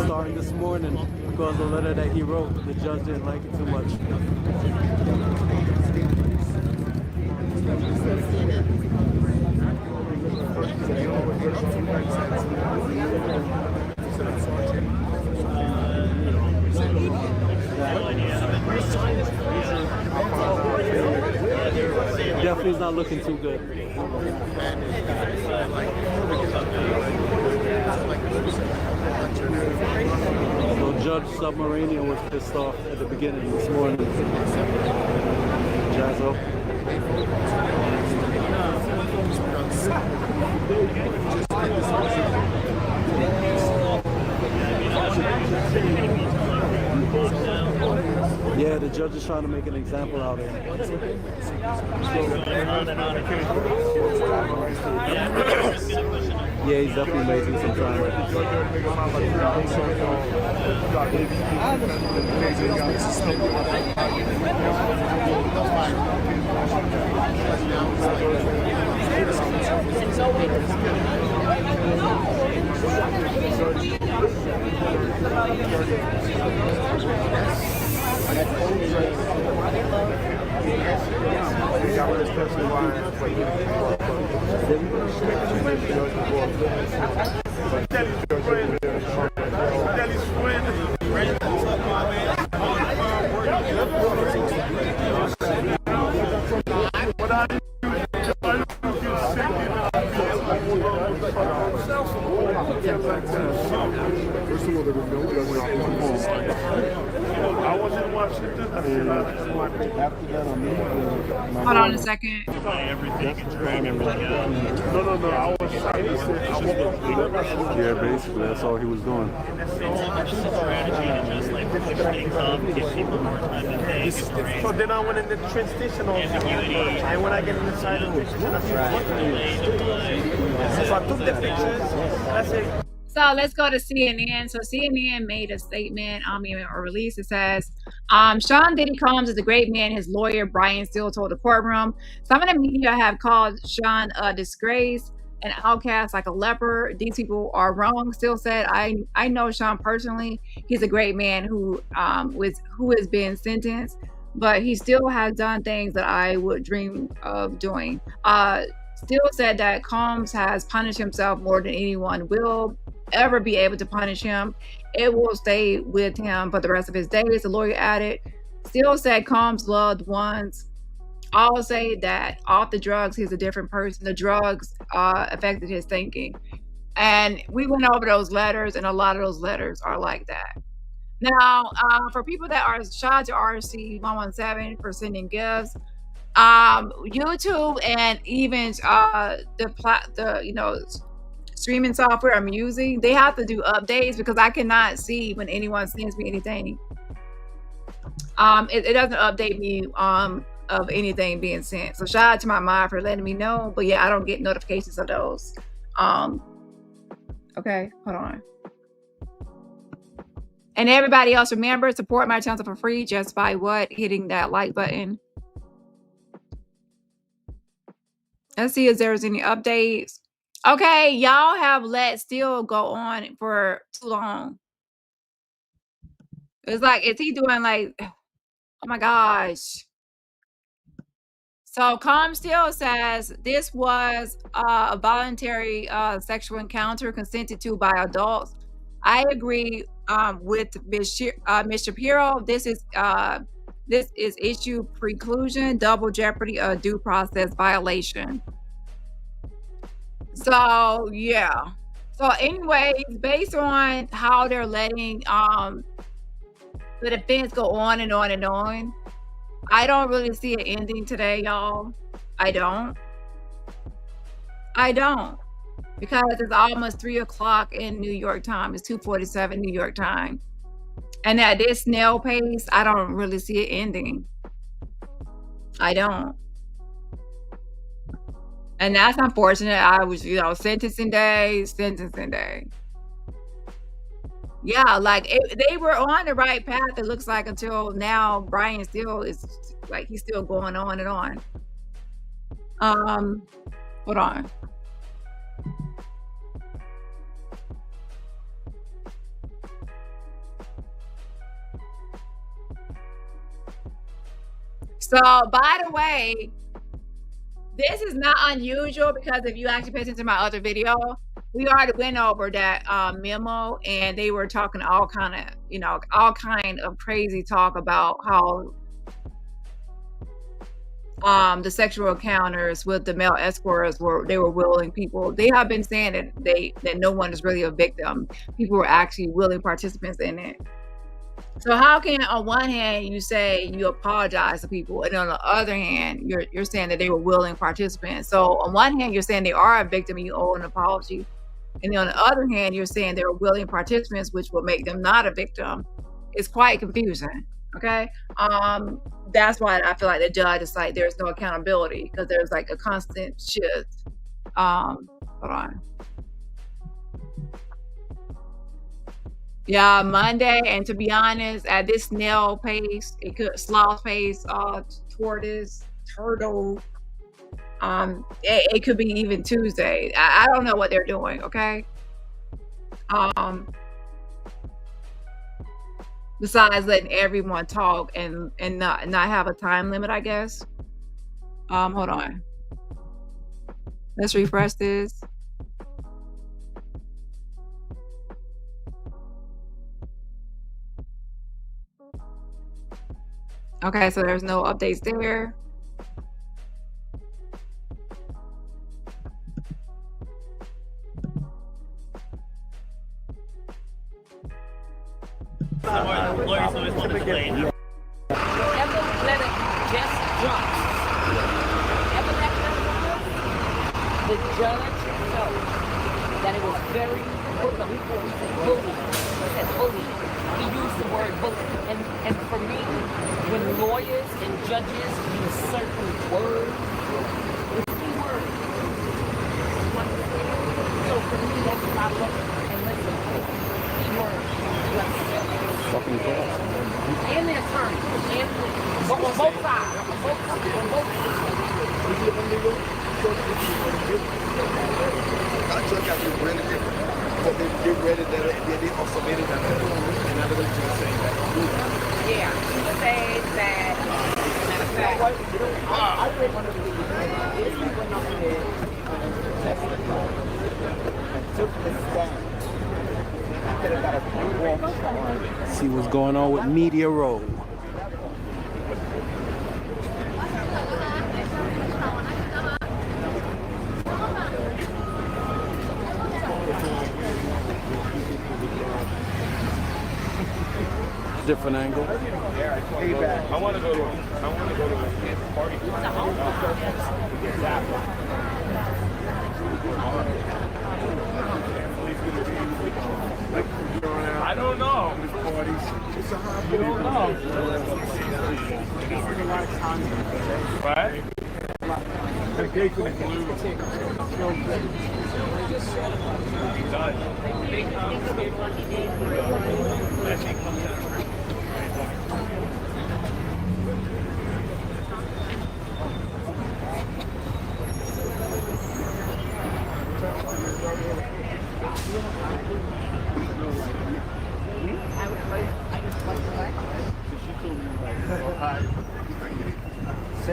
Starting this morning, because the letter that he wrote, the judge didn't like it too much. Definitely is not looking too good. So Judge Submarinian was pissed off at the beginning this morning. Jazzo. Yeah, the judge is trying to make an example out of him. Yeah, he's definitely amazing sometimes. Hold on a second. Yeah, basically, that's all he was doing. So then I went in the transitional, and when I get inside of it, so I took the pictures. That's it. So let's go to CNN. So CNN made a statement, a release. It says, Sean Diddy Combs is a great man. His lawyer, Brian Steele, told the courtroom. Some of the media have called Sean a disgrace, an outcast, like a leper. These people are wrong. Steele said, I know Sean personally. He's a great man who has been sentenced, but he still has done things that I would dream of doing. Steele said that Combs has punished himself more than anyone will ever be able to punish him. It will stay with him for the rest of his days, the lawyer added. Steele said Combs' loved ones all say that off the drugs, he's a different person. The drugs affected his thinking. And we went over those letters, and a lot of those letters are like that. Now, for people that are shout out to RC117 for sending gifts, YouTube and even the streaming software I'm using, they have to do updates because I cannot see when anyone sends me anything. It doesn't update me of anything being sent. So shout out to my mom for letting me know. But yeah, I don't get notifications of those. Okay, hold on. And everybody else, remember, support my channel for free just by what? Hitting that like button. Let's see if there's any updates. Okay, y'all have let Steele go on for too long. It's like, is he doing like, oh my gosh. So Combs Steele says this was a voluntary sexual encounter consented to by adults. I agree with Ms. Shapiro. This is issue preclusion, double jeopardy, due process violation. So yeah. So anyways, based on how they're letting the defense go on and on and on, I don't really see an ending today, y'all. I don't. Because it's almost 3 o'clock in New York time. It's 2:47 New York time. And at this snail pace, I don't really see it ending. I don't. And that's unfortunate. I was, sentencing day. Yeah, like they were on the right path, it looks like, until now. Brian still is like, he's still going on and on. Hold on. So, by the way, this is not unusual because if you actually pay attention to my other video, we already went over that memo, and they were talking all kind of crazy talk about how the sexual encounters with the male escorts were willing people. They have been saying that no one is really a victim. People were actually willing participants in it. So how can on one hand you say you apologize to people, and on the other hand you're saying that they were willing participants? So on one hand you're saying they are a victim and you owe an apology, and then on the other hand you're saying they were willing participants, which will make them not a victim. It's quite confusing. Okay, that's why I feel like the judge is like there's no accountability because there's like a constant shift. Hold on. Yeah, Monday, and to be honest, at this snail pace, sloth pace, tortoise, turtle, it could be even Tuesday. I don't know what they're doing. Okay. Besides letting everyone talk and not have a time limit, I guess. Hold on. Let's refresh this. Okay, so there's no updates there. Lawyers always want to play. Ever let it just drop? Ever let it drop? The judge knows that it was very bully. He said bully. He used the word bully. And for me, when lawyers and judges use certain words, it's key words. You understand? So for me, that's what I look and listen to. Key words. You understand? Fucking cross. And the attorney. And on both sides. On both sides. I took out the really different. But they read it that they also made it that and I believe you saying that. Yeah, she said that. Matter of fact, I read one of the videos. He went up there and took the stand. See what's going on with Media Row. Different angle. I want to go to a party. I don't know. I don't know. Right? So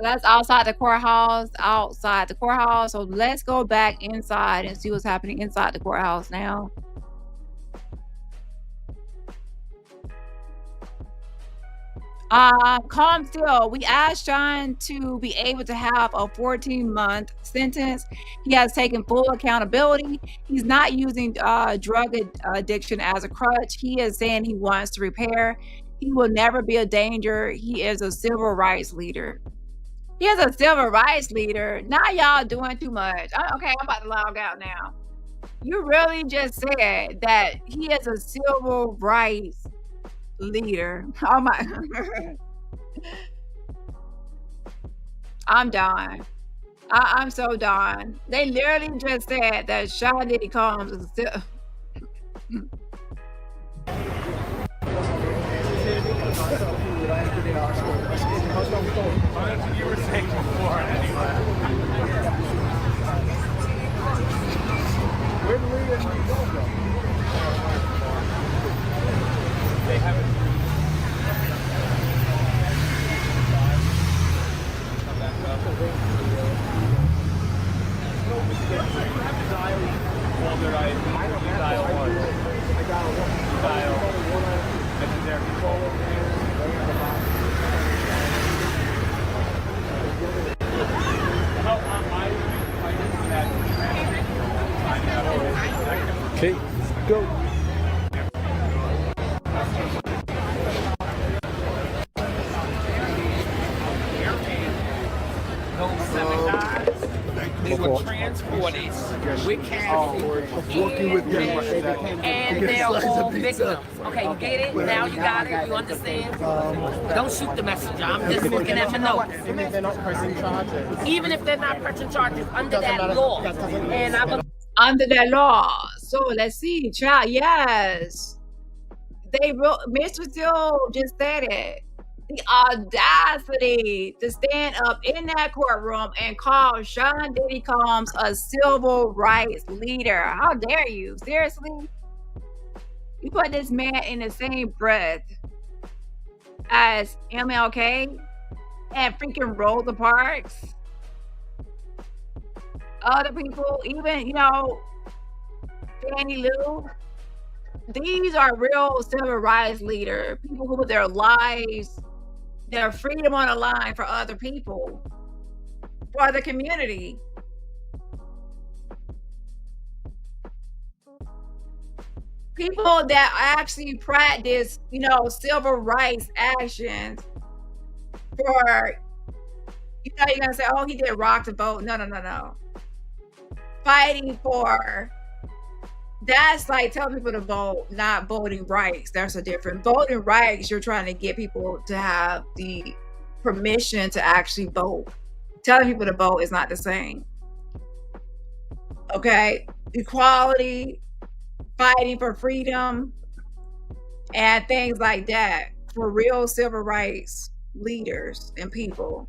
that's outside the courthouse. So let's go back inside and see what's happening inside the courthouse now. Calm still. We asked John to be able to have a 14-month sentence. He has taken full accountability. He's not using drug addiction as a crutch. He is saying he wants to repair. He will never be a danger. He is a civil rights leader. He is a civil rights leader. Now y'all doing too much. Okay, I'm about to log out now. You really just said that he is a civil rights leader. Oh my. I'm done. I'm so done. They literally just said that Sean Diddy Combs is still. You were saying before anyway. Where do we go? They haven't. go. They were transported with Cassie, Working with them. and they're all victims. Okay, you get it? Now you got it? You understand? Don't shoot the messenger. I'm just looking at my notes. Even if they're not pressing charges. Even if they're not pressing charges under that law. And I believe under that law. So let's see, child. Yes, they wrote. Mr. Till just said it. The audacity to stand up in that courtroom and call Sean Diddy Combs a civil rights leader. How dare you? Seriously? You put this man in the same breath as MLK and freaking Rosa Parks. Other people, even, you know, Fannie Lou. These are real civil rights leaders. People who put their lives, their freedom on the line for other people, for the community. People that actually practice, you know, civil rights actions for, you know, you're gonna say, oh, he did rock the vote. No, no, no, no. Fighting for, that's like telling people to vote, not voting rights. There's a difference. Voting rights, you're trying to get people to have the permission to actually vote. Telling people to vote is not the same. Okay? Equality, fighting for freedom, and things like that for real civil rights leaders and people.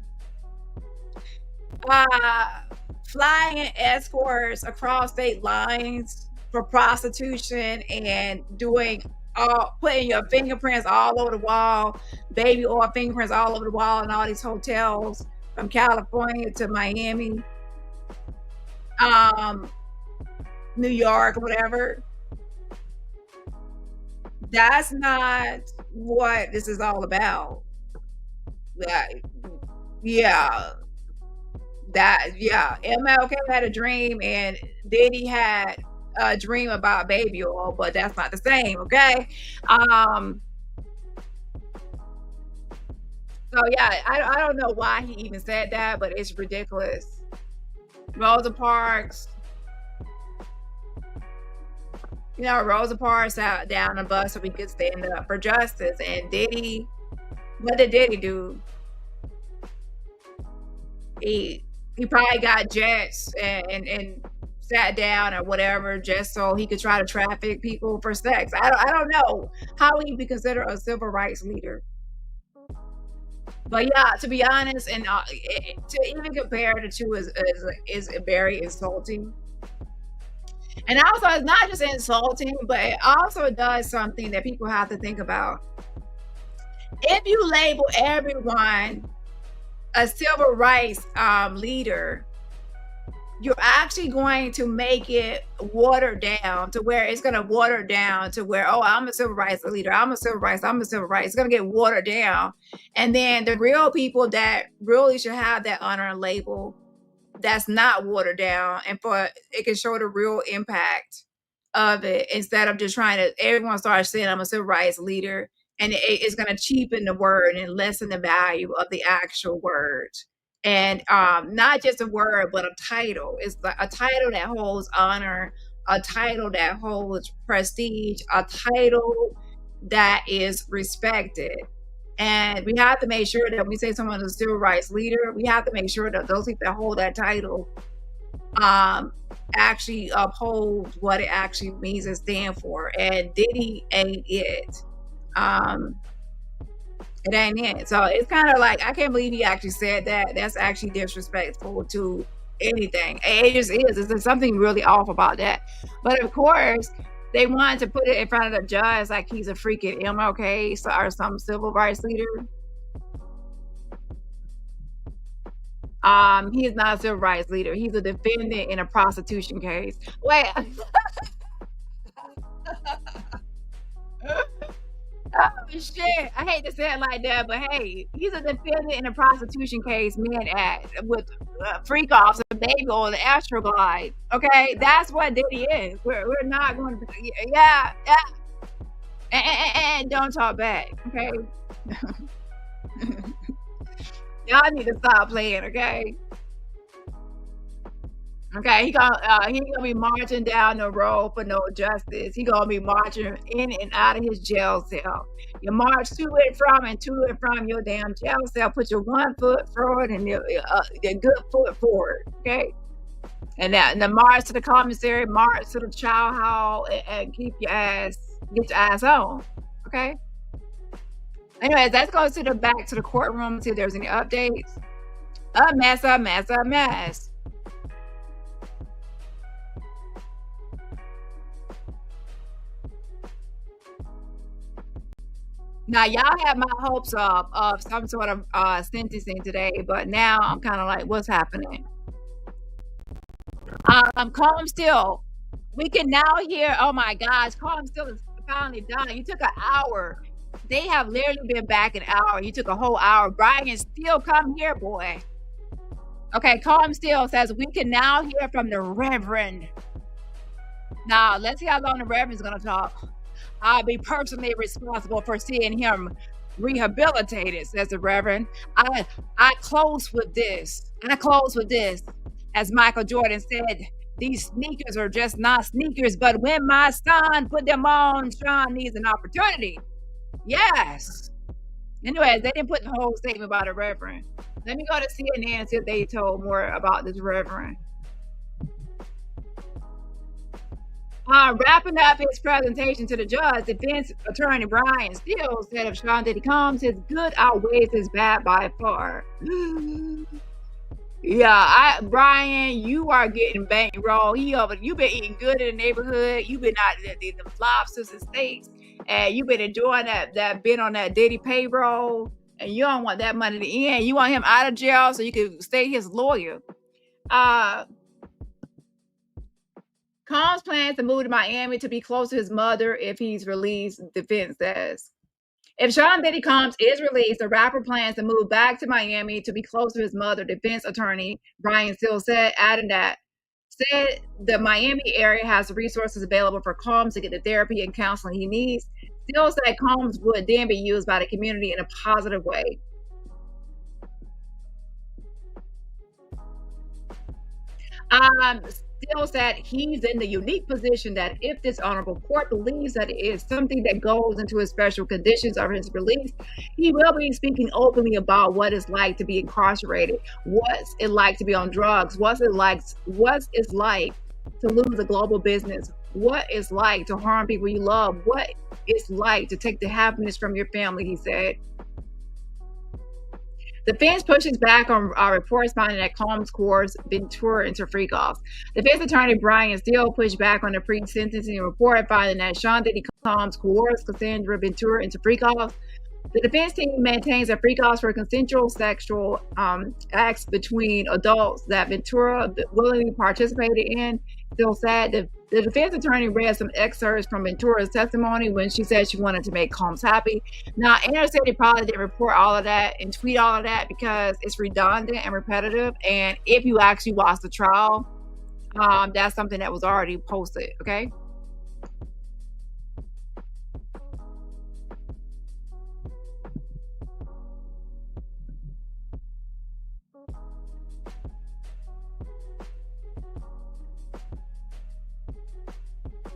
Flying in escorts across state lines for prostitution and doing putting your fingerprints all over the wall, baby oil fingerprints all over the wall in all these hotels from California to Miami, New York, whatever. That's not what this is all about. MLK had a dream and Diddy had a dream about baby oil, but that's not the same, okay? So yeah, I don't know why he even said that, but it's ridiculous. Rosa Parks, you know, Rosa Parks sat down the bus so we could stand up for justice. And Diddy, what did Diddy do? He probably got jets and sat down or whatever just so he could try to traffic people for sex. I don't know how he be considered a civil rights leader. But yeah, to be honest, and to even compare the two is very insulting. And also, it's not just insulting, but it also does something that people have to think about. If you label everyone a civil rights leader, you're actually going to make it watered down to where it's going to water down to where, oh, I'm a civil rights leader. I'm a civil rights. It's going to get watered down. And then the real people that really should have that honor and label, that's not watered down, and for it can show the real impact of it instead of just trying to, everyone starts saying I'm a civil rights leader, and it's going to cheapen the word and lessen the value of the actual word. And not just a word, but a title. It's a title that holds honor, a title that holds prestige, a title that is respected. And we have to make sure that when we say someone is a civil rights leader, we have to make sure that those people that hold that title actually uphold what it actually means and stand for. And Diddy ain't it. It ain't it. So it's kind of like, I can't believe he actually said that. That's actually disrespectful to anything. It just is. There's something really off about that. But of course, they wanted to put it in front of the judge like he's a freaking MLK or some civil rights leader. He is not a civil rights leader. He's a defendant in a prostitution case. Wait. Oh shit. I hate to say it like that, but hey, he's a defendant in a prostitution case, man, with freak offs, a baby on the Astroglide. Okay, that's what Diddy is. We're not going to. Yeah. And don't talk back. Okay. Y'all need to stop playing. Okay. Okay, he ain't gonna be marching down the road for no justice. He gonna be marching in and out of his jail cell. You march to and from your damn jail cell. Put your one foot forward and your good foot forward. Okay, and the march to the commissary, march to the child hall, and get your ass on. Okay. Anyways, let's go to back to the courtroom. See if there's any updates. A mess. Now, y'all have my hopes of some sort of sentencing today, but now I'm kind of like, what's happening? Calm still. We can now hear, oh my gosh, calm still is finally done. You took an hour. They have literally been back an hour. You took a whole hour. Brian, still come here, boy. Okay, calm still says, we can now hear from the Reverend. Now, let's see how long the Reverend's going to talk. I'll be personally responsible for seeing him rehabilitated, says the Reverend. I close with this. As Michael Jordan said, these sneakers are just not sneakers, but when my son put them on, Sean needs an opportunity. Yes. Anyways, they didn't put the whole statement about the Reverend. Let me go to CNN and see if they told more about this Reverend. Wrapping up his presentation to the judge, defense attorney Brian Steele said if Sean Diddy comes, his good outweighs his bad by far. Yeah, Brian, you are getting bankroll. You've been eating good in the neighborhood. You've been out the lobsters and steaks, and you've been enjoying that been on that Diddy payroll, and you don't want that money to end. You want him out of jail so you can stay his lawyer. Combs plans to move to Miami to be close to his mother if he's released, defense says. If Sean Diddy Combs is released, the rapper plans to move back to Miami to be close to his mother, defense attorney Brian Steele said, adding that, said the Miami area has the resources available for Combs to get the therapy and counseling he needs. Steele said Combs would then be used by the community in a positive way. Steele said he's in the unique position that if this honorable court believes that it is something that goes into his special conditions of his release, he will be speaking openly about what it's like to be incarcerated, what's it like to be on drugs, what's it like to lose a global business, what it's like to harm people you love, what it's like to take the happiness from your family, he said. The defense pushes back on reports finding that Combs coerced Ventura into freak-offs. Defense attorney Brian Steele pushed back on the pre-sentencing report finding that Sean Diddy Combs coerced Cassandra Ventura into freak-offs. The defense team maintains that freak-offs were consensual sexual acts between adults that Ventura willingly participated in. Steele said the defense attorney read some excerpts from Ventura's testimony when she said she wanted to make Combs happy. Now, Intercity probably didn't report all of that and tweet all of that because it's redundant and repetitive. And if you actually watch the trial, that's something that was already posted, okay?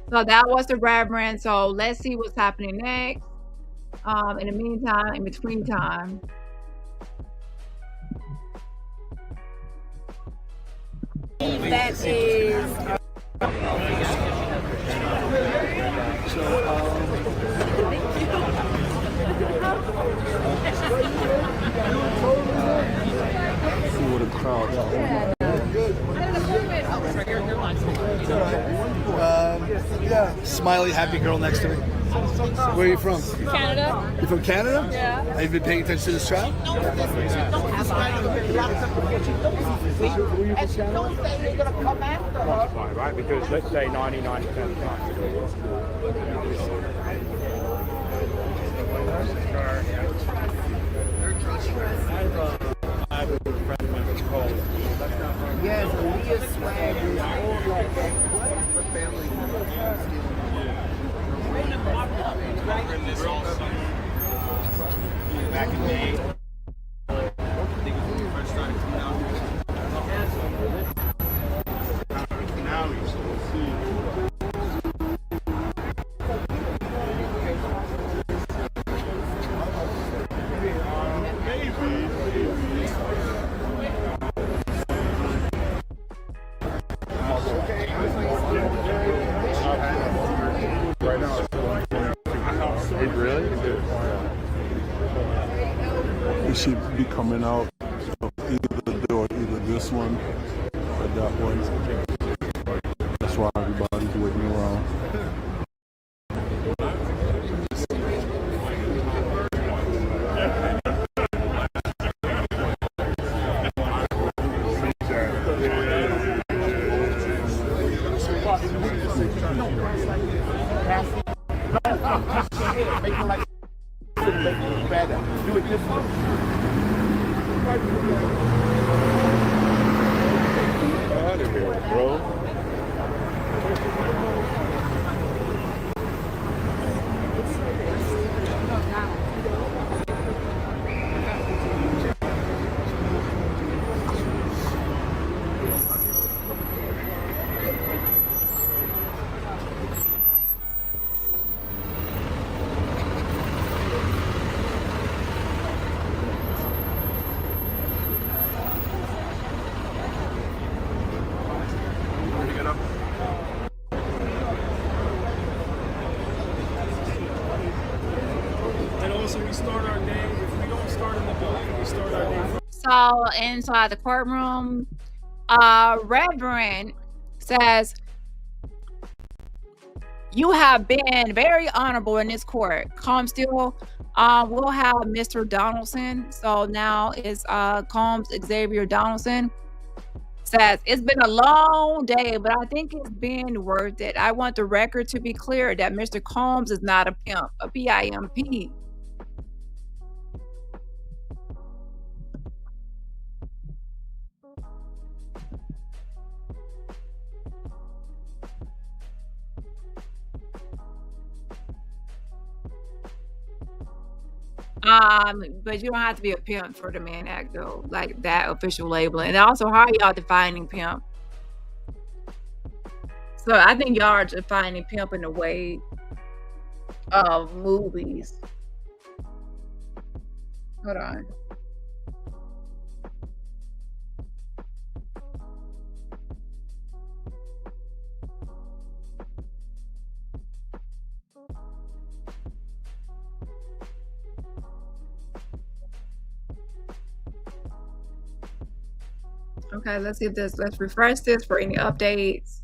So that was the Reverend. So let's see what's happening next. In the meantime, in between time. That is. See what a crowd. Yeah, smiley, happy girl next to me. Where are you from? Canada. You're from Canada? Yeah. Have you been paying attention to this trial? Right? Because let's say 99% of the time. Yes, Aaliyah swag is all like Back in the day, niggas when we first started coming out here. Now you see. It should be coming out either this one or that one. That's why everybody's waiting around. Do it this way. Out of here, bro. So inside the courtroom, Reverend says, "You have been very honorable in this court. Combs still will have Mr. Donaldson." So now it's Combs Xavier Donaldson. Says, "It's been a long day, but I think it's been worth it. I want the record to be clear that Mr. Combs is not a pimp, a PIMP. But you don't have to be a pimp for the Mann Act, though, like that official labeling. And also, how are y'all defining pimp? So I think y'all are defining pimp in the way of movies. Hold on. Okay, let's see if this, let's refresh this for any updates.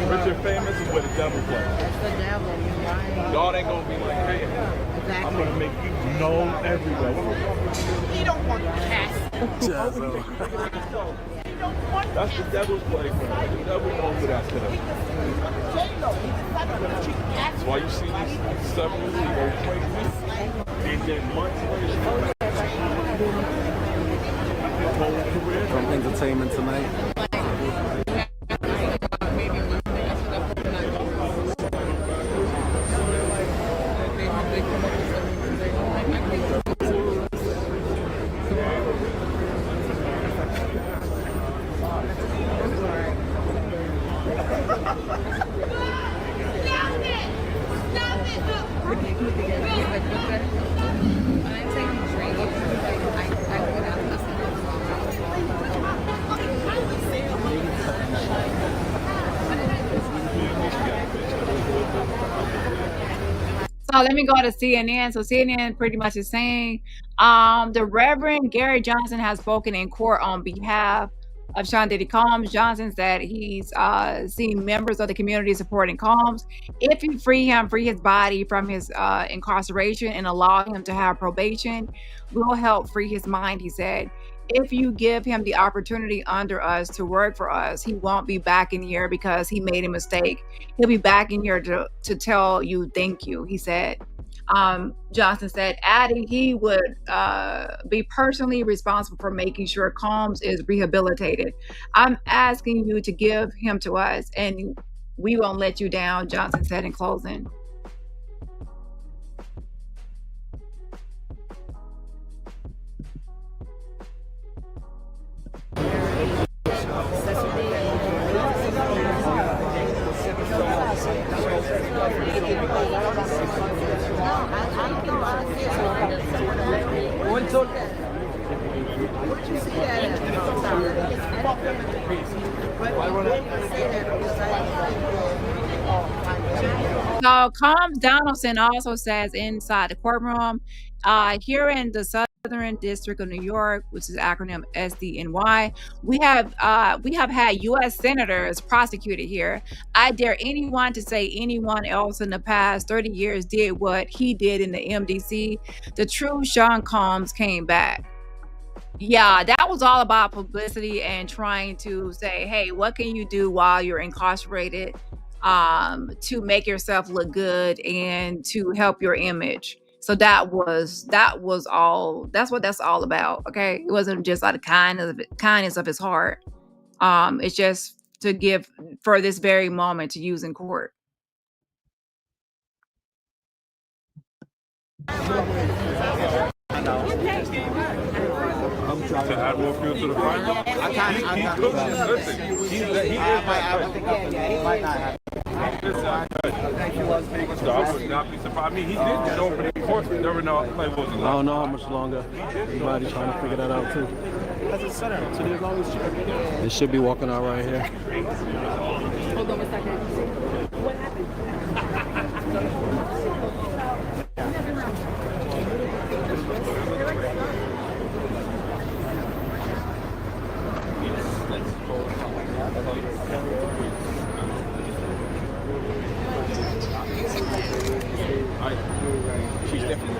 Rich and famous is where the devil plays. That's the devil. You're right. Y'all ain't gonna be like, hey, I'm gonna make you known everywhere. He don't want cast. That's the devil's playground. The devil knows where that's gonna be. That's why you see these seven go crazy. And then months later, From entertainment tonight. So let me go to CNN. So CNN pretty much is saying the Reverend Gary Johnson has spoken in court on behalf of Sean Diddy Combs. Johnson said he's seen members of the community supporting Combs. If you free his body from his incarceration and allow him to have probation, we'll help free his mind, he said. If you give him the opportunity under us to work for us, he won't be back in here because he made a mistake. He'll be back in here to tell you thank you, he said. Johnson said, adding he would be personally responsible for making sure Combs is rehabilitated. I'm asking you to give him to us and we won't let you down, Johnson said in closing. So Combs Donaldson also says inside the courtroom, here in the Southern District of New York, which is acronym SDNY, we have had U.S. senators prosecuted here. I dare anyone to say anyone else in the past 30 years did what he did in the MDC. The true Sean Combs came back. Yeah, that was all about publicity and trying to say, hey, what can you do while you're incarcerated to make yourself look good and to help your image. So that was all. That's what that's all about. Okay, it wasn't just out of kindness of his heart. It's just to give for this very moment to use in court. To add more fuel to the fire? He could. Listen, he is that so I would not be surprised. I mean, he did get over the course, but never know play was I don't know how much longer. Everybody's trying to figure that out too. They should be walking out right here. Hold on a second. What happened? She's definitely.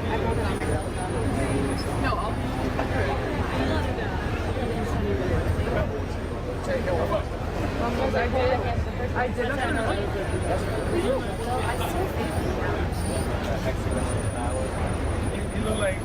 No, I did. You look like.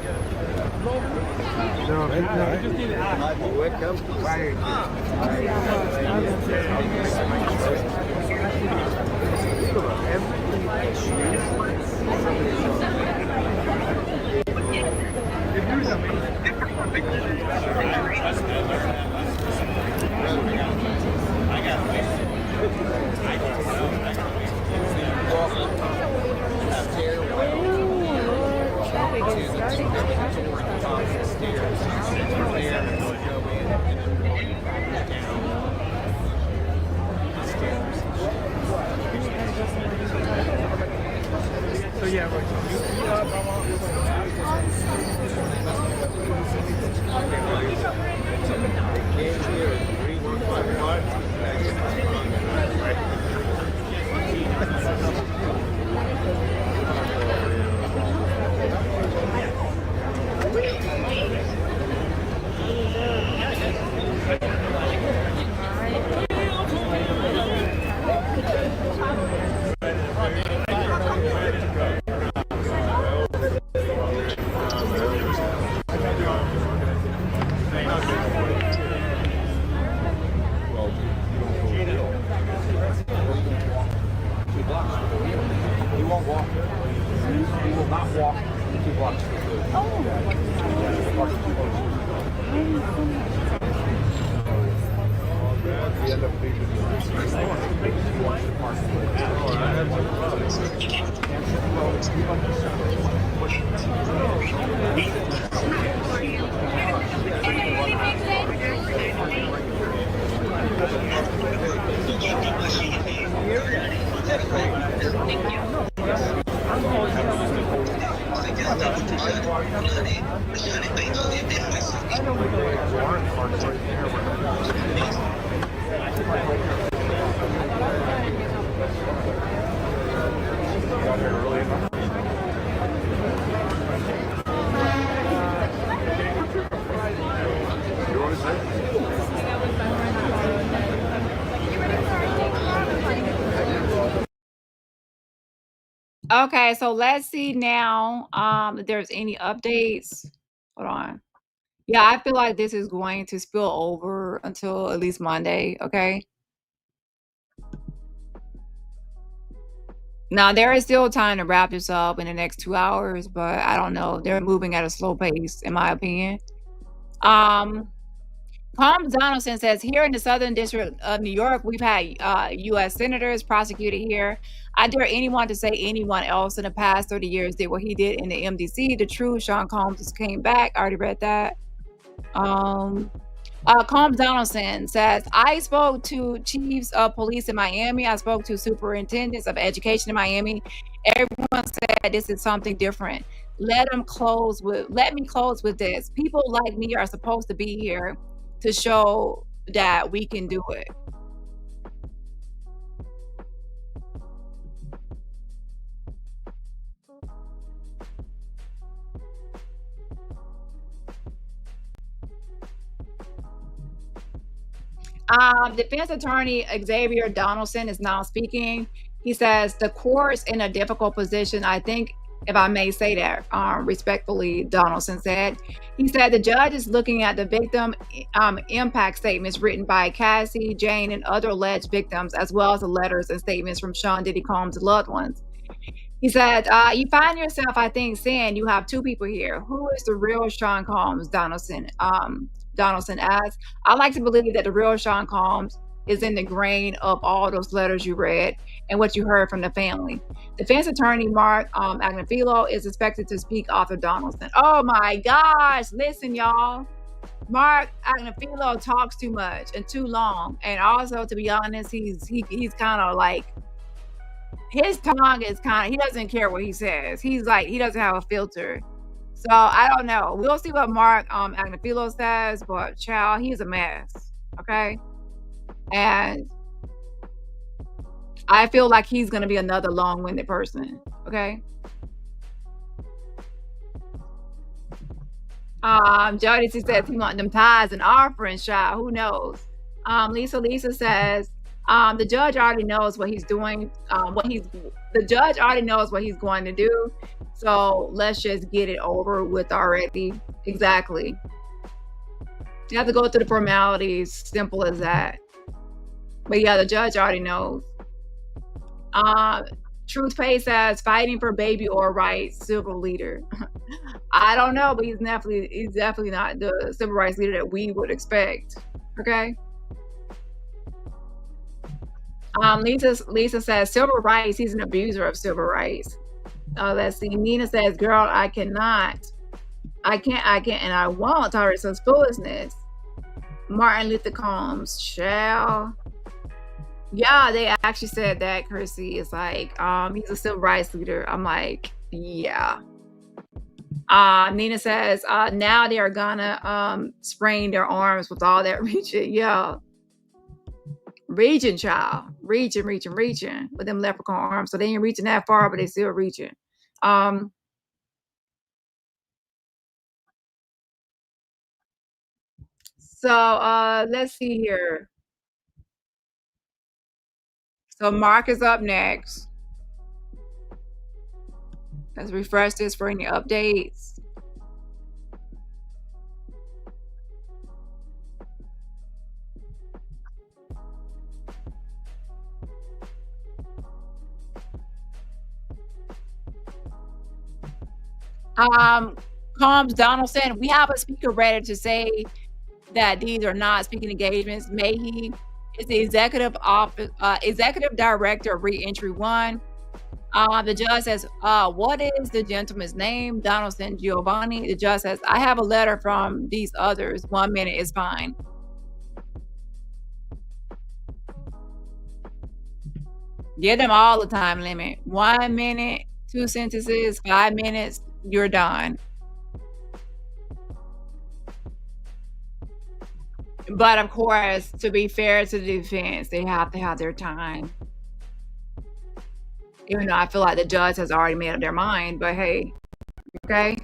So yeah, right. Okay, so let's see now if there's any updates. Hold on. Yeah, I feel like this is going to spill over until at least Monday, okay? Now, there is still time to wrap this up in the next 2 hours, but I don't know. They're moving at a slow pace, in my opinion. Palm Donaldson says, here in the Southern District of New York, we've had U.S. senators prosecuted here. I dare anyone to say anyone else in the past 30 years did what he did in the MDC. The true Sean Combs just came back. I already read that. Combs Donaldson says, I spoke to chiefs of police in Miami. I spoke to superintendents of education in Miami. Everyone said this is something different. Let me close with this. People like me are supposed to be here to show that we can do it. Defense attorney Xavier Donaldson is now speaking. He says the court's in a difficult position. I think, if I may say that respectfully, Donaldson said. He said the judge is looking at the victim impact statements written by Cassie, Jane, and other alleged victims, as well as the letters and statements from Sean Diddy Combs' loved ones. He said, you find yourself, I think, saying you have two people here. Who is the real Sean Combs? Donaldson asked. I like to believe that the real Sean Combs is in the grain of all those letters you read and what you heard from the family. Defense attorney Mark Agnafilo is expected to speak after Donaldson. Oh my gosh, listen, y'all. Mark Agnafilo talks too much and too long. And also, to be honest, he's kind of like, his tongue is kind of, he doesn't care what he says. He's like, he doesn't have a filter. So I don't know. We'll see what Mark Agnafilo says, but child, he's a mess. Okay. And I feel like he's going to be another long-winded person. Okay. Jody says he want them tithes and offerings, child. Who knows? Lisa says, the judge already knows what he's doing. The judge already knows what he's going to do. So let's just get it over with already. Exactly. You have to go through the formalities. Simple as that. But yeah, the judge already knows. Truth Pay says fighting for baby or rights civil leader. I don't know, but he's definitely not the civil rights leader that we would expect. Okay. Lisa says civil rights. He's an abuser of civil rights. Let's see. Nina says, "Girl, I can't, and I won't tolerate such foolishness." Martin Luther Combs, shall. Yeah, they actually said that. Chrissy is like, he's a civil rights leader. I'm like, yeah. Nina says, now they are gonna sprain their arms with all that reaching. Yeah. Reaching, child. Reaching with them leprechaun arms. So they ain't reaching that far, but they still reaching. So let's see here. So Mark is up next. Let's refresh this for any updates. Combs Donaldson, we have a speaker ready to say that these are not speaking engagements. Mayhe is the executive director of Reentry One. The judge says, what is the gentleman's name? Donaldson Giovanni. The judge says, I have a letter from these others. 1 minute is fine. Give them all the time limit. 1 minute, 2 sentences, 5 minutes, you're done. But of course, to be fair to the defense, they have to have their time. Even though I feel like the judge has already made up their mind, but hey, okay.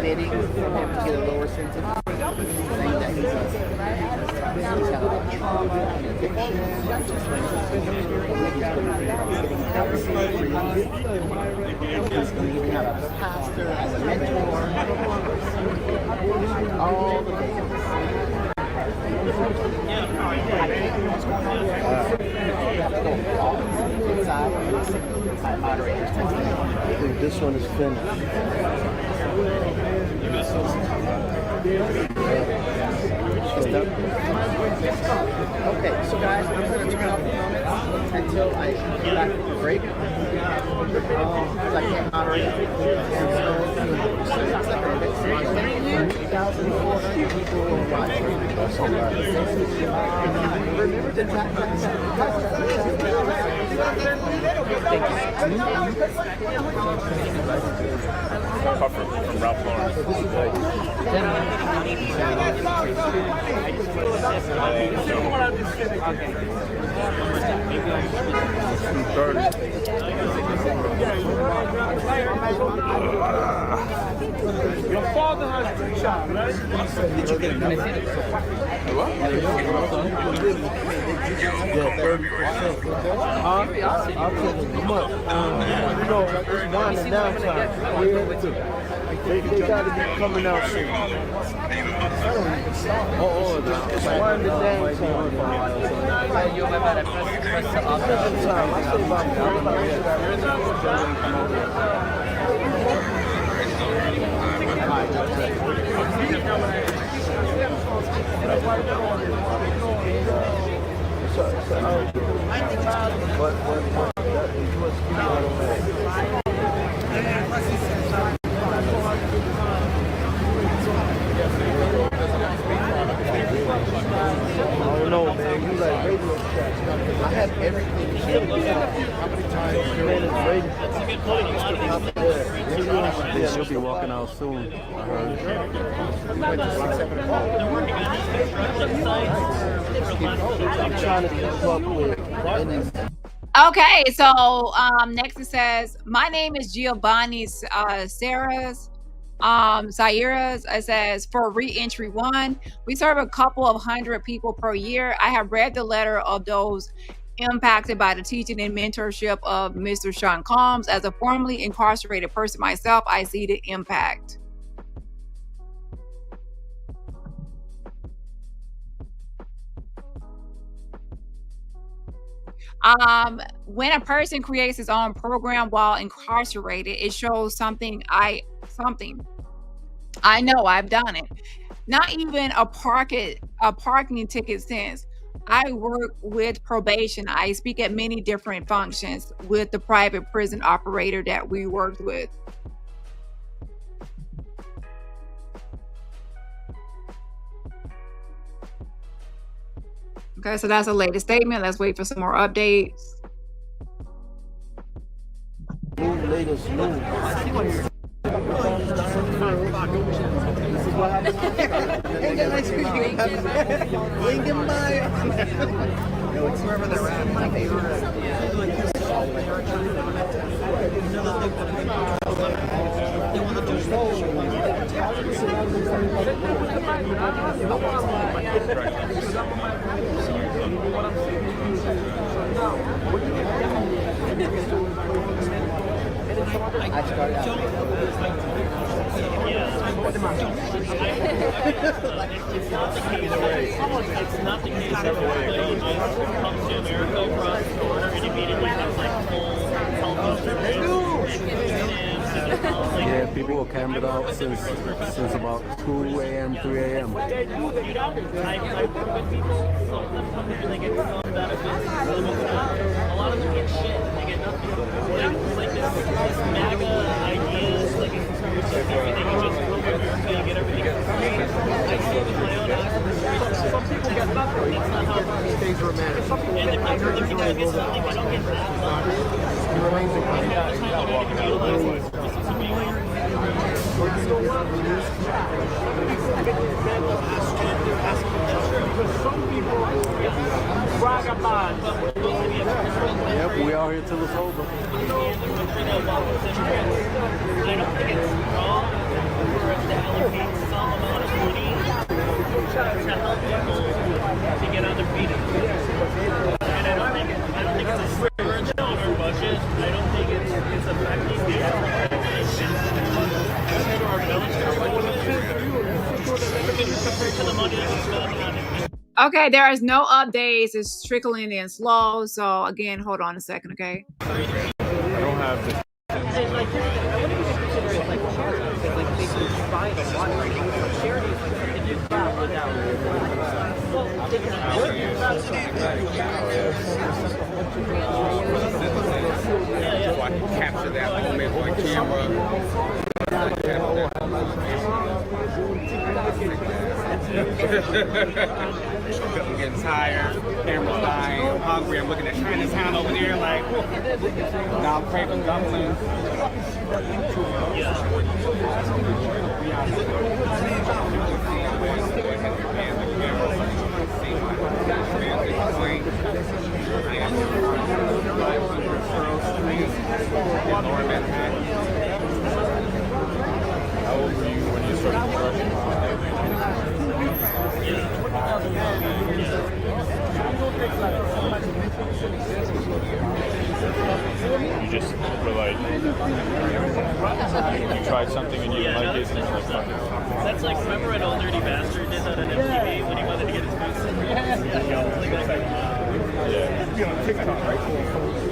Bidding for him to get a lower sentence, saying that he's had a lot of trauma and addiction. He's going to have a pastor as a mentor. All the things. This one is finished. Okay, so guys, I'm going to turn off the moment until I get back from the break. Because I can't moderate. And so, 3,400 people who are watching. Remember to tap. Puffer from Ralph Lauren. Your father has two child, right? Did you get it? I'll take it. Come on. You know, like it's winding down time. They got to be coming out soon. It's winding down I don't know, man. You like radio tracks. I have everything. How many times you're in radio? That's a good point. A lot of these She'll be walking out soon. I heard. I'm trying to keep up with. Okay, so next it says, my name is Giovanni Sairas. It says, for re-entry 1, we serve a couple of hundred people per year. I have read the letter of those impacted by the teaching and mentorship of Mr. Sean Combs. As a formerly incarcerated person myself, I see the impact. When a person creates his own program while incarcerated, it shows something. I know, I've done it. Not even a parking ticket sense. I work with probation. I speak at many different functions with the private prison operator that we worked with. Okay, so that's the latest statement. Let's wait for some more updates. Latest news. This is what happens. Lincoln No, it's wherever they're at. My favorite. I started out. It's not the case everywhere you come to America across the border and immediately have like full health insurance. Yeah, people were camped out since about 2 a.m., 3 a.m. I work with people, some of them come here and they get phone benefits, a lot of them get shit, they get nothing. It's like this MAGA ideas, like in conspiracy theory, that you just go to America, you get everything Some people get nothing. That's not how it works. Stays dramatic. And if I heard the guy gets something, I don't get that. He remains a some people brag about Yep, we out here till it's over. I don't think it's wrong for us to allocate some amount of money to help people to get on their feet. And I don't think it's a splurge on our budget. I don't think it's affecting the organization to our compared to the money that we spend on it. Okay, there is no updates. It's trickling in slow. So again, hold on a second, okay? I don't have the. And like, I wouldn't even consider it like charity because like they can buy the lottery. Charity is like if you travel down. Well, they can work in So I can capture that moment on camera. I'm getting tired, camera's dying, I'm hungry, I'm looking at Chinatown over there like, now I'm craving dumplings. How old were you when you started construction? You just were like, you tried something and you didn't like it, and you're like, fuck it. That's like, remember an old dirty bastard did that on MTV when he wanted to get his boots? Yeah. be on TikTok, right?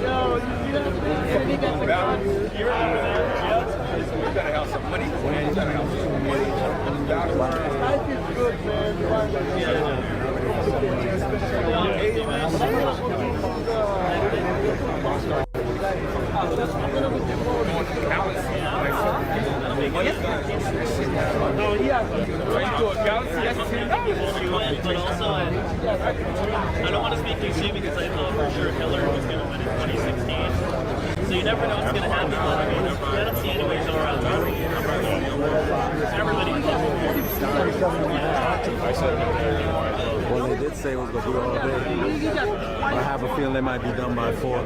Yo, you remember that? You gotta have some money. You gotta have some money. Life is good, man. No, yeah. Galaxy, that's $10. But also, I don't want to speak cliche because I thought for sure Hillary was going to win in 2016. So you never know what's going to happen. But I mean, I don't see any ways around that. Everybody Well, they did say it was going to be all day. I have a feeling they might be done by 4. He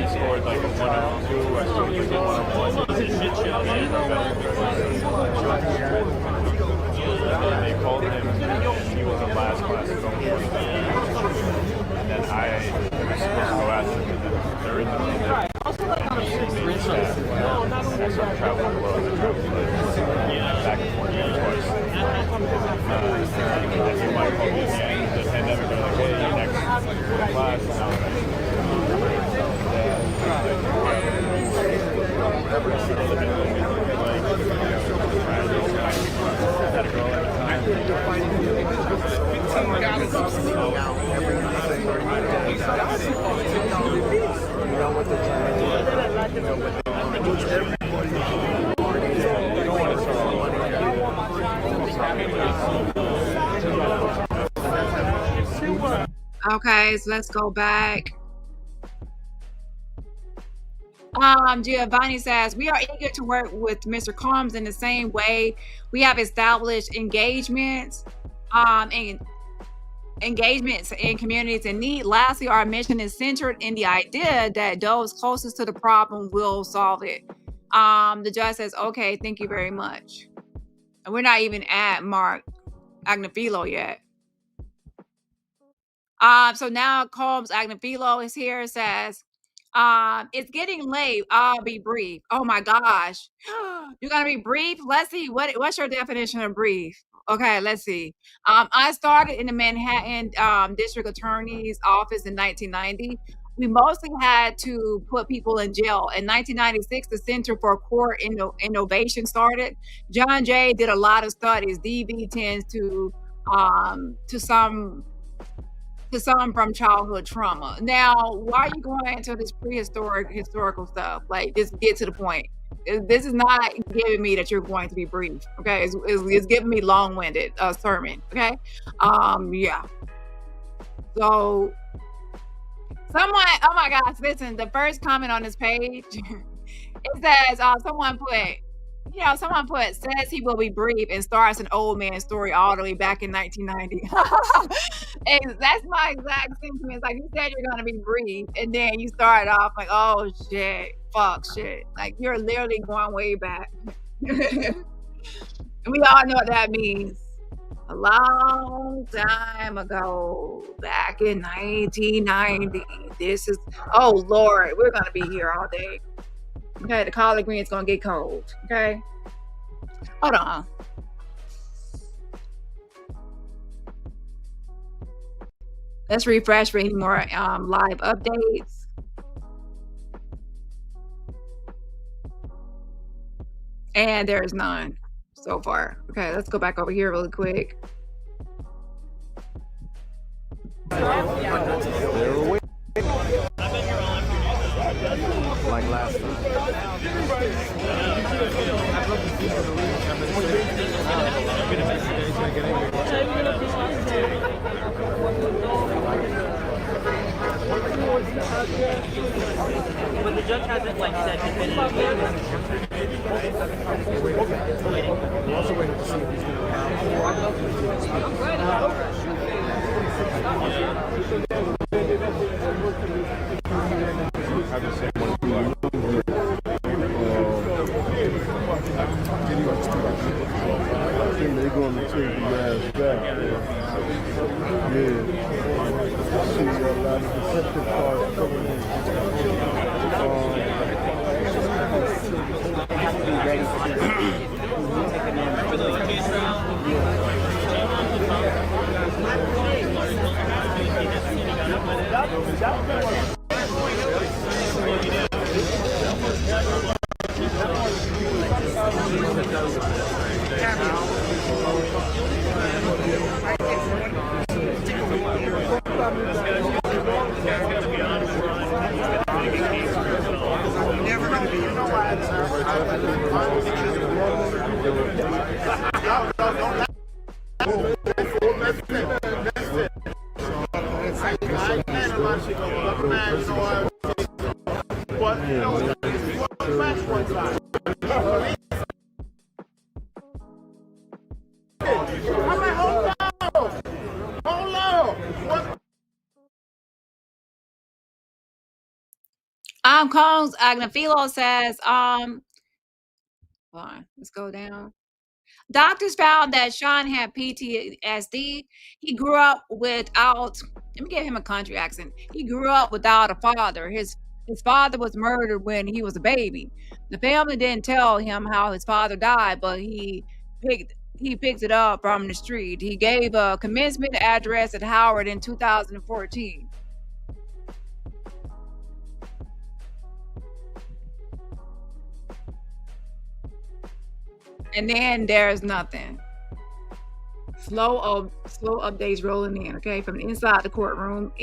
scored like a 1-2. I scored like a 1-1. It's a shit show, man. They called him, and he was the last class to go for it. And then I was supposed to go after him, and then they're in the middle. And he made me sad. And I started traveling the world. I traveled back and forth twice. And he might call me at the end of the pandemic. They're like, hey, you're next class. And I was like, Okay, so let's go back. Giovanni says, we are eager to work with Mr. Combs in the same way we have established engagements in communities in need. Lastly, our mission is centered in the idea that those closest to the problem will solve it. The judge says, okay, thank you very much. And we're not even at Mark Agnifilo yet. So now Combs Agnifilo is here. It says, it's getting late. I'll be brief. Oh my gosh. You're gonna be brief? Let's see. What's your definition of brief? Okay, let's see. I started in the Manhattan District Attorney's Office in 1990. We mostly had to put people in jail. In 1996, the Center for Court Innovation started. John Jay did a lot of studies. DV tends to some to some from childhood trauma. Now, why are you going into this historical stuff? Like, just get to the point. This is not giving me that you're going to be brief. Okay, it's giving me long-winded sermon. Okay, yeah. So, someone, oh my gosh, listen. The first comment on this page, it says, someone put, says he will be brief and starts an old man story all the way back in 1990. And that's my exact sentiment. Like, you said you're going to be brief, and then you start off like, oh shit, fuck shit. Like, you're literally going way back. And we all know what that means. A long time ago, back in 1990. This is, oh Lord, we're going to be here all day. Okay, the collard green is gonna get cold. Okay, hold on. Let's refresh for any more live updates. And there's none so far. Okay, let's go back over here really quick. Like last time. But the judge hasn't like said definitively. We're also waiting to see if he's They're going to take the ass back. Yeah. See a lot of deceptive cards coming in. Combs Agnafilo says, hold on, let's go down. Doctors found that Sean had PTSD. He grew up without, let me give him a country accent. He grew up without a father. His father was murdered when he was a baby. The family didn't tell him how his father died, but he picked it up from the street. He gave a commencement address at Howard in 2014. And then there's nothing. Slow updates rolling in, okay? From inside the courtroom.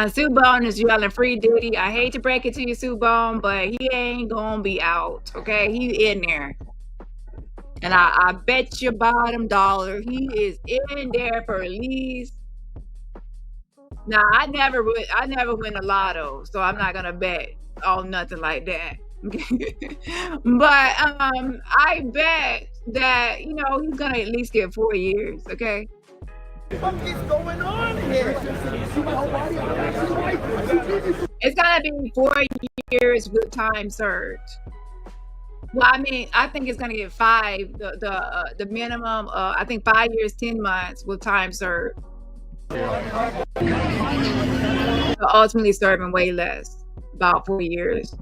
Sue Bone is yelling free Diddy. I hate to break it to you, Sue Bone, but he ain't gonna be out, okay? He in there. And I bet you bottom dollar he is in there for at least. Now, I never win a lotto, so I'm not gonna bet on nothing like that. But I bet that, you know, he's gonna at least get 4 years, okay? What is going on here? It's gonna be 4 years with time served. Well, I mean, I think it's gonna get 5. The minimum, I think 5 years, 10 months with time served. But ultimately serving way less, about 4 years.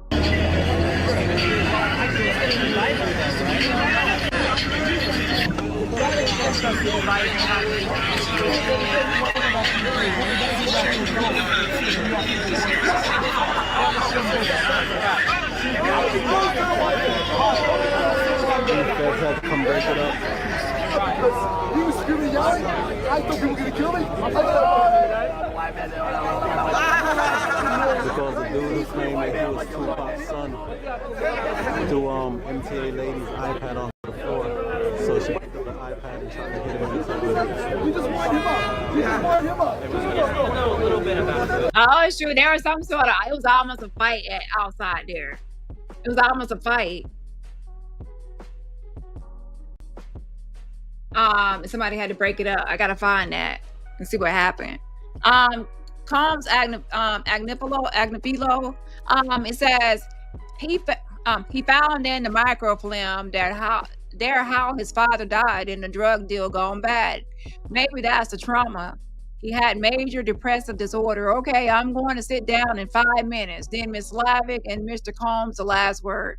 Come break it up. He was screaming, yelling. I thought people were gonna kill me. Because the dude who claimed that he was Tupac's son threw MTA lady's iPad on the floor. So she picked up the iPad and tried to hit him in the head. We just wind him up. We just wind him up. Oh, it's true. There was some sort of, it was almost a fight outside there. It was almost a fight. Somebody had to break it up. I gotta find that and see what happened. Combs Agnifilo. It says he found in the microfilm that how his father died in a drug deal gone bad. Maybe that's the trauma. He had major depressive disorder. Okay, I'm going to sit down in 5 minutes. Then Miss Slavic and Mr. Combs the last word.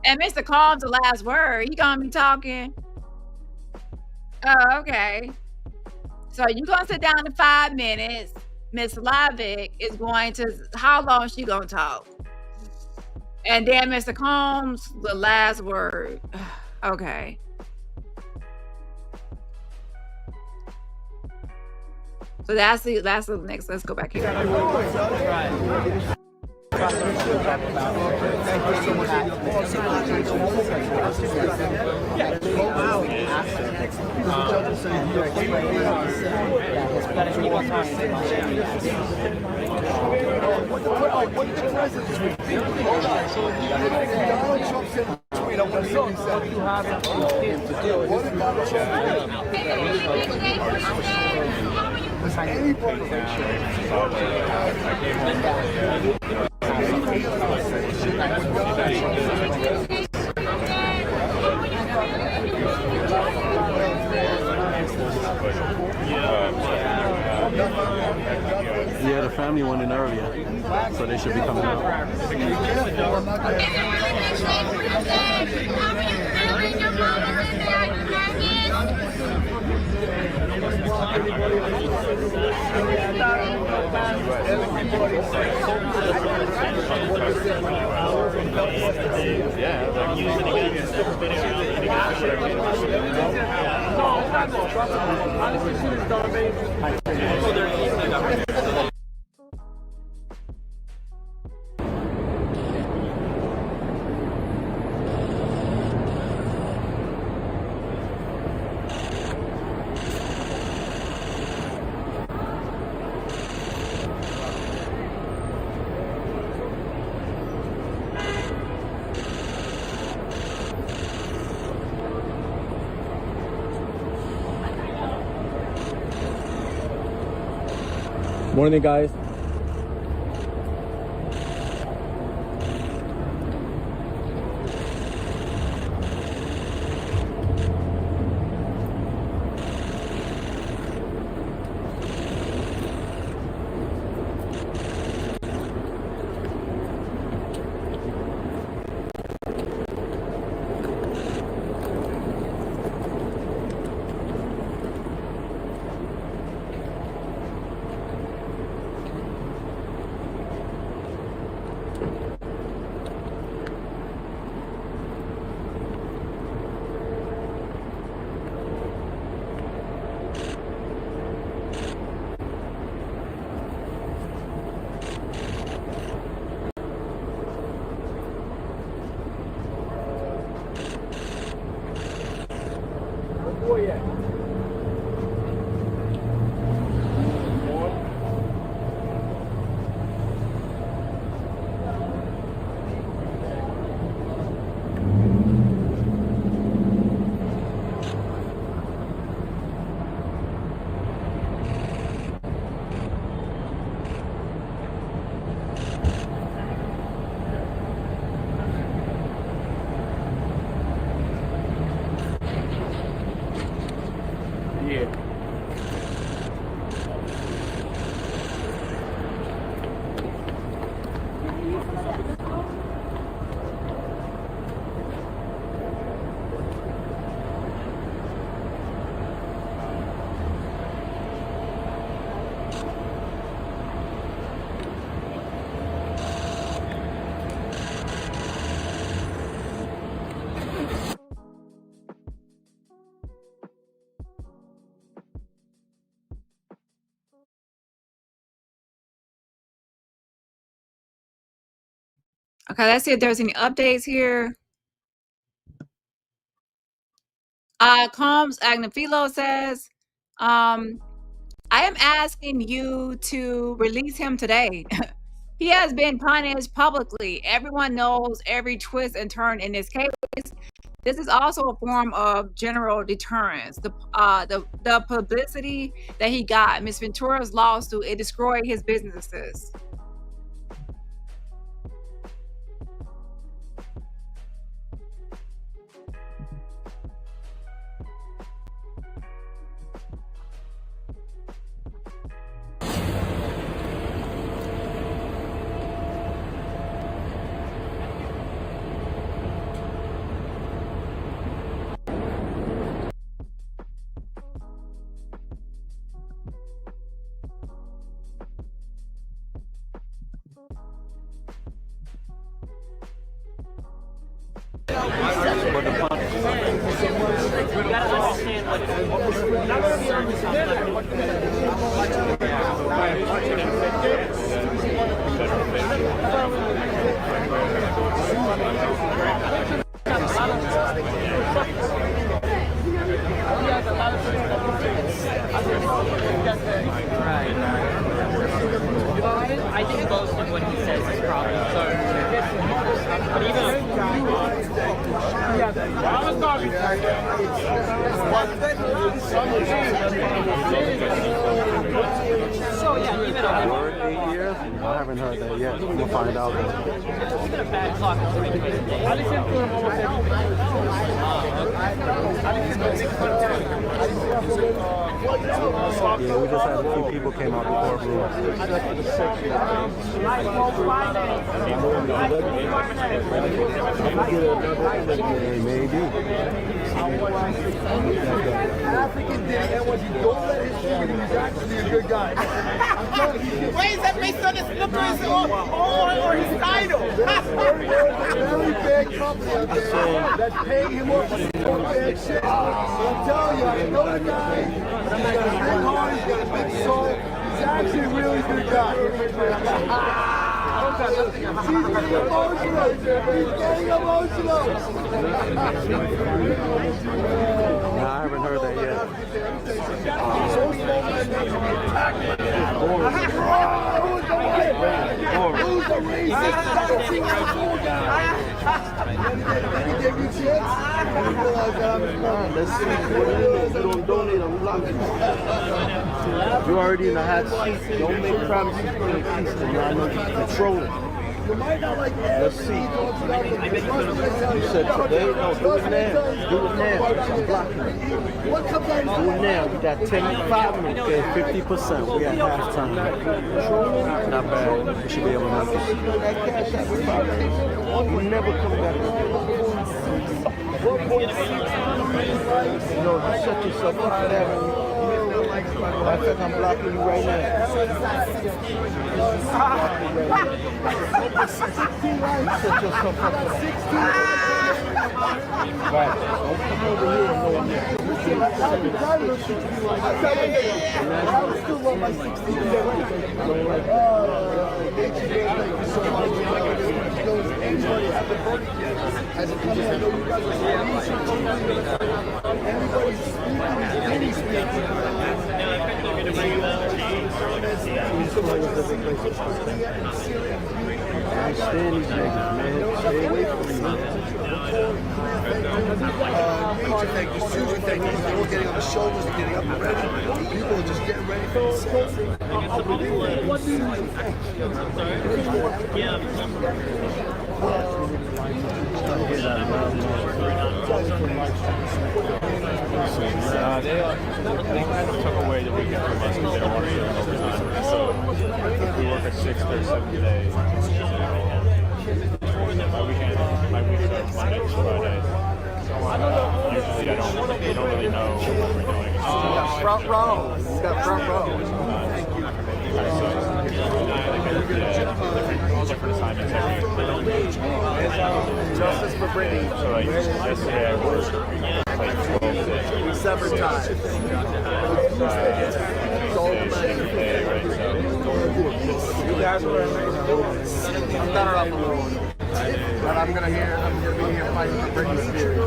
And Mr. Combs the last word. He gonna be talking. Oh, okay. So you're gonna sit down in 5 minutes. Miss Slavic is going to, how long is she gonna talk? And then Mr. Combs, the last word. Okay. So that's the next. Let's go back here. Yeah, the family went in earlier, so they should be coming out. Morning, guys. Okay, let's see if there's any updates here. Combs Agnafilo says, I am asking you to release him today. He has been punished publicly. Everyone knows every twist and turn in this case. This is also a form of general deterrence. The publicity that he got, Miss Ventura's lawsuit, it destroyed his businesses. I think most of what he says is probably so. But Word, 8 years? I haven't heard that yet. I'm gonna find out. even a bad clock is 3 days. Yeah, we just had a few people came out the courtroom. Maybe. African Diddy, and when you don't let his shit, he's actually a good guy. Why is that based on his slippers or his title? Very bad company out there that's paying him off for some bad shit. But I'm telling you, I know the guy. He's got a big heart, he's got a big soul. He's actually a really good guy. She's getting emotional. He's getting emotional. No, I haven't heard that yet. Who's the racist dancing asshole guy? Did he give you chance? Let's see what it is. You don't donate, I'm blocking. You're already in the hot seat. Don't make promises for the peace, and I know you're controlling. Let's see. You said today? No, do it now. Do it now. I'm blocking it. Do it now. We got 10 minutes. Okay, 50%. We got halftime. Not bad. We should be able to make it. You never come back. No, you set yourself up for that. I think I'm blocking you right now. Set yourself up for that. Right. Don't come over here and no one there. As a company, I know you guys are everybody's speaking. I stand these niggas, man. Stay away from me. Major thing, the super thing, they're all getting on the shoulders, they're getting up and ready. People are just getting ready for this. They took away the weekend from us because they don't want to do overtime. So we work a 6 or 7 days. My weeks are Monday to Friday. Usually I don't really know what we're doing. Front row. You got front row. Different assignments every Justice for Brittany. So like yesterday I worked like 12 days. Several times. You guys were amazing. I'm better off alone. But I'm gonna be here fighting for Britney Spears.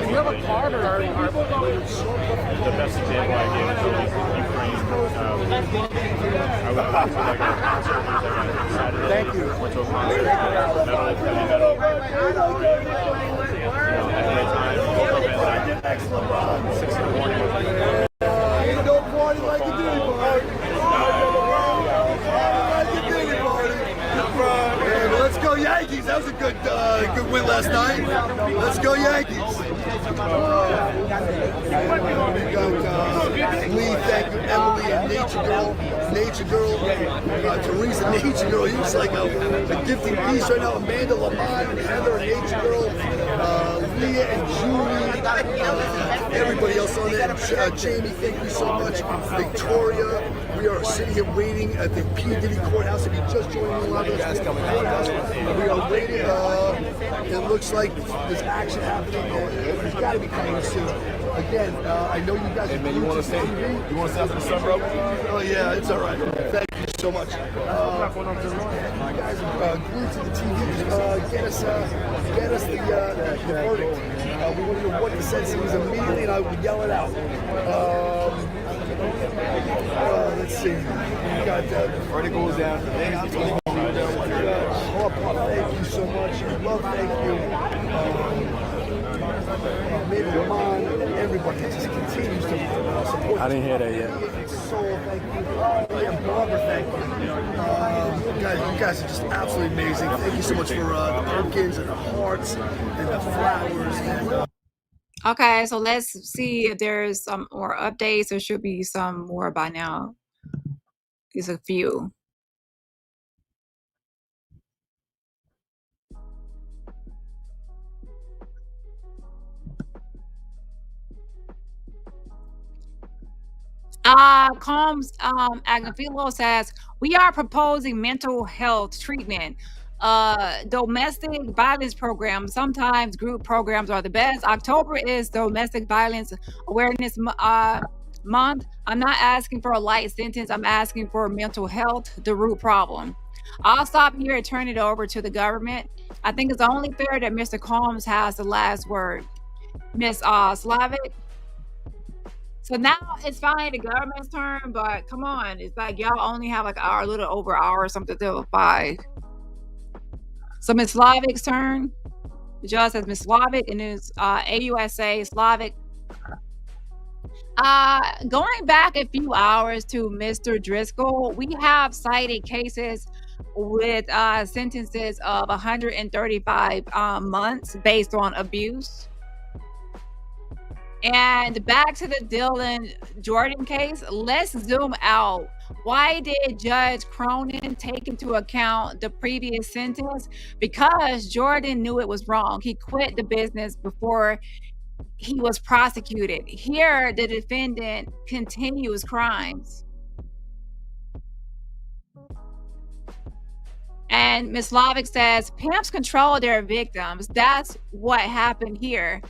You have a card or the best example I gave is Ukraine. I went to like a concert Saturday. Thank you. Went to a concert, heavy metal. At the time, I did 6 in the morning. Ain't no party like a Diddy party. And let's go Yankees. That was a good win last night. Let's go Yankees. We got Lee, thank you, Emily, and Nature Girl, Teresa, Nature Girl. He was like a gifting piece right now. Amanda, Lamont, and Heather, and Nature Girl, Leah and Julie, everybody else on there. Jamie, thank you so much. Victoria, we are sitting here waiting at the P. Diddy courthouse. If you just joined the live, we are waiting. It looks like there's action happening. There's got to be coming soon. Again, I know you guys. Hey man, you want to stay? You want to stay after the sun, bro? Oh yeah, it's all right. Thank you so much. You guys are glued to the TV. Get us the verdict. We want to know what the sentence was immediately, and I would yell it out. Let's see. We got verdict goes down. Thank you so much. Love, thank you. Maybe Ramon and everybody just continues to support. I didn't hear that yet. Soul, thank you. Yeah, Barbara, thank you. Guys, you guys are just absolutely amazing. Thank you so much for the pumpkins and the hearts and the flowers. And, Okay, so let's see if there's some more updates. There should be some more by now. There's a few. Combs Agnafilo says, we are proposing mental health treatment, domestic violence programs. Sometimes group programs are the best. October is Domestic Violence Awareness Month. I'm not asking for a light sentence. I'm asking for mental health, the root problem. I'll stop here and turn it over to the government. I think it's only fair that Mr. Combs has the last word. Miss Slavic. So now it's finally the government's turn, but come on, it's like y'all only have like an hour, a little over an hour or something till 5. So Miss Slavic's turn. The judge says Miss Slavic, and it's AUSA Slavic. Going back a few hours to Mr. Driscoll, we have cited cases with sentences of 135 months based on abuse. And back to the Dylan Jordan case, let's zoom out. Why did Judge Cronin take into account the previous sentence? Because Jordan knew it was wrong. He quit the business before he was prosecuted. Here, the defendant continues crimes. And Ms. Slavic says, pimps control their victims. That's what happened here.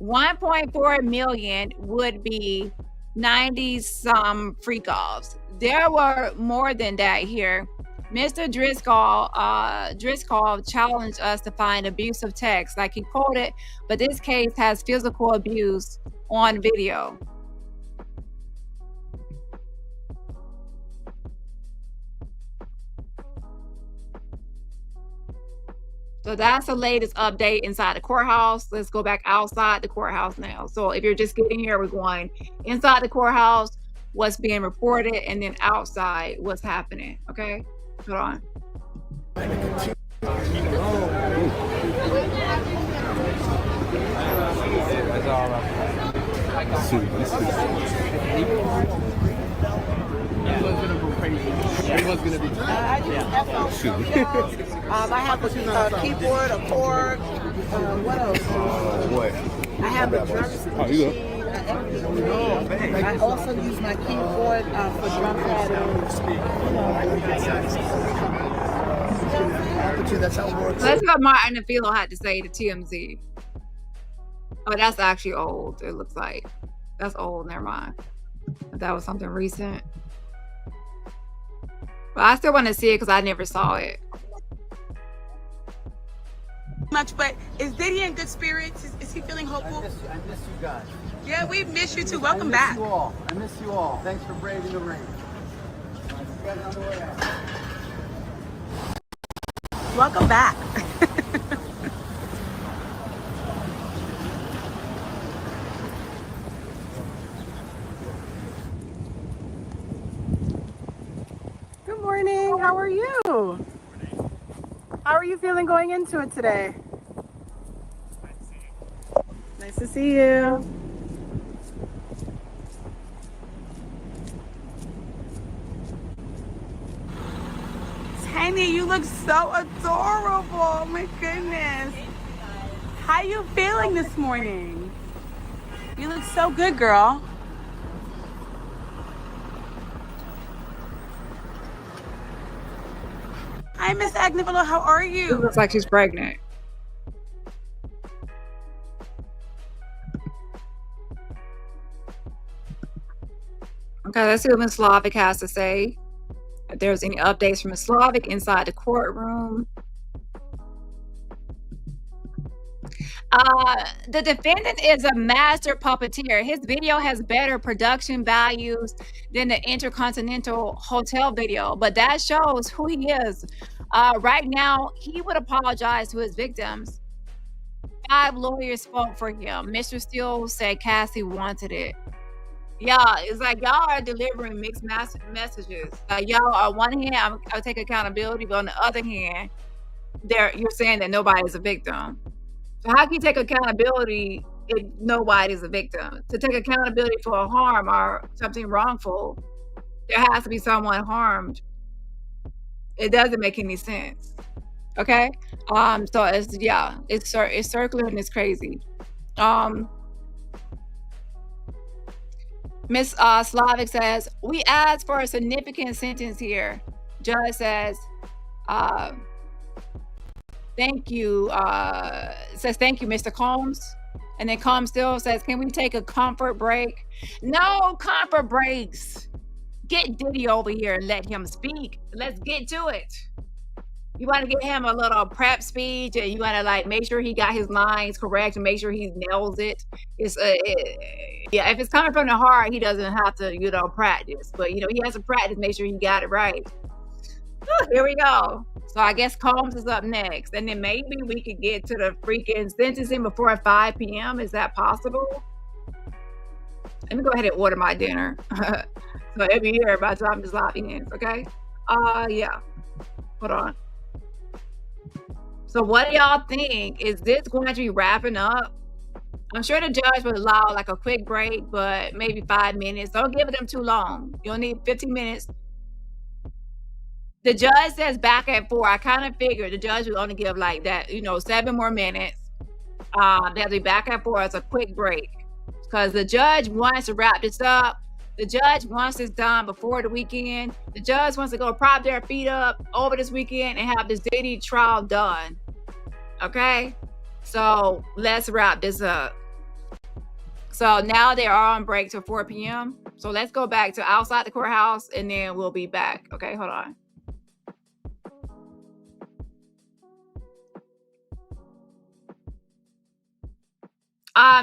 1.4 million would be 90-some freak-offs. There were more than that here. Mr. Driscoll challenged us to find abusive text, like he quoted, but this case has physical abuse on video. So that's the latest update inside the courthouse. Let's go back outside the courthouse now. So if you're just getting here, we're going inside the courthouse, what's being reported, and then outside, what's happening. Okay, hold on. Everyone's gonna be. I have a keyboard, a chord. What else? What? I have a drum machine. I also use my keyboard for drum patterns. That's how it works. Let's see what Martin and Philo had to say to TMZ. Oh, that's actually old. It looks like that's old. Never mind. That was something recent. But I still want to see it because I never saw it. Much, but is Diddy in good spirits? Is he feeling hopeful? I miss you guys. Yeah, we miss you too. Welcome I miss back. you all. I miss you all. Thanks for braving the rain. You guys on the way out. Welcome back. Good morning. How are you? How are you feeling going into it today? Nice to see you. Tiny, you look so adorable. Oh my goodness. How you feeling this morning? You look so good, girl. Hi, Miss Agnivolo. How are you? It looks like she's pregnant. Okay, let's see what Ms. Slavic has to say. If there's any updates from Ms. Slavic inside the courtroom. The defendant is a master puppeteer. His video has better production values than the Intercontinental Hotel video, but that shows who he is. Right now, he would apologize to his victims. 5 lawyers spoke for him. Mr. Steele said Cassie wanted it. Yeah, it's like y'all are delivering mixed messages. Like y'all, on one hand, I'll take accountability, but on the other hand, you're saying that nobody's a victim. So how can you take accountability if nobody's a victim? To take accountability for a harm or something wrongful, there has to be someone harmed. It doesn't make any sense. Okay? So it's circular and it's crazy. Miss Slavic says, we asked for a significant sentence here. Judge says, thank you. Says, thank you, Mr. Combs. And then Combs still says, can we take a comfort break? No comfort breaks. Get Diddy over here and let him speak. Let's get to it. You want to give him a little prep speech and you want to like make sure he got his lines correct and make sure he nails it. If it's coming from the heart, he doesn't have to, practice. But, he has to practice, make sure he got it right. Here we go. So I guess Combs is up next. And then maybe we could get to the freaking sentencing before 5 p.m. Is that possible? Let me go ahead and order my dinner. So it'll be here by the time this live ends, okay? Yeah. Hold on. So what do y'all think? Is this going to be wrapping up? I'm sure the judge would allow like a quick break, but maybe 5 minutes. Don't give them too long. You'll need 15 minutes. The judge says back at 4. I kind of figured the judge would only give like that, 7 more minutes. They'll be back at 4 as a quick break. Because the judge wants to wrap this up. The judge wants this done before the weekend. The judge wants to go prop their feet up over this weekend and have this Diddy trial done. Okay? So let's wrap this up. So now they are on break till 4 p.m. So let's go back to outside the courthouse and then we'll be back. Okay, hold on.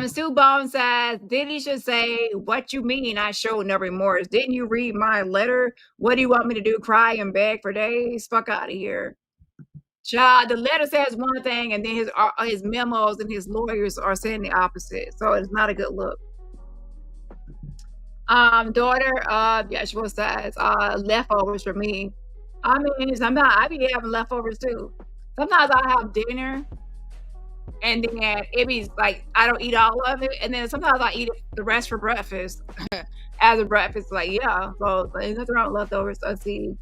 Sue Bone says, Diddy should say, what you mean I showed no remorse? Didn't you read my letter? What do you want me to do? Cry and beg for days? Fuck out of here. Child, the letter says one thing and then his memos and his lawyers are saying the opposite. So it's not a good look. Daughter, Yeshua says, leftovers for me. I mean, sometimes I be having leftovers too. Sometimes I have dinner and then it be like I don't eat all of it, and then sometimes I eat the rest for breakfast. As a breakfast, like yeah. So there's nothing wrong with leftovers. Let's see.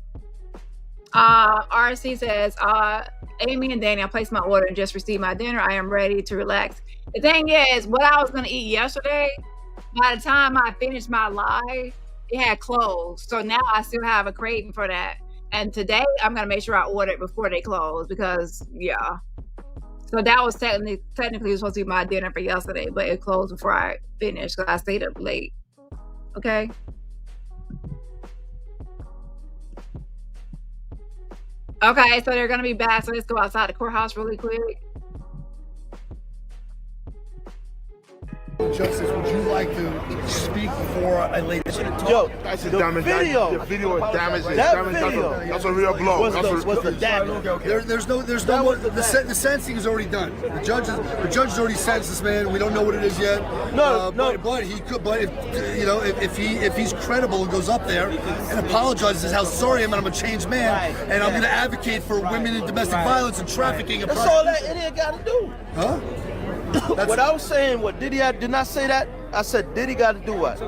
RC says, Amy and Dani, I placed my order and just received my dinner. I am ready to relax. The thing is, what I was gonna eat yesterday, by the time I finished my live, it had closed. So now I still have a craving for that. And today I'm gonna make sure I order it before they close because yeah. So that was technically supposed to be my dinner for yesterday, but it closed before I finished because I stayed up late. Okay. Okay, so they're gonna be back. So let's go outside the courthouse really quick. Justice, would you like to speak before I lay this? Yo, That's a the damage. video. The video is damaging. That video. That's a real blow. Was the damage. There's no more. The sentencing is already done. The judge has already sentenced this man. We don't know what it is yet. No. But he could. But if he's credible and goes up there and apologizes how sorry I am and I'm a changed man and I'm going to advocate for women in domestic violence and trafficking. And That's all that idiot got to do. Huh? What I was saying, what Diddy, I did not say that. I said Diddy got to do what?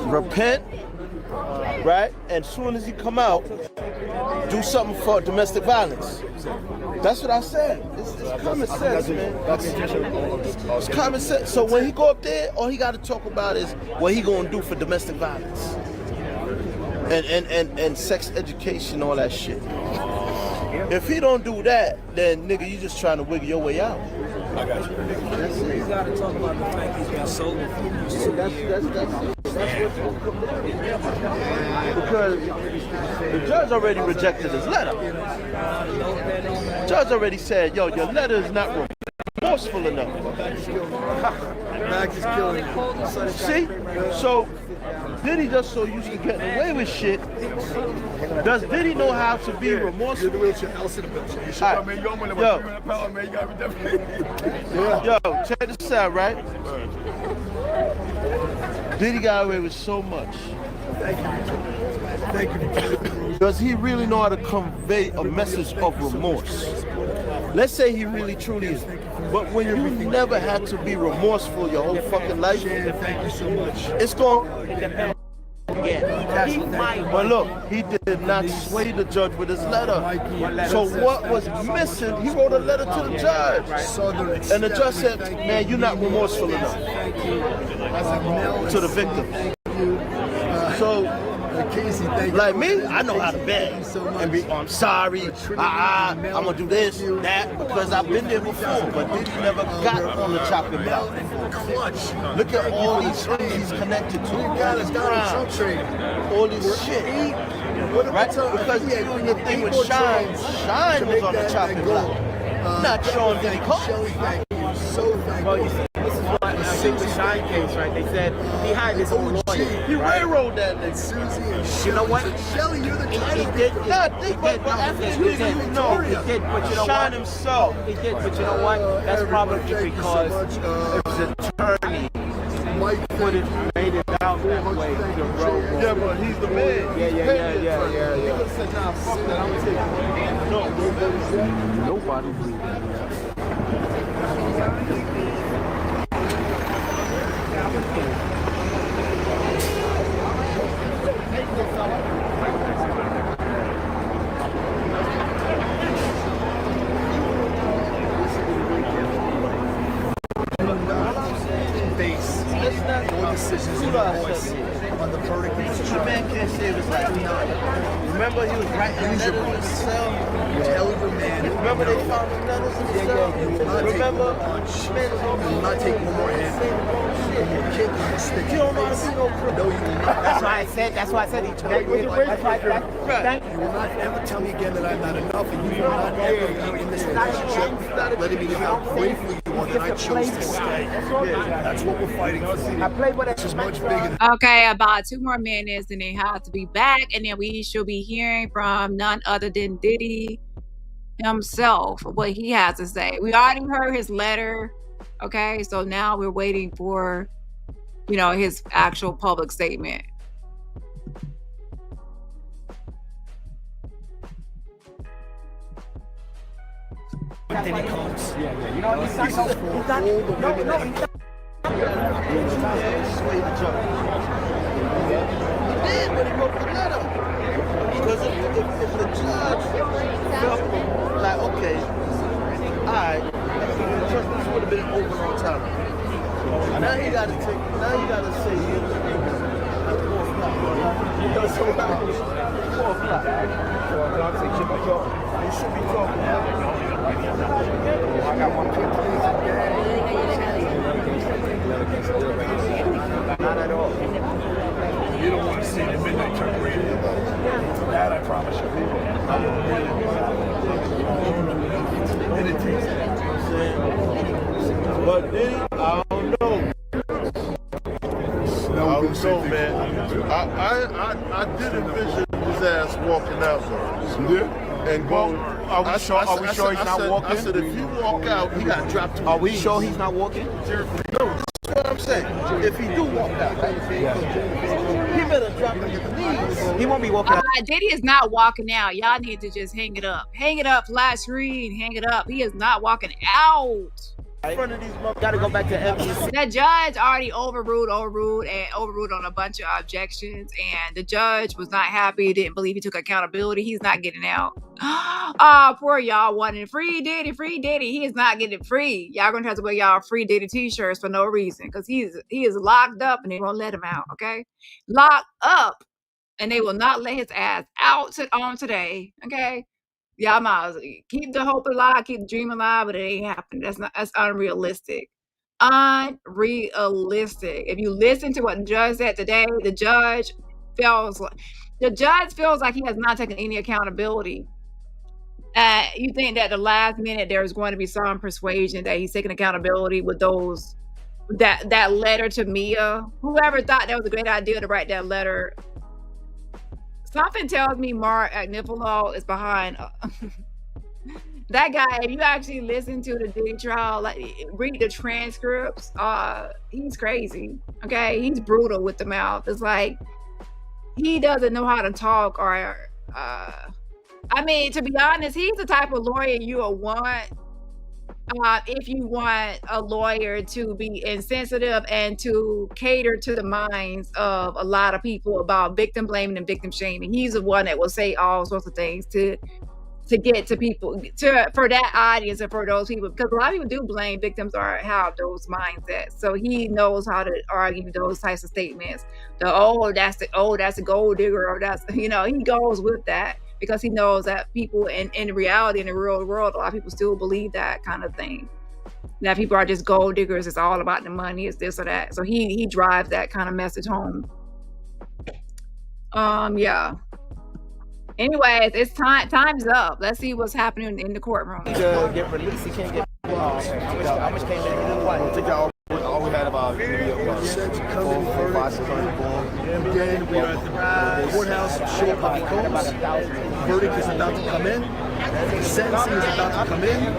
Repent, right? And soon as he come out, do something for domestic violence. That's what I said. It's common sense, man. It's common sense. So when he go up there, all he got to talk about is what he gonna do for domestic violence and sex education, all that shit. If he don't do that, then nigga, you just trying to wiggle your way out. I got you. That's it. You gotta talk about the fact he's been sober for years. That's because the judge already rejected his letter. The judge already said, yo, your letter is not remorseful enough. Mac is killing you. See? So Diddy just so used to getting away with shit. Does Diddy know how to be remorseful? Yo, check this out, right? Diddy got away with so much. Thank you. Does he really know how to convey a message of remorse? Let's say he really truly is. But when you never had to be remorseful your whole fucking life, thank you so much. It's going. But look, he did not sway the judge with his letter. So what was missing? He wrote a letter to the judge, and the judge said, "Man, you're not remorseful enough." To the victim. So. Like me, I know how to beg and be, I'm sorry, I'm gonna do this, that, because I've been there before, but Diddy never got on the chopping block. Look at all these things he's connected to, all these crimes, all this shit, right? Because even the thing with Shine was on the chopping block, not Sean Diddy Cole. This is what I think the Shine case, right? They said he hired his own lawyer. He railroaded that nigga. Susie and you know what? Shelly, you're the He did. But after you did, He did, but you know Shine what? himself. He did, but you know what? That's probably because his attorney made it out that way. The road. Yeah, but he's the man. Yeah. He could have said, nah, fuck that, I'm gonna take it. No. Nobody believes decisions in the voice on the verdict. The man can't save his life. Remember, he was writing letters in his cell. Tell your man. Remember, they found the letters in his cell. Remember, you will not take one more hand. You don't know how to be no criminal. No, you will not. That's why I said he told you. You will not ever tell me again that I'm not enough, and you will not ever be in this relationship letting me know how grateful you are that I chose to stay. That's what we're fighting for. This is much bigger than Okay, about 2 more minutes and they have to be back, and then we should be hearing from none other than Diddy himself, what he has to say. We already heard his letter, okay? So now we're waiting for, his actual public statement. Then he comes. You know what he's talking about? Sway the judge. He did, but he wrote the letter. Because if the judge felt like, okay, alright, this would have been over on time. Now he got to say, at 4 o'clock. He does so loud. 4 o'clock. You should be talking. got one not at all. You don't want to see the midnight truck radio. That I promise you. And it takes but Diddy, I don't know. I don't know, man. I did envision his ass walking out though. Yeah. And going. Are we sure he's not walking? I said if you walk out, he got dropped to. Are we sure he's not walking? No, that's what I'm saying. If he do walk out, he better drop to his knees. He won't be walking out. Diddy is not walking out. Y'all need to just hang it up. Hang it up, flat screen, hang it up. He is not walking out. In front of these motherfuckers, gotta go back to FTC. The judge already overruled on a bunch of objections, and the judge was not happy, didn't believe he took accountability. He's not getting out. Oh, poor y'all wanting free Diddy. He is not getting free. Y'all gonna have to wear y'all free Diddy t-shirts for no reason, because he is locked up and they won't let him out, okay? Locked up, and they will not let his ass out on today, okay? Y'all might keep the hope alive, keep the dream alive, but it ain't happening. That's unrealistic. Unrealistic. If you listen to what the judge said today, the judge feels like he has not taken any accountability. You think that the last minute there's going to be some persuasion that he's taking accountability with that letter to Mia. Whoever thought that was a great idea to write that letter. Something tells me Mark Agnifilo is behind that guy. If you actually listen to the Diddy trial, like read the transcripts, he's crazy. Okay, he's brutal with the mouth. It's like he doesn't know how to talk, or I mean, to be honest, he's the type of lawyer you will want. If you want a lawyer to be insensitive and to cater to the minds of a lot of people about victim blaming and victim shaming, he's the one that will say all sorts of things to get to people, for that audience and for those people, because a lot of people do blame victims or have those mindsets. So he knows how to argue those types of statements. That's a gold digger, or that's, he goes with that. Because he knows that people in reality, in the real world, a lot of people still believe that kind of thing. That people are just gold diggers. It's all about the money. It's this or that. So he drives that kind of message home. Yeah. Anyways, it's time's up. Let's see what's happening in the courtroom. To get released, he can't get. How much came in? All we had about 4 or 5 and then we are at the courthouse, show up on the codes. Verdict is about to come in. Sentencing is about to come in.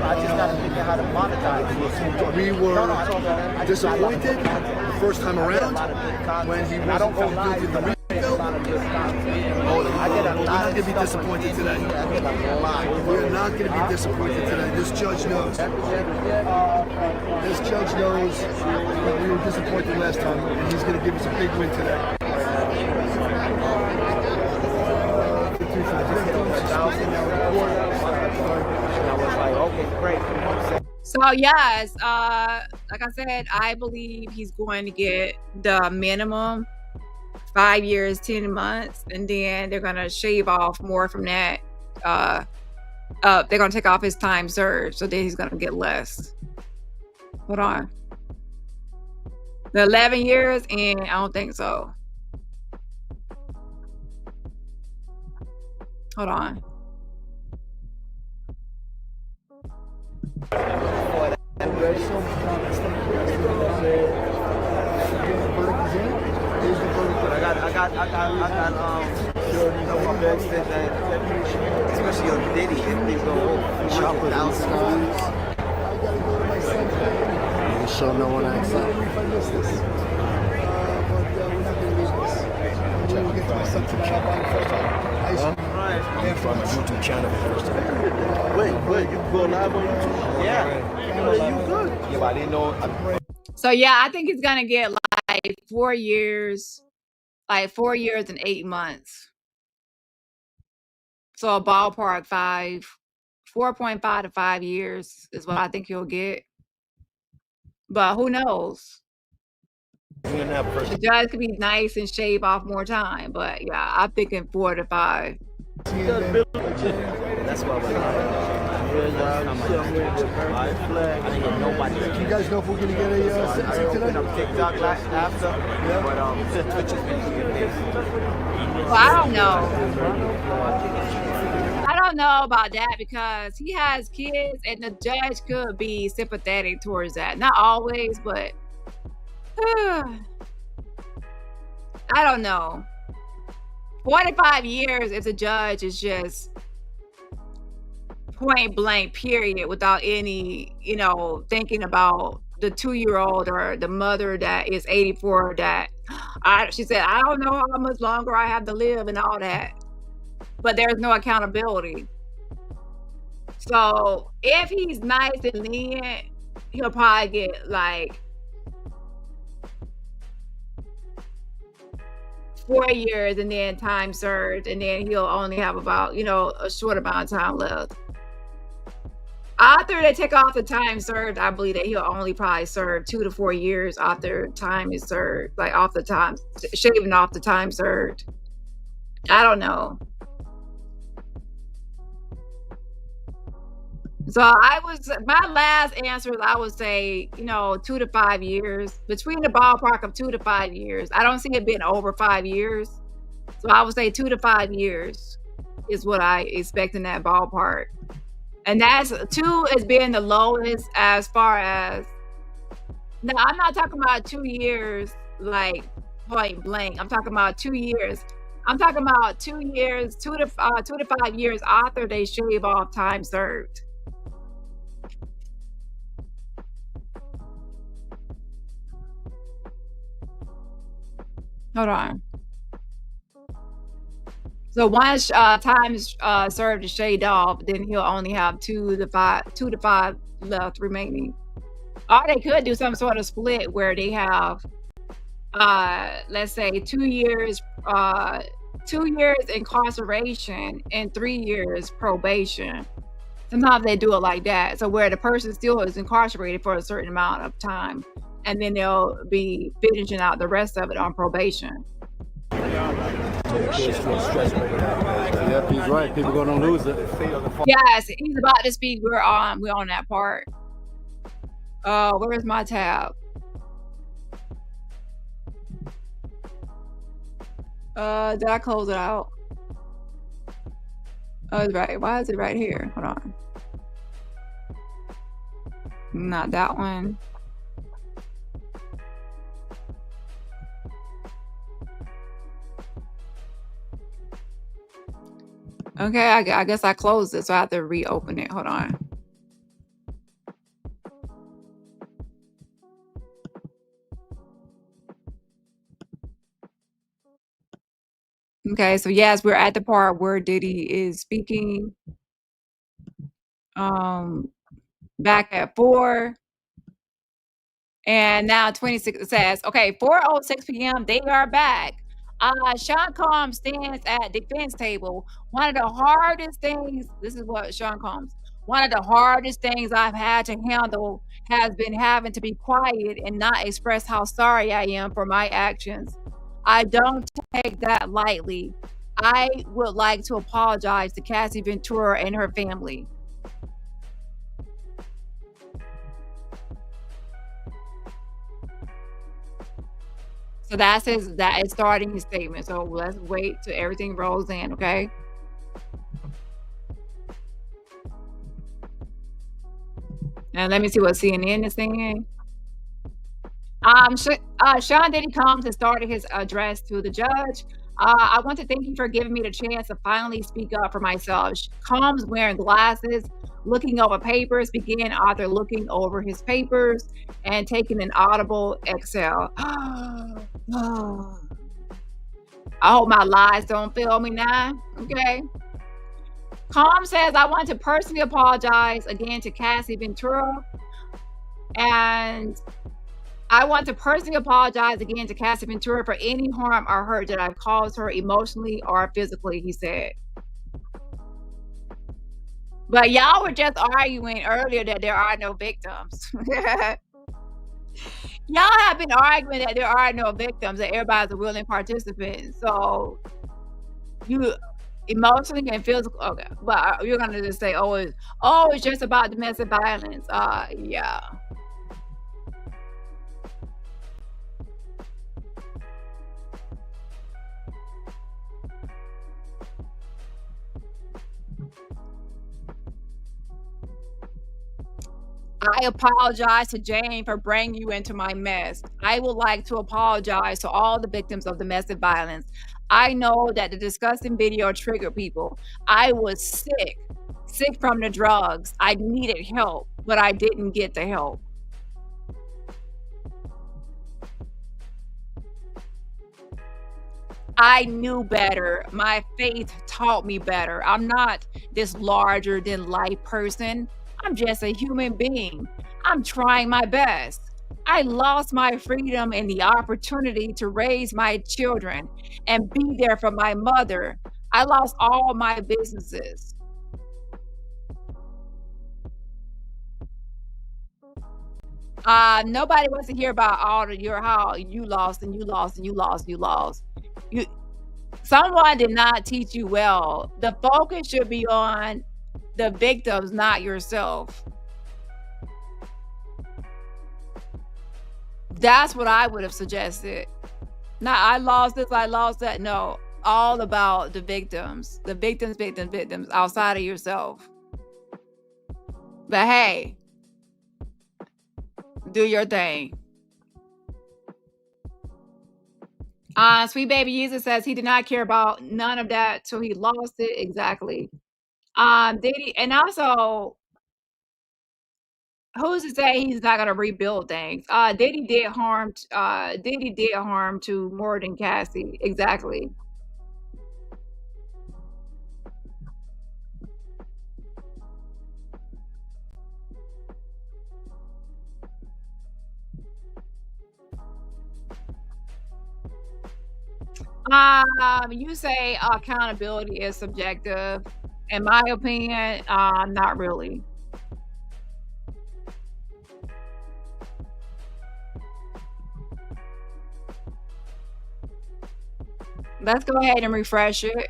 I just got to figure out how to monetize. We were disappointed the first time around when he wasn't found guilty of the refill. We're not going to be disappointed today. We're not going to be disappointed today. This judge knows. This judge knows that we were disappointed last time, and he's going to give us a big win today. So yes, like I said, I believe he's going to get the minimum 5 years, 10 months, and then they're gonna shave off more from that. They're gonna take off his time served, so then he's gonna get less. Hold on. The 11 years, and I don't think so. Hold on. Especially on Diddy, if they go $100,000. Show no one access. From YouTube channel. Wait, you can go live on YouTube? Yeah. You good? Yeah, but I didn't know. So yeah, I think he's gonna get like 4 years, like 4 years and 8 months. So a ballpark 4.5 to 5 years is what I think he'll get. But who knows? The judge could be nice and shave off more time, but yeah, I'm thinking 4 to 5. That's what we're I didn't get nobody. Do you guys know if we're going to get a sentencing I tonight? opened up TikTok after, but Twitch has been doing this. Well, I don't know. I don't know about that because he has kids and the judge could be sympathetic towards that. Not always, but I don't know. 45 years if the judge is just point blank period without any, thinking about the 2-year-old or the mother that is 84 that she said, I don't know how much longer I have to live and all that. But there's no accountability. So if he's nice and lenient, he'll probably get like 4 years and then time served, and then he'll only have about, a short amount of time left. After they take off the time served, I believe that he'll only probably serve 2 to 4 years after time is served, like off the time, shaving off the time served. I don't know. So my last answer, I would say, 2 to 5 years, between the ballpark of 2 to 5 years. I don't see it being over 5 years. So I would say 2 to 5 years is what I expect in that ballpark. And that's 2 as being the lowest as far as, no, I'm not talking about 2 years, like point blank. I'm talking about 2 years. I'm talking about 2 years, 2 to 5 years after they shave off time served. Hold on. So once time is served is shaved off, then he'll only have 2 to 5 left remaining. Or they could do some sort of split where they have, let's say, 2 years, 2 years incarceration and 3 years probation. Sometimes they do it like that. So where the person still is incarcerated for a certain amount of time, and then they'll be finishing out the rest of it on probation. Yep, he's right. People gonna lose it. Yes, he's about to speak. We're on that part. Where's my tab? Did I close it out? Oh, it's right. Why is it right here? Hold on. Not that one. Okay, I guess I closed it, so I have to reopen it. Hold on. Okay, so yes, we're at the part where Diddy is speaking. Back at 4. And now 26 says, okay, 4:06 p.m. They are back. Sean Combs stands at defense table. One of the hardest things, this is what Sean Combs, one of the hardest things I've had to handle has been having to be quiet and not express how sorry I am for my actions. I don't take that lightly. I would like to apologize to Cassie Ventura and her family. So that is starting his statement. So let's wait till everything rolls in, okay? And let me see what CNN is saying. Sean Diddy comes and started his address to the judge. I want to thank you for giving me the chance to finally speak up for myself. Combs, wearing glasses, looking over papers, began after looking over his papers and taking an audible exhale. I hope my lies don't fail me now. Okay. Combs says, I want to personally apologize again to Cassie Ventura. And I want to personally apologize again to Cassie Ventura for any harm or hurt that I've caused her emotionally or physically, he said. But y'all were just arguing earlier that there are no victims. Y'all have been arguing that there are no victims, that everybody's a willing participant. So Emotionally and physical. Okay, but you're gonna just say, "Oh, it's just about domestic violence." Yeah. I apologize to Jane for bringing you into my mess. I would like to apologize to all the victims of domestic violence. I know that the disgusting video triggered people. I was sick from the drugs. I needed help, but I didn't get the help. I knew better. My faith taught me better. I'm not this larger than life person. I'm just a human being. I'm trying my best. I lost my freedom and the opportunity to raise my children and be there for my mother. I lost all my businesses. Nobody wants to hear about all of your how you lost and you lost and you lost, you lost. You Someone did not teach you well. The focus should be on the victims, not yourself. That's what I would have suggested. Not I lost this, I lost that. No, all about the victims. The victims outside of yourself. But hey, do your thing. Sweet Baby Jesus says he did not care about none of that till he lost it. Exactly. Diddy, and also, who's to say he's not gonna rebuild things? Diddy did harm. Diddy did harm to more than Cassie. Exactly. You say accountability is subjective. In my opinion, not really. Let's go ahead and refresh it.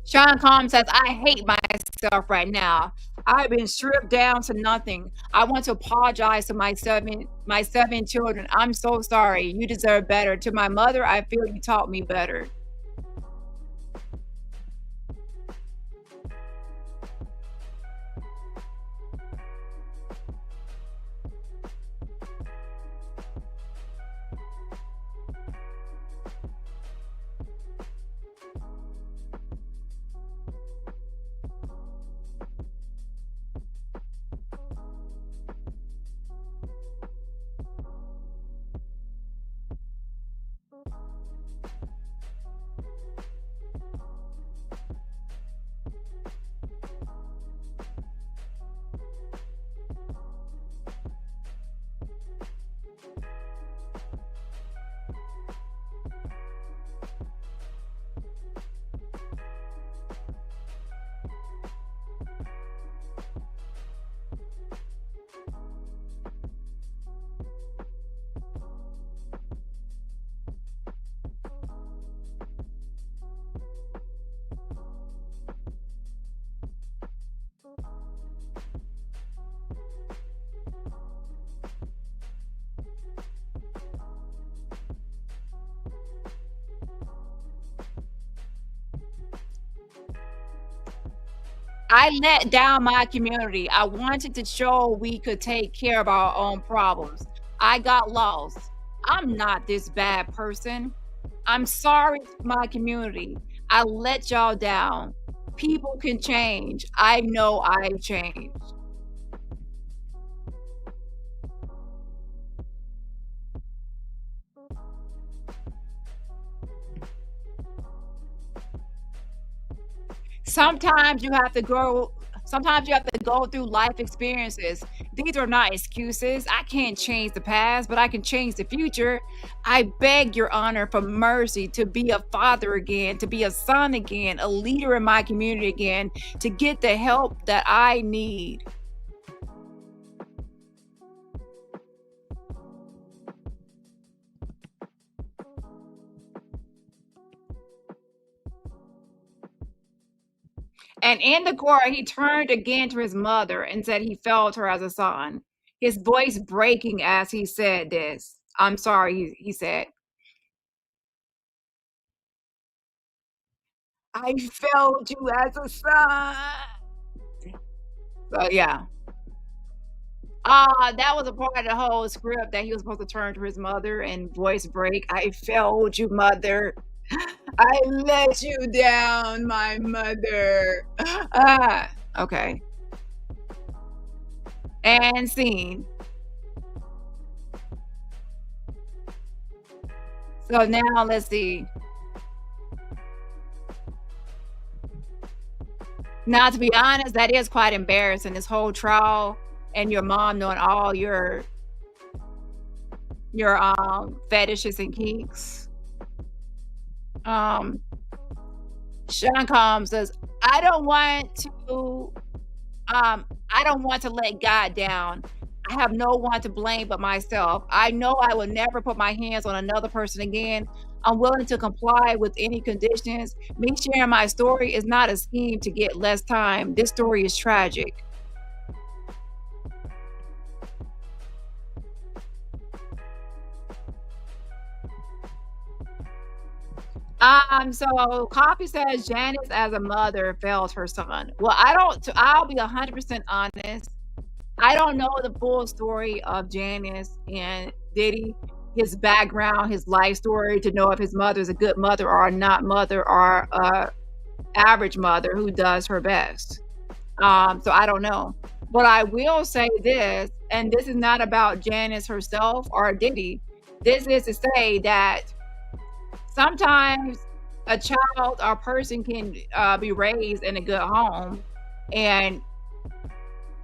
Sean Combs says, I hate myself right now. I've been stripped down to nothing. I want to apologize to my seven children. I'm so sorry. You deserve better. To my mother, I feel you taught me better. I let down my community. I wanted to show we could take care of our own problems. I got lost. I'm not this bad person. I'm sorry to my community. I let y'all down. People can change. I know I've changed. Sometimes you have to go through life experiences These are not excuses. I can't change the past, but I can change the future. I beg your honor for mercy to be a father again, to be a son again, a leader in my community again, to get the help that I need. And in the court, he turned again to his mother and said he felt her as a son, his voice breaking as he said this. I'm sorry, he said. I felt you as a son. So yeah. That was a part of the whole script that he was supposed to turn to his mother and voice break. I failed you, mother. I let you down, my mother. Okay. And scene. So now let's see. Now, to be honest, that is quite embarrassing, this whole trial and your mom knowing all your fetishes and kinks. Sean Combs says, I don't want to let God down. I have no one to blame but myself. I know I will never put my hands on another person again. I'm willing to comply with any conditions. Me sharing my story is not a scheme to get less time. This story is tragic. So Coffee says Janice as a mother failed her son. Well, I'll be 100% honest. I don't know the full story of Janice and Diddy, his background, his life story, to know if his mother is a good mother or not mother or average mother who does her best. So I don't know. But I will say this, and this is not about Janice herself or Diddy. This is to say that sometimes a child or person can be raised in a good home and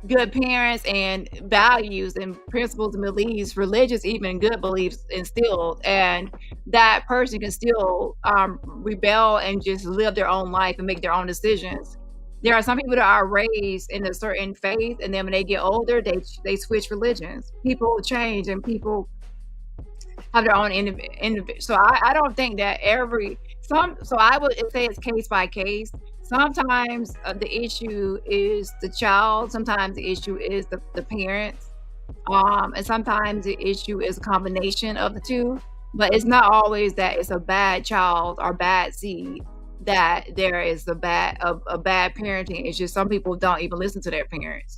good parents and values and principles and beliefs, religious, even good beliefs instilled, and that person can still rebel and just live their own life and make their own decisions. There are some people that are raised in a certain faith, and then when they get older, they switch religions. People change, and people have their own individual. So I don't think that so I would say it's case by case. Sometimes the issue is the child. Sometimes the issue is the parents. And sometimes the issue is a combination of the two. But it's not always that it's a bad child or bad seed, that there is a bad parenting. It's just some people don't even listen to their parents.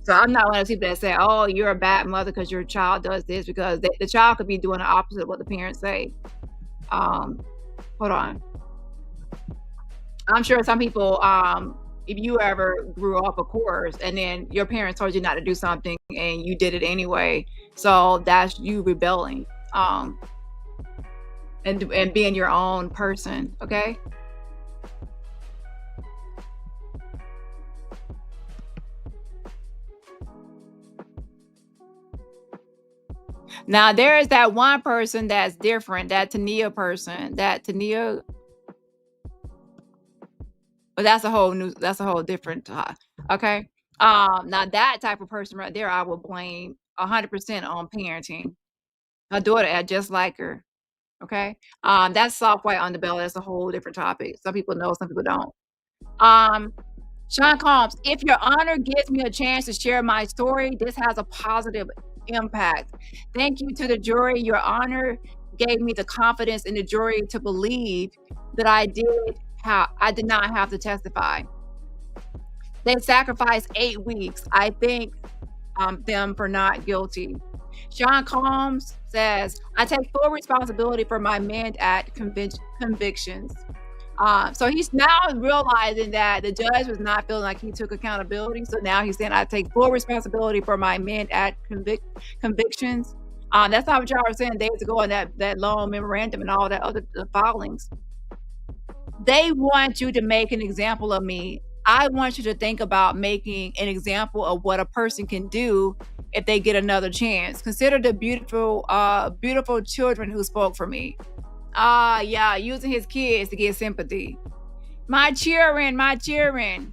So I'm not one of those people that say, oh, you're a bad mother because your child does this, because the child could be doing the opposite of what the parents say. Hold on. I'm sure some people, if you ever grew up, of course, and then your parents told you not to do something and you did it anyway. So that's you rebelling and being your own person, okay? Now there is that one person that's different, that Tania person, but that's a whole different okay. Now that type of person right there, I will blame 100% on parenting. Her daughter act just like her. Okay. That's soft white underbelly. That's a whole different topic. Some people know, some people don't. Sean Combs, if your honor gives me a chance to share my story, this has a positive impact. Thank you to the jury. Your honor gave me the confidence in the jury to believe that I did not have to testify. They sacrificed 8 weeks. I thank them for not guilty. Sean Combs says, I take full responsibility for my Mann Act convictions. So he's now realizing that the judge was not feeling like he took accountability. So now he's saying, I take full responsibility for my Mann Act convictions. That's not what y'all were saying days ago in that long memorandum and all that other filings. They want you to make an example of me. I want you to think about making an example of what a person can do if they get another chance. Consider the beautiful children who spoke for me. Yeah, using his kids to get sympathy. My cheering, my cheering.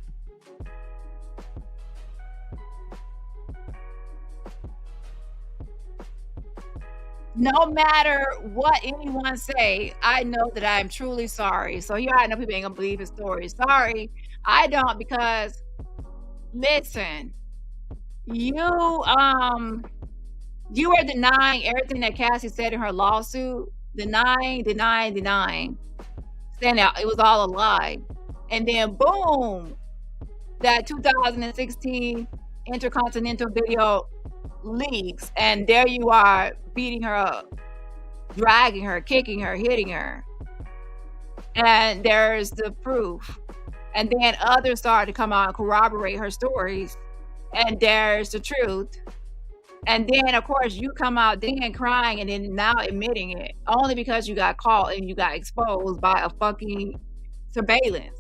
No matter what anyone say, I know that I am truly sorry. So here I know people ain't gonna believe his story. Sorry, I don't, because listen, you are denying everything that Cassie said in her lawsuit. Denying. Saying that it was all a lie. And then boom, that 2016 Intercontinental video leaks, and there you are beating her up, dragging her, kicking her, hitting her. And there's the proof. And then others started to come out and corroborate her stories. And there's the truth. And then, of course, you come out then crying and then now admitting it, only because you got caught and you got exposed by a fucking surveillance.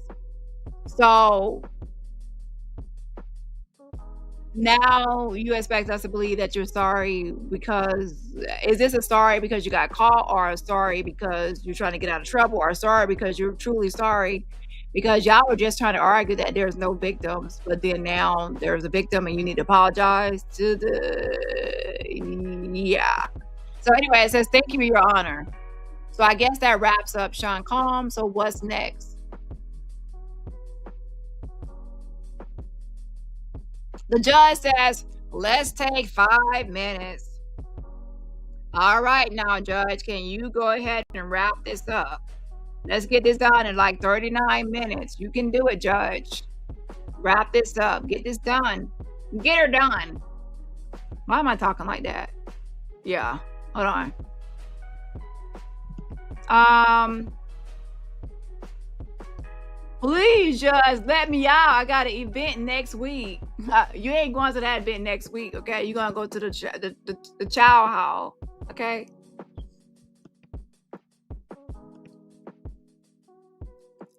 So now you expect us to believe that you're sorry because, is this a sorry because you got caught, or a sorry because you're trying to get out of trouble, or sorry because you're truly sorry because y'all were just trying to argue that there's no victims, but then now there's a victim and you need to apologize to yeah. So anyway, it says, thank you, Your Honor. So I guess that wraps up Sean Combs. So what's next? The judge says, let's take 5 minutes. All right, now, Judge, can you go ahead and wrap this up? Let's get this done in like 39 minutes. You can do it, Judge. Wrap this up. Get this done. Get her done. Why am I talking like that? Yeah. Hold on. Please, Judge, let me out. I got an event next week. You ain't going to that event next week, okay? You're going to go to the chow hall, okay?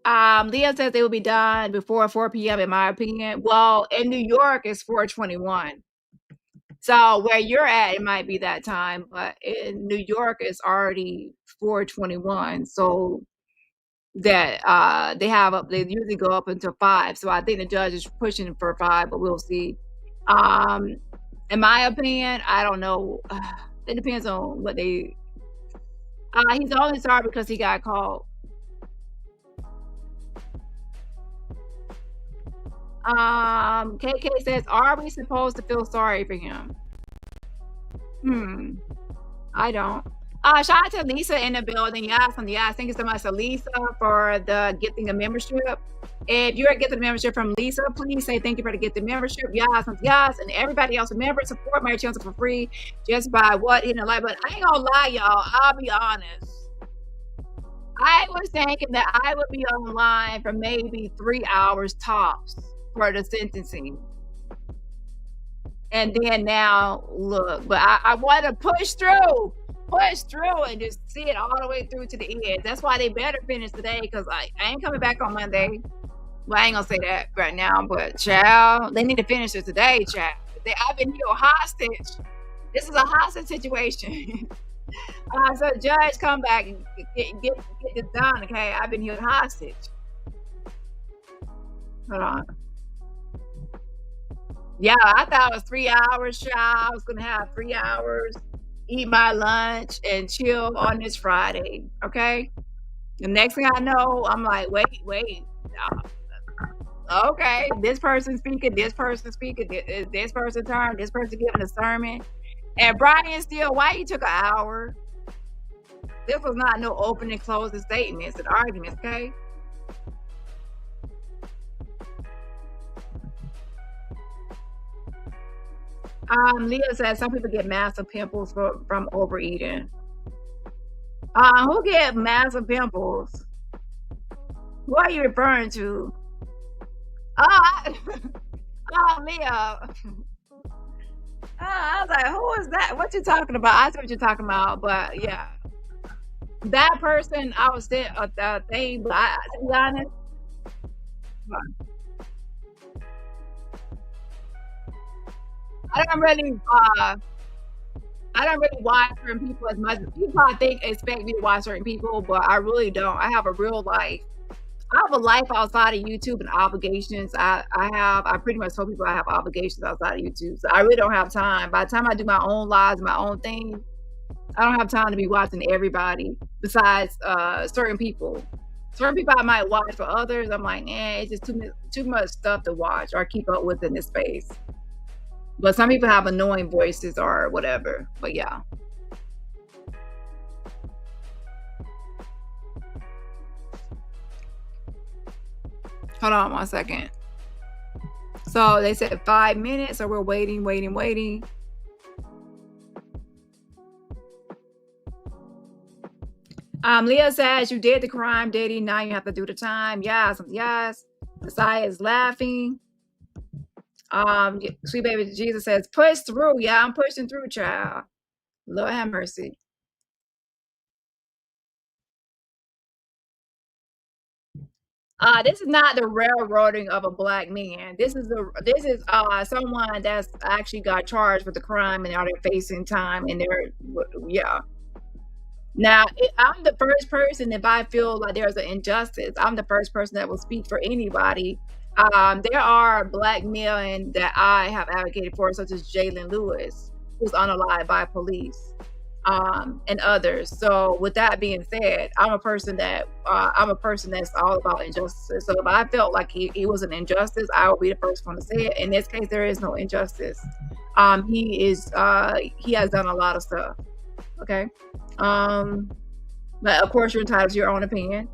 Leah says they will be done before 4 p.m. in my opinion. Well, in New York, it's 4:21. So where you're at, it might be that time, but in New York, it's already 4:21. So that they usually go up until 5. So I think the judge is pushing for 5, but we'll see. In my opinion, I don't know. It depends on what they. He's only sorry because he got caught. KK says, are we supposed to feel sorry for him? I don't. Shout out to Lisa in the building. Yes, thank you so much to Lisa for the gifting a membership. If you're getting a membership from Lisa, please say thank you for the gifted membership. Yes, and everybody else, remember, support my channel for free just by hitting a like button. I ain't gonna lie, y'all. I'll be honest. I was thinking that I would be online for maybe 3 hours tops for the sentencing. And then now, look, but I want to push through and just see it all the way through to the end. That's why they better finish today, because I ain't coming back on Monday. Well, I ain't gonna say that right now, but child, they need to finish it today, child. I've been held hostage. This is a hostage situation. So judge, come back and get this done, okay? I've been held hostage. Hold on. Yeah, I thought it was 3 hours, child. I was gonna have 3 hours, eat my lunch, and chill on this Friday, okay? The next thing I know, I'm like, wait. Okay, this person speaking, this person turn, this person giving a sermon. And Brian Steele, why you took an hour? This was not no opening and closing statements and arguments, okay? Leah says some people get massive pimples from overeating. Who get massive pimples? Who are you referring to? Leah. I was like, who is that? What you talking about? I see what you're talking about, but yeah. That person, I was saying a thing, but to be honest, I don't really watch certain people as much. People I think expect me to watch certain people, but I really don't. I have a real life. I have a life outside of YouTube and obligations. I pretty much told people I have obligations outside of YouTube. So I really don't have time. By the time I do my own lives, my own thing, I don't have time to be watching everybody besides certain people. Certain people I might watch, for others, I'm like, it's just too much stuff to watch or keep up with in this space. But some people have annoying voices or whatever. But yeah. Hold on 1 second. So they said 5 minutes, so we're waiting. Leah says, you did the crime, Diddy. Now you have to do the time. Yes. Messiah is laughing. Sweet baby Jesus says, push through. Yeah, I'm pushing through, child. Lord have mercy. This is not the railroading of a black man. This is someone that's actually got charged with the crime and are they facing time and yeah. Now, I'm the first person, if I feel like there's an injustice, I'm the first person that will speak for anybody. There are black men that I have advocated for, such as Jalen Lewis, who's unalived by police, and others. So with that being said, I'm a person that's all about injustice. So if I felt like he was an injustice, I would be the first one to say it. In this case, there is no injustice. He has done a lot of stuff. Okay. But of course you're entitled to your own opinion.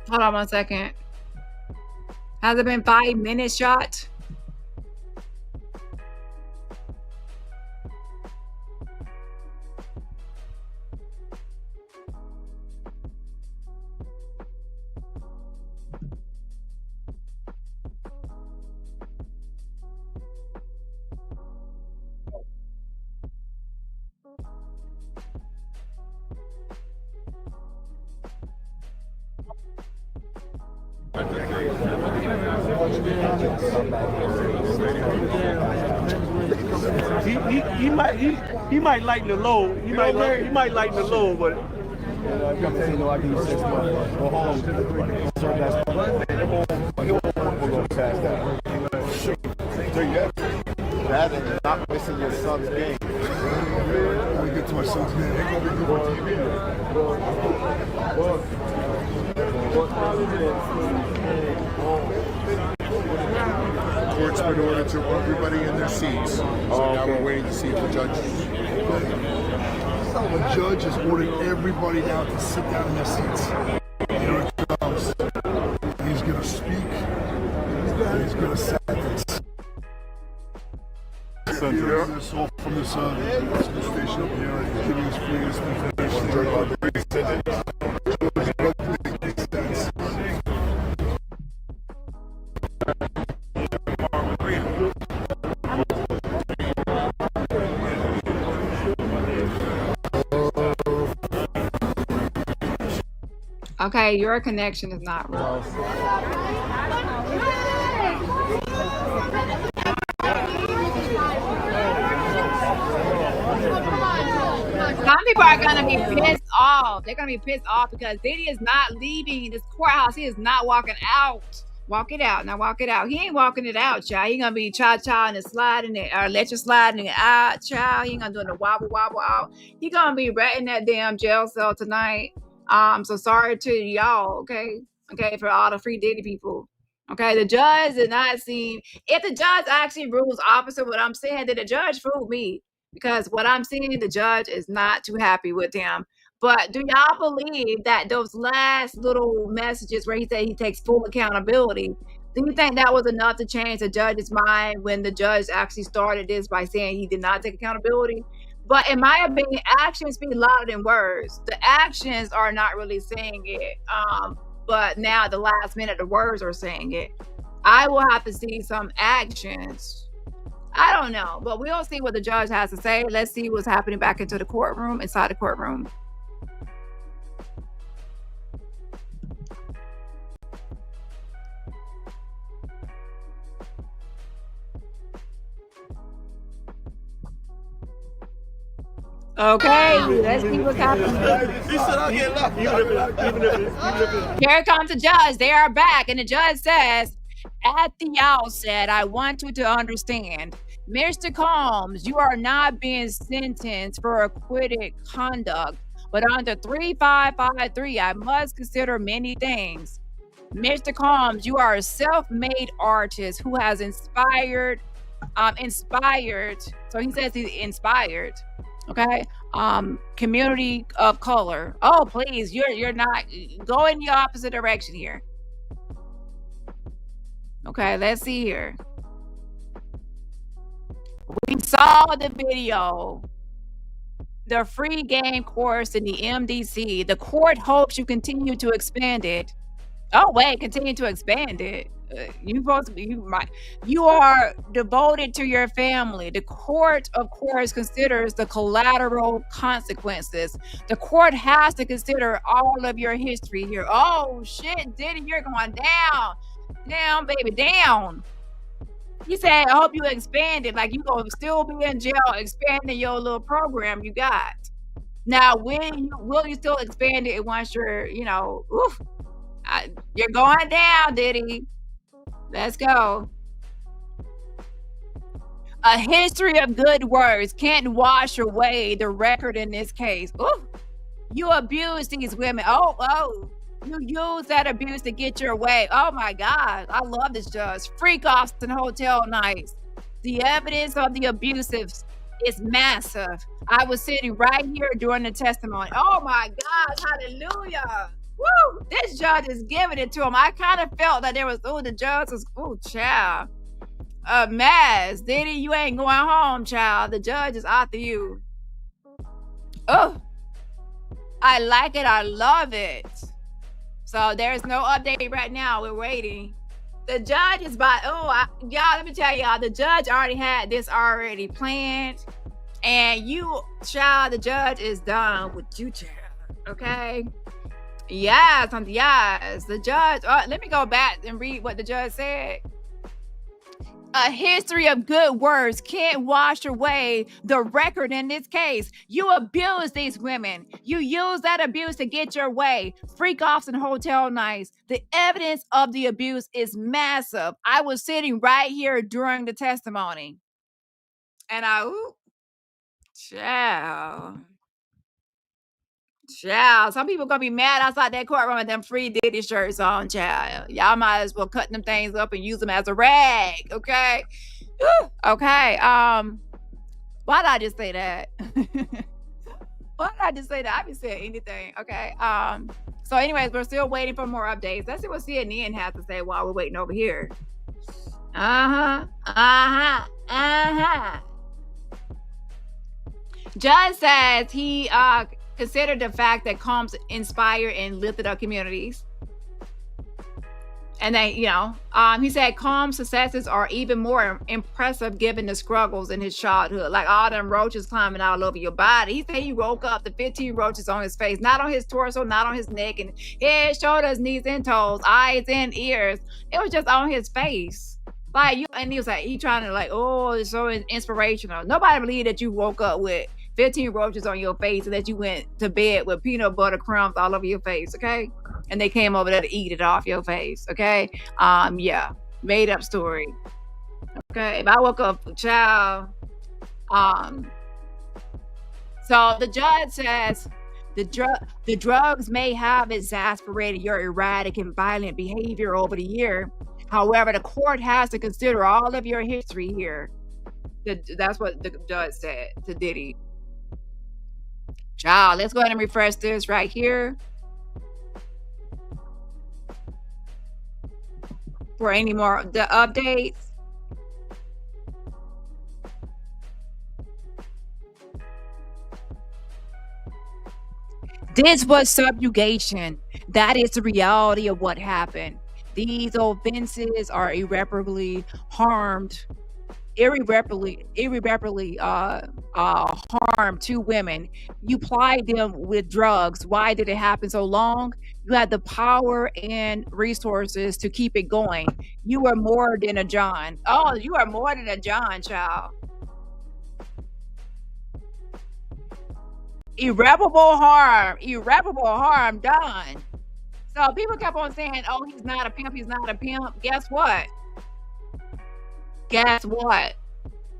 Hold on 1 second. Has it been 5 minutes, shot? He might lighten the load. He might lighten the load, but. Come and say no, I give you 6 months. Go home. So that's he'll go past that. So that and not missing your son's game. When we get to my son's game, he's gonna be good on TV. Court's been ordered to everybody in their seats. So now we're waiting to see if the judge. The judge has ordered everybody now to sit down in their seats. Here it comes. He's going to speak. He's going to sentence. This all from this station up here. He's giving his freest information. Okay, your connection is not real. Some people are gonna be pissed off. They're gonna be pissed off because Diddy is not leaving this courthouse. He is not walking out. Walk it out. Now walk it out. He ain't walking it out, child. He gonna be cha-cha and sliding it, or let you sliding it out, child. He ain't gonna do the wobble out. He gonna be right in that damn jail cell tonight. So sorry to y'all, okay, for all the free Diddy people. Okay, the judge did not seem. If the judge actually rules opposite what I'm saying, then the judge fooled me, because what I'm seeing, the judge is not too happy with him. But do y'all believe that those last little messages where he said he takes full accountability, do you think that was enough to change the judge's mind when the judge actually started this by saying he did not take accountability? But in my opinion, actions speak louder than words. The actions are not really saying it. but now at the last minute the words are saying it. I will have to see some actions. I don't know, but we'll see what the judge has to say. Let's see what's happening back into the courtroom, inside the courtroom. Okay, let's see what's happening. He said I'll get lucky. Here comes the judge. They are back, and the judge says, at the outset, I want you to understand, Mr. Combs, you are not being sentenced for acquitted conduct, but under 3553, I must consider many things. Mr. Combs, you are a self-made artist who has inspired. So he says he's inspired. Okay, community of color. Oh, please, you're not, go in the opposite direction here. Okay, let's see here. We saw the video, the free game course in the MDC. The court hopes you continue to expand it. Oh wait, continue to expand it. You are devoted to your family. The court, of course, considers the collateral consequences. The court has to consider all of your history here. Oh shit, Diddy, you're going down. Down, baby, down. He said, I hope you expand it. Like you gonna still be in jail expanding your little program you got. Now, will you still expand it once you're, you're going down, Diddy. Let's go. A history of good words can't wash away the record in this case. Ooh, you abuse these women. Oh, you use that abuse to get your way. Oh my God, I love this judge. Freak offs and hotel nights. The evidence of the abusive is massive. I was sitting right here during the testimony. Oh my God, hallelujah. Woo! This judge is giving it to him. I kind of felt that there was, the judge was, child. A mess. Diddy, you ain't going home, child. The judge is after you. Oh, I like it. I love it. So there's no update right now. We're waiting. The judge is y'all, let me tell y'all, the judge already had this already planned. And you, child, the judge is done with you, child. Okay? Yes, the judge, let me go back and read what the judge said. A history of good words can't wash away the record in this case. You abuse these women. You use that abuse to get your way. Freak offs and hotel nights. The evidence of the abuse is massive. I was sitting right here during the testimony. And child, some people gonna be mad outside that courtroom with them free Diddy shirts on, child. Y'all might as well cut them things up and use them as a rag, okay? Okay, why did I just say that? Why did I just say that? I haven't said anything, okay? So anyways, we're still waiting for more updates. Let's see what CNN has to say while we're waiting over here. Judge says he considered the fact that Combs inspired and lifted up communities. And then, he said Combs' successes are even more impressive given the struggles in his childhood. Like all them roaches climbing all over your body. He said he woke up the 15 roaches on his face, not on his torso, not on his neck, and head, shoulders, knees, and toes, eyes and ears. It was just on his face. And he was like, he trying to it's so inspirational. Nobody believed that you woke up with 15 roaches on your face and that you went to bed with peanut butter crumbs all over your face, okay? And they came over there to eat it off your face, okay? Made up story. Okay, if I woke up, child. So the judge says the drugs may have exasperated your erratic and violent behavior over the year. However, the court has to consider all of your history here. That's what the judge said to Diddy. Child, let's go ahead and refresh this right here. For any more the updates. This was subjugation. That is the reality of what happened. These offenses are irreparably harmed, irreparably harm to women. You plied them with drugs. Why did it happen so long? You had the power and resources to keep it going. You were more than a John. Oh, you are more than a John, child. Irreparable harm done. So people kept on saying, oh, he's not a pimp, he's not a pimp. Guess what? Guess what?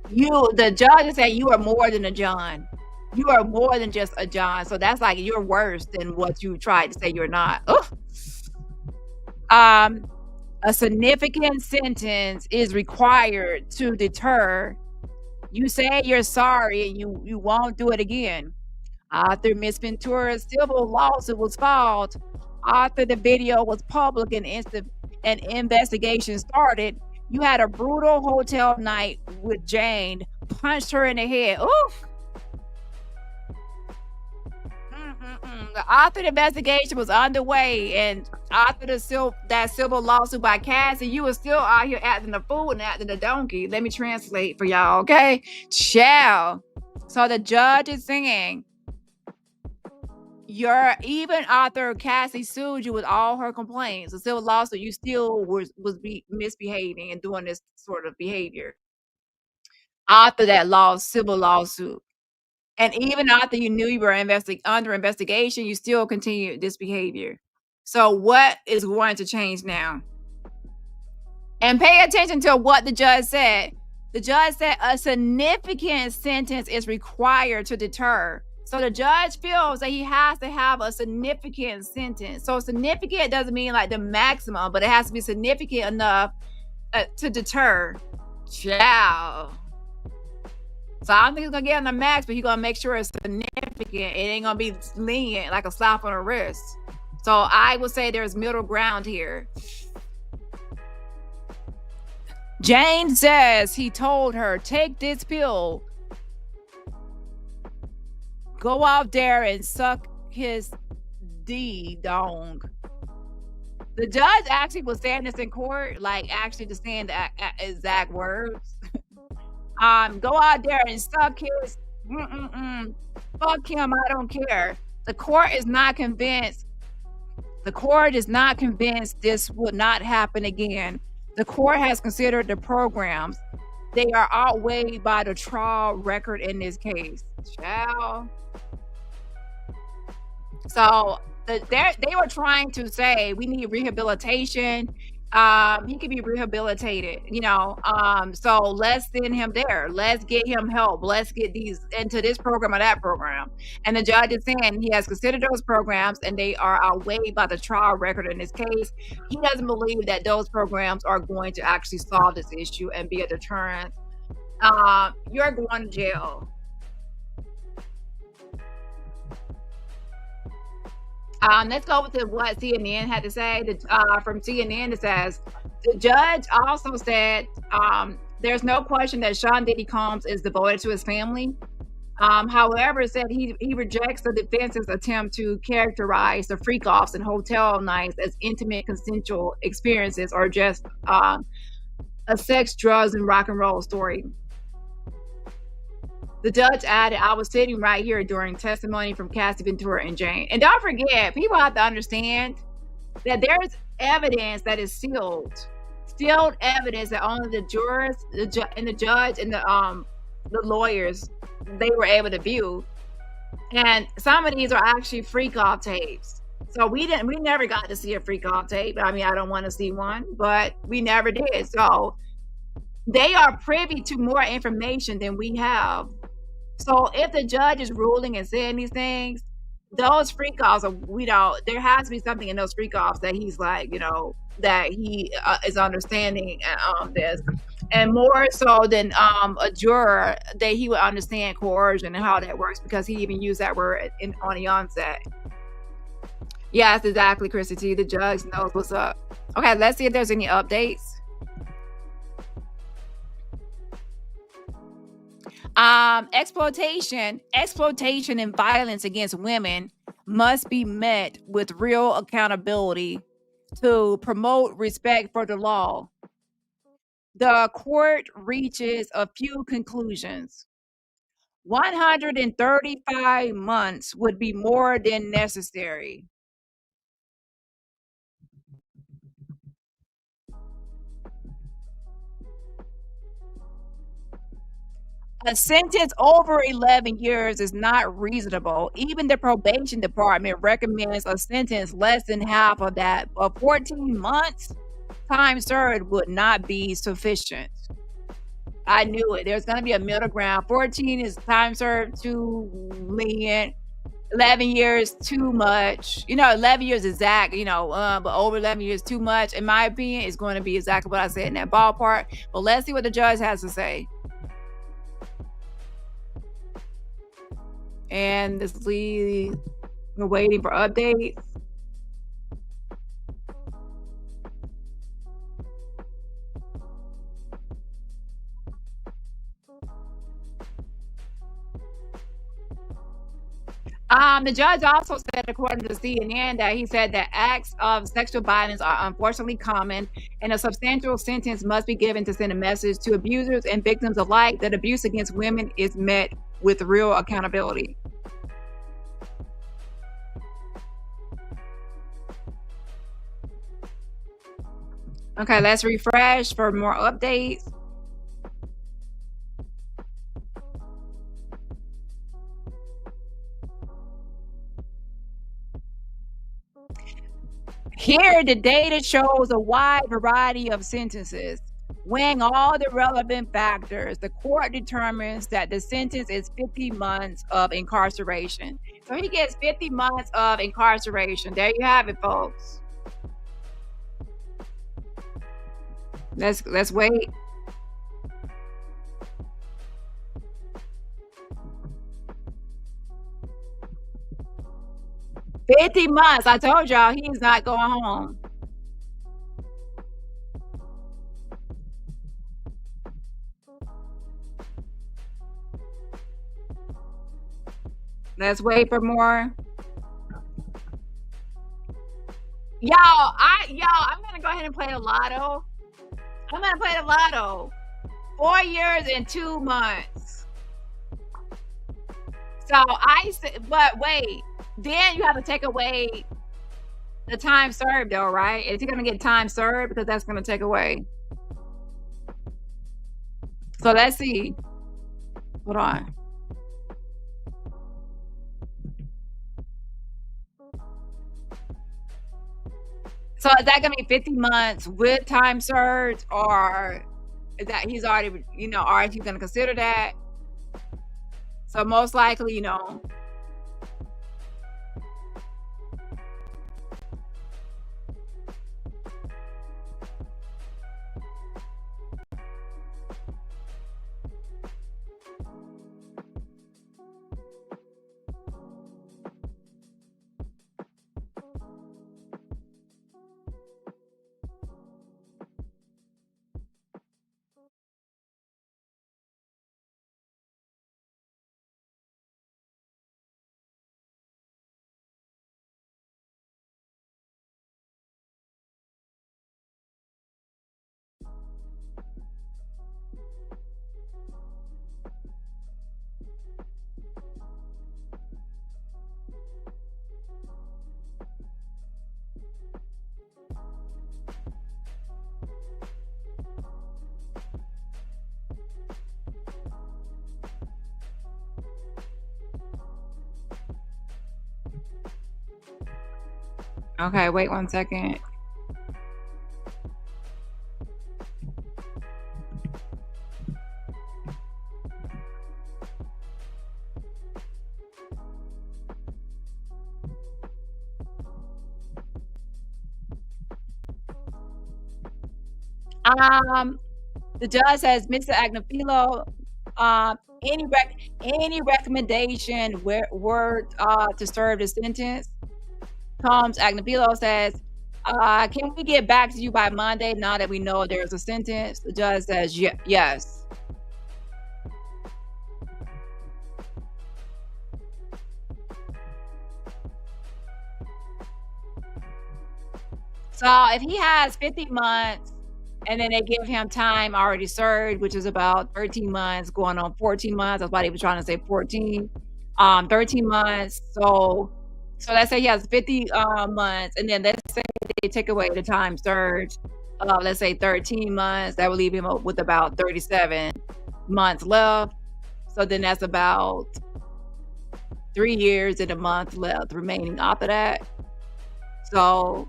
The judge said you are more than a John. You are more than just a John. So that's like you're worse than what you tried to say you're not. A significant sentence is required to deter. You say you're sorry and you won't do it again. After Miss Ventura's civil lawsuit was filed, after the video was public and an investigation started, you had a brutal hotel night with Jane, punched her in the head. Oof. After the investigation was underway and after that civil lawsuit by Cassie, you were still out here acting the fool and acting the donkey. Let me translate for y'all, okay? Ciao. So the judge is saying, even after Cassie sued you with all her complaints, the civil lawsuit, you still was misbehaving and doing this sort of behavior. After that civil lawsuit. And even after you knew you were under investigation, you still continued this behavior. So what is going to change now? And pay attention to what the judge said. The judge said a significant sentence is required to deter. So the judge feels that he has to have a significant sentence. So significant doesn't mean like the maximum, but it has to be significant enough to deter. Ciao. So I don't think he's gonna get on the max, but he's gonna make sure it's significant. It ain't gonna be lenient like a slap on the wrist. So I would say there's middle ground here. Jane says he told her, take this pill, go out there and suck his dong. The judge actually was saying this in court, like actually just saying the exact words. Go out there and suck his fuck him, I don't care. The court is not convinced. The court is not convinced this would not happen again. The court has considered the programs. They are outweighed by the trial record in this case. Child. So they were trying to say we need rehabilitation. He could be rehabilitated, so let's send him there. Let's get him help. Let's get these into this program or that program. And the judge is saying he has considered those programs and they are outweighed by the trial record in this case. He doesn't believe that those programs are going to actually solve this issue and be a deterrent. You're going to jail. Let's go with what CNN had to say. From CNN, it says, the judge also said there's no question that Sean Diddy Combs is devoted to his family. However, it said he rejects the defense's attempt to characterize the freak-offs and hotel nights as intimate consensual experiences or just a sex, drugs, and rock and roll story. The judge added, I was sitting right here during testimony from Cassie Ventura and Jane. And don't forget, people have to understand that there's evidence that is sealed evidence that only the jurors, the judge, and the lawyers, they were able to view. And some of these are actually freak-off tapes. So we never got to see a freak-off tape. I mean, I don't want to see one, but we never did. So they are privy to more information than we have. So if the judge is ruling and saying these things, those freak-offs there has to be something in those freak-offs that he's like, that he is understanding this. And more so than a juror, that he would understand coercion and how that works, because he even used that word on the onset. Yes, exactly, Chrissy T. The judge knows what's up. Okay, let's see if there's any updates. Exploitation and violence against women must be met with real accountability to promote respect for the law. The court reaches a few conclusions. 135 months would be more than necessary. A sentence over 11 years is not reasonable. Even the probation department recommends a sentence less than half of that. But 14 months time served would not be sufficient. I knew it. There's going to be a middle ground. 14 is time served too lenient. 11 years too much. 11 years exact, but over 11 years too much. In my opinion, it's going to be exactly what I said in that ballpark. But let's see what the judge has to say. And we're waiting for updates. The judge also said, according to CNN, that he said that acts of sexual violence are unfortunately common, and a substantial sentence must be given to send a message to abusers and victims alike that abuse against women is met with real accountability. Okay, let's refresh for more updates. Here, the data shows a wide variety of sentences. Weighing all the relevant factors, the court determines that the sentence is 50 months of incarceration. So he gets 50 months of incarceration. There you have it, folks. Let's wait. $50 months. I told y'all he's not going home. Let's wait for more. Y'all, I'm gonna go ahead and play the lotto. I'm gonna play the lotto. 4 years and 2 months. So I said, but wait. Then you have to take away the time served, though, right? Is he gonna get time served? Because that's gonna take away. So let's see. Hold on. So is that gonna be 50 months with time served, or is that he's already, or is he gonna consider that? So most likely, okay, wait 1 second. The judge says, Mr. Agnafilo, any recommendation were to serve the sentence? Tom's Agnafilo says, can we get back to you by Monday now that we know there's a sentence? The judge says, yes. So if he has 50 months and then they give him time already served, which is about 13 months, going on 14 months. That's why they were trying to say 14. 13 months. So let's say he has 50 months, and then let's say they take away the time served. Let's say 13 months. That will leave him with about 37 months left. So then that's about 3 years and a month left remaining after that. So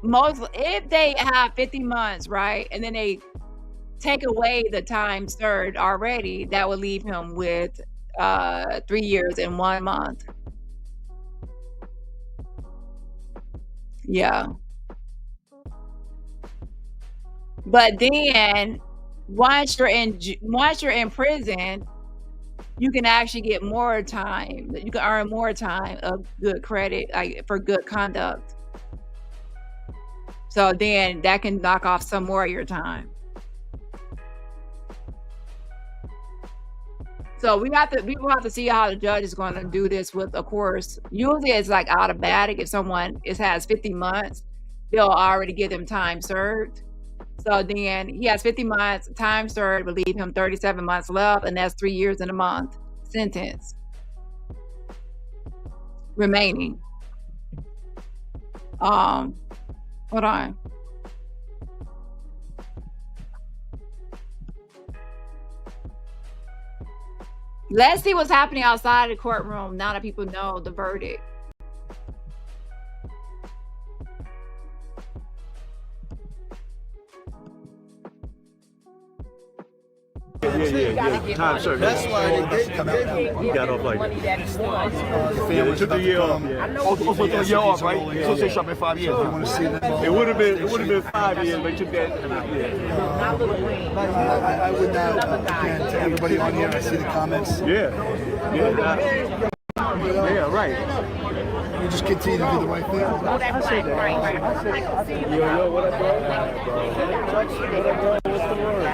most, if they have 50 months, right, and then they take away the time served already, that would leave him with 3 years and 1 month. Yeah. But then once you're in prison, you can actually get more time. You can earn more time of good credit, like for good conduct. So then that can knock off some more of your time. So we will have to see how the judge is going to do this with, of course, usually it's like automatic. If someone has 50 months, they'll already give them time served. So then he has 50 months, time served will leave him 37 months left, and that's 3 years and a month sentence remaining. Hold on. Let's see what's happening outside the courtroom now that people know the verdict. Yeah. Time served. That's why they He got off like that. Yeah, they took a year off. Also took a year off, right? So they shot me 5 years. You want to see that? It would have been 5 years, but they took that. I would not. Again, to everybody on here, I see the comments. Yeah, right. You just continue to do the right thing. Yo, what up, bro? What's the word?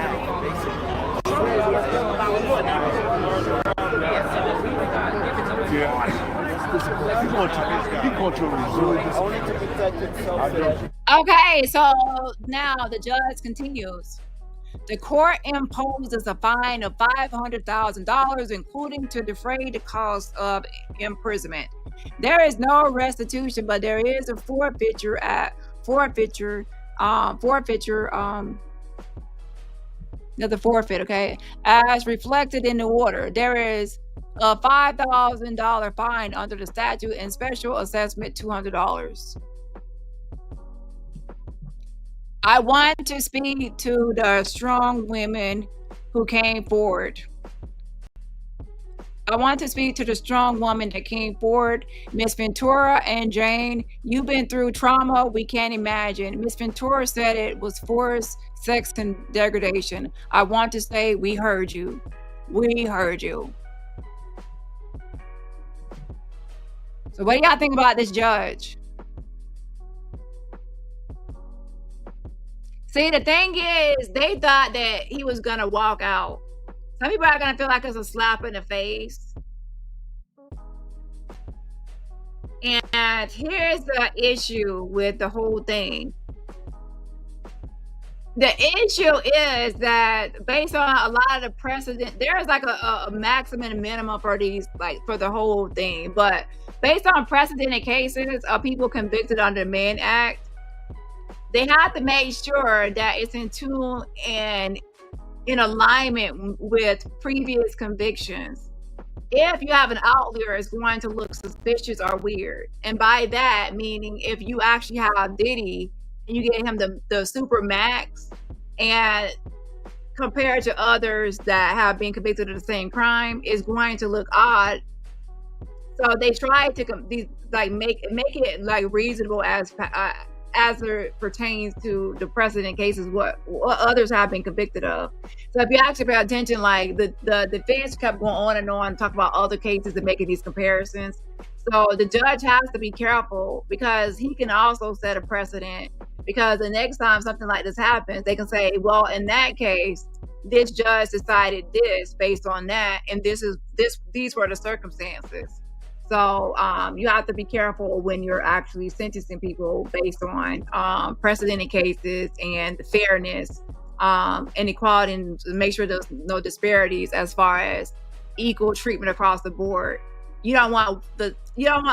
Okay, so now the judge continues. The court imposes a fine of $500,000, including to defray the cost of imprisonment. There is no restitution, but there is a forfeiture. Another forfeit, okay? As reflected in the order, there is a $5,000 fine under the statute and special assessment $200. I want to speak to the strong women who came forward. I want to speak to the strong woman that came forward. Miss Ventura and Jane, you've been through trauma we can't imagine. Miss Ventura said it was forced sex and degradation. I want to say we heard you. We heard you. So what do y'all think about this judge? See, the thing is, they thought that he was going to walk out. Some people are going to feel like it's a slap in the face. And here's the issue with the whole thing. The issue is that based on a lot of the precedent, there's like a maximum and minimum for these, like for the whole thing. But based on precedented cases of people convicted under the Mann Act, they have to make sure that it's in tune and in alignment with previous convictions. If you have an outlier, it's going to look suspicious or weird. And by that, meaning if you actually have Diddy and you get him the super max, and compared to others that have been convicted of the same crime, is going to look odd. So they try to make it like reasonable as it pertains to the precedent cases, what others have been convicted of. So if you actually pay attention, like the defense kept going on and on, talking about other cases and making these comparisons. So the judge has to be careful because he can also set a precedent because the next time something like this happens, they can say, well, in that case, this judge decided this based on that, and these were the circumstances. So you have to be careful when you're actually sentencing people based on precedented cases and fairness and equality, and make sure there's no disparities as far as equal treatment across the board. You don't want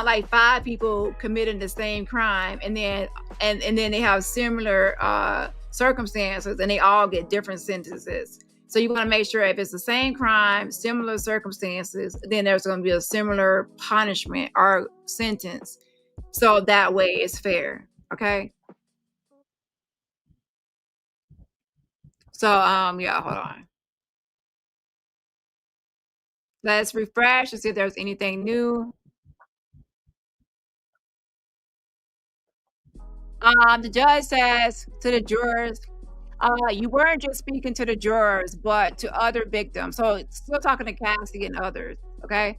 like 5 people committing the same crime and then they have similar circumstances and they all get different sentences. So you want to make sure if it's the same crime, similar circumstances, then there's going to be a similar punishment or sentence. So that way it's fair. Okay. So yeah, hold on. Let's refresh to see if there's anything new. The judge says to the jurors, you weren't just speaking to the jurors, but to other victims. So it's still talking to Cassie and others, okay?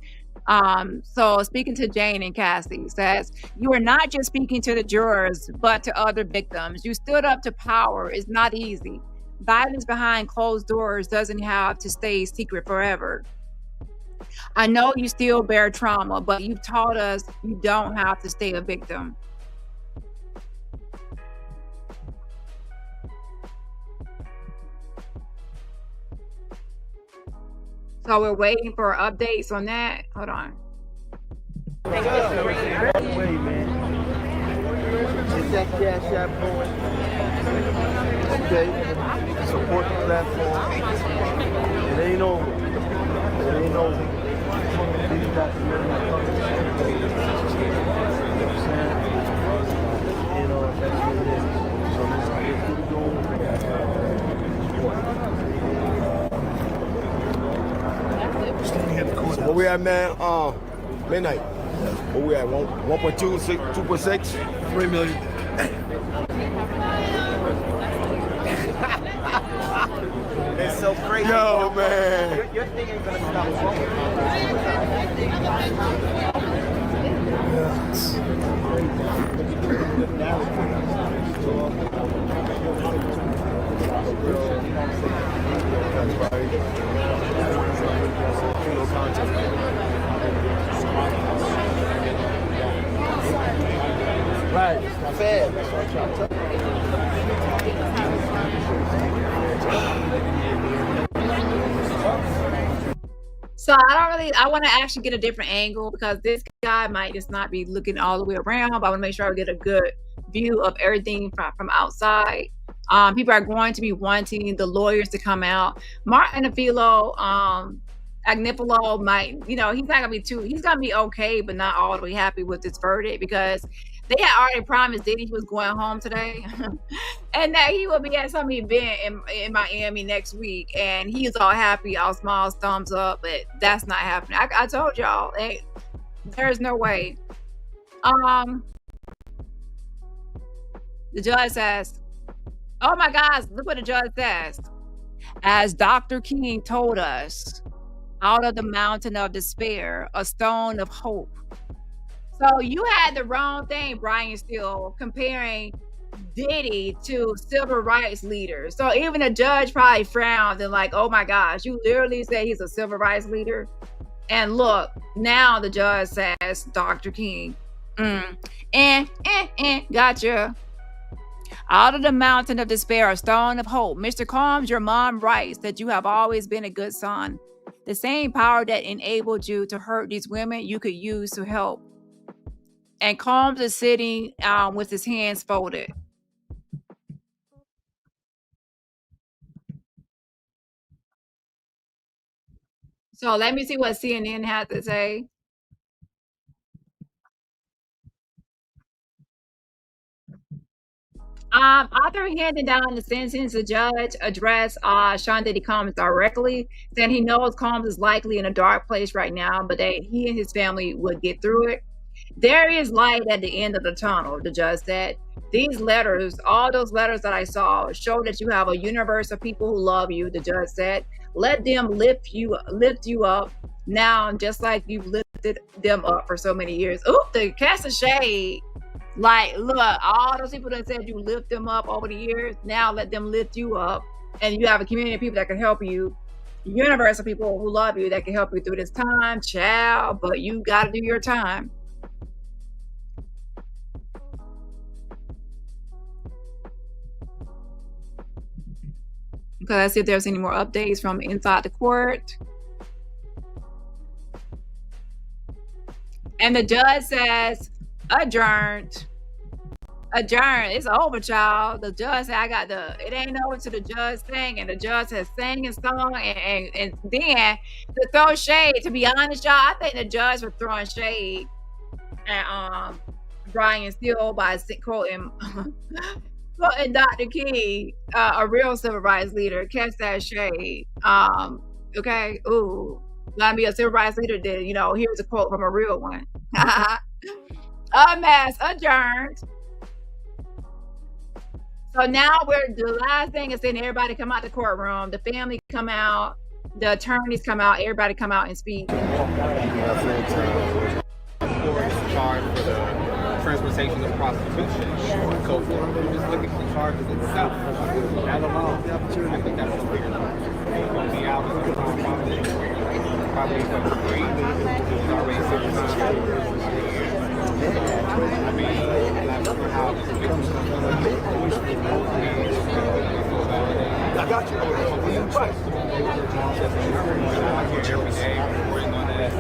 So speaking to Jane and Cassie says, you are not just speaking to the jurors, but to other victims. You stood up to power. It's not easy. Violence behind closed doors doesn't have to stay secret forever. I know you still bear trauma, but you've taught us you don't have to stay a victim. So we're waiting for updates on that. Hold on. Get that cash app going. Okay. Support the platform. It ain't over. It ain't over. These got to really come. You know, that's what it is. So let's keep going. Where we at, man? Midnight. Where we at? 1.2, 2.6? 3 million. It's so crazy. Yo, man. Your thing ain't gonna stop. Right, fair. That's what I'm trying to tell So I want to actually get a different angle because this guy might just not be looking all the way around, but I want to make sure I get a good view of everything from outside. People are going to be wanting the lawyers to come out. Martin Agnifilo might, he's not gonna be he's gonna be okay, but not all the way happy with this verdict because they had already promised Diddy he was going home today and that he will be at some event in Miami next week. And he was all happy, all smiles, thumbs up, but that's not happening. I told y'all, there's no way. The judge says, oh my gosh, look what the judge says. As Dr. King told us, out of the mountain of despair, a stone of hope. So you had the wrong thing, Brian Steele, comparing Diddy to civil rights leaders. So even the judge probably frowned and like, oh my gosh, you literally say he's a civil rights leader? And look, now the judge says Dr. King. Gotcha. Out of the mountain of despair, a stone of hope. Mr. Combs, your mom writes that you have always been a good son. The same power that enabled you to hurt these women, you could use to help. And Combs is sitting with his hands folded. So let me see what CNN had to say. After handing down the sentence, the judge addressed Sean Diddy Combs directly, saying he knows Combs is likely in a dark place right now, but that he and his family would get through it. There is light at the end of the tunnel, the judge said. These letters, all those letters that I saw, show that you have a universe of people who love you, the judge said. Let them lift you up now, just like you've lifted them up for so many years. Oh, the cast of shade. Like, look, all those people that said you lift them up over the years, now let them lift you up. And you have a community of people that can help you. Universe of people who love you that can help you through this time, child. But you got to do your time. Okay, let's see if there's any more updates from inside the court. And the judge says, adjourned. Adjourned. It's over, child. The judge said, it ain't over to the judge thing. And the judge has sang and sung. And then to throw shade, to be honest, y'all, I think the judge was throwing shade at Brian Steele by quoting Dr. King, a real civil rights leader. Catch that shade. Okay. Ooh. Gonna be a civil rights leader did, here's a quote from a real one. A mess, adjourned. So now the last thing is saying everybody come out the courtroom, the family come out, the attorneys come out, everybody come out and speak. Charged for the transportation of prostitution and so forth. Just look at the charges itself. That alone, I think that's a bigger one. He's going to be out in the probably for 3 he's already serving time. I mean, how I got you. every day reporting on that.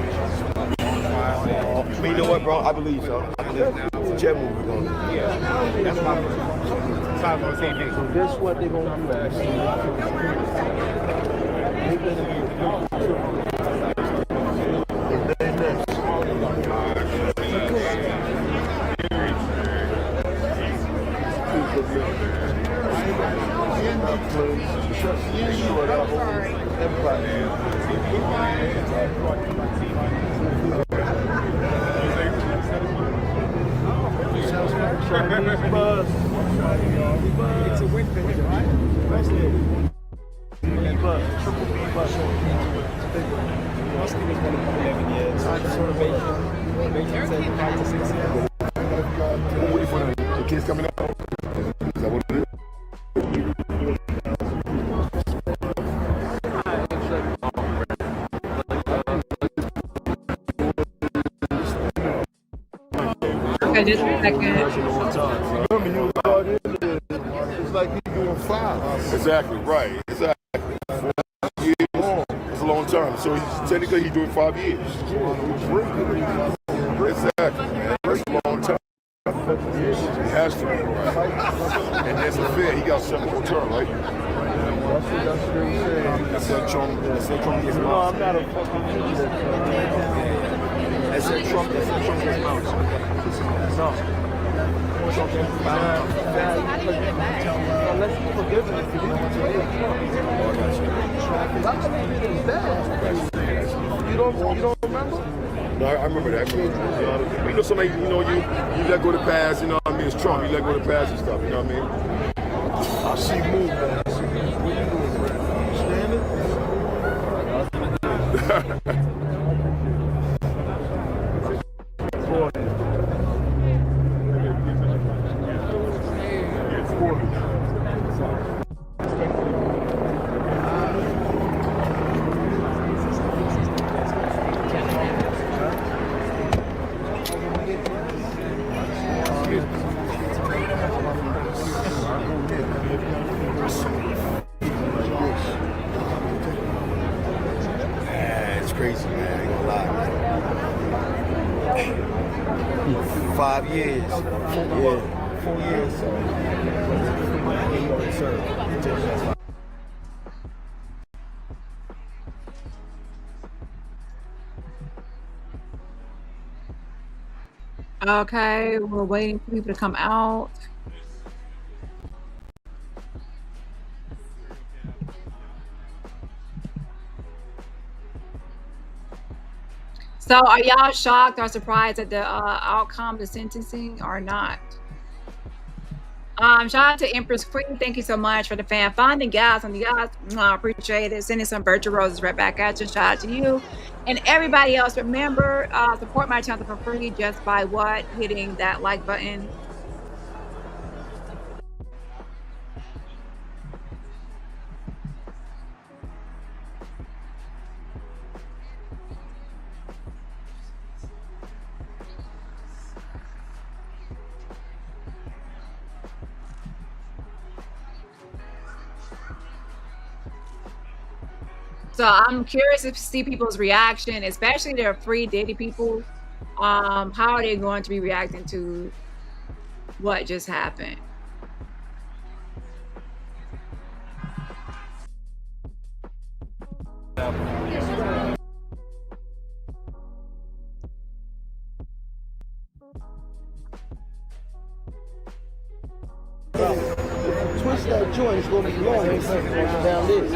But you know what, bro? I believe so. It's a jet movie going on. Yeah, that's my time on TV. So this what they're going to do. It's a win for him, right? Triple B bus. Husky was 11 years. Probation said 5 to 6 years. We're waiting for the kids coming out. Is that what it is? Okay, just a second. It's like he's doing 5. Exactly, right. Exactly. 4 years. It's a long time. So technically he's doing 5 years. Exactly, man. That's a long time. He has to be, right? And that's a fair. He got 7 more term, right? That's that Trump gets No, I'm not a fucking That's that Trump gets mouse. No. Unless you forgive him, you don't remember? No, I remember that. You know, somebody, you let go the past, you know what I mean? It's Trump, you let go the past and stuff, you know what I mean? I see move, man. It's crazy, man. I ain't gonna lie. 5 years. Yeah. 4 years. Okay, we're waiting for people to come out. So are y'all shocked or surprised at the outcome of the sentencing or not? Shout out to Empress Queen. Thank you so much for the fan finding guys on the guys. I appreciate it. Sending some virtual roses right back at you. Shout out to you and everybody else. Remember, support my channel for free just by what? Hitting that like button So I'm curious to see people's reaction, especially their free Diddy people. How are they going to be reacting to what just happened? Twist that joint, it's gonna be long. It's down there.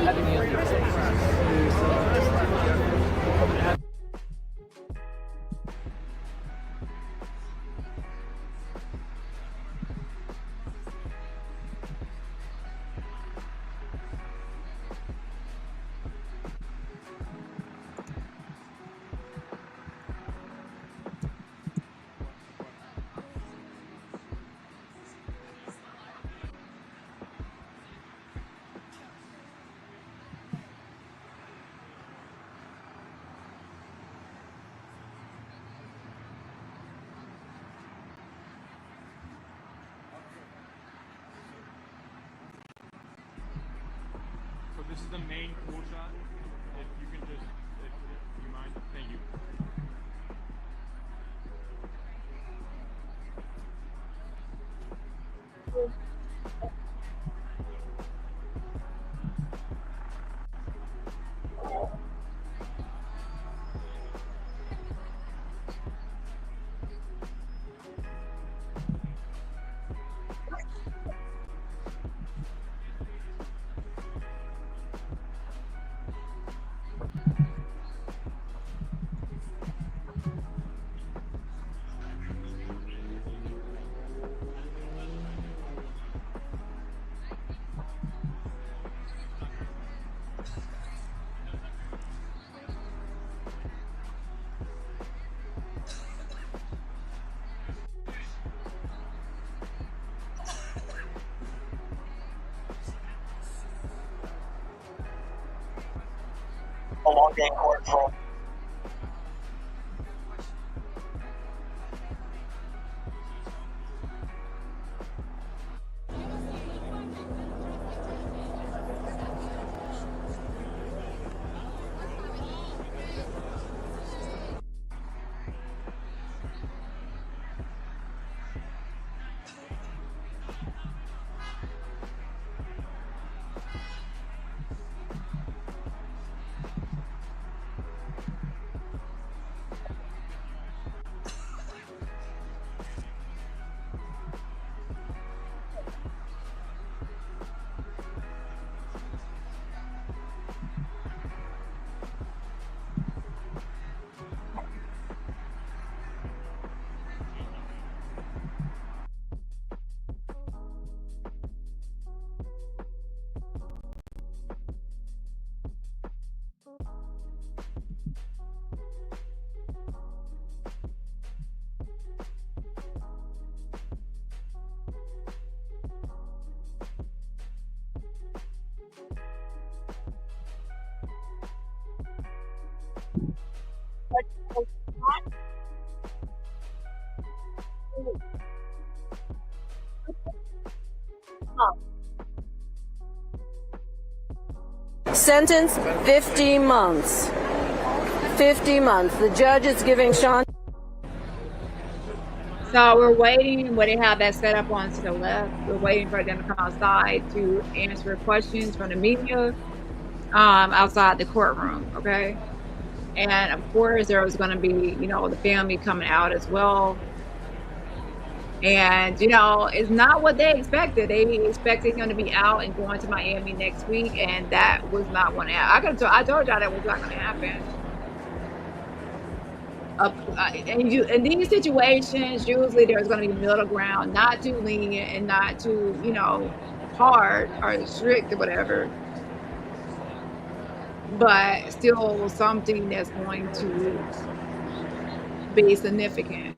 So this is the main cool shot. If you can just, if you mind, thank you. Long game court control. Sentence 50 months. 50 months. The judge is giving Sean. So we're waiting. Where they have that set up on to the left. We're waiting for them to come outside to answer questions from the media outside the courtroom. Okay. And of course, there was going to be, the family coming out as well. And, it's not what they expected. They expected him to be out and going to Miami next week. And that was not going to happen. I told y'all that was not going to happen. In these situations, usually there's going to be middle ground, not too lenient and not too, hard or strict or whatever. But still something that's going to be significant.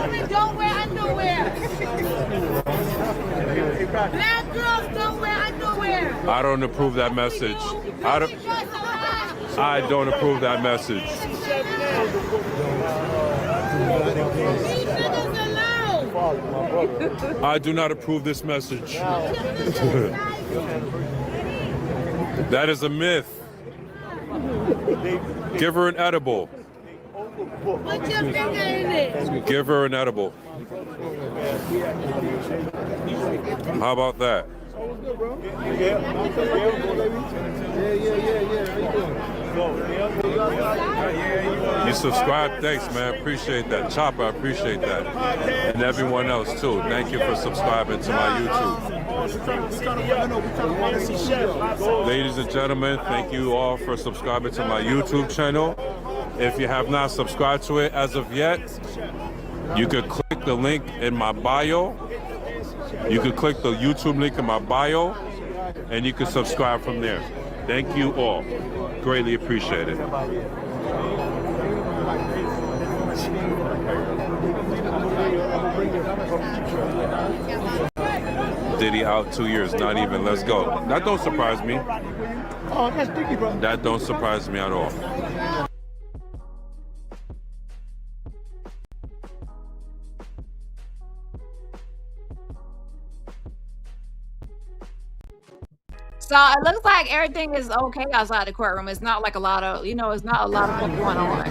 women don't wear underwear. Black girls don't wear underwear. I don't approve that message. I don't approve that message. I do not approve this message. That is a myth. Give her an edible. Put your finger in it. Give her an edible. How about that? You subscribe? Thanks, man. Appreciate that. Chopper, I appreciate that. And everyone else, too. Thank you for subscribing to my YouTube. Ladies and gentlemen, thank you all for subscribing to my YouTube channel. If you have not subscribed to it as of yet, you could click the link in my bio. You could click the YouTube link in my bio, and you can subscribe from there. Thank you all. Greatly appreciate it. Diddy out 2 years, not even. Let's go. That don't surprise me. Oh, that's Dickie, bro. That don't surprise me at all. So it looks like everything is okay outside the courtroom. It's not like a lot of, it's not a lot of stuff going on.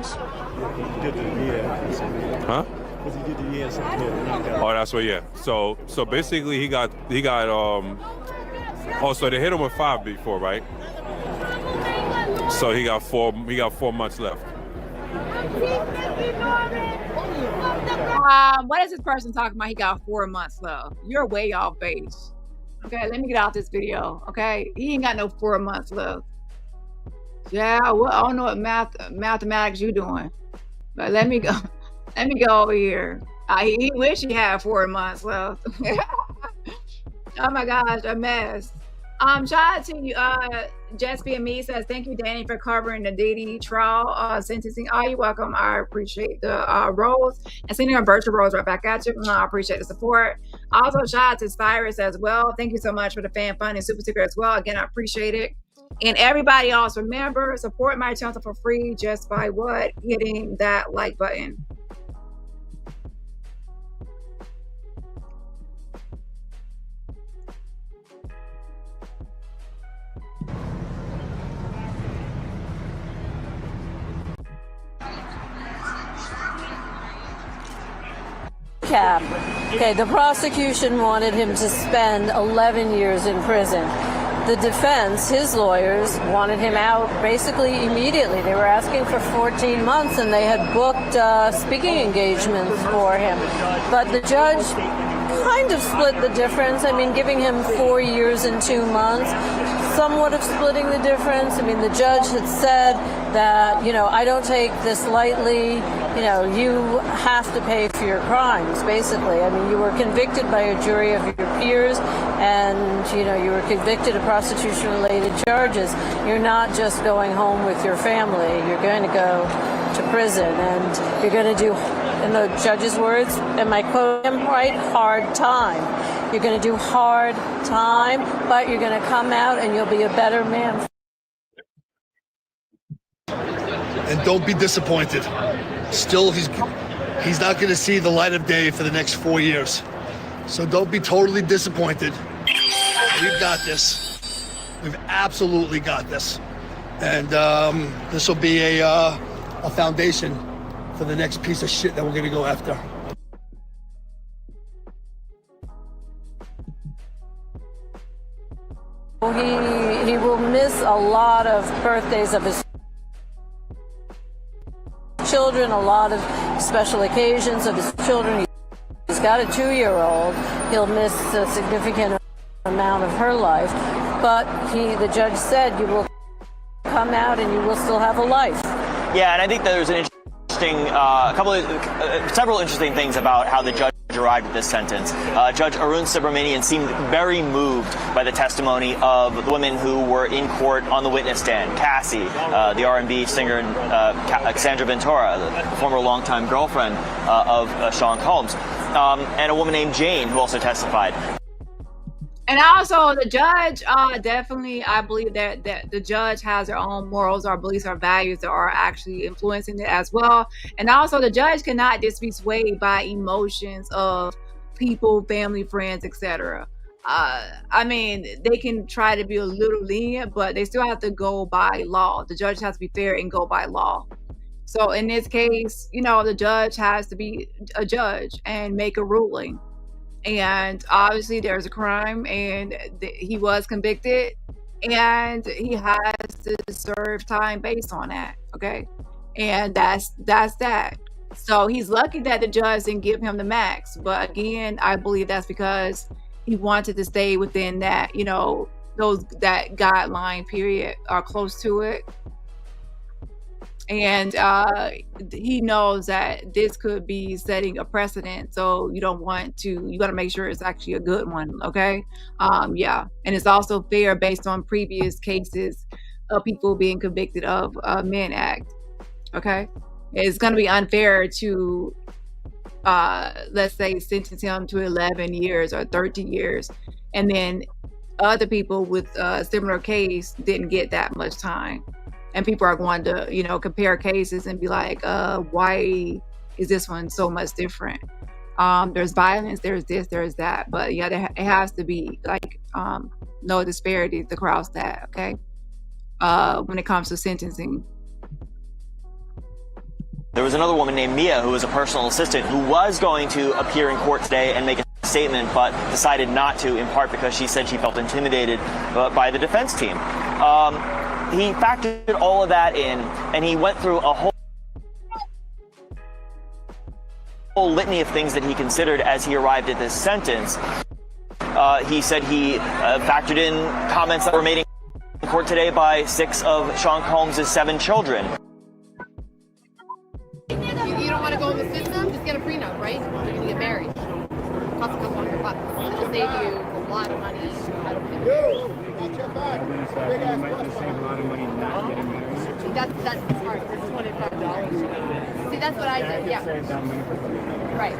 Huh? Oh, that's what. Yeah. So basically, he got. Oh, so they hit him with 5 before, right? So he got 4 months left. What is this person talking about? He got 4 months left. You're way off base. Okay, let me get out this video. Okay, he ain't got no 4 months left. Yeah, well, I don't know what mathematics you doing, but let me go. Let me go over here. He wish he had 4 months left. Oh my gosh, a mess. Shout out to you, Just Being Me says, thank you, Dani, for covering the Diddy trial sentencing. Oh, you're welcome. I appreciate the rose. And sending a virtual rose right back at you. I appreciate the support. Also, shout out to Cyrus as well. Thank you so much for the fan fund and super sticker as well. Again, I appreciate it. And everybody else, remember, support my channel for free just by what? Hitting that like button. Cap. Okay, the prosecution wanted him to spend 11 years in prison. The defense, his lawyers, wanted him out basically immediately. They were asking for 14 months, and they had booked speaking engagements for him. But the judge kind of split the difference. I mean, giving him 4 years and 2 months, somewhat of splitting the difference. I mean, the judge had said that, I don't take this lightly. You have to pay for your crimes, basically. I mean, you were convicted by a jury of your peers, and, you were convicted of prostitution-related charges. You're not just going home with your family. You're going to go to prison, and you're going to do, in the judge's words, and I quote him right, hard time. You're going to do hard time, but you're going to come out and you'll be a better man. And don't be disappointed. Still, he's not going to see the light of day for the next 4 years. So don't be totally disappointed. We've got this. We've absolutely got this. And this will be a foundation for the next piece of shit that we're going to go after. He will miss a lot of birthdays of his children, a lot of special occasions of his children. He's got a 2-year-old. He'll miss a significant amount of her life. But the judge said you will come out and you will still have a life. Yeah, and I think there's an interesting, several interesting things about how the judge arrived at this sentence. Judge Arun Subramanian seemed very moved by the testimony of the women who were in court on the witness stand. Cassie, the R&B singer, and Sandra Ventura, the former longtime girlfriend of Sean Combs, and a woman named Jane, who also testified. And also the judge, definitely, I believe that the judge has their own morals or beliefs or values that are actually influencing it as well. And also the judge cannot just be swayed by emotions of people, family, friends, etc. I mean, they can try to be a little lenient, but they still have to go by law. The judge has to be fair and go by law. So in this case, you know, the judge has to be a judge and make a ruling. And obviously there's a crime and he was convicted and he has to serve time based on that. Okay. And that's that. So he's lucky that the judge didn't give him the max. But again, I believe that's because he wanted to stay within that, you know, that guideline period or close to it. And he knows that this could be setting a precedent. So you got to make sure it's actually a good one. Okay. Yeah. And it's also fair based on previous cases of people being convicted of Men Act. Okay. It's going to be unfair to, let's say, sentence him to 11 years or 13 years. And then other people with a similar case didn't get that much time. And people are going to, you know, compare cases and be like, why is this one so much different? There's violence, there's this, there's that. But yeah, it has to be like no disparities across that, okay? When it comes to sentencing. There was another woman named Mia who was a personal assistant who was going to appear in court today and make a statement, but decided not to, in part because she said she felt intimidated by the defense team. He factored all of that in, and he went through a whole litany of things that he considered as he arrived at this sentence. He said he factored in comments that were made in court today by 6 of Sean Combs' 7 children. You don't want to go in the system? Just get a prenup, right? You're going to get married. Costs a couple $100. It'll save you a lot of money. That's smart. That's $25. See, that's what I did. Yeah. Right.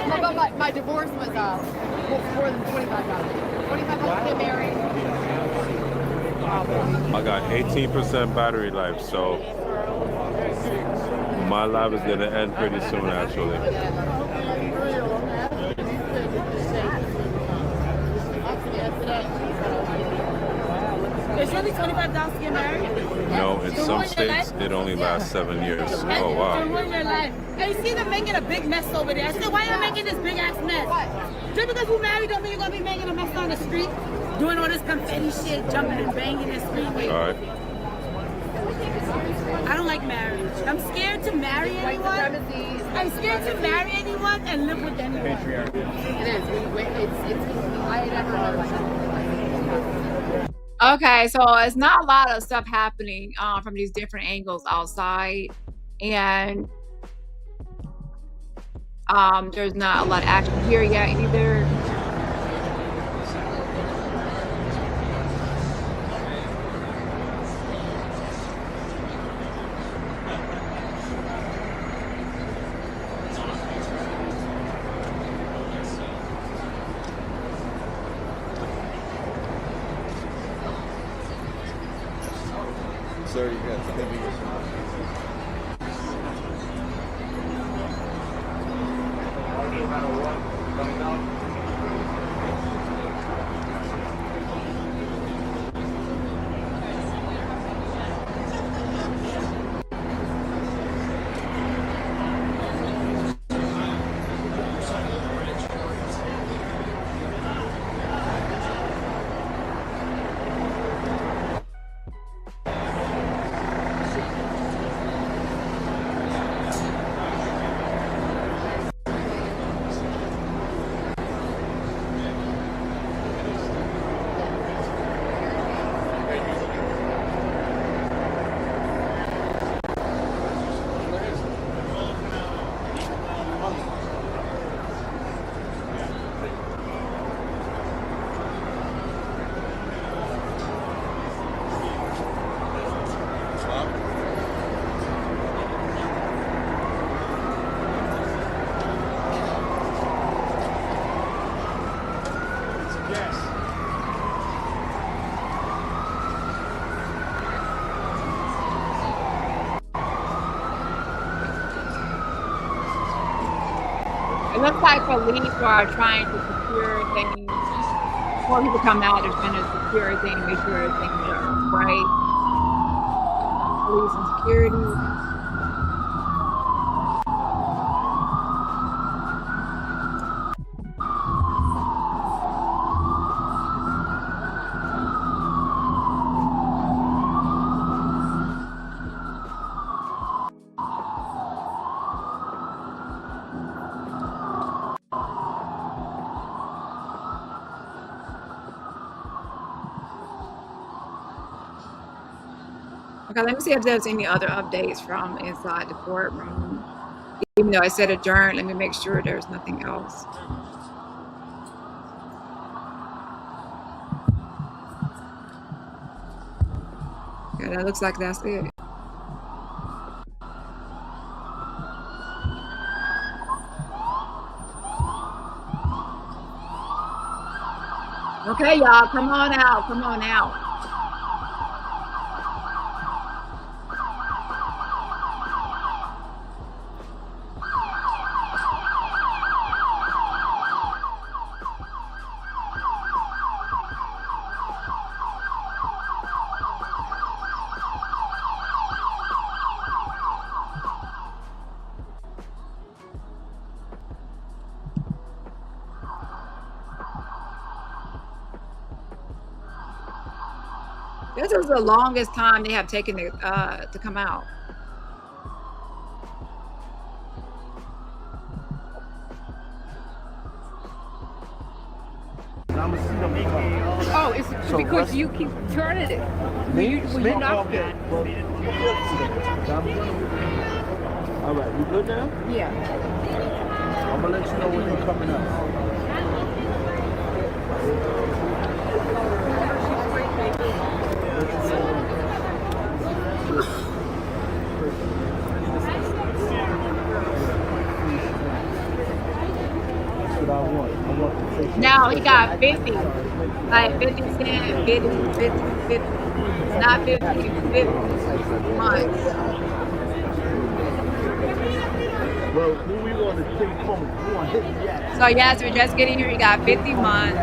But my divorce was more than $25. $25 to get married. I got 18% battery life, so my life is gonna end pretty soon, actually. It's only $25 to get married? No, in some states, it only lasts 7 years. Oh, wow. Hey, you see them making a big mess over there. I said, why are you making this big ass mess? Just because you're married don't mean you're going to be making a mess on the street, doing all this confetti shit, jumping and banging and screaming. All right. I don't like marriage. I'm scared to marry anyone. I'm scared to marry anyone and live with anyone. It is. I never heard. Okay, so it's not a lot of stuff happening from these different angles outside, and there's not a lot of action here yet either. Sir, you got heavy. It looks like police are trying to secure things. Before people come out, they're trying to secure things, make sure things are right. Police and security. Okay, let me see if there's any other updates from inside the courtroom. Even though I said adjourn, let me make sure there's nothing else. Okay, that looks like that's it. Okay, y'all, come on out, come on out. This is the longest time they have taken to come out. Oh, it's So because what's- you keep turning it. Me? Well, you knocked it. All right, you good now? Yeah. I'm gonna let you know when you're coming up. That's what I want. I want to take Now he got 50, like 50 cents, 50, not 50 months. Well, who we want to take home? We want to hit the ass. So yes, we're just getting here. He got 50 months,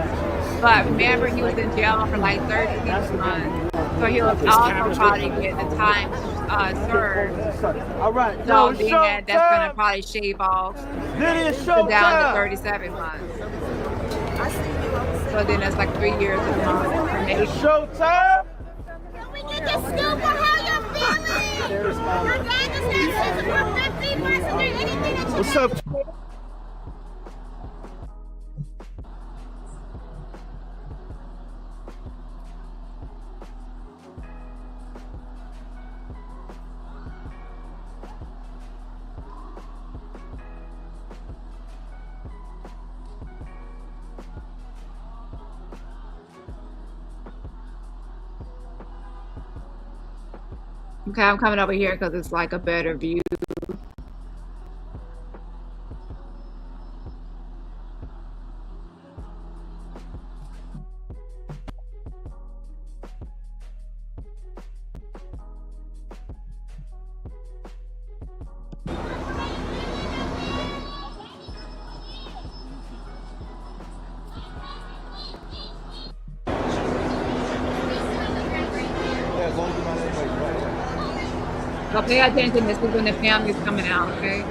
but remember he was in jail for like 36 months. So he was also probably getting the time served. All right, So yo, being that that's gonna probably shave off Diddy, it's down to showtime. 37 months. So then that's like 3 years of probation. Showtime. We get the scoop on how you're feeling. Your dad just got sentenced for 15 months. Is there anything that you What's up? Okay, I'm coming over here because it's like a better view. So pay attention, this is when the family's coming out, okay?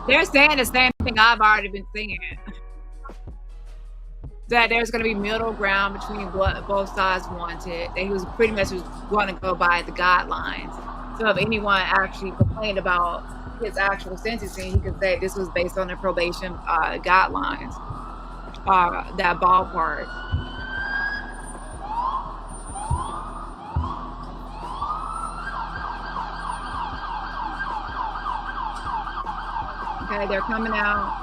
They're saying the same thing I've already been saying. That there's going to be middle ground between what both sides wanted. That he was pretty much going to go by the guidelines. So if anyone actually complained about his actual sentencing, he could say this was based on the probation guidelines, that ballpark. Okay, they're coming out.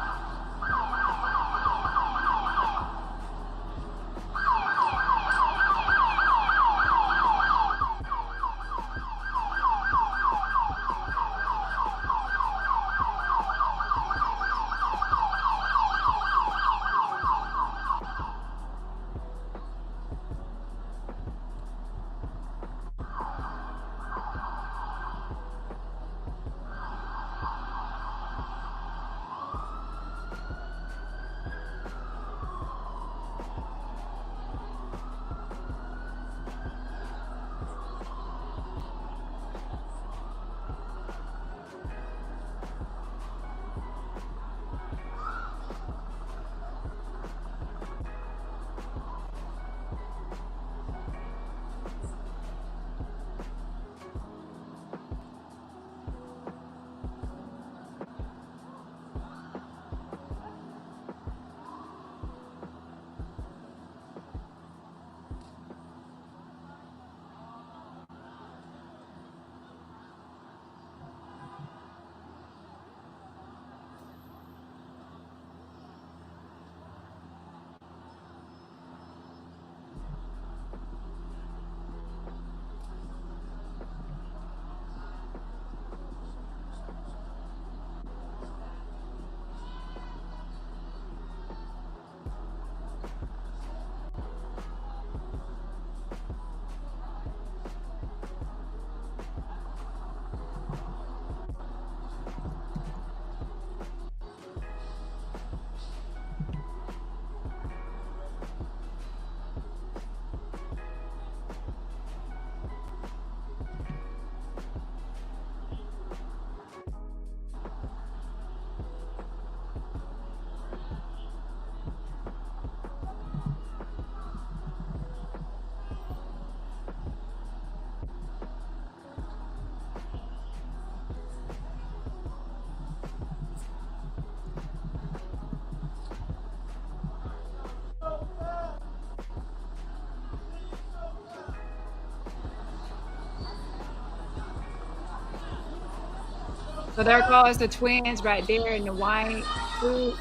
So there goes the twins right there in the white suit.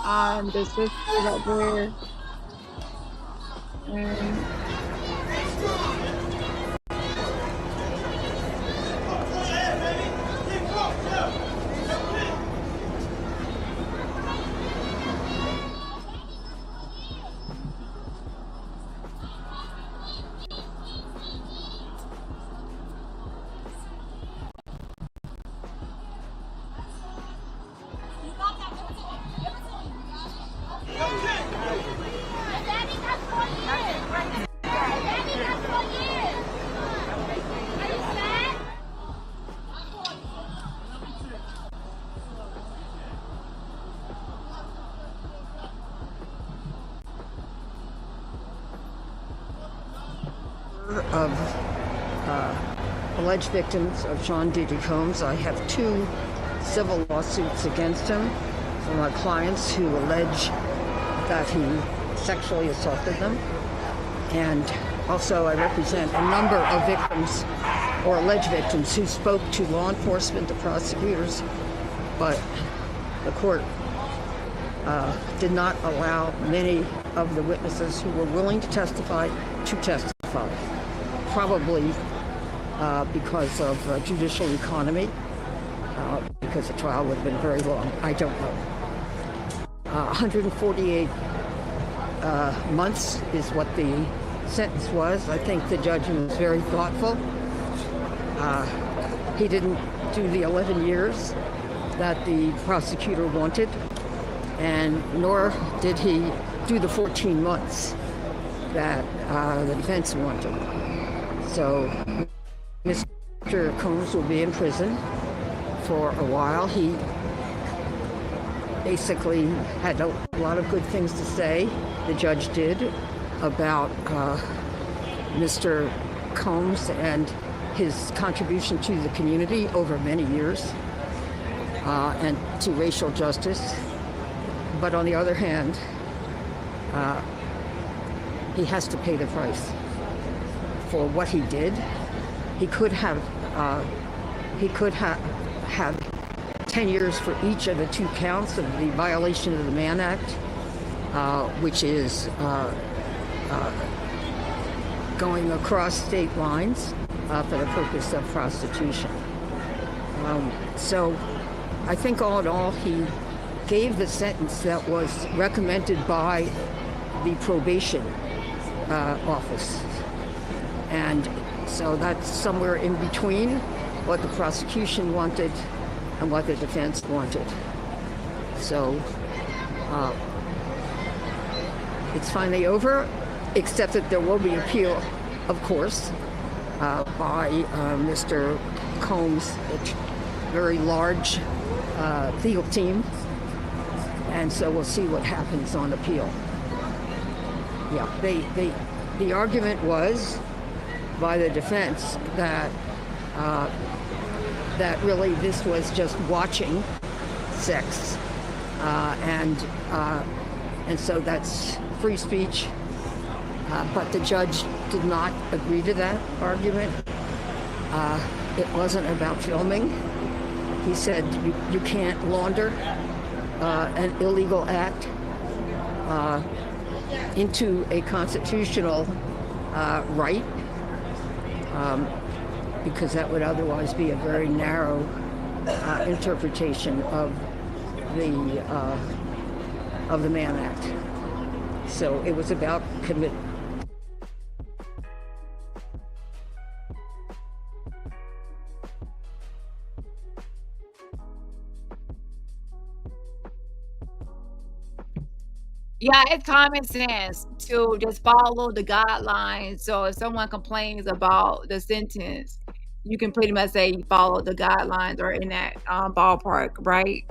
The sister right there. Of alleged victims of Sean Diddy Combs. I have 2 civil lawsuits against him for my clients who allege that he sexually assaulted them. And also I represent a number of victims or alleged victims who spoke to law enforcement, the prosecutors, but the court did not allow many of the witnesses who were willing to testify, probably because of judicial economy, because the trial would have been very long. I don't know. 148 months is what the sentence was. I think the judge was very thoughtful. He didn't do the 11 years that the prosecutor wanted, and nor did he do the 14 months that the defense wanted. So Mr. Combs will be in prison for a while. He basically had a lot of good things to say, the judge did, about Mr. Combs and his contribution to the community over many years and to racial justice. But on the other hand, he has to pay the price for what he did. He could have had 10 years for each of the 2 counts of the violation of the Mann Act, which is going across state lines for the purpose of prostitution. So I think all in all, he gave the sentence that was recommended by the probation office. And so that's somewhere in between what the prosecution wanted and what the defense wanted. So it's finally over, except that there will be appeal, of course, by Mr. Combs' very large legal team. And so we'll see what happens on appeal. Yeah, the argument was by the defense that that really this was just watching sex, and so that's free speech. But the judge did not agree to that argument. It wasn't about filming. He said you can't launder an illegal act into a constitutional right, because that would otherwise be a very narrow interpretation of the Mann Act. So it was about commitment. Yeah, it's common sense to just follow the guidelines. So if someone complains about the sentence, you can pretty much say you follow the guidelines or in that ballpark, right?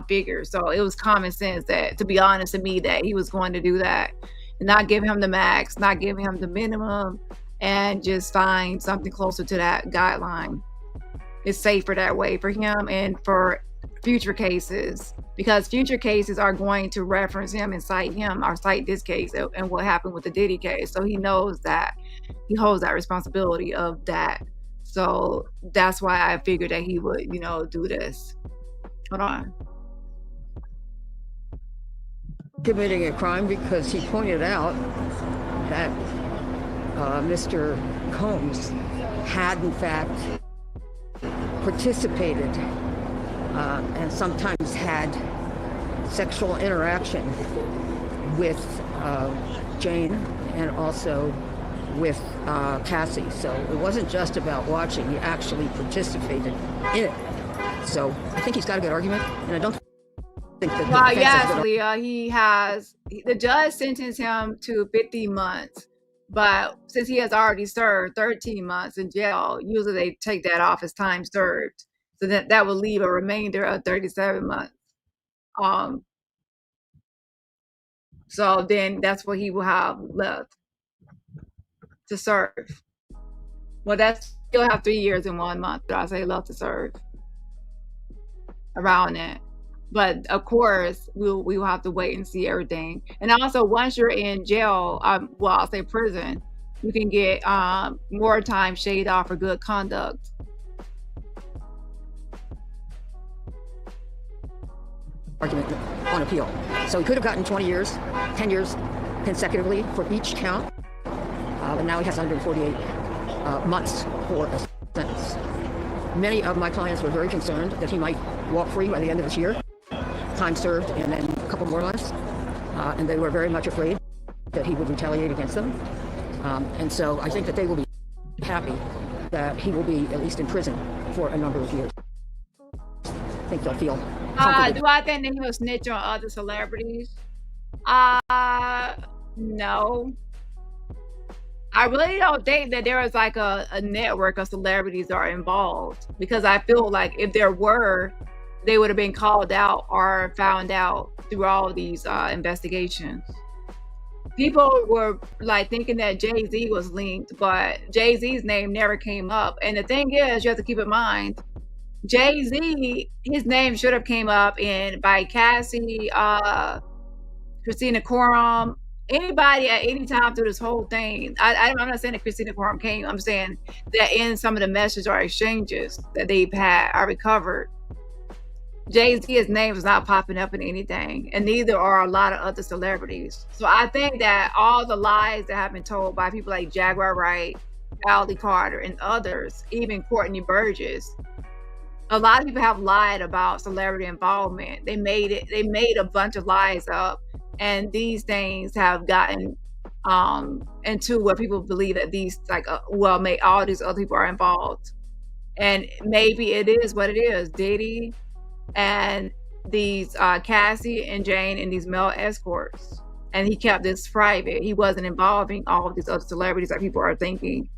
Figure. So it was common sense that, to be honest to me, that he was going to do that and not give him the max, not giving him the minimum, and just find something closer to that guideline. It's safer that way for him and for future cases, because future cases are going to reference him and cite him or cite this case and what happened with the Diddy case. So he knows that he holds that responsibility of that. So that's why I figured that he would, do this. Hold on. Committing a crime, because he pointed out that Mr. Combs had in fact participated and sometimes had sexual interaction with Jane and also with Cassie. So it wasn't just about watching, he actually participated in it. So I think he's got a good argument, and I don't think that well, yes, Leah, he has. The judge sentenced him to 50 months, but since he has already served 13 months in jail, usually they take that off as time served. So that would leave a remainder of 37 months. So then that's what he will have left to serve. Well, that's still have 3 years and 1 month, but I say left to serve around that. But of course, we will have to wait and see everything. And also, once you're in jail, I'll say prison, you can get more time shaved off for good conduct. Argument on appeal. So he could have gotten 20 years, 10 years consecutively for each count, but now he has 148 months for a sentence. Many of my clients were very concerned that he might walk free by the end of this year, time served, and then a couple more months, and they were very much afraid that he would retaliate against them. And so I think that they will be happy that he will be at least in prison for a number of years. I think they'll feel do I think that he will snitch on other celebrities? No. I really don't think that there is like a network of celebrities that are involved, because I feel like if there were, they would have been called out or found out through all these investigations. People were like thinking that Jay-Z was linked, but Jay-Z's name never came up. And the thing is, you have to keep in mind, Jay-Z, his name should have came up by Cassie, Christina Coram, anybody at any time through this whole thing. I'm not saying that Christina Coram came. I'm saying that in some of the messages or exchanges that they've had, I recovered, Jay-Z's name was not popping up in anything, and neither are a lot of other celebrities. So I think that all the lies that have been told by people like Jaguar Wright, Aldi Carter, and others, even Courtney Burgess, a lot of people have lied about celebrity involvement. They made a bunch of lies up, and these things have gotten into where people believe that these all these other people are involved, and maybe it is what it is. Diddy and these Cassie and Jane and these male escorts, and he kept this private. He wasn't involving all of these other celebrities that people are thinking.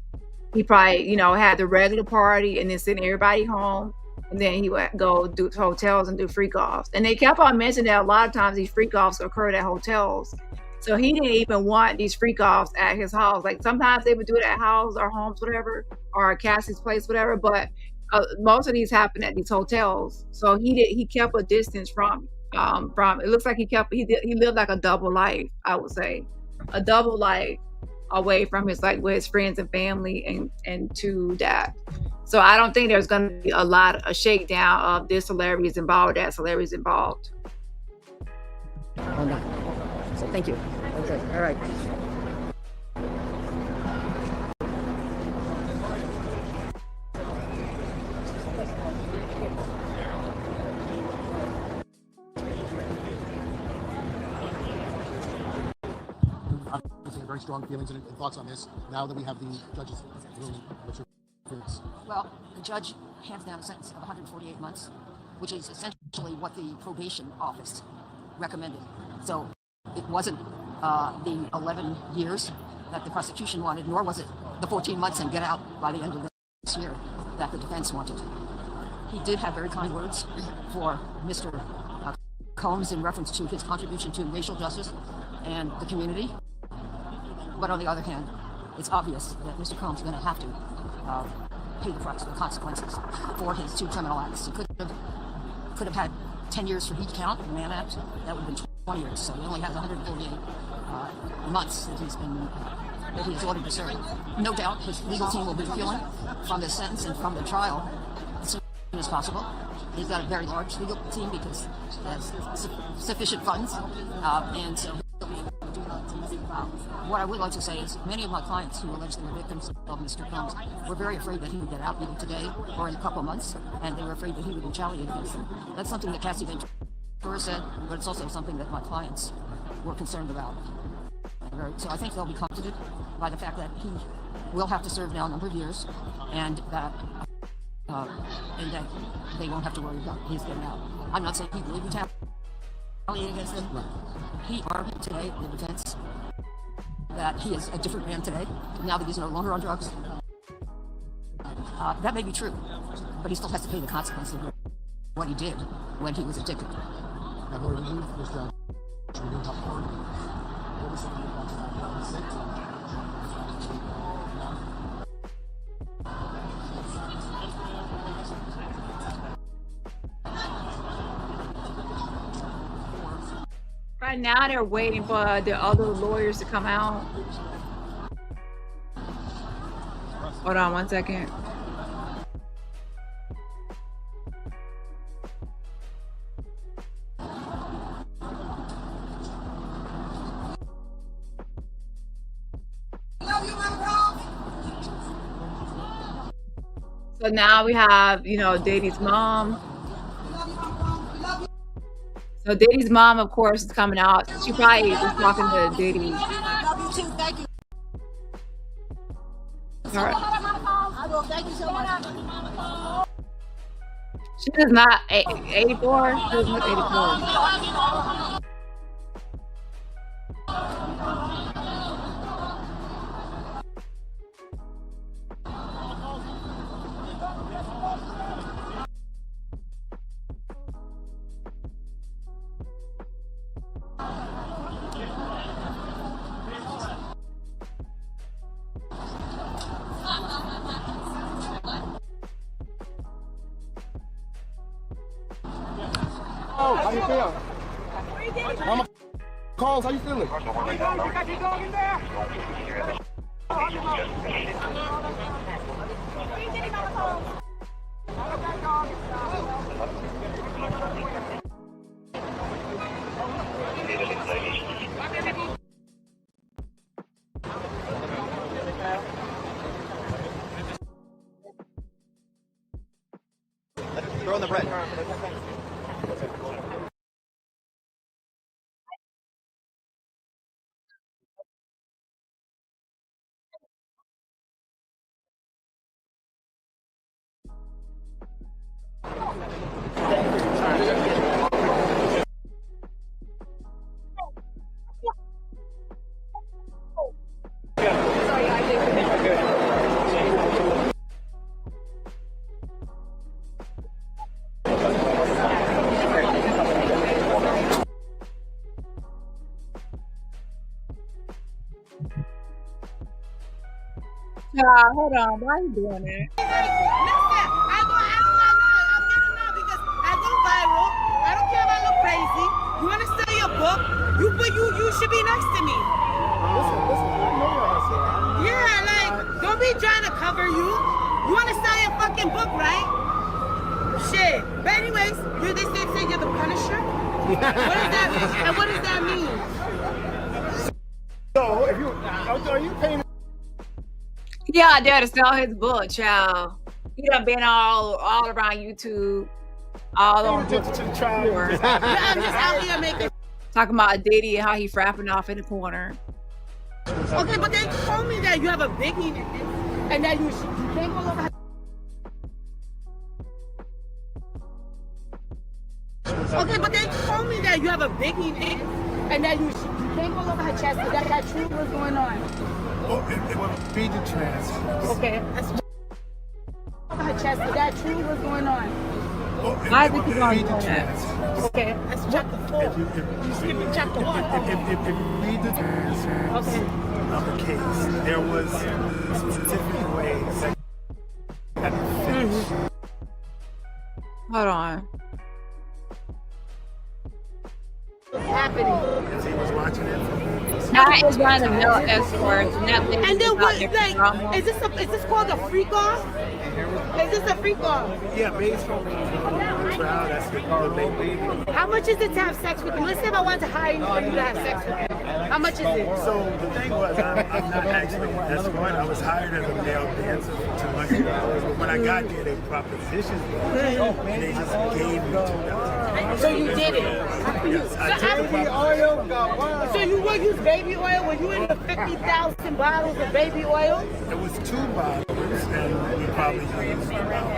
He probably, had the regular party and then send everybody home, and then he would go do hotels and do freak offs. And they kept on mentioning that a lot of times these freak offs occurred at hotels. So he didn't even want these freak offs at his house. Like sometimes they would do it at houses or homes, whatever, or Cassie's place, whatever. But most of these happen at these hotels. So he kept a distance from. It looks like he lived like a double life. I would say a double life away from his with his friends and family and to that. So I don't think there's going to be a shakedown of this celebrity is involved, that celebrity is involved. Oh, no. So thank you. Okay. All right. Obviously, very strong feelings and thoughts on this. Now that we have the judge's ruling, what's your feelings? Well, the judge hands down a sentence of 148 months, which is essentially what the probation office recommended. So it wasn't the 11 years that the prosecution wanted, nor was it the 14 months and get out by the end of this year that the defense wanted. He did have very kind words for Mr. Combs in reference to his contribution to racial justice and the community. But on the other hand, it's obvious that Mr. Combs is going to have to pay the price, the consequences for his two criminal acts. He could have had 10 years for each count in the Mann Act. That would have been 20 years. So he only has 148 months that he's ordered to serve. No doubt his legal team will be appealing from this sentence and from the trial as soon as possible. He's got a very large legal team because he has sufficient funds, and so he'll be able to do that. What I would like to say is many of my clients who allege they were victims of Mr. Combs were very afraid that he would get out either today or in a couple of months, and they were afraid that he would retaliate against them. That's something that Cassie Ventura said, but it's also something that my clients were concerned about. So I think they'll be comforted by the fact that he will have to serve now a number of years, and that they won't have to worry about his getting out. I'm not saying he will retaliate against them. He argued today in the defense that he is a different man today, now that he's no longer on drugs. That may be true, but he still has to pay the consequences of what he did when he was addicted. Now, Lord, we moved this down. We moved up forward. What was something about that? Right now, they're waiting for the other lawyers to come out. Hold on 1 second. So now we have, Diddy's mom. So Diddy's mom, of course, is coming out. She probably is talking to Diddy. Love you too. Thank you. All right. I will. Thank you so much. She is not 84. She doesn't look 84. How you feel? Mama calls, how you feeling? You got your dog in there? Throw in the bread. Yeah, hold on. Why are you doing that? I go viral. I don't care if I look crazy. You want to sell your book? You should be next to me. Yeah, like don't be trying to cover you. You want to sell your fucking book, right? Shit. But anyways, they say you're the Punisher. What does that mean? And what does that mean? So, if you are you paying? Yeah, I dare to sell his book, child. He done been all around YouTube, all on I'm just out here making. talking about Diddy and how he frapping off in the corner. Okay, but they told me that you have a biggie and that you can't go over. Okay, but they told me that you have a biggie and that you can't go over her chest. Is that true? What's going on? Oh, it will be the trans. Okay, that's over her chest. Is that true? What's going on? Why did you go on that? Okay, that's chapter 4. You skipping chapter 1. If you read the transcripts of the case, there was specific ways that finished. Hold on. What's happening? As he was watching it. That is one of the male escorts. And then what? Like, is this called a freak off? Is this a freak off? Yeah, based on the trial, that's the call they made. How much is it to have sex with you? Let's say if I wanted to hire you for you to have sex with me. How much is it? So the thing was, I'm not actually an escort. I was hired as a male dancer for $200. But when I got there, they propositioned me, and they just gave me $2,000. So you did it. Yes, I did. So you would use baby oil? Were you in the 50,000 bottles of baby oil? It was 2 bottles, and we probably used about.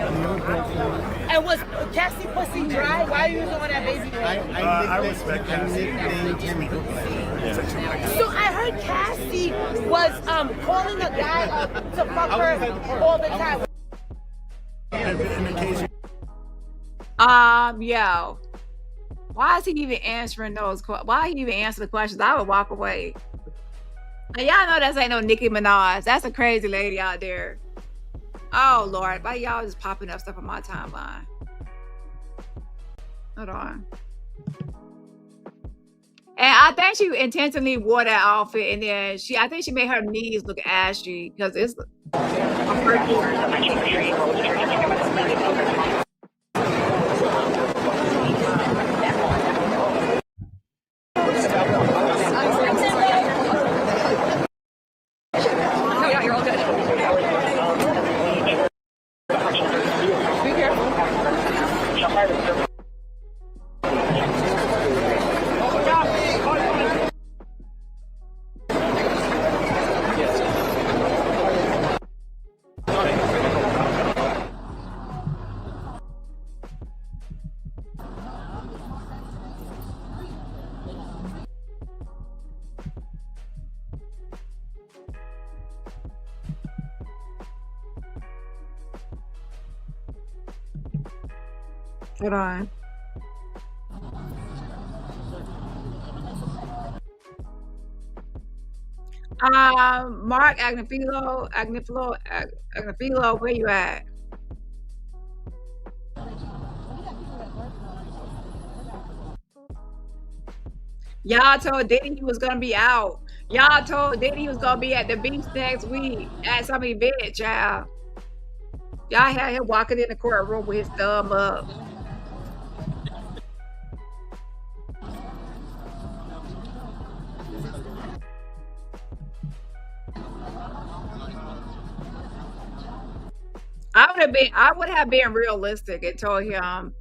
And was Cassie pussy dry? Why are you using all that baby oil? I respect Cassie. So I heard Cassie was calling a guy up to fuck her all the time. Yo. Why is he even answering those questions? Why he even answer the questions? I would walk away. And y'all know that ain't no Nicki Minaj. That's a crazy lady out there. Oh, Lord. Why y'all just popping up stuff on my timeline? Hold on. And I think she intentionally wore that outfit, and then I think she made her knees look ashy because it's. Hold on. Mark Agnifilo, where you at? Y'all told Diddy he was gonna be out. Y'all told Diddy he was gonna be at the beach next week at some event, child. Y'all had him walking in the courtroom with his thumb up. I would have been realistic and told him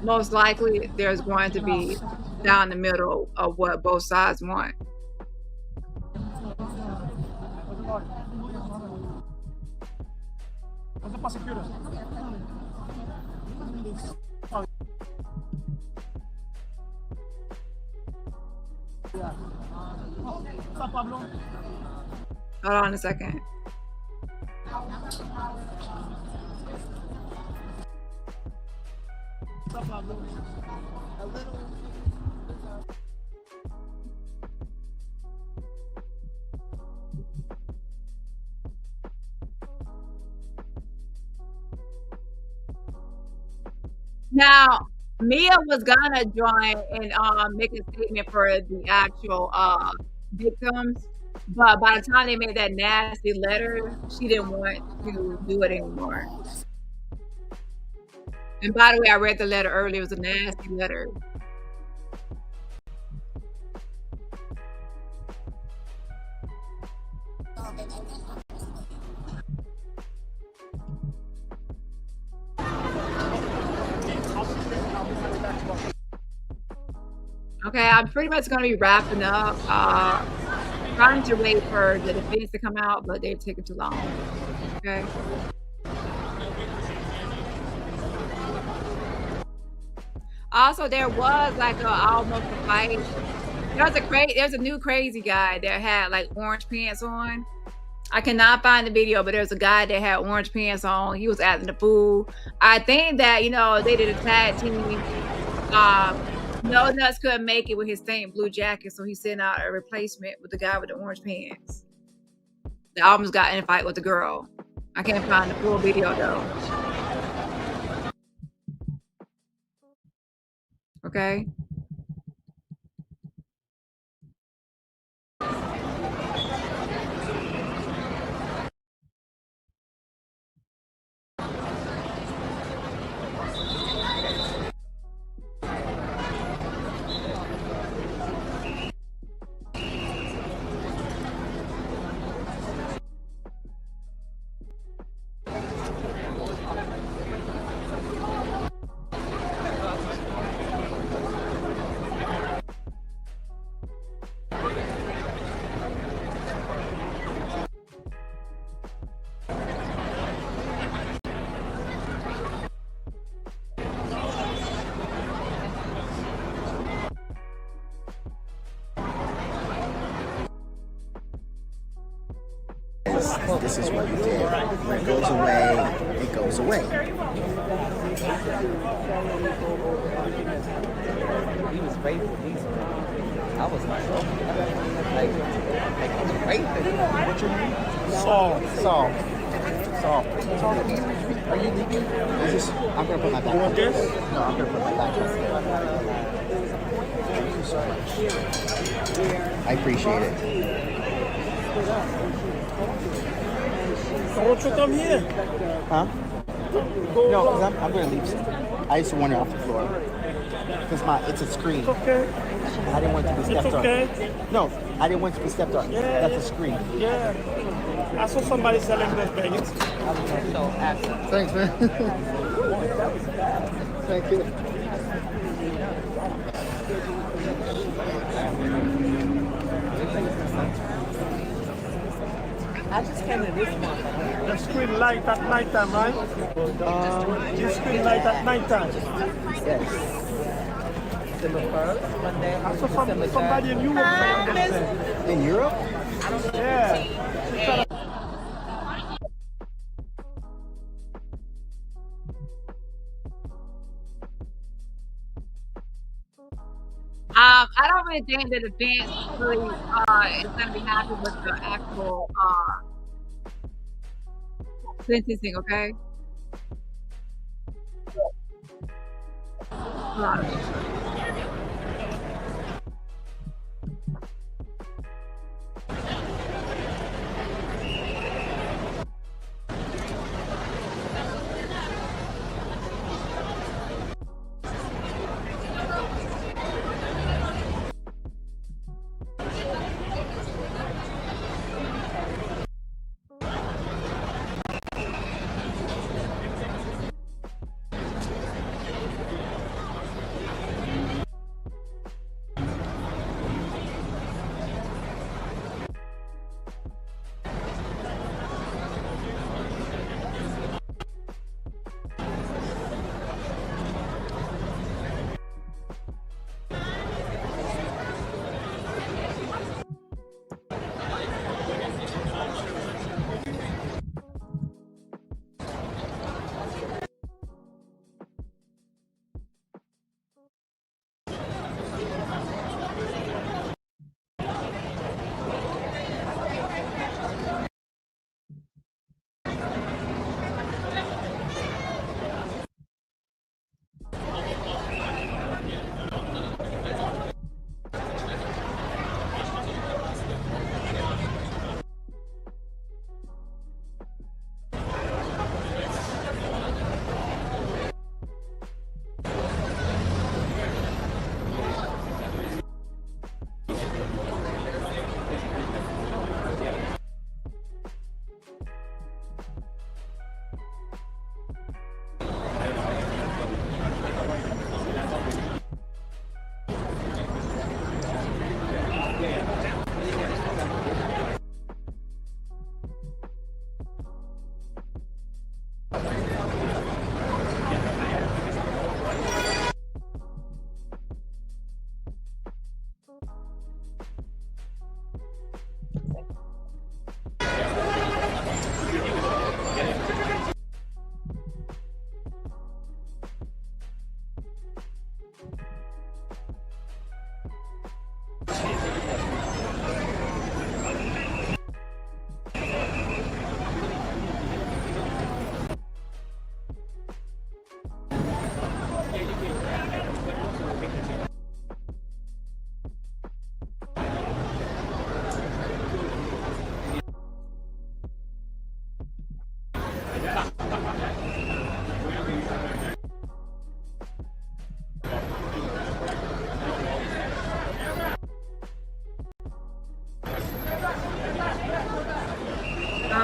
most likely there's going to be down the middle of what both sides want. What's the prosecutor? Hold on a second. Now, Mia was gonna join and make a statement for the actual victims, but by the time they made that nasty letter, she didn't want to do it anymore. And by the way, I read the letter earlier. It was a nasty letter. Okay, I'm pretty much going to be wrapping up. Trying to wait for the defense to come out, but they're taking too long. Okay. Also, there was like almost a fight. There's a new crazy guy that had like orange pants on. I cannot find the video, but there's a guy that had orange pants on. He was acting the fool. I think that, they did a tag team. No Nuts couldn't make it with his stained blue jacket, so he sent out a replacement with the guy with the orange pants. The almost got in a fight with the girl. I can't find the full video though. Okay. This is what you did. When it goes away, it goes away. He was faithful. I was like, what's your name? Saul. Are you leaving? I'm gonna put my back. You want this? No, I'm gonna put my back. Thank you so much. I appreciate it. So won't you come here? Huh? No, because I'm going to leave. I used to wander off the floor. Because it's a screen. It's okay. I didn't want it to be stepped It's okay. on. No, I didn't want it to be stepped on. Yeah. That's a screen. Yeah. I saw somebody selling this bagels. Thanks, man. Thank you. I just came in this one. The screen light at nighttime, right? The screen light at nighttime. Yes. I saw somebody in Europe selling this. In Europe? Yeah. I don't really think the defense really is going to be happy with the actual sentencing, okay?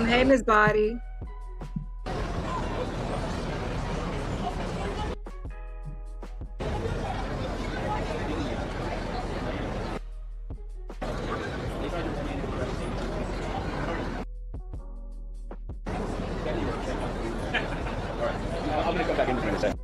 Hey, Miss Body. I'm gonna go back in a minute.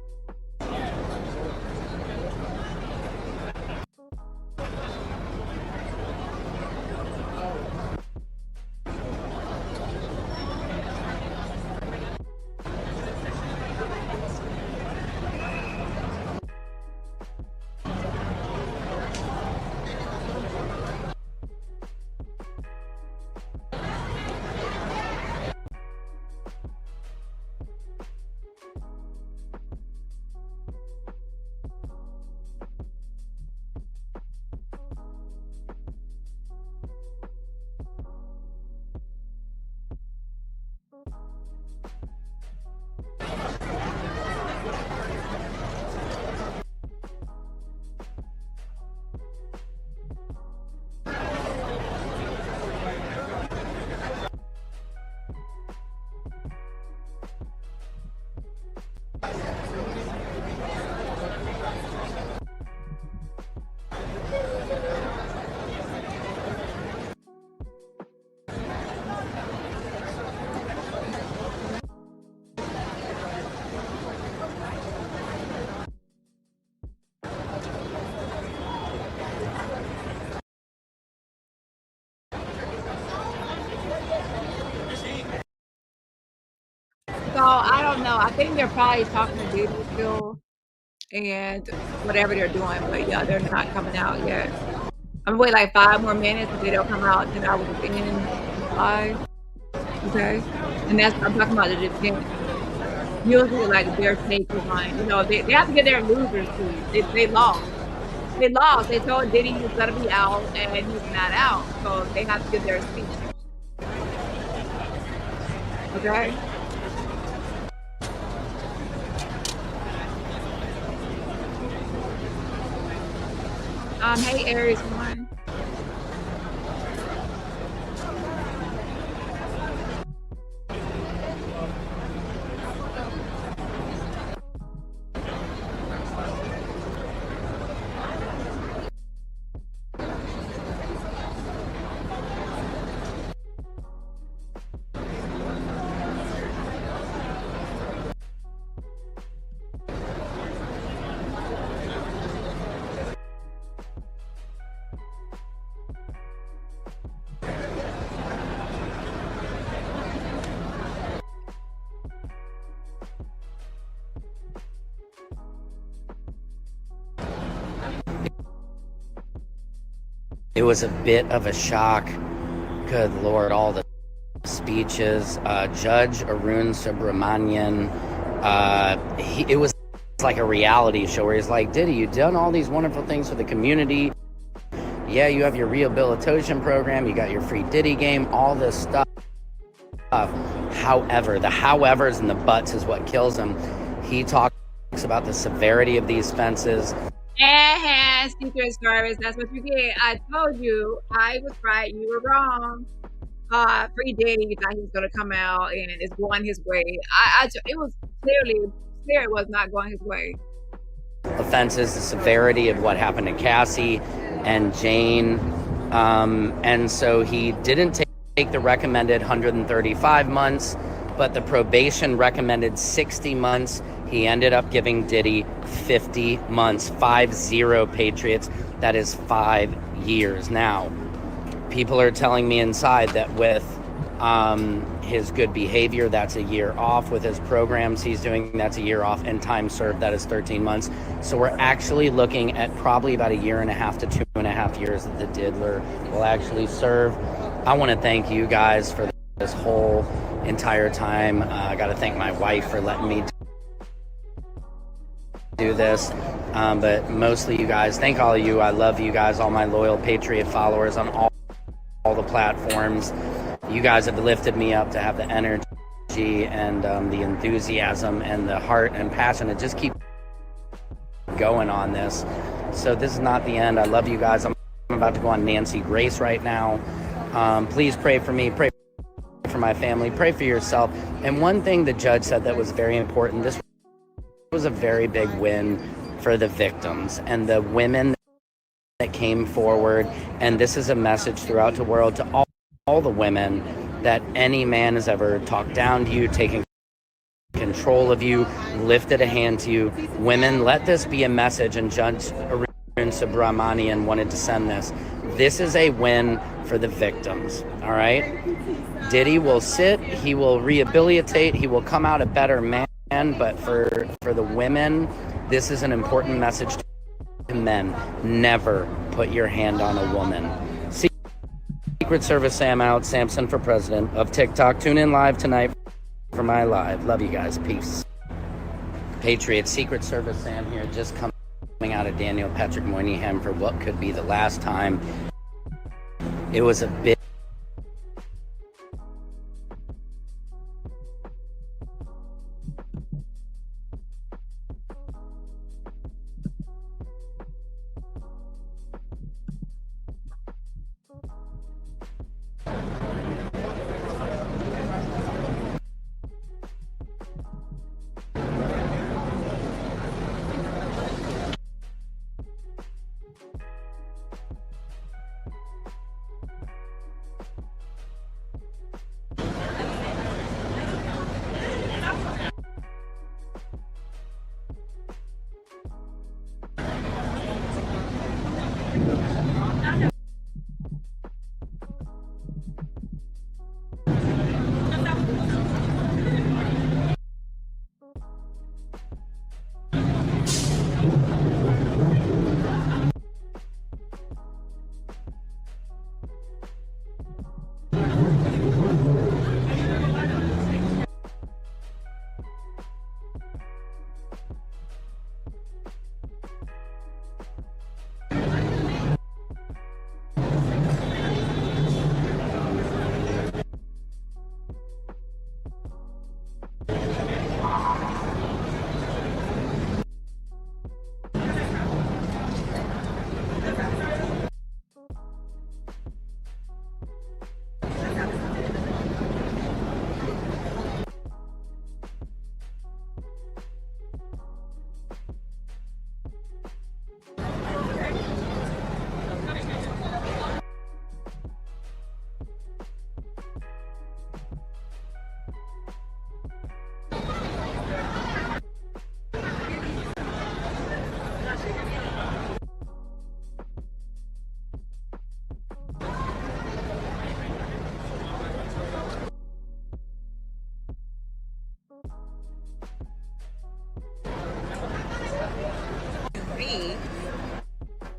So I don't know. I think they're probably talking to Diddy still and whatever they're doing, but yeah, they're not coming out yet. I'm gonna wait like 5 more minutes and they'll come out, then I will begin 5. Okay. And that's I'm talking about the defense. Usually like their take is on, you know, they have to get their losers too. They lost. They lost. They told Diddy he was gonna be out and he's not out. So they have to get their speech. Okay. Hey Aries 1. It was a bit of a shock. Good Lord, all the speeches. Judge Arun Subramanian, it was like a reality show where he's like, Diddy, you've done all these wonderful things for the community. Yeah, you have your rehabilitation program, you got your free Diddy game, all this stuff. However, the howevers and the buts is what kills him. He talks about the severity of these fences. Secret Service, that's what you get. I told you I was right, you were wrong. Free Diddy thought he was gonna come out and it's going his way. It was clear it was not going his way. Offenses, the severity of what happened to Cassie and Jane, and so he didn't take the recommended 135 months, but the probation recommended 60 months. He ended up giving Diddy 50 months, 50 Patriots. That is 5 years. Now, people are telling me inside that with his good behavior, that's a year off. With his programs he's doing, that's a year off. And time served, that is 13 months. So we're actually looking at probably about 1.5 to 2.5 years that the diddler will actually serve. I want to thank you guys for this whole entire time. I got to thank my wife for letting me do this, but mostly you guys. Thank all of you. I love you guys, all my loyal Patriot followers on all the platforms. You guys have lifted me up to have the energy and the enthusiasm and the heart and passion to just keep going on this. So this is not the end. I love you guys. I'm about to go on Nancy Grace right now. Please pray for me. Pray for for my family, pray for yourself. And one thing the judge said that was very important, this was a very big win for the victims and the women that came forward. And this is a message throughout the world to all the women that any man has ever talked down to you, taken control of you, lifted a hand to you. Women, let this be a message, and Judge Arun Subramanian wanted to send this. This is a win for the victims, all right? Diddy will sit, he will rehabilitate, he will come out a better man, but for the women, this is an important message to men. Never put your hand on a woman. Secret Service Sam out, Samson for president of TikTok. Tune in live tonight for my live. Love you guys. Peace. Patriots, Secret Service Sam here, just coming out of Daniel Patrick Moynihan for what could be the last time. It was a big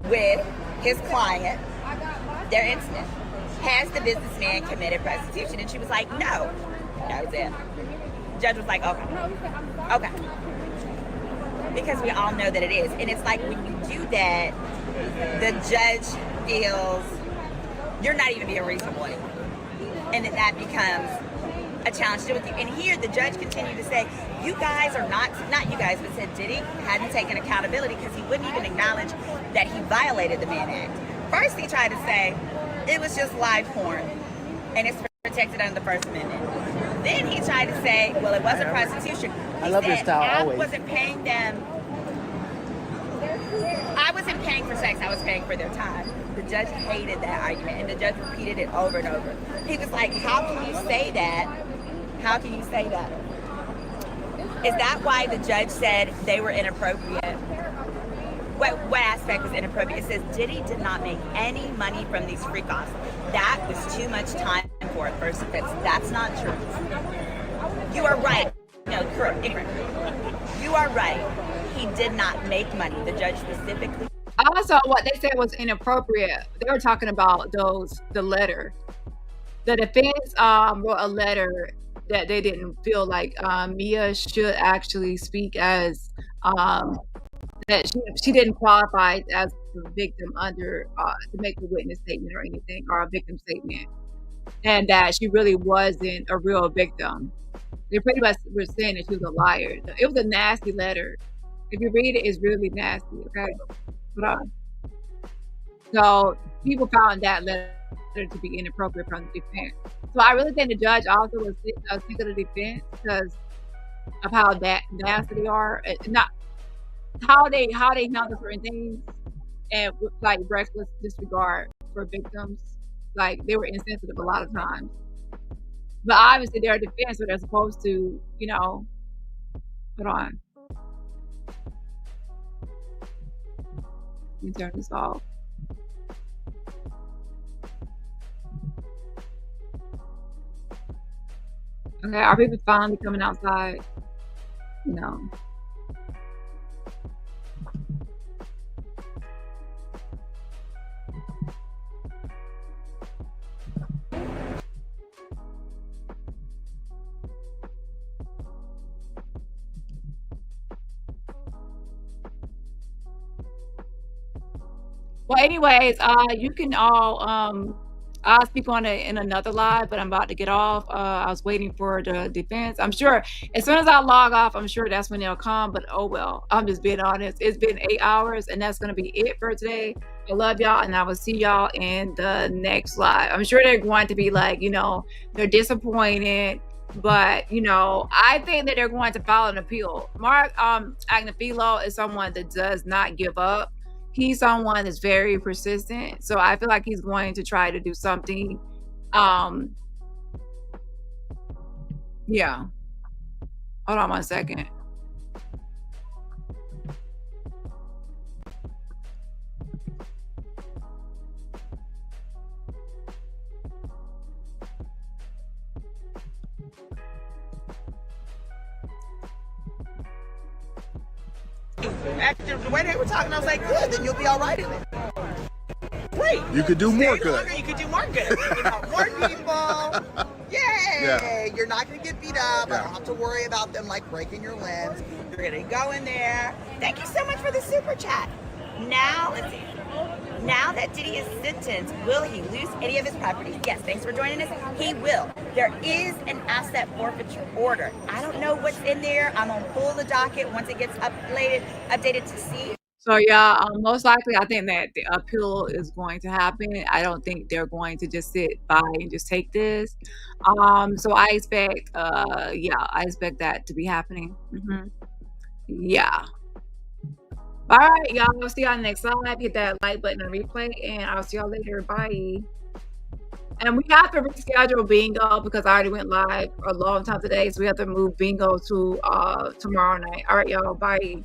with his client, their incident. Has the businessman committed prostitution? And she was like, no. That was it. The judge was like, okay. Because we all know that it is. And it's like when you do that, the judge feels you're not even being reasonable anymore. And then that becomes a challenge to do with you. And here the judge continued to say, you guys are not you guys, but said Diddy hadn't taken accountability because he wouldn't even acknowledge that he violated the Mann Act. First he tried to say it was just live porn and it's protected under the First Amendment. Then he tried to say, well, it wasn't prostitution. I love your style I always. wasn't paying them. I wasn't paying for sex, I was paying for their time. The judge hated that argument and the judge repeated it over and over. He was like, how can you say that? How can you say that? Is that why the judge said they were inappropriate? What aspect was inappropriate? It says Diddy did not make any money from these freak-offs. That was too much time for a first offense. That's not true. You are right. No, correct. You are right. He did not make money. The judge specifically. Also, what they said was inappropriate. They were talking about the letter. The defense wrote a letter that they didn't feel like Mia should actually speak as that she didn't qualify as a victim under to make a witness statement or anything, or a victim statement, and that she really wasn't a real victim. They pretty much were saying that she was a liar. It was a nasty letter. If you read it, it's really nasty. Okay, but so people found that letter considered to be inappropriate from the defense. So I really think the judge also was sick of the defense because of how nasty they are, not how they handle certain things, and with, like, reckless disregard for victims. Like, they were insensitive a lot of times. But obviously they're a defense, so they're supposed to, you know, hold on. Let me turn this off. Okay, are people finally coming outside? You know. Well, anyways, you can all I'll speak on it in another live, but I'm about to get off. I was waiting for the defense. I'm sure as soon as I log off, I'm sure that's when they'll come. But oh well, I'm just being honest. It's been 8 hours, and that's gonna be it for today. I love y'all, and I will see y'all in the next live. I'm sure they're going to be like, you know, they're disappointed, but you know, I think that they're going to file an appeal. Mark Agnifilo is someone that does not give up. He's someone that's very persistent. So I feel like he's going to try to do something. Yeah. Hold on 1 second. After the way they were talking, I was like, good, then you'll be all right in it. Great. You could do more good. Longer, you could do more good. You can help more people. Yay! Yeah. You're not going to get beat up. I don't have to worry about them like breaking your limbs. You're going to go in there. Thank you so much for the super chat. Now, let's see. Now that Diddy is sentenced, will he lose any of his properties? Yes, thanks for joining us. He will. There is an asset forfeiture order. I don't know what's in there. I'm going to pull the docket once it gets updated to see. So yeah, most likely I think that the appeal is going to happen. I don't think they're going to just sit by and just take this. So I expect, I expect that to be happening. Yeah. All right, y'all. I'll see y'all in the next live. Hit that like button and replay, and I'll see y'all later. Bye. And we have to reschedule bingo because I already went live a long time today, so we have to move bingo to tomorrow night. All right, y'all. Bye.